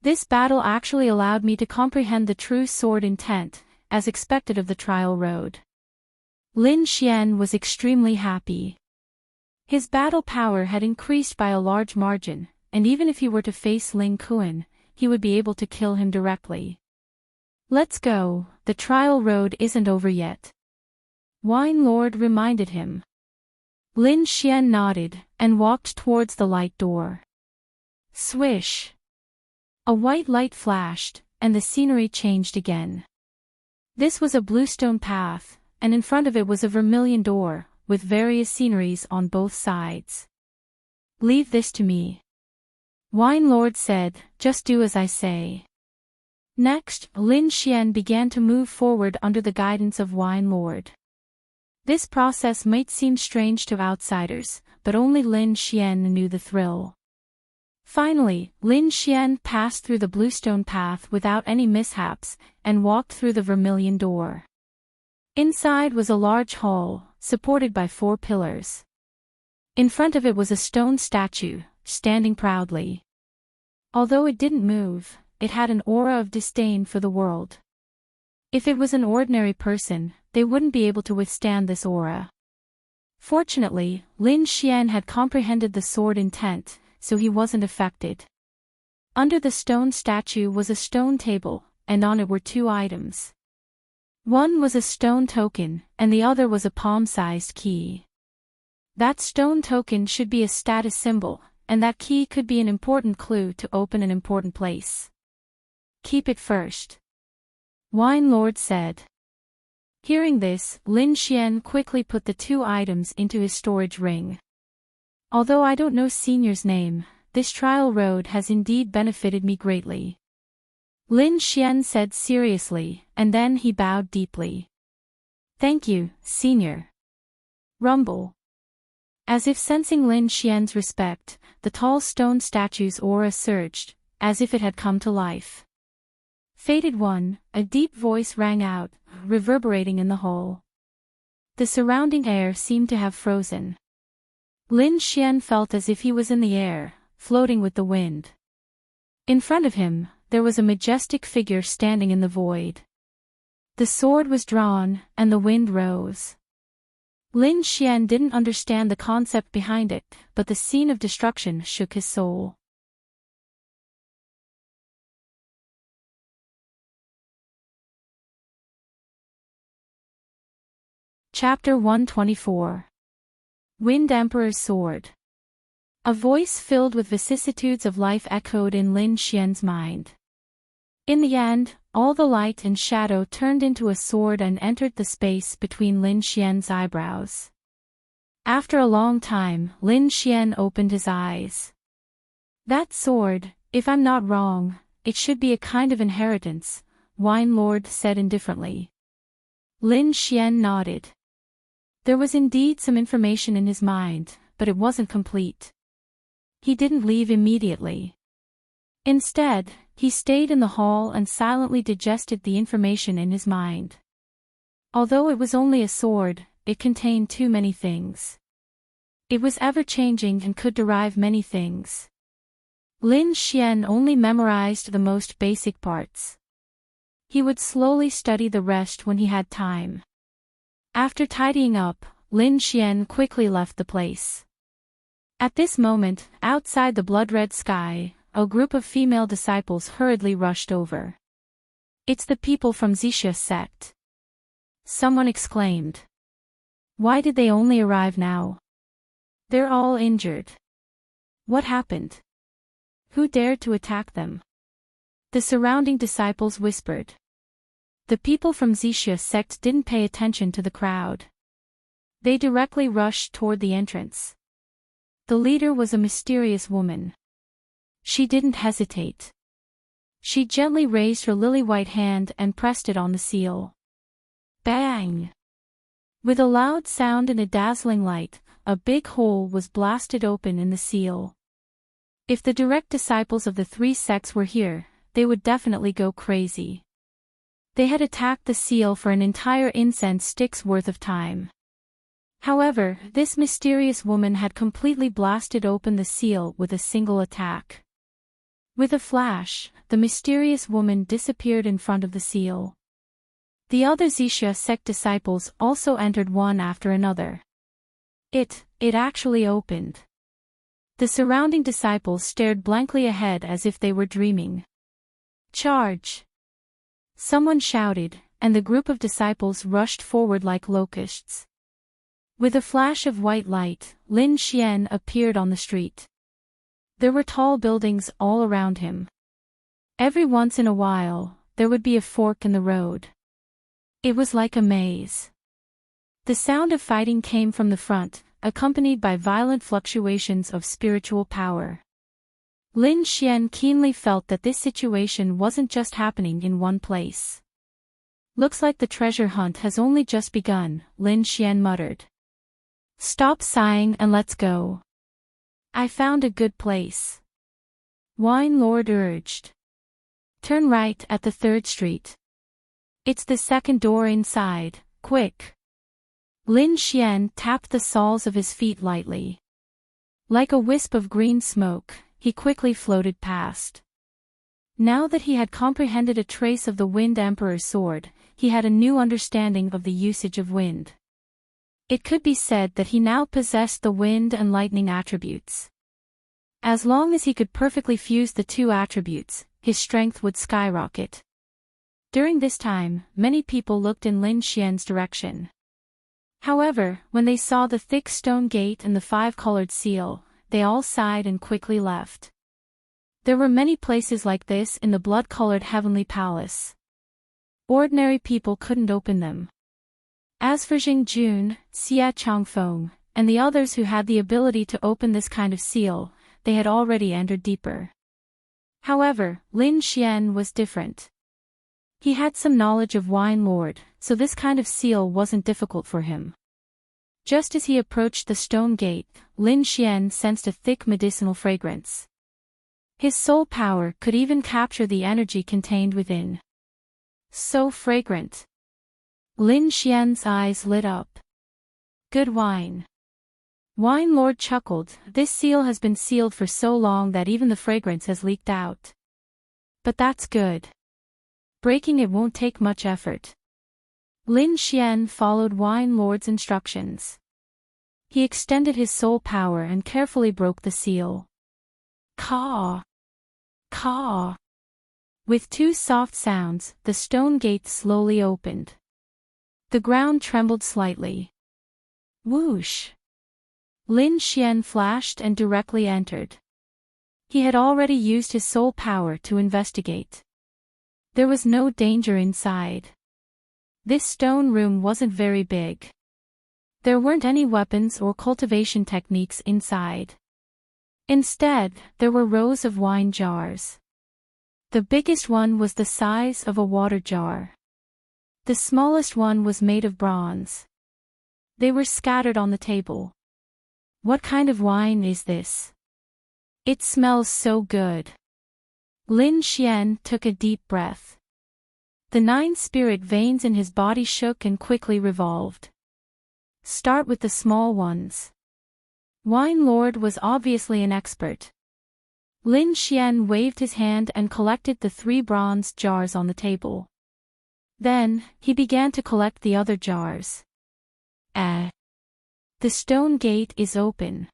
This battle actually allowed me to comprehend the true sword intent, as expected of the trial road. Lin Xian was extremely happy. His battle power had increased by a large margin, and even if he were to face Ling Kuan, he would be able to kill him directly. Let's go, the trial road isn't over yet. Wine Lord reminded him. Lin Xian nodded, and walked towards the light door. Swish! A white light flashed, and the scenery changed again. This was a bluestone path, and in front of it was a vermilion door, with various sceneries on both sides. Leave this to me. Wine Lord said, just do as I say. Next, Lin Xian began to move forward under the guidance of Wine Lord. This process might seem strange to outsiders, but only Lin Xian knew the thrill. Finally, Lin Xian passed through the bluestone path without any mishaps, and walked through the vermilion door. Inside was a large hall, supported by 4 pillars. In front of it was a stone statue, standing proudly. Although it didn't move, it had an aura of disdain for the world. If it was an ordinary person, they wouldn't be able to withstand this aura. Fortunately, Lin Xian had comprehended the sword intent, so he wasn't affected. Under the stone statue was a stone table, and on it were 2 items. One was a stone token, and the other was a palm-sized key. That stone token should be a status symbol, and that key could be an important clue to open an important place. Keep it first, Wine Lord said. Hearing this, Lin Xian quickly put the two items into his storage ring. Although I don't know Senior's name, this trial road has indeed benefited me greatly, Lin Xian said seriously, and then he bowed deeply. Thank you, Senior. Rumble. As if sensing Lin Xian's respect, the tall stone statue's aura surged, as if it had come to life. Fated One, a deep voice rang out, reverberating in the hall. The surrounding air seemed to have frozen. Lin Xian felt as if he was in the air, floating with the wind. In front of him, there was a majestic figure standing in the void. The sword was drawn, and the wind rose. Lin Xian didn't understand the concept behind it, but the scene of destruction shook his soul. Chapter 124. Wind Emperor's Sword. A voice filled with vicissitudes of life echoed in Lin Xian's mind. In the end, all the light and shadow turned into a sword and entered the space between Lin Xian's eyebrows. After a long time, Lin Xian opened his eyes. That sword, if I'm not wrong, it should be a kind of inheritance, Wine Lord said indifferently. Lin Xian nodded. There was indeed some information in his mind, but it wasn't complete. He didn't leave immediately. Instead, he stayed in the hall and silently digested the information in his mind. Although it was only a sword, it contained too many things. It was ever-changing and could derive many things. Lin Xian only memorized the most basic parts. He would slowly study the rest when he had time. After tidying up, Lin Xian quickly left the place. At this moment, outside the blood-red sky, a group of female disciples hurriedly rushed over. It's the people from Xixia sect, someone exclaimed. Why did they only arrive now? They're all injured. What happened? Who dared to attack them? The surrounding disciples whispered. The people from Xixia sect didn't pay attention to the crowd. They directly rushed toward the entrance. The leader was a mysterious woman. She didn't hesitate. She gently raised her lily-white hand and pressed it on the seal. Bang! With a loud sound and a dazzling light, a big hole was blasted open in the seal. If the direct disciples of the three sects were here, they would definitely go crazy. They had attacked the seal for an entire incense stick's worth of time. However, this mysterious woman had completely blasted open the seal with a single attack. With a flash, the mysterious woman disappeared in front of the seal. The other Xixia sect disciples also entered one after another. It actually opened. The surrounding disciples stared blankly ahead as if they were dreaming. Charge! Someone shouted, and the group of disciples rushed forward like locusts. With a flash of white light, Lin Xian appeared on the street. There were tall buildings all around him. Every once in a while, there would be a fork in the road. It was like a maze. The sound of fighting came from the front, accompanied by violent fluctuations of spiritual power. Lin Xian keenly felt that this situation wasn't just happening in one place. Looks like the treasure hunt has only just begun, Lin Xian muttered. Stop sighing and let's go. I found a good place, Wine Lord urged. Turn right at the 3rd street. It's the second door inside, quick. Lin Xian tapped the soles of his feet lightly. Like a wisp of green smoke, he quickly floated past. Now that he had comprehended a trace of the Wind Emperor's sword, he had a new understanding of the usage of wind. It could be said that he now possessed the wind and lightning attributes. As long as he could perfectly fuse the two attributes, his strength would skyrocket. During this time, many people looked in Lin Xian's direction. However, when they saw the thick stone gate and the 5-colored seal, they all sighed and quickly left. There were many places like this in the blood-colored heavenly palace. Ordinary people couldn't open them. As for Jun, Xia Changfeng, and the others who had the ability to open this kind of seal, they had already entered deeper. However, Lin Xian was different. He had some knowledge of Wine Lord, so this kind of seal wasn't difficult for him. Just as he approached the stone gate, Lin Xian sensed a thick medicinal fragrance. His soul power could even capture the energy contained within. So fragrant. Lin Xian's eyes lit up. Good wine. Wine Lord chuckled, this seal has been sealed for so long that even the fragrance has leaked out. But that's good. Breaking it won't take much effort. Lin Xian followed Wine Lord's instructions. He extended his soul power and carefully broke the seal. Caw! Caw! With 2 soft sounds, the stone gate slowly opened. The ground trembled slightly. Whoosh! Lin Xian flashed and directly entered. He had already used his soul power to investigate. There was no danger inside. This stone room wasn't very big. There weren't any weapons or cultivation techniques inside. Instead, there were rows of wine jars. The biggest one was the size of a water jar. The smallest one was made of bronze. They were scattered on the table. What kind of wine is this? It smells so good. Lin Xian took a deep breath. The 9 spirit veins in his body shook and quickly revolved. Start with the small ones. Wine Lord was obviously an expert. Lin Xian waved his hand and collected the 3 bronze jars on the table. Then, he began to collect the other jars. The stone gate is open.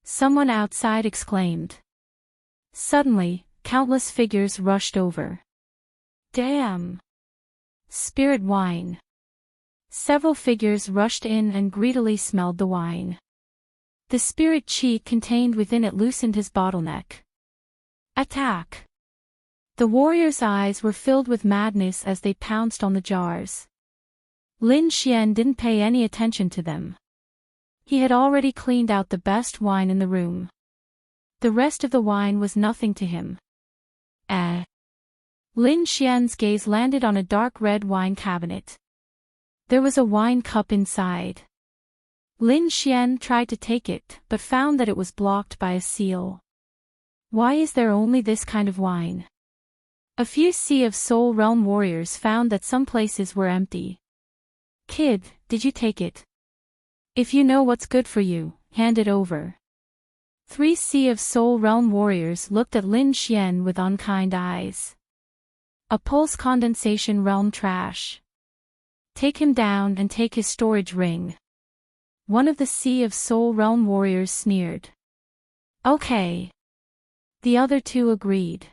Someone outside exclaimed. Suddenly, countless figures rushed over. Damn! Spirit wine. Several figures rushed in and greedily smelled the wine. The spirit chi contained within it loosened his bottleneck. Attack! The warriors' eyes were filled with madness as they pounced on the jars. Lin Xian didn't pay any attention to them. He had already cleaned out the best wine in the room. The rest of the wine was nothing to him. Lin Xian's gaze landed on a dark red wine cabinet. There was a wine cup inside. Lin Xian tried to take it, but found that it was blocked by a seal. Why is there only this kind of wine? A few Sea of Soul Realm warriors found that some places were empty. Kid, did you take it? If you know what's good for you, hand it over. 3 Sea of Soul Realm warriors looked at Lin Xian with unkind eyes. A pulse condensation realm trash. Take him down and take his storage ring. One of the Sea of Soul Realm warriors sneered. Okay. The other 2 agreed.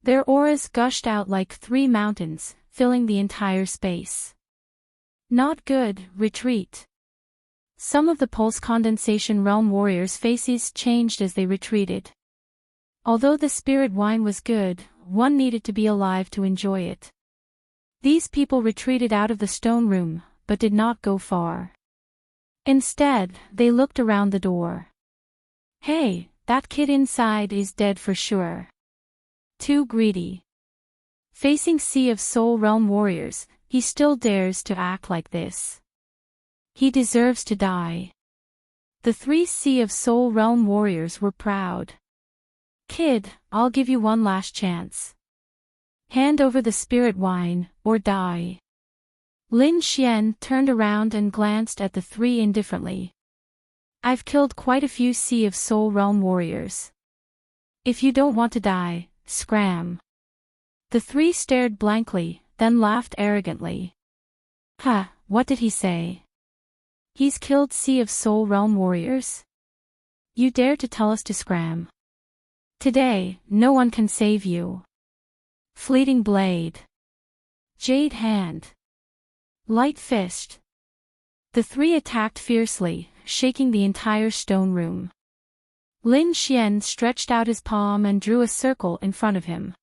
Their auras gushed out like 3 mountains, filling the entire space. Not good, retreat. Some of the pulse condensation realm warriors' faces changed as they retreated. Although the spirit wine was good, one needed to be alive to enjoy it. These people retreated out of the stone room, but did not go far. Instead, they looked around the door. Hey, that kid inside is dead for sure. Too greedy. Facing Sea of Soul Realm warriors, he still dares to act like this. He deserves to die. The 3 Sea of Soul Realm warriors were proud. Kid, I'll give you one last chance. Hand over the spirit wine, or die. Lin Xian turned around and glanced at the 3 indifferently. I've killed quite a few Sea of Soul Realm warriors. If you don't want to die, scram. The 3 stared blankly, then laughed arrogantly. Huh, what did he say? He's killed Sea of Soul Realm warriors? You dare to tell us to scram? Today, no one can save you. Fleeting blade. Jade Hand. Light Fist. The three attacked fiercely, shaking the entire stone room. Lin Xian stretched out his palm and drew a circle in front of him.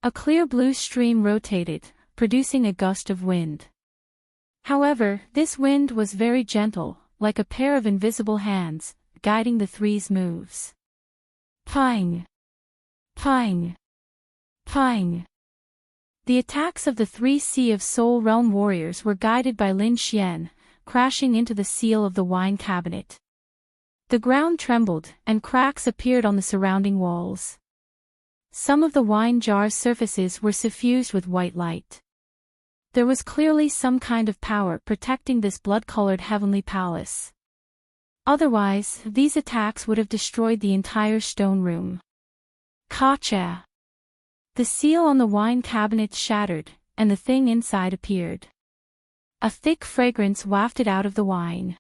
A clear blue stream rotated, producing a gust of wind. However, this wind was very gentle, like a pair of invisible hands, guiding the three's moves. Pang! Pang! Pang! The attacks of the three Sea of Soul Realm warriors were guided by Lin Xian, crashing into the seal of the wine cabinet. The ground trembled, and cracks appeared on the surrounding walls. Some of the wine jar's surfaces were suffused with white light. There was clearly some kind of power protecting this blood-colored heavenly palace. Otherwise, these attacks would have destroyed the entire stone room. Kacha! The seal on the wine cabinet shattered, and the thing inside appeared. A thick fragrance wafted out of the wine.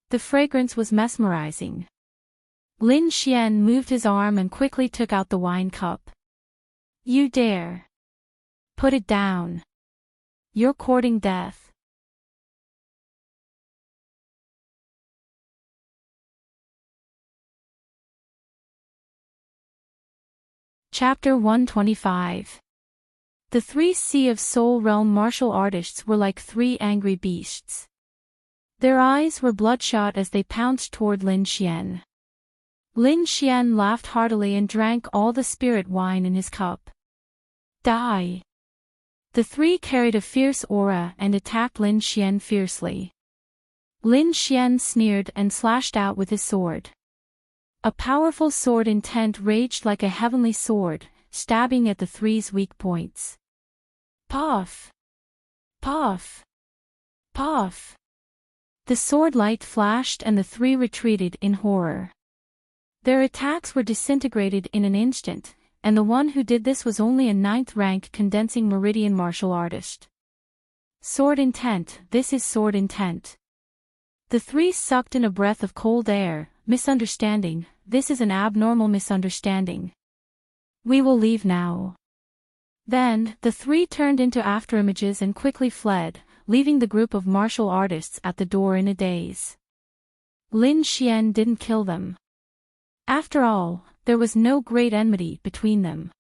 The fragrance was mesmerizing. Lin Xian moved his arm and quickly took out the wine cup. You dare! Put it down. You're courting death. Chapter 125. The three Sea of Soul Realm martial artists were like three angry beasts. Their eyes were bloodshot as they pounced toward Lin Xian. Lin Xian laughed heartily and drank all the spirit wine in his cup. Die! The three carried a fierce aura and attacked Lin Xian fiercely. Lin Xian sneered and slashed out with his sword. A powerful sword intent raged like a heavenly sword, stabbing at the three's weak points. Puff! Puff! Puff! The sword light flashed and the three retreated in horror. Their attacks were disintegrated in an instant, and the one who did this was only a 9th-rank condensing meridian martial artist. Sword intent, this is sword intent. The three sucked in a breath of cold air. Misunderstanding, this is an abnormal misunderstanding. We will leave now. Then, the three turned into afterimages and quickly fled, leaving the group of martial artists at the door in a daze. Lin Xian didn't kill them. After all, there was no great enmity between them.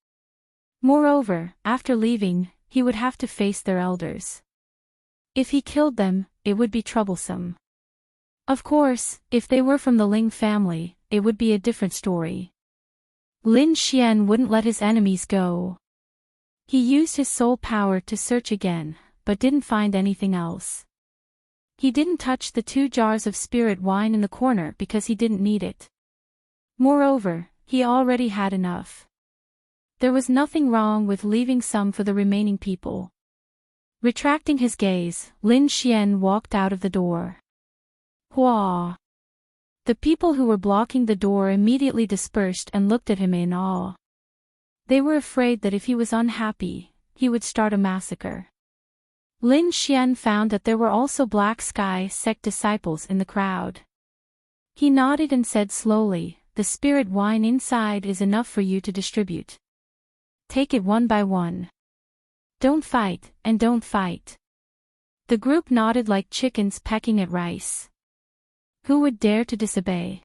Moreover, after leaving, he would have to face their elders. If he killed them, it would be troublesome. Of course, if they were from the Ling family, it would be a different story. Lin Xian wouldn't let his enemies go. He used his soul power to search again, but didn't find anything else. He didn't touch the 2 jars of spirit wine in the corner because he didn't need it. Moreover, he already had enough. There was nothing wrong with leaving some for the remaining people. Retracting his gaze, Lin Xian walked out of the door. Hua! The people who were blocking the door immediately dispersed and looked at him in awe. They were afraid that if he was unhappy, he would start a massacre. Lin Xian found that there were also Black Sky sect disciples in the crowd. He nodded and said slowly, "The spirit wine inside is enough for you to distribute. Take it one by one. Don't fight, and don't fight." The group nodded like chickens pecking at rice. Who would dare to disobey?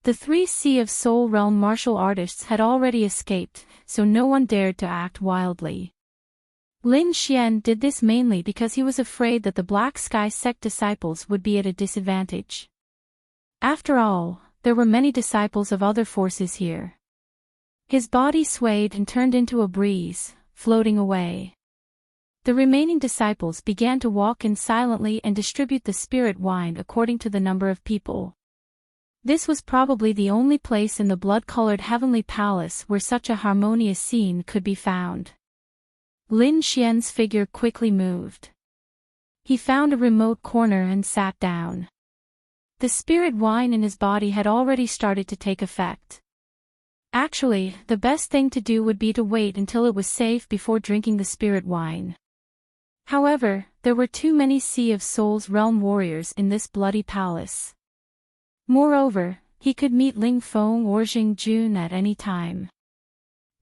The 3 Sea of Soul Realm martial artists had already escaped, so no one dared to act wildly. Lin Xian did this mainly because he was afraid that the Black Sky sect disciples would be at a disadvantage. After all, there were many disciples of other forces here. His body swayed and turned into a breeze, floating away. The remaining disciples began to walk in silently and distribute the spirit wine according to the number of people. This was probably the only place in the blood-colored heavenly palace where such a harmonious scene could be found. Lin Xian's figure quickly moved. He found a remote corner and sat down. The spirit wine in his body had already started to take effect. Actually, the best thing to do would be to wait until it was safe before drinking the spirit wine. However, there were too many Sea of Souls realm warriors in this bloody palace. Moreover, he could meet Ling Feng or Jing Jun at any time.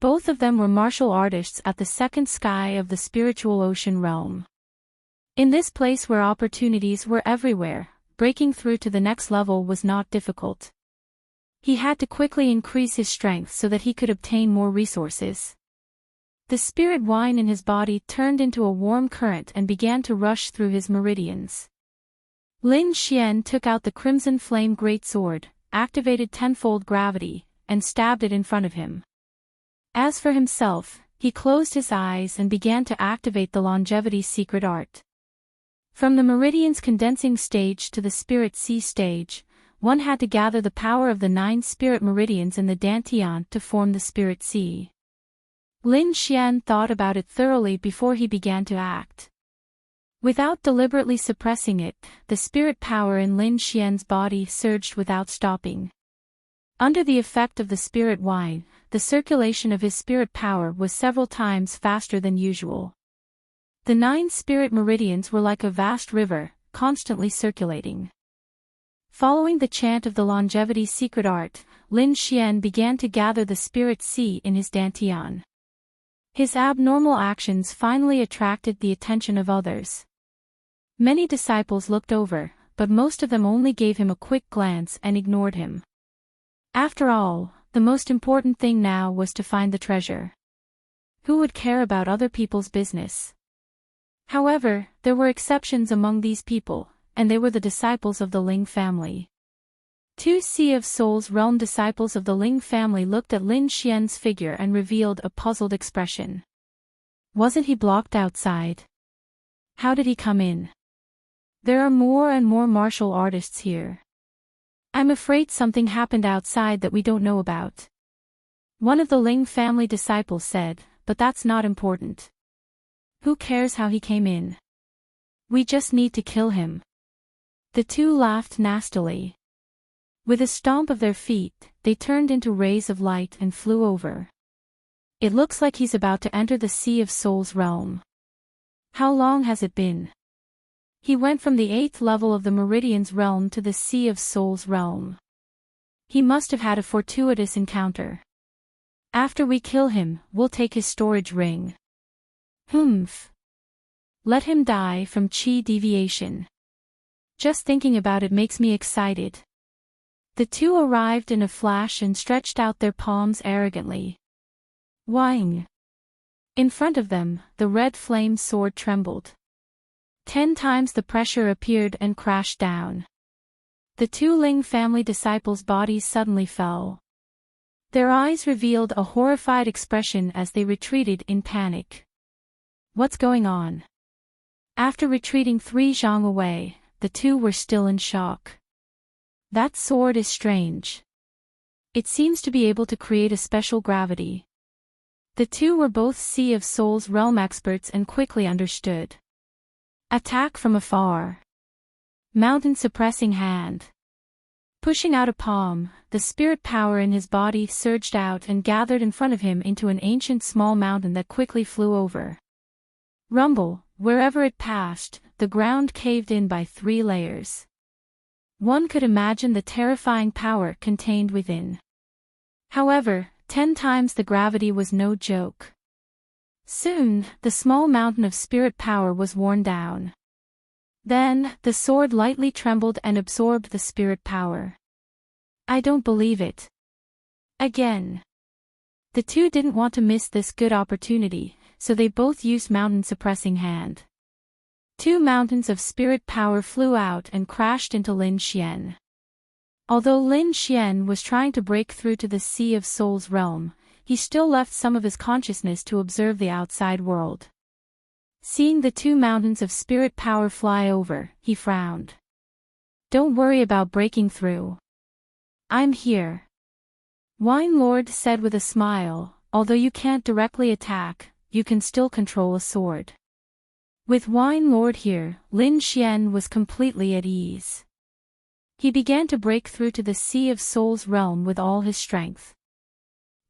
Both of them were martial artists at the second sky of the spiritual ocean realm. In this place where opportunities were everywhere, breaking through to the next level was not difficult. He had to quickly increase his strength so that he could obtain more resources. The spirit wine in his body turned into a warm current and began to rush through his meridians. Lin Xian took out the crimson flame greatsword, activated tenfold gravity, and stabbed it in front of him. As for himself, he closed his eyes and began to activate the longevity secret art. From the meridian's condensing stage to the spirit sea stage, one had to gather the power of the 9 spirit meridians in the dantian to form the spirit sea. Lin Xian thought about it thoroughly before he began to act. Without deliberately suppressing it, the spirit power in Lin Xian's body surged without stopping. Under the effect of the spirit wine, the circulation of his spirit power was several times faster than usual. The 9 spirit meridians were like a vast river, constantly circulating. Following the chant of the longevity secret art, Lin Xian began to gather the spirit sea in his dantian. His abnormal actions finally attracted the attention of others. Many disciples looked over, but most of them only gave him a quick glance and ignored him. After all, the most important thing now was to find the treasure. Who would care about other people's business? However, there were exceptions among these people, and they were the disciples of the Ling family. 2 Sea of Souls realm disciples of the Ling family looked at Lin Xian's figure and revealed a puzzled expression. Wasn't he blocked outside? How did he come in? There are more and more martial artists here. I'm afraid something happened outside that we don't know about. One of the Ling family disciples said, but that's not important. Who cares how he came in? We just need to kill him. The 2 laughed nastily. With a stomp of their feet, they turned into rays of light and flew over. It looks like he's about to enter the Sea of Souls realm. How long has it been? He went from the 8th level of the Meridian's realm to the Sea of Souls realm. He must have had a fortuitous encounter. After we kill him, we'll take his storage ring. Humph. Let him die from chi deviation. Just thinking about it makes me excited. The 2 arrived in a flash and stretched out their palms arrogantly. Wang. In front of them, the red flame sword trembled. 10 times the pressure appeared and crashed down. The 2 Ling family disciples' bodies suddenly fell. Their eyes revealed a horrified expression as they retreated in panic. What's going on? After retreating 3 zhang away, the 2 were still in shock. That sword is strange. It seems to be able to create a special gravity. The 2 were both Sea of Souls realm experts and quickly understood. Attack from afar. Mountain suppressing hand. Pushing out a palm, the spirit power in his body surged out and gathered in front of him into an ancient small mountain that quickly flew over. Rumble, wherever it passed, the ground caved in by 3 layers. One could imagine the terrifying power contained within. However, 10 times the gravity was no joke. Soon, the small mountain of spirit power was worn down. Then, the sword lightly trembled and absorbed the spirit power. I don't believe it. Again. The 2 didn't want to miss this good opportunity, so they both used mountain suppressing hand. 2 mountains of spirit power flew out and crashed into Lin Xian. Although Lin Xian was trying to break through to the Sea of Souls realm, he still left some of his consciousness to observe the outside world. Seeing the 2 mountains of spirit power fly over, he frowned. Don't worry about breaking through. I'm here. Wine Lord said with a smile, although you can't directly attack, you can still control a sword. With Wine Lord here, Lin Xian was completely at ease. He began to break through to the Sea of Souls realm with all his strength.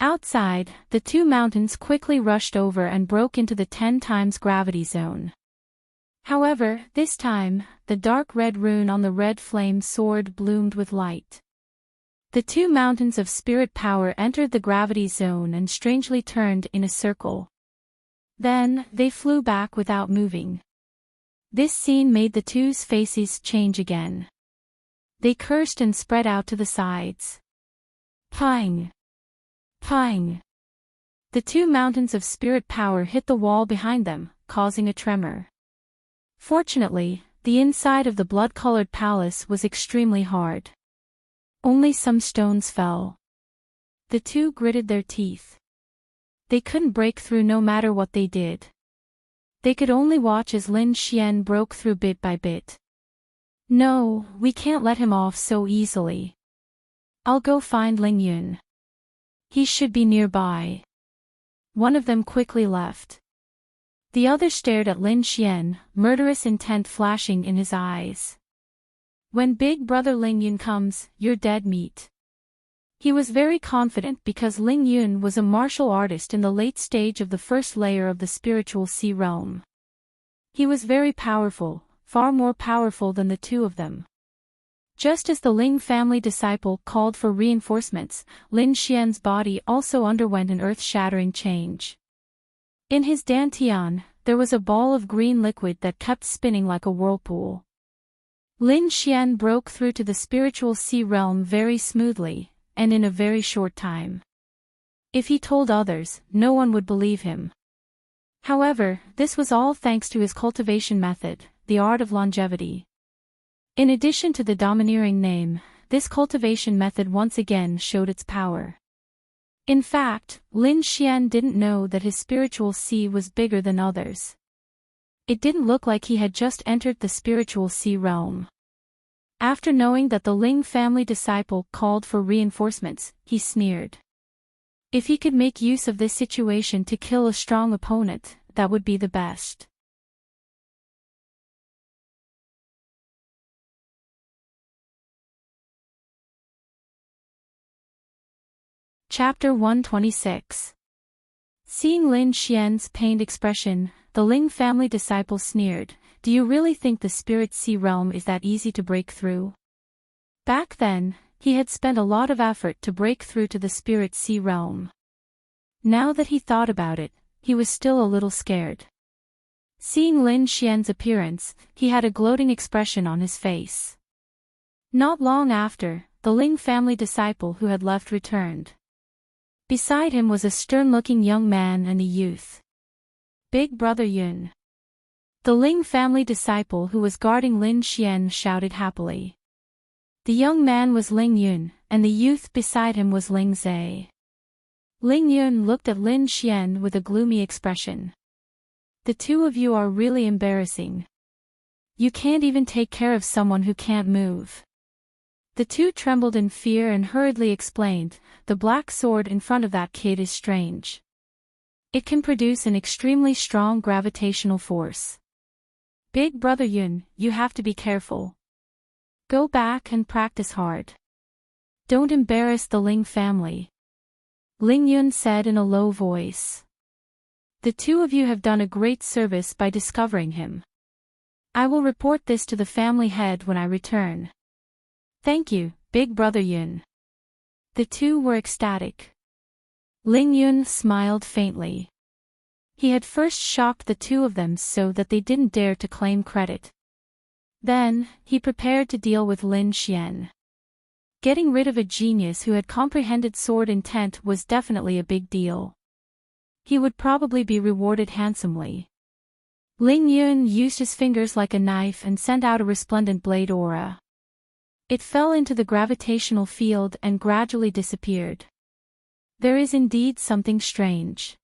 Outside, the 2 mountains quickly rushed over and broke into the 10 times gravity zone. However, this time, the dark red rune on the red flame sword bloomed with light. The two mountains of spirit power entered the gravity zone and strangely turned in a circle. Then, they flew back without moving. This scene made the two's faces change again. They cursed and spread out to the sides. Pang! Pang! The two mountains of spirit power hit the wall behind them, causing a tremor. Fortunately, the inside of the blood-colored palace was extremely hard. Only some stones fell. The two gritted their teeth. They couldn't break through no matter what they did. They could only watch as Lin Xian broke through bit by bit. No, we can't let him off so easily. I'll go find Ling Yun. He should be nearby. One of them quickly left. The other stared at Lin Xian, murderous intent flashing in his eyes. When Big Brother Ling Yun comes, you're dead meat. He was very confident because Ling Yun was a martial artist in the late stage of the first layer of the spiritual sea realm. He was very powerful, far more powerful than the two of them. Just as the Ling family disciple called for reinforcements, Lin Xian's body also underwent an earth-shattering change. In his dantian, there was a ball of green liquid that kept spinning like a whirlpool. Lin Xian broke through to the spiritual sea realm very smoothly, and in a very short time. If he told others, no one would believe him. However, this was all thanks to his cultivation method, the art of longevity. In addition to the domineering name, this cultivation method once again showed its power. In fact, Lin Xian didn't know that his spiritual sea was bigger than others. It didn't look like he had just entered the spiritual sea realm. After knowing that the Ling family disciple called for reinforcements, he sneered. If he could make use of this situation to kill a strong opponent, that would be the best. Chapter 126. Seeing Lin Xian's pained expression, the Ling family disciple sneered, "Do you really think the spirit sea realm is that easy to break through?" Back then, he had spent a lot of effort to break through to the spirit sea realm. Now that he thought about it, he was still a little scared. Seeing Lin Xian's appearance, he had a gloating expression on his face. Not long after, the Ling family disciple who had left returned. Beside him was a stern-looking young man and a youth. Big Brother Yun. The Ling family disciple who was guarding Lin Xian shouted happily. The young man was Ling Yun, and the youth beside him was Ling Zai. Ling Yun looked at Lin Xian with a gloomy expression. The two of you are really embarrassing. You can't even take care of someone who can't move. The two trembled in fear and hurriedly explained, the black sword in front of that kid is strange. It can produce an extremely strong gravitational force. Big Brother Yun, you have to be careful. Go back and practice hard. Don't embarrass the Ling family. Ling Yun said in a low voice. The two of you have done a great service by discovering him. I will report this to the family head when I return. Thank you, Big Brother Yun. The two were ecstatic. Ling Yun smiled faintly. He had first shocked the two of them so that they didn't dare to claim credit. Then, he prepared to deal with Lin Xian. Getting rid of a genius who had comprehended sword intent was definitely a big deal. He would probably be rewarded handsomely. Ling Yun used his fingers like a knife and sent out a resplendent blade aura. It fell into the gravitational field and gradually disappeared. There is indeed something strange.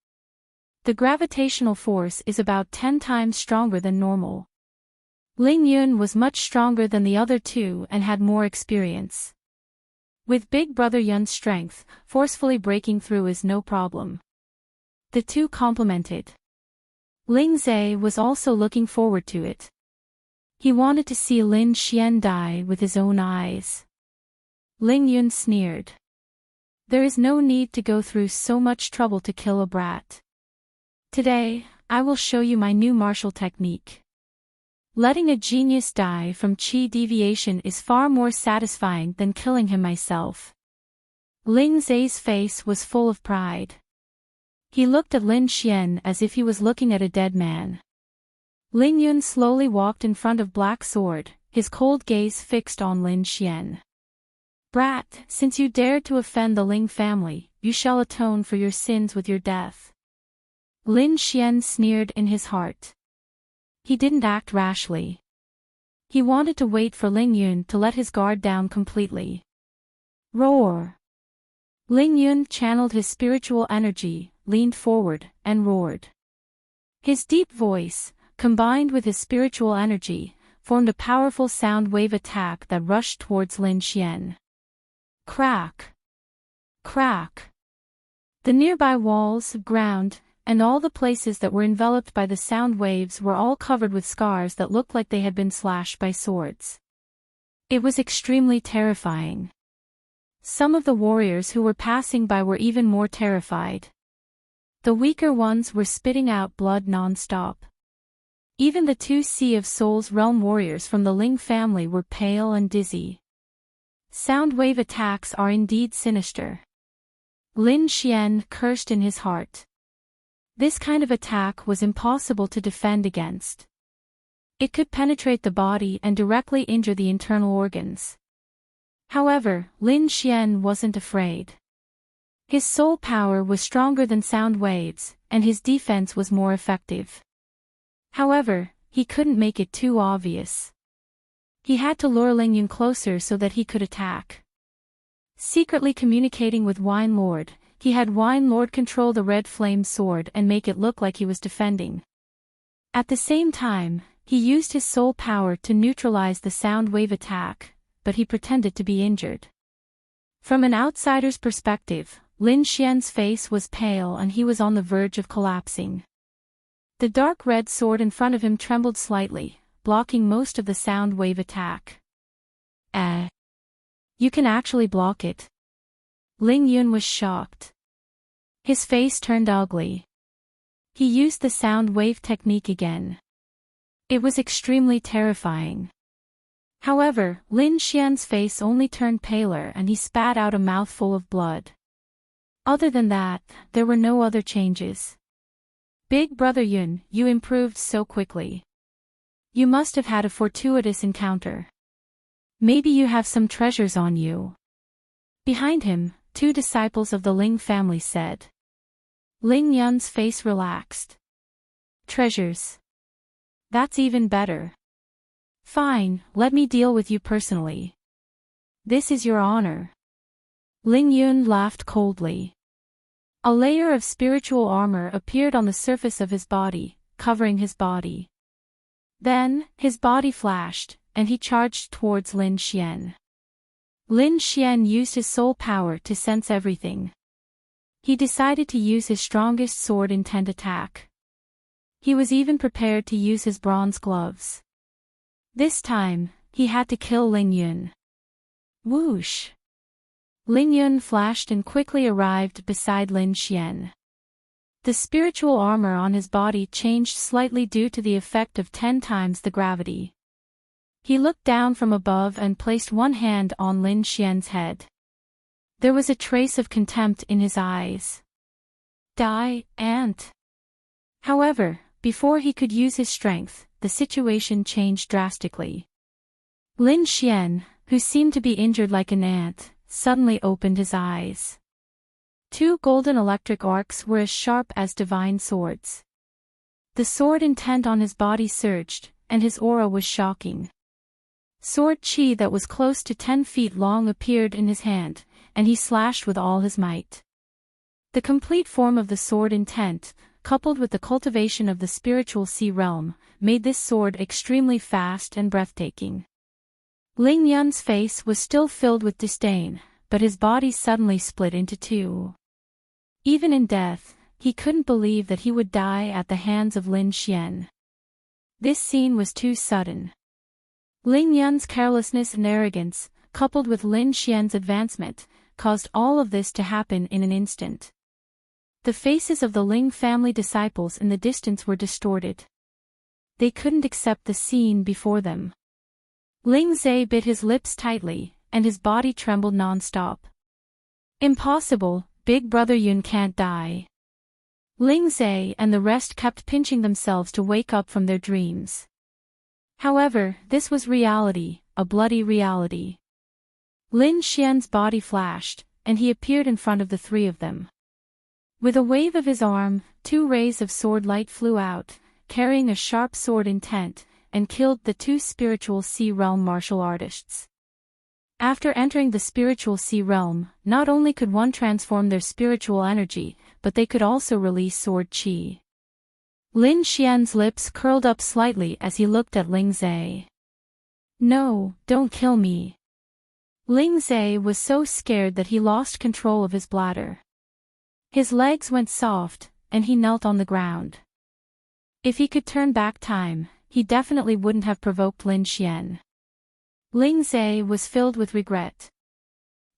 The gravitational force is about 10 times stronger than normal. Ling Yun was much stronger than the other two and had more experience. With Big Brother Yun's strength, forcefully breaking through is no problem. The two complimented. Ling Zai was also looking forward to it. He wanted to see Lin Xian die with his own eyes. Ling Yun sneered. There is no need to go through so much trouble to kill a brat. Today, I will show you my new martial technique. Letting a genius die from chi deviation is far more satisfying than killing him myself. Ling Zai's face was full of pride. He looked at Lin Xian as if he was looking at a dead man. Ling Yun slowly walked in front of Black Sword, his cold gaze fixed on Lin Xian. Brat, since you dared to offend the Ling family, you shall atone for your sins with your death. Lin Xian sneered in his heart. He didn't act rashly. He wanted to wait for Ling Yun to let his guard down completely. Roar! Ling Yun channeled his spiritual energy, leaned forward, and roared. His deep voice, combined with his spiritual energy, formed a powerful sound wave attack that rushed towards Lin Xian. Crack! Crack! The nearby walls, ground, and all the places that were enveloped by the sound waves were all covered with scars that looked like they had been slashed by swords. It was extremely terrifying. Some of the warriors who were passing by were even more terrified. The weaker ones were spitting out blood non-stop. Even the two Sea of Souls realm warriors from the Ling family were pale and dizzy. Sound wave attacks are indeed sinister. Lin Xian cursed in his heart. This kind of attack was impossible to defend against. It could penetrate the body and directly injure the internal organs. However, Lin Xian wasn't afraid. His soul power was stronger than sound waves, and his defense was more effective. However, he couldn't make it too obvious. He had to lure Ling Yun closer so that he could attack. Secretly communicating with Wine Lord, he had Wine Lord control the red flame sword and make it look like he was defending. At the same time, he used his soul power to neutralize the sound wave attack, but he pretended to be injured. From an outsider's perspective, Lin Xian's face was pale and he was on the verge of collapsing. The dark red sword in front of him trembled slightly, blocking most of the sound wave attack. You can actually block it. Ling Yun was shocked. His face turned ugly. He used the sound wave technique again. It was extremely terrifying. However, Lin Xian's face only turned paler and he spat out a mouthful of blood. Other than that, there were no other changes. Big Brother Yun, you improved so quickly. You must have had a fortuitous encounter. Maybe you have some treasures on you. Behind him, two disciples of the Ling family said. Ling Yun's face relaxed. Treasures. That's even better. Fine, let me deal with you personally. This is your honor. Ling Yun laughed coldly. A layer of spiritual armor appeared on the surface of his body, covering his body. Then, his body flashed, and he charged towards Lin Xian. Lin Xian used his soul power to sense everything. He decided to use his strongest sword intent attack. He was even prepared to use his bronze gloves. This time, he had to kill Ling Yun. Whoosh! Ling Yun flashed and quickly arrived beside Lin Xian. The spiritual armor on his body changed slightly due to the effect of 10 times the gravity. He looked down from above and placed one hand on Lin Xian's head. There was a trace of contempt in his eyes. Die, ant! However, before he could use his strength, the situation changed drastically. Lin Xian, who seemed to be injured like an ant, suddenly opened his eyes. 2 golden electric arcs were as sharp as divine swords. The sword intent on his body surged, and his aura was shocking. Sword chi that was close to 10 feet long appeared in his hand, and he slashed with all his might. The complete form of the sword intent, coupled with the cultivation of the spiritual sea realm, made this sword extremely fast and breathtaking. Ling Yun's face was still filled with disdain, but his body suddenly split into 2. Even in death, he couldn't believe that he would die at the hands of Lin Xian. This scene was too sudden. Ling Yun's carelessness and arrogance, coupled with Lin Xian's advancement, caused all of this to happen in an instant. The faces of the Ling family disciples in the distance were distorted. They couldn't accept the scene before them. Ling Zai bit his lips tightly, and his body trembled non-stop. Impossible, Big Brother Yun can't die. Ling Zhe and the rest kept pinching themselves to wake up from their dreams. However, this was reality, a bloody reality. Lin Xian's body flashed, and he appeared in front of the three of them. With a wave of his arm, 2 rays of sword light flew out, carrying a sharp sword intent, and killed the 2 spiritual sea realm martial artists. After entering the spiritual sea realm, not only could one transform their spiritual energy, but they could also release sword qi. Lin Xian's lips curled up slightly as he looked at Ling Zhe. No, don't kill me. Ling Zhe was so scared that he lost control of his bladder. His legs went soft, and he knelt on the ground. If he could turn back time, he definitely wouldn't have provoked Lin Xian. Ling Zhe was filled with regret.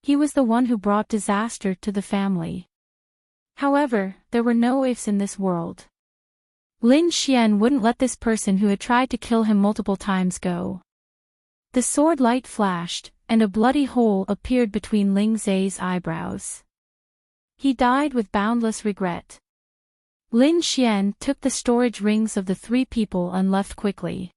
He was the one who brought disaster to the family. However, there were no ifs in this world. Lin Xian wouldn't let this person who had tried to kill him multiple times go. The sword light flashed, and a bloody hole appeared between Ling Zhe's eyebrows. He died with boundless regret. Lin Xian took the storage rings of the 3 people and left quickly.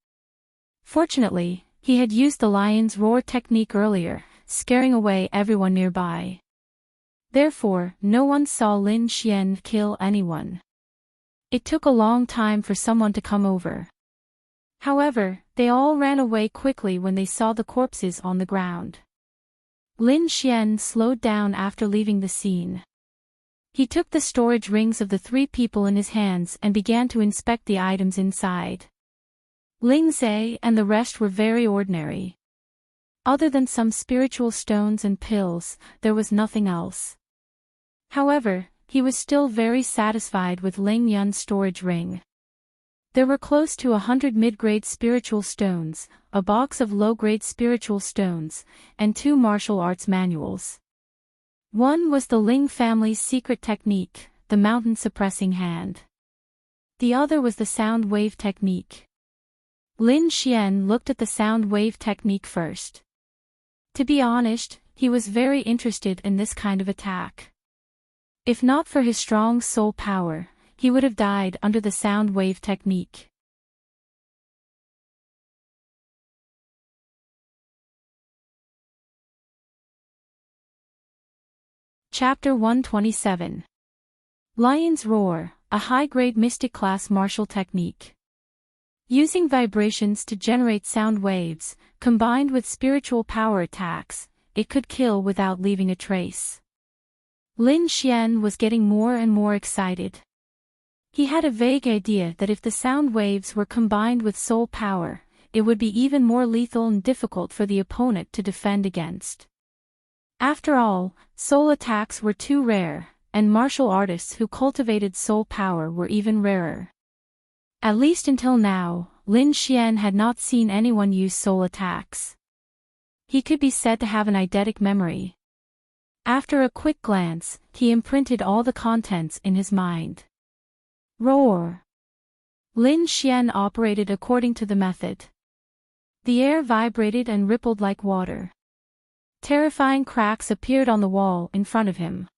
Fortunately, he had used the lion's roar technique earlier, scaring away everyone nearby. Therefore, no one saw Lin Xian kill anyone. It took a long time for someone to come over. However, they all ran away quickly when they saw the corpses on the ground. Lin Xian slowed down after leaving the scene. He took the storage rings of the 3 people in his hands and began to inspect the items inside. Ling Zhe and the rest were very ordinary. Other than some spiritual stones and pills, there was nothing else. However, he was still very satisfied with Ling Yun's storage ring. There were close to 100 mid-grade spiritual stones, a box of low-grade spiritual stones, and 2 martial arts manuals. One was the Ling family's secret technique, the mountain suppressing hand. The other was the sound wave technique. Lin Xian looked at the sound wave technique first. To be honest, he was very interested in this kind of attack. If not for his strong soul power, he would have died under the sound wave technique. Chapter 127. Lion's Roar, a high-grade mystic class martial technique. Using vibrations to generate sound waves, combined with spiritual power attacks, it could kill without leaving a trace. Lin Xian was getting more and more excited. He had a vague idea that if the sound waves were combined with soul power, it would be even more lethal and difficult for the opponent to defend against. After all, soul attacks were too rare, and martial artists who cultivated soul power were even rarer. At least until now, Lin Xian had not seen anyone use soul attacks. He could be said to have an eidetic memory. After a quick glance, he imprinted all the contents in his mind. Roar. Lin Xian operated according to the method. The air vibrated and rippled like water. Terrifying cracks appeared on the wall in front of him.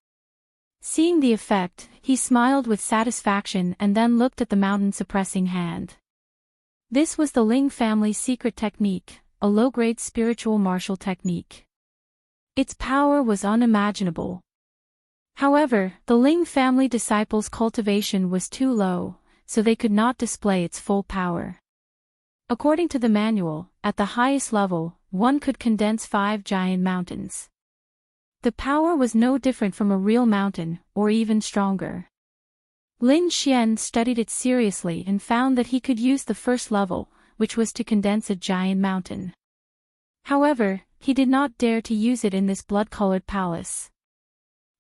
Seeing the effect, he smiled with satisfaction and then looked at the mountain-suppressing hand. This was the Ling family's secret technique, a low-grade spiritual martial technique. Its power was unimaginable. However, the Ling family disciples' cultivation was too low, so they could not display its full power. According to the manual, at the highest level, one could condense 5 giant mountains. The power was no different from a real mountain, or even stronger. Lin Xian studied it seriously and found that he could use the first level, which was to condense a giant mountain. However, he did not dare to use it in this blood-colored palace.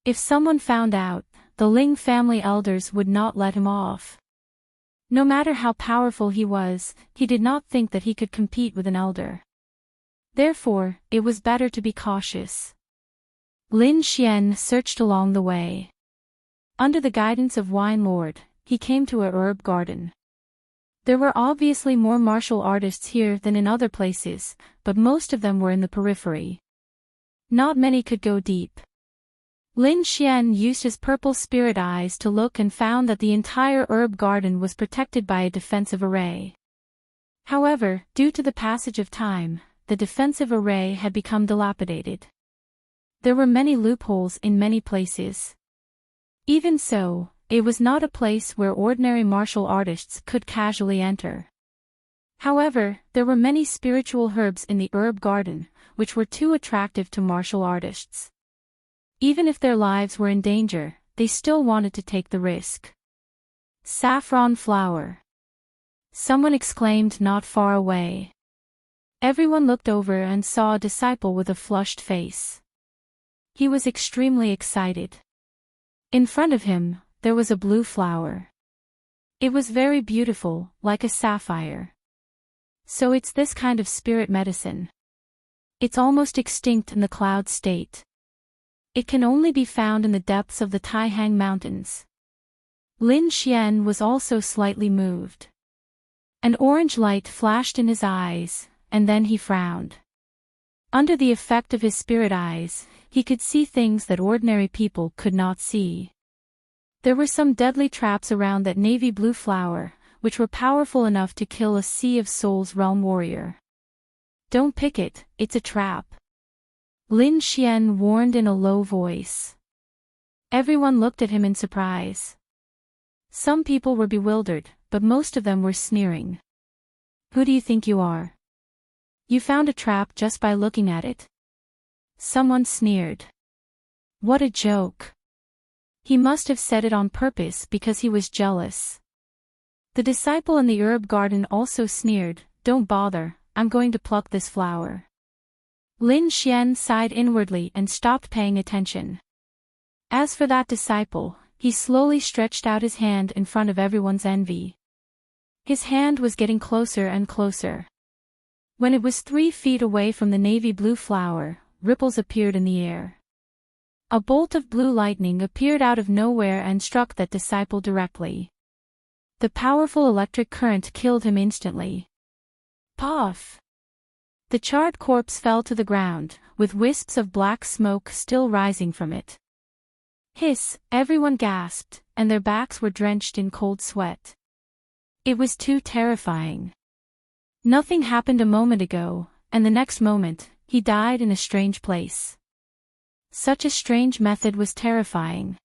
If someone found out, the Ling family elders would not let him off. No matter how powerful he was, he did not think that he could compete with an elder. Therefore, it was better to be cautious. Lin Xian searched along the way. Under the guidance of Wine Lord, he came to a herb garden. There were obviously more martial artists here than in other places, but most of them were in the periphery. Not many could go deep. Lin Xian used his purple spirit eyes to look and found that the entire herb garden was protected by a defensive array. However, due to the passage of time, the defensive array had become dilapidated. There were many loopholes in many places. Even so, it was not a place where ordinary martial artists could casually enter. However, there were many spiritual herbs in the herb garden, which were too attractive to martial artists. Even if their lives were in danger, they still wanted to take the risk. Saffron flower. Someone exclaimed not far away. Everyone looked over and saw a disciple with a flushed face. He was extremely excited. In front of him, there was a blue flower. It was very beautiful, like a sapphire. So it's this kind of spirit medicine. It's almost extinct in the cloud state. It can only be found in the depths of the Taihang Mountains. Lin Xian was also slightly moved. An orange light flashed in his eyes, and then he frowned. Under the effect of his spirit eyes, he could see things that ordinary people could not see. There were some deadly traps around that navy blue flower, which were powerful enough to kill a Sea of Souls realm warrior. Don't pick it, it's a trap. Lin Xian warned in a low voice. Everyone looked at him in surprise. Some people were bewildered, but most of them were sneering. Who do you think you are? You found a trap just by looking at it? Someone sneered. What a joke. He must have said it on purpose because he was jealous. The disciple in the herb garden also sneered, don't bother, I'm going to pluck this flower. Lin Xian sighed inwardly and stopped paying attention. As for that disciple, he slowly stretched out his hand in front of everyone's envy. His hand was getting closer and closer. When it was 3 feet away from the navy blue flower, ripples appeared in the air. A bolt of blue lightning appeared out of nowhere and struck that disciple directly. The powerful electric current killed him instantly. Puff! The charred corpse fell to the ground, with wisps of black smoke still rising from it. Hiss! Everyone gasped, and their backs were drenched in cold sweat. It was too terrifying. Nothing happened a moment ago, and the next moment, he died in a strange place. Such a strange method was terrifying.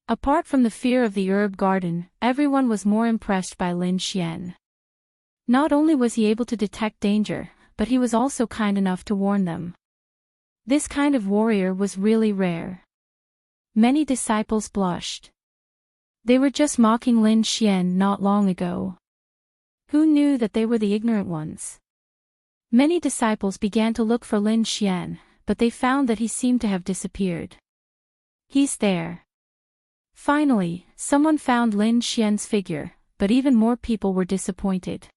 Apart from the fear of the herb garden, everyone was more impressed by Lin Xian. Not only was he able to detect danger, but he was also kind enough to warn them. This kind of warrior was really rare. Many disciples blushed. They were just mocking Lin Xian not long ago. Who knew that they were the ignorant ones? Many disciples began to look for Lin Xian, but they found that he seemed to have disappeared. He's there. Finally, someone found Lin Xian's figure, but even more people were disappointed.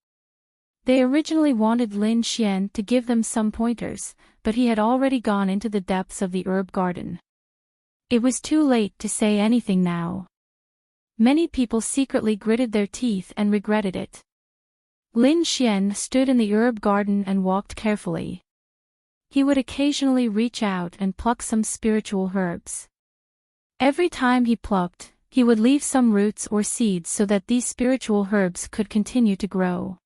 They originally wanted Lin Xian to give them some pointers, but he had already gone into the depths of the herb garden. It was too late to say anything now. Many people secretly gritted their teeth and regretted it. Lin Xian stood in the herb garden and walked carefully. He would occasionally reach out and pluck some spiritual herbs. Every time he plucked, he would leave some roots or seeds so that these spiritual herbs could continue to grow.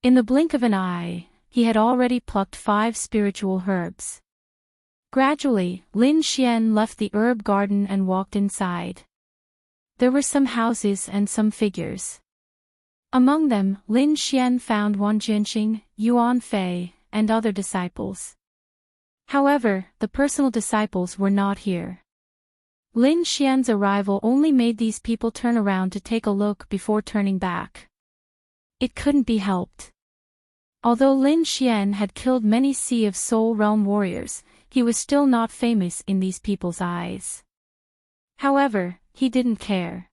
In the blink of an eye, he had already plucked 5 spiritual herbs. Gradually, Lin Xian left the herb garden and walked inside. There were some houses and some figures. Among them, Lin Xian found Wang Jinxing, Yuan Fei, and other disciples. However, the personal disciples were not here. Lin Xian's arrival only made these people turn around to take a look before turning back. It couldn't be helped. Although Lin Xian had killed many Sea of Soul realm warriors, he was still not famous in these people's eyes. However, he didn't care.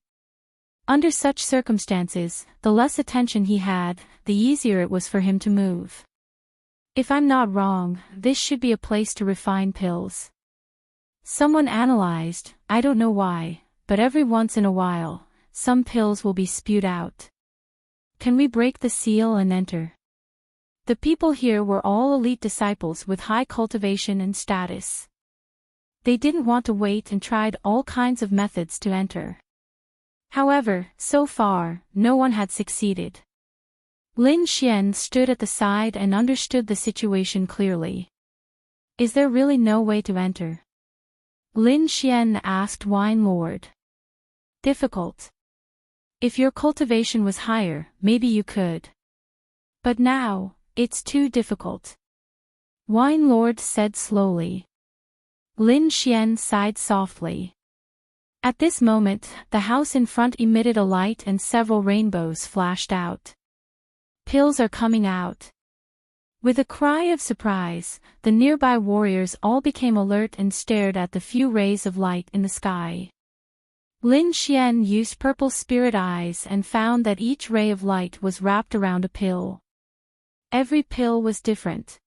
Under such circumstances, the less attention he had, the easier it was for him to move. If I'm not wrong, this should be a place to refine pills. Someone analyzed, I don't know why, but every once in a while, some pills will be spewed out. Can we break the seal and enter? The people here were all elite disciples with high cultivation and status. They didn't want to wait and tried all kinds of methods to enter. However, so far, no one had succeeded. Lin Xian stood at the side and understood the situation clearly. Is there really no way to enter? Lin Xian asked Wine Lord. Difficult. If your cultivation was higher, maybe you could. But now, it's too difficult. Wine Lord said slowly. Lin Xian sighed softly. At this moment, the house in front emitted a light and several rainbows flashed out. Pills are coming out. With a cry of surprise, the nearby warriors all became alert and stared at the few rays of light in the sky. Lin Xian used purple spirit eyes and found that each ray of light was wrapped around a pill. Every pill was different.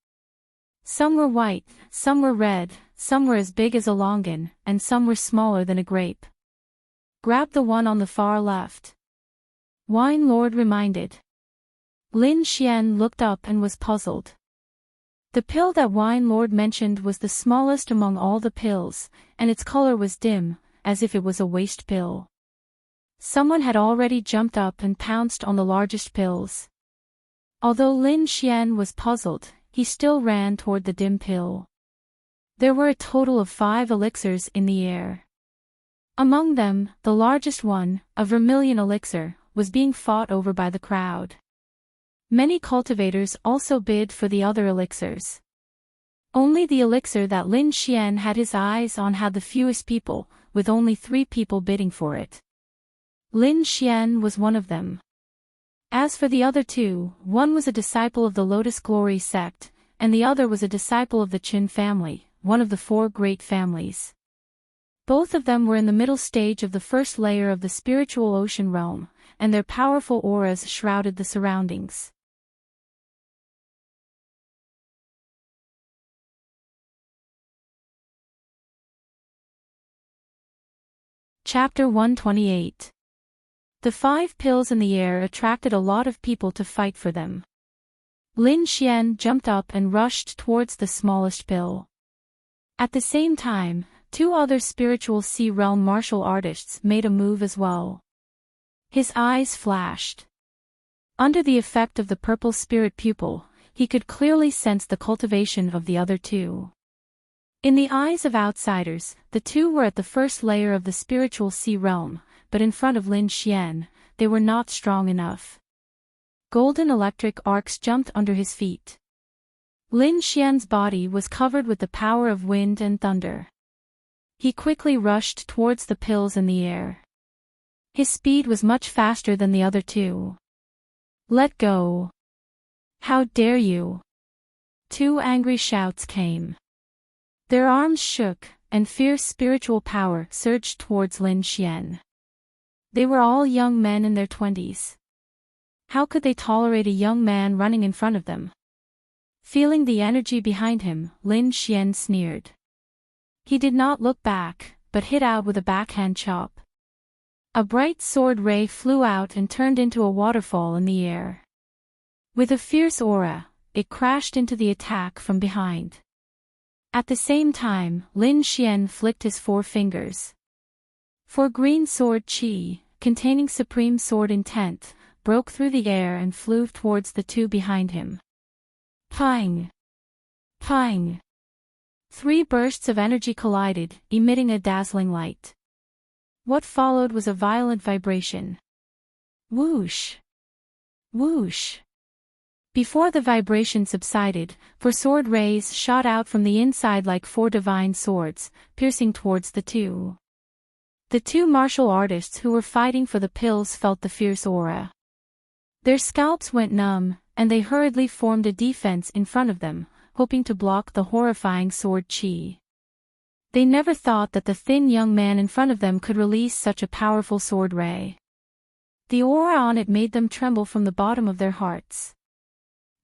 Some were white, some were red, some were as big as a longan, and some were smaller than a grape. Grab the one on the far left. Wine Lord reminded. Lin Xian looked up and was puzzled. The pill that Wine Lord mentioned was the smallest among all the pills, and its color was dim, as if it was a waste pill. Someone had already jumped up and pounced on the largest pills. Although Lin Xian was puzzled, he still ran toward the dim pill. There were a total of 5 elixirs in the air. Among them, the largest one, a vermilion elixir, was being fought over by the crowd. Many cultivators also bid for the other elixirs. Only the elixir that Lin Xian had his eyes on had the fewest people, with only 3 people bidding for it. Lin Xian was one of them. As for the other 2, one was a disciple of the Lotus Glory sect, and the other was a disciple of the Qin family, one of the 4 great families. Both of them were in the middle stage of the first layer of the spiritual ocean realm, and their powerful auras shrouded the surroundings. Chapter 128. The 5 pills in the air attracted a lot of people to fight for them. Lin Xian jumped up and rushed towards the smallest pill. At the same time, 2 other spiritual sea realm martial artists made a move as well. His eyes flashed. Under the effect of the purple spirit pupil, he could clearly sense the cultivation of the other 2. In the eyes of outsiders, the 2 were at the first layer of the spiritual sea realm, but in front of Lin Xian, they were not strong enough. Golden electric arcs jumped under his feet. Lin Xian's body was covered with the power of wind and thunder. He quickly rushed towards the pills in the air. His speed was much faster than the other 2. Let go! How dare you! 2 angry shouts came. Their arms shook, and fierce spiritual power surged towards Lin Xian. They were all young men in their 20s. How could they tolerate a young man running in front of them? Feeling the energy behind him, Lin Xian sneered. He did not look back, but hit out with a backhand chop. A bright sword ray flew out and turned into a waterfall in the air. With a fierce aura, it crashed into the attack from behind. At the same time, Lin Xian flicked his 4 fingers. 4 green sword qi, containing supreme sword intent, broke through the air and flew towards the 2 behind him. Pang! Pang! 3 bursts of energy collided, emitting a dazzling light. What followed was a violent vibration. Whoosh! Whoosh! Before the vibration subsided, 4 sword rays shot out from the inside like 4 divine swords, piercing towards the 2. The 2 martial artists who were fighting for the pills felt the fierce aura. Their scalps went numb, and they hurriedly formed a defense in front of them, hoping to block the horrifying sword qi. They never thought that the thin young man in front of them could release such a powerful sword ray. The aura on it made them tremble from the bottom of their hearts.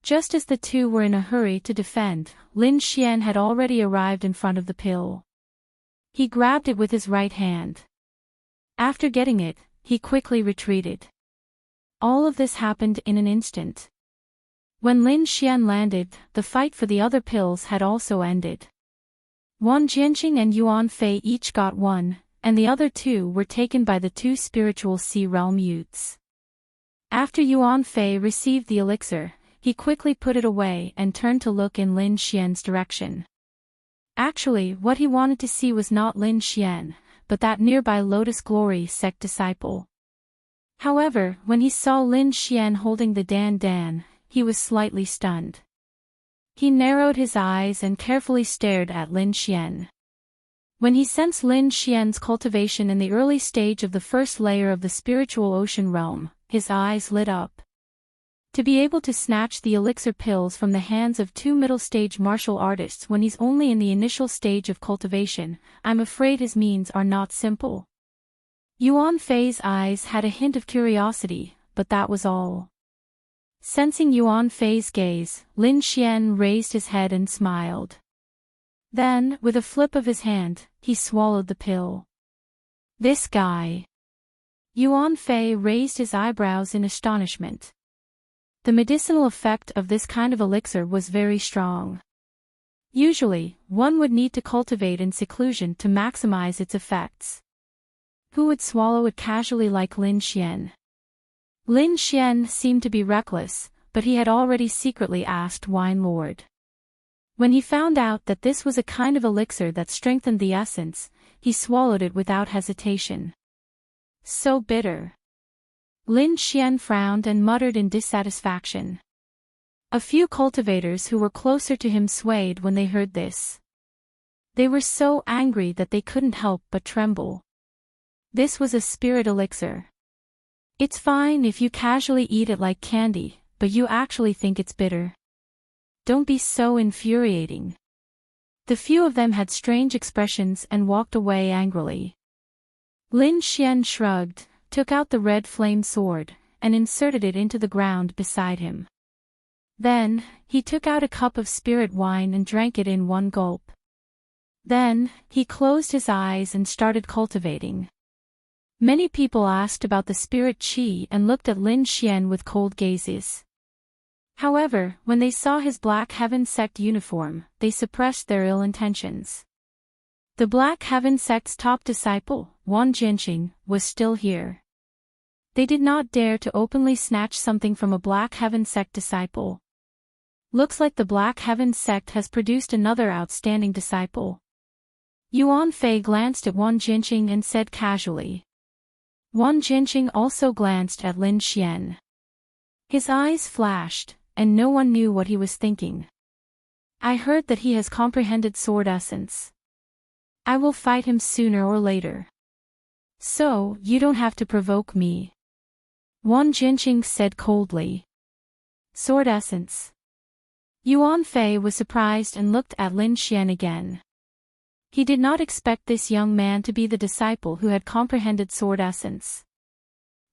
Just as the 2 were in a hurry to defend, Lin Xian had already arrived in front of the pill. He grabbed it with his right hand. After getting it, he quickly retreated. All of this happened in an instant. When Lin Xian landed, the fight for the other pills had also ended. Wang Jianqing and Yuan Fei each got one, and the other two were taken by the two spiritual sea realm youths. After Yuan Fei received the elixir, he quickly put it away and turned to look in Lin Xian's direction. Actually, what he wanted to see was not Lin Xian, but that nearby Lotus Glory sect disciple. However, when he saw Lin Xian holding the Dan, he was slightly stunned. He narrowed his eyes and carefully stared at Lin Xian. When he sensed Lin Xian's cultivation in the early stage of the first layer of the spiritual ocean realm, his eyes lit up. To be able to snatch the elixir pills from the hands of two middle-stage martial artists when he's only in the initial stage of cultivation, I'm afraid his means are not simple. Yuan Fei's eyes had a hint of curiosity, but that was all. Sensing Yuan Fei's gaze, Lin Xian raised his head and smiled. Then, with a flip of his hand, he swallowed the pill. This guy. Yuan Fei raised his eyebrows in astonishment. The medicinal effect of this kind of elixir was very strong. Usually, one would need to cultivate in seclusion to maximize its effects. Who would swallow it casually like Lin Xian? Lin Xian seemed to be reckless, but he had already secretly asked Wine Lord. When he found out that this was a kind of elixir that strengthened the essence, he swallowed it without hesitation. So bitter. Lin Xian frowned and muttered in dissatisfaction. A few cultivators who were closer to him swayed when they heard this. They were so angry that they couldn't help but tremble. This was a spirit elixir. It's fine if you casually eat it like candy, but you actually think it's bitter. Don't be so infuriating. The few of them had strange expressions and walked away angrily. Lin Xian shrugged, took out the red flame sword, and inserted it into the ground beside him. Then, he took out a cup of spirit wine and drank it in one gulp. Then, he closed his eyes and started cultivating. Many people asked about the spirit qi and looked at Lin Xian with cold gazes. However, when they saw his Black Heaven sect uniform, they suppressed their ill intentions. The Black Heaven sect's top disciple, Wang Jianqing, was still here. They did not dare to openly snatch something from a Black Heaven sect disciple. Looks like the Black Heaven sect has produced another outstanding disciple. Yuan Fei glanced at Wang Jianqing and said casually. Wang Jianqing also glanced at Lin Xian. His eyes flashed, and no one knew what he was thinking. I heard that he has comprehended sword essence. I will fight him sooner or later. So, you don't have to provoke me. Wang Jianqing said coldly. Sword essence. Yuan Fei was surprised and looked at Lin Xian again. He did not expect this young man to be the disciple who had comprehended sword essence.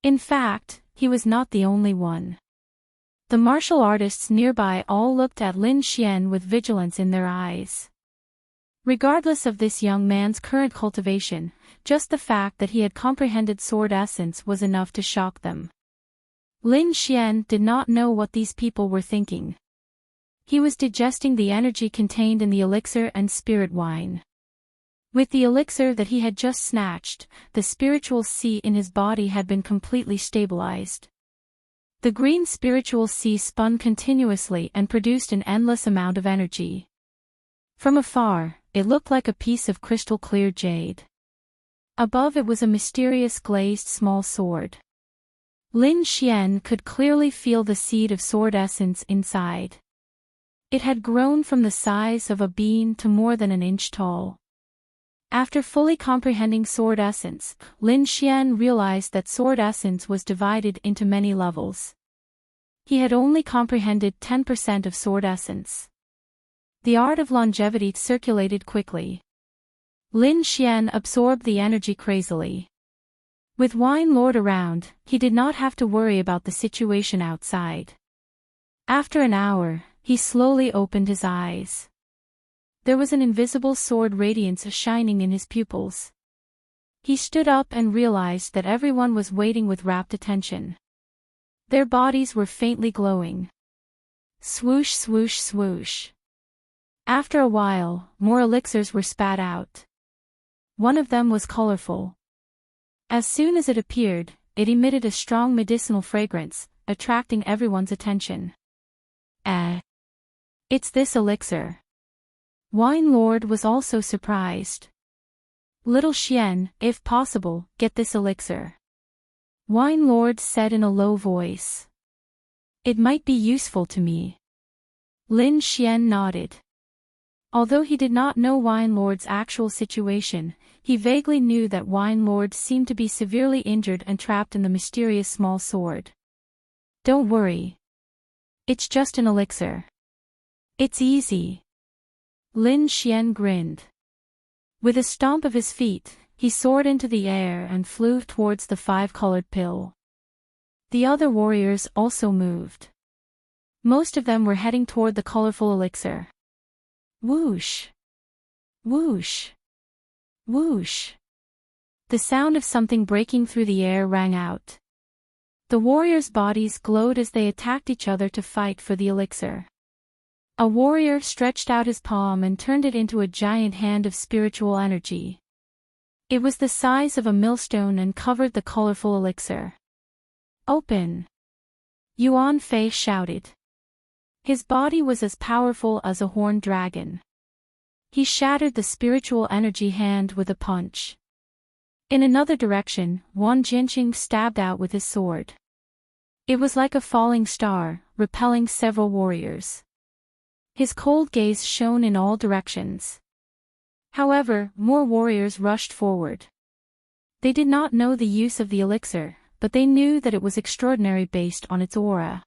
In fact, he was not the only one. The martial artists nearby all looked at Lin Xian with vigilance in their eyes. Regardless of this young man's current cultivation, just the fact that he had comprehended sword essence was enough to shock them. Lin Xian did not know what these people were thinking. He was digesting the energy contained in the elixir and spirit wine. With the elixir that he had just snatched, the spiritual sea in his body had been completely stabilized. The green spiritual sea spun continuously and produced an endless amount of energy. From afar, it looked like a piece of crystal-clear jade. Above it was a mysterious glazed small sword. Lin Xian could clearly feel the seed of sword essence inside. It had grown from the size of a bean to more than an inch tall. After fully comprehending sword essence, Lin Xian realized that sword essence was divided into many levels. He had only comprehended 10% of sword essence. The art of longevity circulated quickly. Lin Xian absorbed the energy crazily. With Wine Lord around, he did not have to worry about the situation outside. After an hour, he slowly opened his eyes. There was an invisible sword radiance shining in his pupils. He stood up and realized that everyone was waiting with rapt attention. Their bodies were faintly glowing. Swoosh swoosh swoosh. After a while, more elixirs were spat out. One of them was colorful. As soon as it appeared, it emitted a strong medicinal fragrance, attracting everyone's attention. It's this elixir. Wine Lord was also surprised. Little Xian, if possible, get this elixir. Wine Lord said in a low voice. It might be useful to me. Lin Xian nodded. Although he did not know Wine Lord's actual situation, he vaguely knew that Wine Lord seemed to be severely injured and trapped in the mysterious small sword. Don't worry. It's just an elixir. It's easy. Lin Xian grinned. With a stomp of his feet, he soared into the air and flew towards the five-colored pill. The other warriors also moved. Most of them were heading toward the colorful elixir. Whoosh! Whoosh! Whoosh! The sound of something breaking through the air rang out. The warriors' bodies glowed as they attacked each other to fight for the elixir. A warrior stretched out his palm and turned it into a giant hand of spiritual energy. It was the size of a millstone and covered the colorful elixir. Open! Yuan Fei shouted. His body was as powerful as a horned dragon. He shattered the spiritual energy hand with a punch. In another direction, Wang Jinqing stabbed out with his sword. It was like a falling star, repelling several warriors. His cold gaze shone in all directions. However, more warriors rushed forward. They did not know the use of the elixir, but they knew that it was extraordinary based on its aura.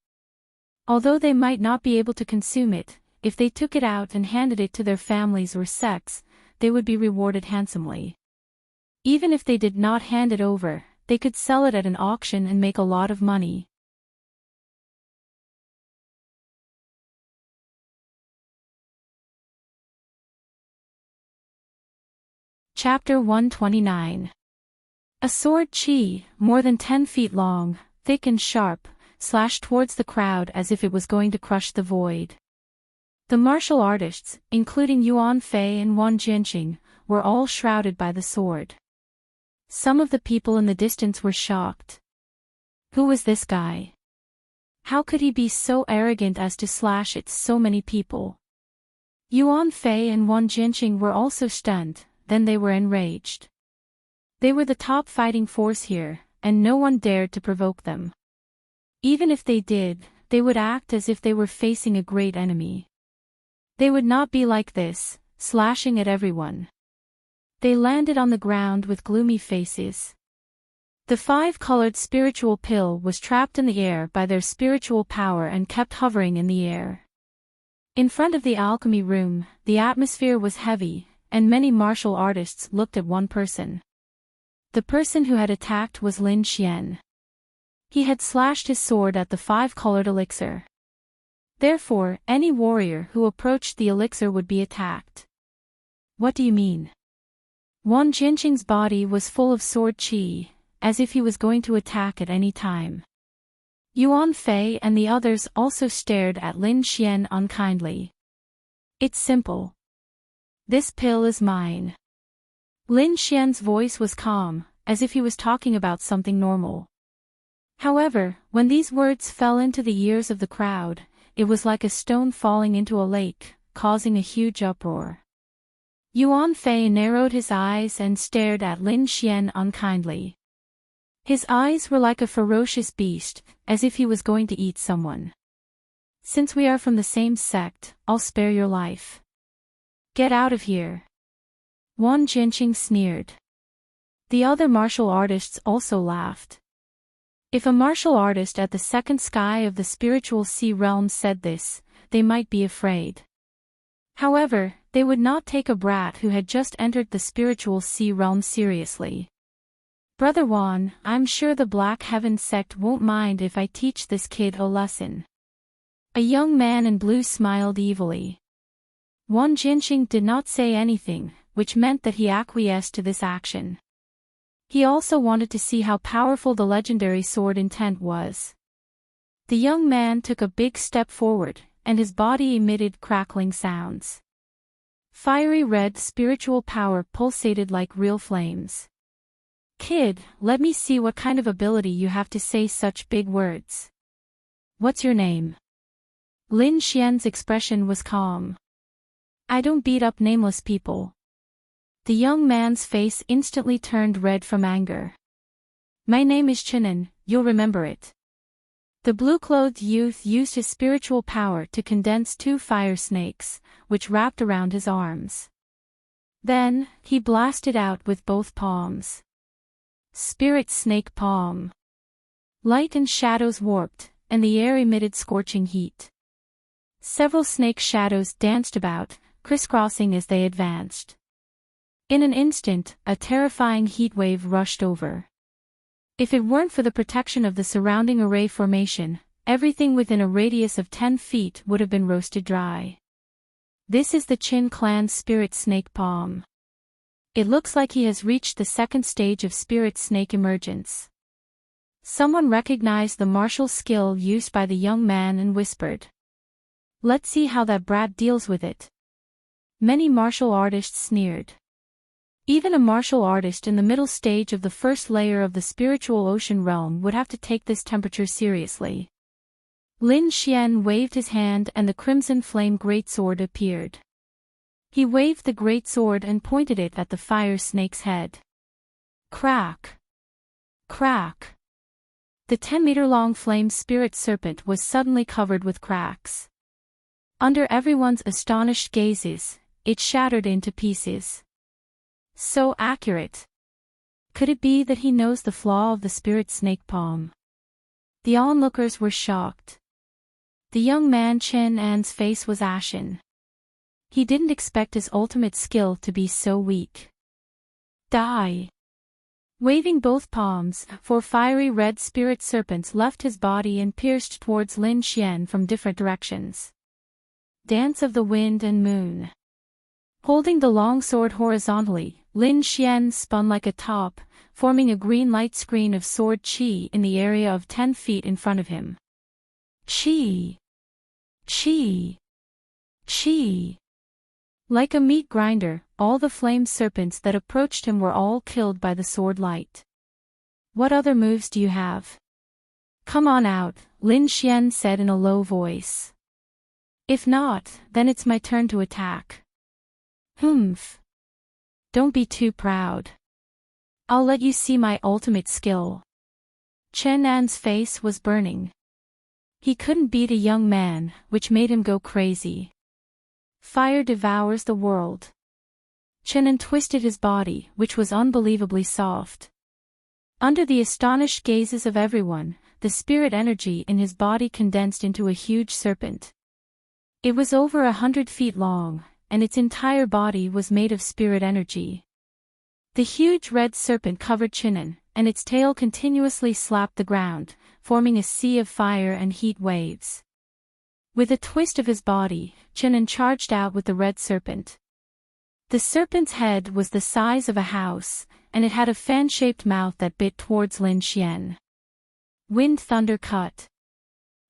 Although they might not be able to consume it, if they took it out and handed it to their families or sects, they would be rewarded handsomely. Even if they did not hand it over, they could sell it at an auction and make a lot of money. Chapter 129. A sword chi, more than 10 feet long, thick and sharp, slashed towards the crowd as if it was going to crush the void. The martial artists, including Yuan Fei and Wang Jinqing, were all shrouded by the sword. Some of the people in the distance were shocked. Who was this guy? How could he be so arrogant as to slash at so many people? Yuan Fei and Wang Jinqing were also stunned. Then they were enraged. They were the top fighting force here, and no one dared to provoke them. Even if they did, they would act as if they were facing a great enemy. They would not be like this, slashing at everyone. They landed on the ground with gloomy faces. The five-colored spiritual pill was trapped in the air by their spiritual power and kept hovering in the air. In front of the alchemy room, the atmosphere was heavy, and many martial artists looked at one person. The person who had attacked was Lin Xian. He had slashed his sword at the five-colored elixir. Therefore, any warrior who approached the elixir would be attacked. What do you mean? Wang Jinqing's body was full of sword chi, as if he was going to attack at any time. Yuan Fei and the others also stared at Lin Xian unkindly. It's simple. This pill is mine. Lin Xian's voice was calm, as if he was talking about something normal. However, when these words fell into the ears of the crowd, it was like a stone falling into a lake, causing a huge uproar. Yuan Fei narrowed his eyes and stared at Lin Xian unkindly. His eyes were like a ferocious beast, as if he was going to eat someone. Since we are from the same sect, I'll spare your life. Get out of here. Wang Jinqing sneered. The other martial artists also laughed. If a martial artist at the second sky of the spiritual sea realm said this, they might be afraid. However, they would not take a brat who had just entered the spiritual sea realm seriously. Brother Wan, I'm sure the Black Heaven sect won't mind if I teach this kid a lesson. A young man in blue smiled evilly. Wang Jinqing did not say anything, which meant that he acquiesced to this action. He also wanted to see how powerful the legendary sword intent was. The young man took a big step forward, and his body emitted crackling sounds. Fiery red spiritual power pulsated like real flames. Kid, let me see what kind of ability you have to say such big words. What's your name? Lin Xian's expression was calm. I don't beat up nameless people. The young man's face instantly turned red from anger. My name is Chinan, you'll remember it. The blue-clothed youth used his spiritual power to condense 2 fire snakes, which wrapped around his arms. Then, he blasted out with both palms. Spirit snake palm. Light and shadows warped, and the air emitted scorching heat. Several snake shadows danced about, crisscrossing as they advanced. In an instant, a terrifying heat wave rushed over. If it weren't for the protection of the surrounding array formation, everything within a radius of 10 feet would have been roasted dry. This is the Qin clan's spirit snake palm. It looks like he has reached the 2nd stage of spirit snake emergence. Someone recognized the martial skill used by the young man and whispered. Let's see how that brat deals with it. Many martial artists sneered. Even a martial artist in the middle stage of the first layer of the spiritual ocean realm would have to take this temperature seriously. Lin Xian waved his hand and the crimson flame greatsword appeared. He waved the greatsword and pointed it at the fire snake's head. Crack! Crack! The 10-meter-long flame spirit serpent was suddenly covered with cracks. Under everyone's astonished gazes, it shattered into pieces. So accurate. Could it be that he knows the flaw of the spirit snake palm? The onlookers were shocked. The young man Chen An's face was ashen. He didn't expect his ultimate skill to be so weak. Die! Waving both palms, 4 fiery red spirit serpents left his body and pierced towards Lin Xian from different directions. Dance of the Wind and Moon. Holding the long sword horizontally, Lin Xian spun like a top, forming a green light screen of sword qi in the area of 10 feet in front of him. Qi! Qi! Qi! Like a meat grinder, all the flame serpents that approached him were all killed by the sword light. What other moves do you have? Come on out, Lin Xian said in a low voice. If not, then it's my turn to attack. Humph. Don't be too proud. I'll let you see my ultimate skill. Chen An's face was burning. He couldn't beat a young man, which made him go crazy. Fire devours the world. Chen An twisted his body, which was unbelievably soft. Under the astonished gazes of everyone, the spirit energy in his body condensed into a huge serpent. It was over 100 feet long, and its entire body was made of spirit energy. The huge red serpent covered Chinan, and its tail continuously slapped the ground, forming a sea of fire and heat waves. With a twist of his body, Chinan charged out with the red serpent. The serpent's head was the size of a house, and it had a fan-shaped mouth that bit towards Lin Xian. Wind Thunder Cut.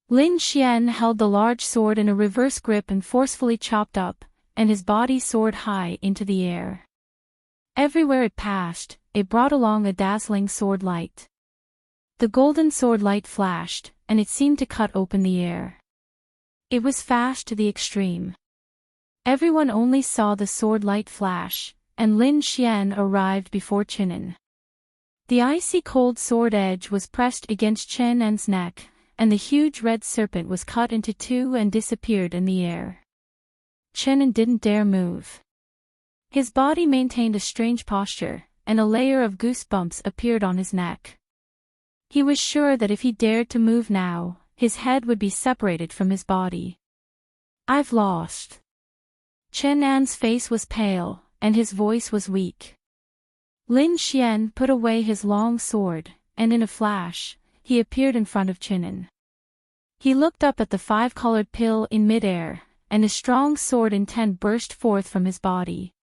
Lin Xian held the large sword in a reverse grip and forcefully chopped up, and his body soared high into the air. Everywhere it passed, it brought along a dazzling sword light. The golden sword light flashed, and it seemed to cut open the air. It was fast to the extreme. Everyone only saw the sword light flash, and Lin Xian arrived before Chinan. The icy cold sword edge was pressed against Chen An's neck, and the huge red serpent was cut into 2 and disappeared in the air. Chen An didn't dare move. His body maintained a strange posture, and a layer of goosebumps appeared on his neck. He was sure that if he dared to move now, his head would be separated from his body. I've lost. Chen An's face was pale, and his voice was weak. Lin Xian put away his long sword, and in a flash, he appeared in front of Chinan. He looked up at the 5-colored pill in midair, and a strong sword intent burst forth from his body.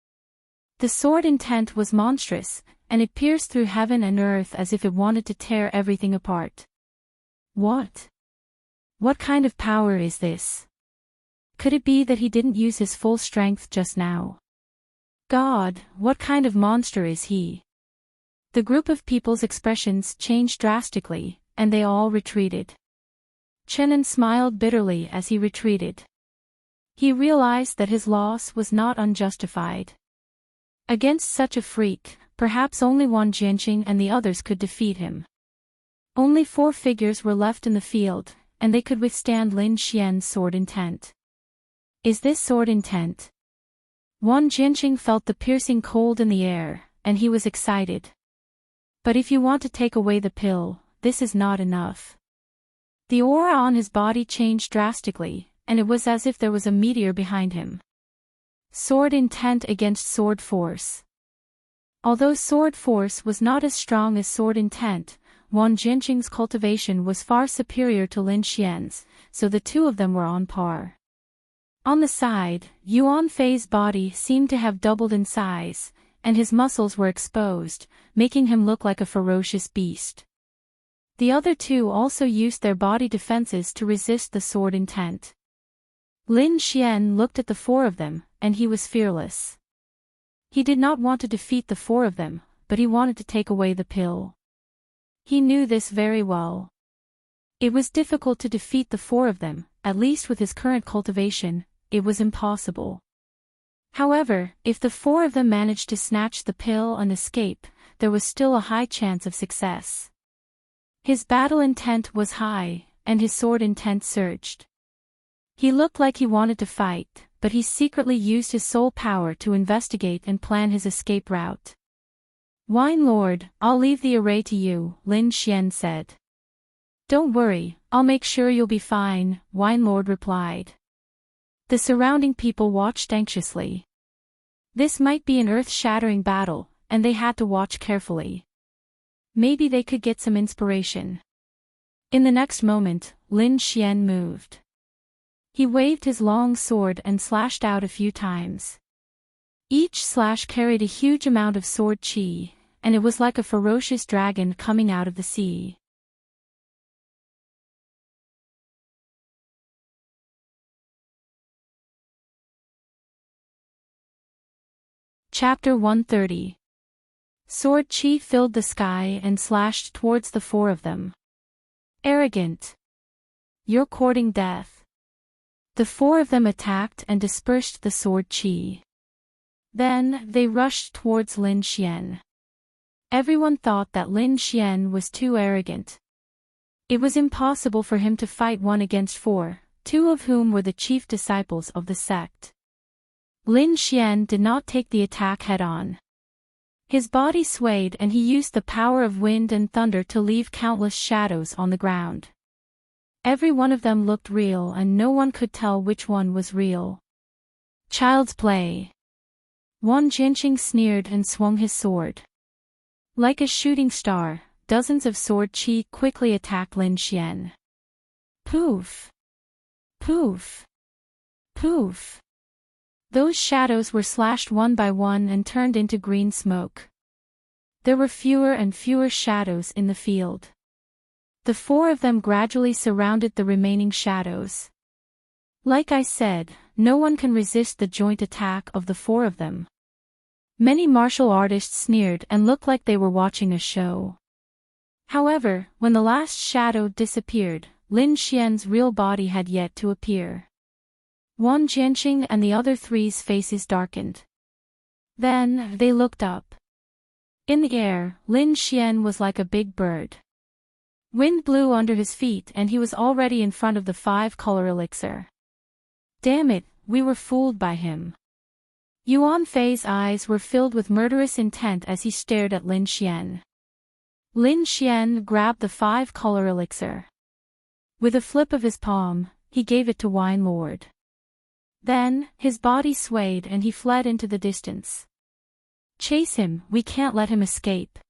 The sword intent was monstrous, and it pierced through heaven and earth as if it wanted to tear everything apart. What? What kind of power is this? Could it be that he didn't use his full strength just now? God, what kind of monster is he? The group of people's expressions changed drastically, and they all retreated. Chenin smiled bitterly as he retreated. He realized that his loss was not unjustified. Against such a freak, perhaps only Wang Jianqing and the others could defeat him. Only 4 figures were left in the field, and they could withstand Lin Xian's sword intent. Is this sword intent? Wang Jianqing felt the piercing cold in the air, and he was excited. But if you want to take away the pill, this is not enough. The aura on his body changed drastically, and it was as if there was a meteor behind him. Sword intent against sword force. Although sword force was not as strong as sword intent, Wang Jianqing's cultivation was far superior to Lin Xian's, so the two of them were on par. On the side, Yuan Fei's body seemed to have doubled in size, and his muscles were exposed, making him look like a ferocious beast. The other two also used their body defenses to resist the sword intent. Lin Xian looked at the 4 of them, and he was fearless. He did not want to defeat the 4 of them, but he wanted to take away the pill. He knew this very well. It was difficult to defeat the 4 of them, at least with his current cultivation, it was impossible. However, if the 4 of them managed to snatch the pill and escape, there was still a high chance of success. His battle intent was high, and his sword intent surged. He looked like he wanted to fight, but he secretly used his soul power to investigate and plan his escape route. Wine Lord, I'll leave the array to you, Lin Xian said. Don't worry, I'll make sure you'll be fine, Wine Lord replied. The surrounding people watched anxiously. This might be an earth-shattering battle, and they had to watch carefully. Maybe they could get some inspiration. In the next moment, Lin Xian moved. He waved his long sword and slashed out a few times. Each slash carried a huge amount of sword qi, and it was like a ferocious dragon coming out of the sea. Chapter 130. Sword qi filled the sky and slashed towards the 4 of them. Arrogant. You're courting death. The 4 of them attacked and dispersed the sword qi. Then, they rushed towards Lin Xian. Everyone thought that Lin Xian was too arrogant. It was impossible for him to fight 1 against 4, 2 of whom were the chief disciples of the sect. Lin Xian did not take the attack head-on. His body swayed and he used the power of wind and thunder to leave countless shadows on the ground. Every one of them looked real and no one could tell which one was real. Child's play. Wang Jianqing sneered and swung his sword. Like a shooting star, dozens of sword qi quickly attacked Lin Xian. Poof! Poof! Poof! Those shadows were slashed one by one and turned into green smoke. There were fewer and fewer shadows in the field. The 4 of them gradually surrounded the remaining shadows. Like I said, no one can resist the joint attack of the 4 of them. Many martial artists sneered and looked like they were watching a show. However, when the last shadow disappeared, Lin Xian's real body had yet to appear. Wang Jianqing and the other 3's faces darkened. Then, they looked up. In the air, Lin Xian was like a big bird. Wind blew under his feet and he was already in front of the 5-color elixir. Damn it, we were fooled by him. Yuan Fei's eyes were filled with murderous intent as he stared at Lin Xian. Lin Xian grabbed the 5-color elixir. With a flip of his palm, he gave it to Wine Lord. Then, his body swayed and he fled into the distance. Chase him, we can't let him escape.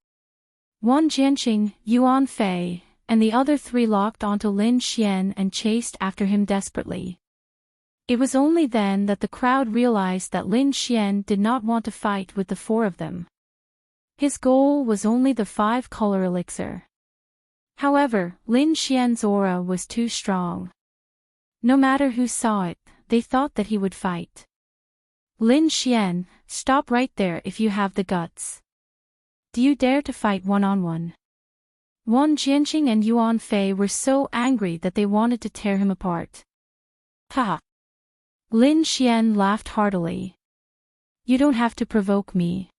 Wang Jianqing, Yuan Fei, and the other 3 locked onto Lin Xian and chased after him desperately. It was only then that the crowd realized that Lin Xian did not want to fight with the 4 of them. His goal was only the 5-color elixir. However, Lin Xian's aura was too strong. No matter who saw it, they thought that he would fight. Lin Xian, stop right there if you have the guts. Do you dare to fight one-on-one? Wang Jianqing and Yuan Fei were so angry that they wanted to tear him apart. Ha! Lin Xian laughed heartily. You don't have to provoke me.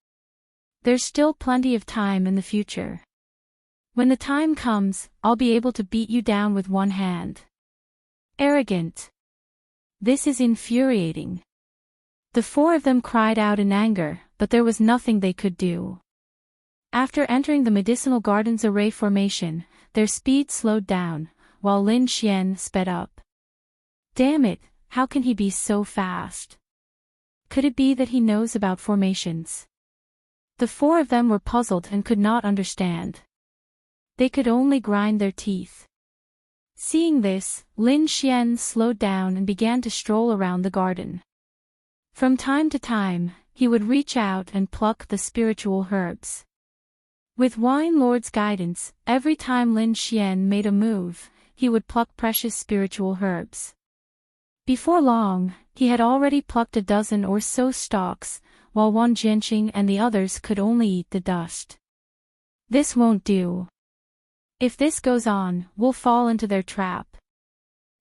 There's still plenty of time in the future. When the time comes, I'll be able to beat you down with one hand. Arrogant. This is infuriating. The four of them cried out in anger, but there was nothing they could do. After entering the medicinal garden's array formation, their speed slowed down, while Lin Xian sped up. Damn it, how can he be so fast? Could it be that he knows about formations? The four of them were puzzled and could not understand. They could only grind their teeth. Seeing this, Lin Xian slowed down and began to stroll around the garden. From time to time, he would reach out and pluck the spiritual herbs. With Wine Lord's guidance, every time Lin Xian made a move, he would pluck precious spiritual herbs. Before long, he had already plucked a dozen or so stalks, while Wang Jianqing and the others could only eat the dust. This won't do. If this goes on, we'll fall into their trap.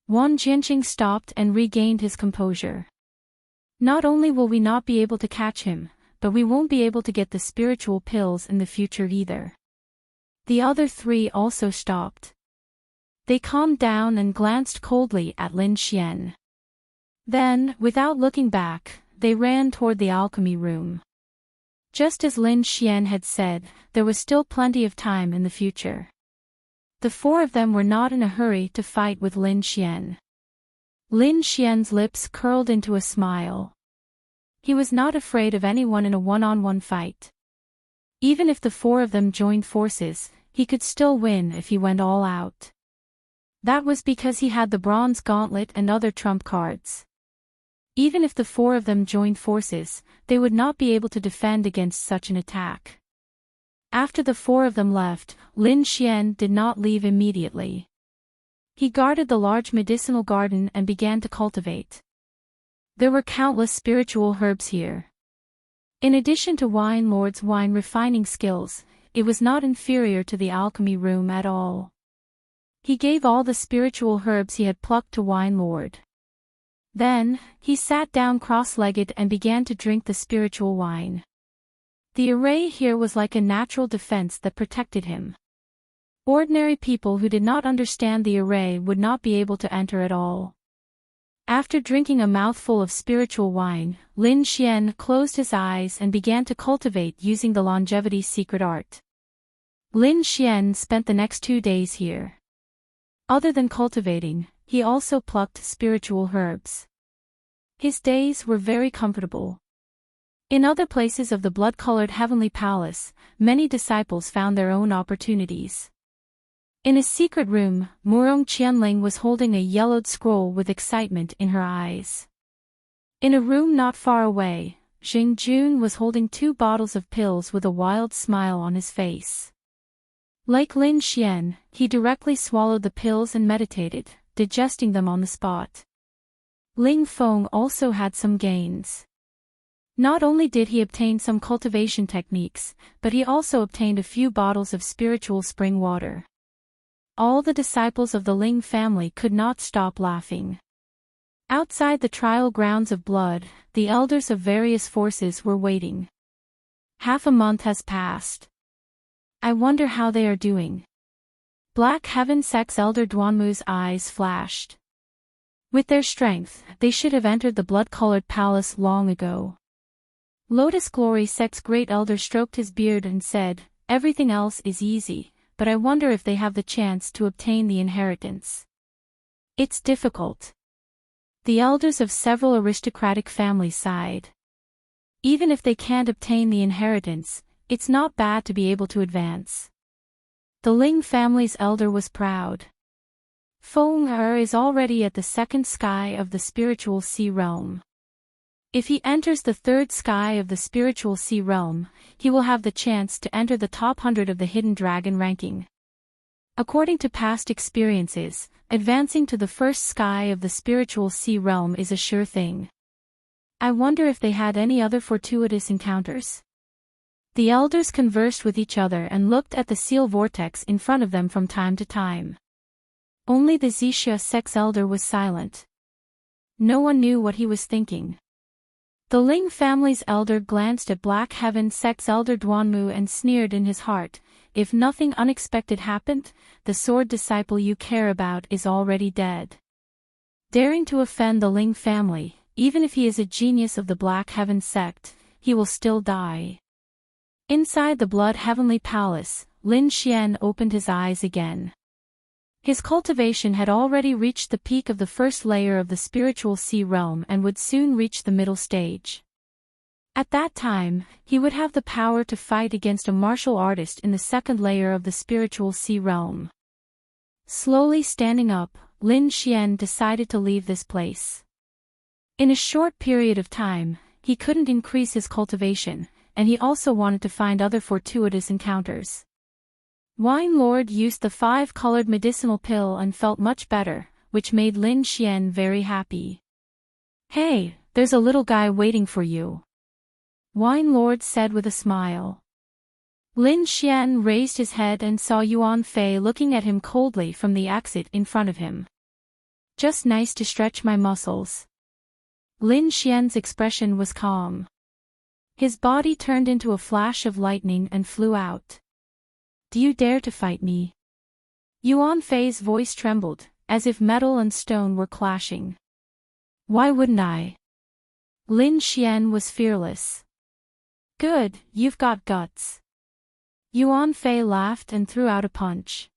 Wang Jianqing stopped and regained his composure. Not only will we not be able to catch him, but we won't be able to get the spiritual pills in the future either. The other three also stopped. They calmed down and glanced coldly at Lin Xian. Then, without looking back, they ran toward the alchemy room. Just as Lin Xian had said, there was still plenty of time in the future. The four of them were not in a hurry to fight with Lin Xian. Lin Xian's lips curled into a smile. He was not afraid of anyone in a one-on-one fight. Even if the four of them joined forces, he could still win if he went all out. That was because he had the bronze gauntlet and other trump cards. Even if the four of them joined forces, they would not be able to defend against such an attack. After the four of them left, Lin Xian did not leave immediately. He guarded the large medicinal garden and began to cultivate. There were countless spiritual herbs here. In addition to Wine Lord's wine refining skills, it was not inferior to the alchemy room at all. He gave all the spiritual herbs he had plucked to Wine Lord. Then, he sat down cross-legged and began to drink the spiritual wine. The array here was like a natural defense that protected him. Ordinary people who did not understand the array would not be able to enter at all. After drinking a mouthful of spiritual wine, Lin Xian closed his eyes and began to cultivate using the longevity secret art. Lin Xian spent the next 2 days here. Other than cultivating, he also plucked spiritual herbs. His days were very comfortable. In other places of the blood-colored heavenly palace, many disciples found their own opportunities. In a secret room, Murong Qianling was holding a yellowed scroll with excitement in her eyes. In a room not far away, Xing Jun was holding 2 bottles of pills with a wild smile on his face. Like Lin Xian, he directly swallowed the pills and meditated, digesting them on the spot. Ling Feng also had some gains. Not only did he obtain some cultivation techniques, but he also obtained a few bottles of spiritual spring water. All the disciples of the Ling family could not stop laughing. Outside the trial grounds of blood, the elders of various forces were waiting. Half a month has passed. I wonder how they are doing. Black Heaven Sect's elder Duanmu's eyes flashed. With their strength, they should have entered the blood-colored palace long ago. Lotus Glory Sect's great elder stroked his beard and said, "Everything else is easy, but I wonder if they have the chance to obtain the inheritance. It's difficult." The elders of several aristocratic families sighed. Even if they can't obtain the inheritance, it's not bad to be able to advance. The Ling family's elder was proud. Feng Er is already at the 2nd sky of the spiritual sea realm. If he enters the 3rd sky of the spiritual sea realm, he will have the chance to enter the top 100 of the hidden dragon ranking. According to past experiences, advancing to the 1st sky of the spiritual sea realm is a sure thing. I wonder if they had any other fortuitous encounters. The elders conversed with each other and looked at the seal vortex in front of them from time to time. Only the Xixia sex elder was silent. No one knew what he was thinking. The Ling family's elder glanced at Black Heaven sex elder Duanmu and sneered in his heart, if nothing unexpected happened, the sword disciple you care about is already dead. Daring to offend the Ling family, even if he is a genius of the Black Heaven sect, he will still die. Inside the Blood Heavenly Palace, Lin Xian opened his eyes again. His cultivation had already reached the peak of the first layer of the spiritual sea realm and would soon reach the middle stage. At that time, he would have the power to fight against a martial artist in the second layer of the spiritual sea realm. Slowly standing up, Lin Xian decided to leave this place. In a short period of time, he couldn't increase his cultivation, and he also wanted to find other fortuitous encounters. Wine Lord used the 5-colored medicinal pill and felt much better, which made Lin Xian very happy. Hey, there's a little guy waiting for you. Wine Lord said with a smile. Lin Xian raised his head and saw Yuan Fei looking at him coldly from the exit in front of him. Just nice to stretch my muscles. Lin Xian's expression was calm. His body turned into a flash of lightning and flew out. Do you dare to fight me? Yuan Fei's voice trembled, as if metal and stone were clashing. Why wouldn't I? Lin Xian was fearless. Good, you've got guts. Yuan Fei laughed and threw out a punch.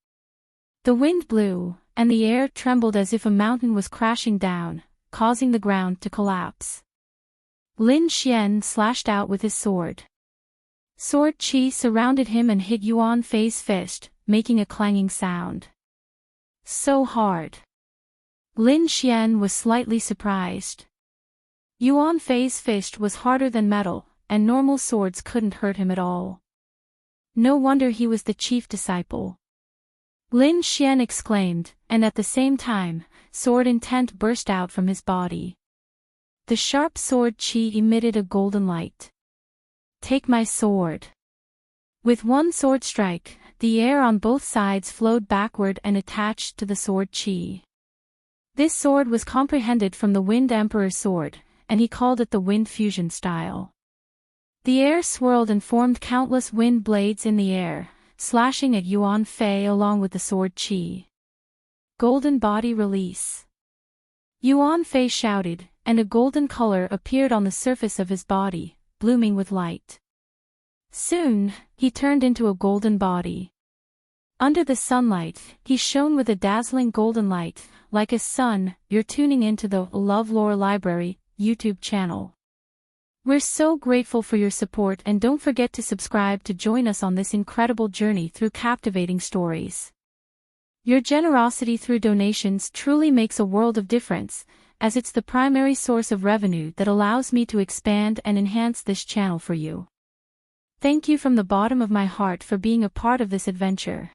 The wind blew, and the air trembled as if a mountain was crashing down, causing the ground to collapse. Lin Xian slashed out with his sword. Sword chi surrounded him and hit Yuan Fei's fist, making a clanging sound. So hard. Lin Xian was slightly surprised. Yuan Fei's fist was harder than metal, and normal swords couldn't hurt him at all. No wonder he was the chief disciple. Lin Xian exclaimed, and at the same time, sword intent burst out from his body. The sharp sword chi emitted a golden light. Take my sword. With one sword strike, the air on both sides flowed backward and attached to the sword chi. This sword was comprehended from the Wind Emperor's sword, and he called it the Wind Fusion style. The air swirled and formed countless wind blades in the air, slashing at Yuan Fei along with the sword chi. Golden body release. Yuan Fei shouted, and a golden color appeared on the surface of his body, blooming with light. Soon, he turned into a golden body. Under the sunlight, he shone with a dazzling golden light, like a sun. You're tuning into the LoveLore Library YouTube channel. We're so grateful for your support, and don't forget to subscribe to join us on this incredible journey through captivating stories. Your generosity through donations truly makes a world of difference, as it's the primary source of revenue that allows me to expand and enhance this channel for you. Thank you from the bottom of my heart for being a part of this adventure.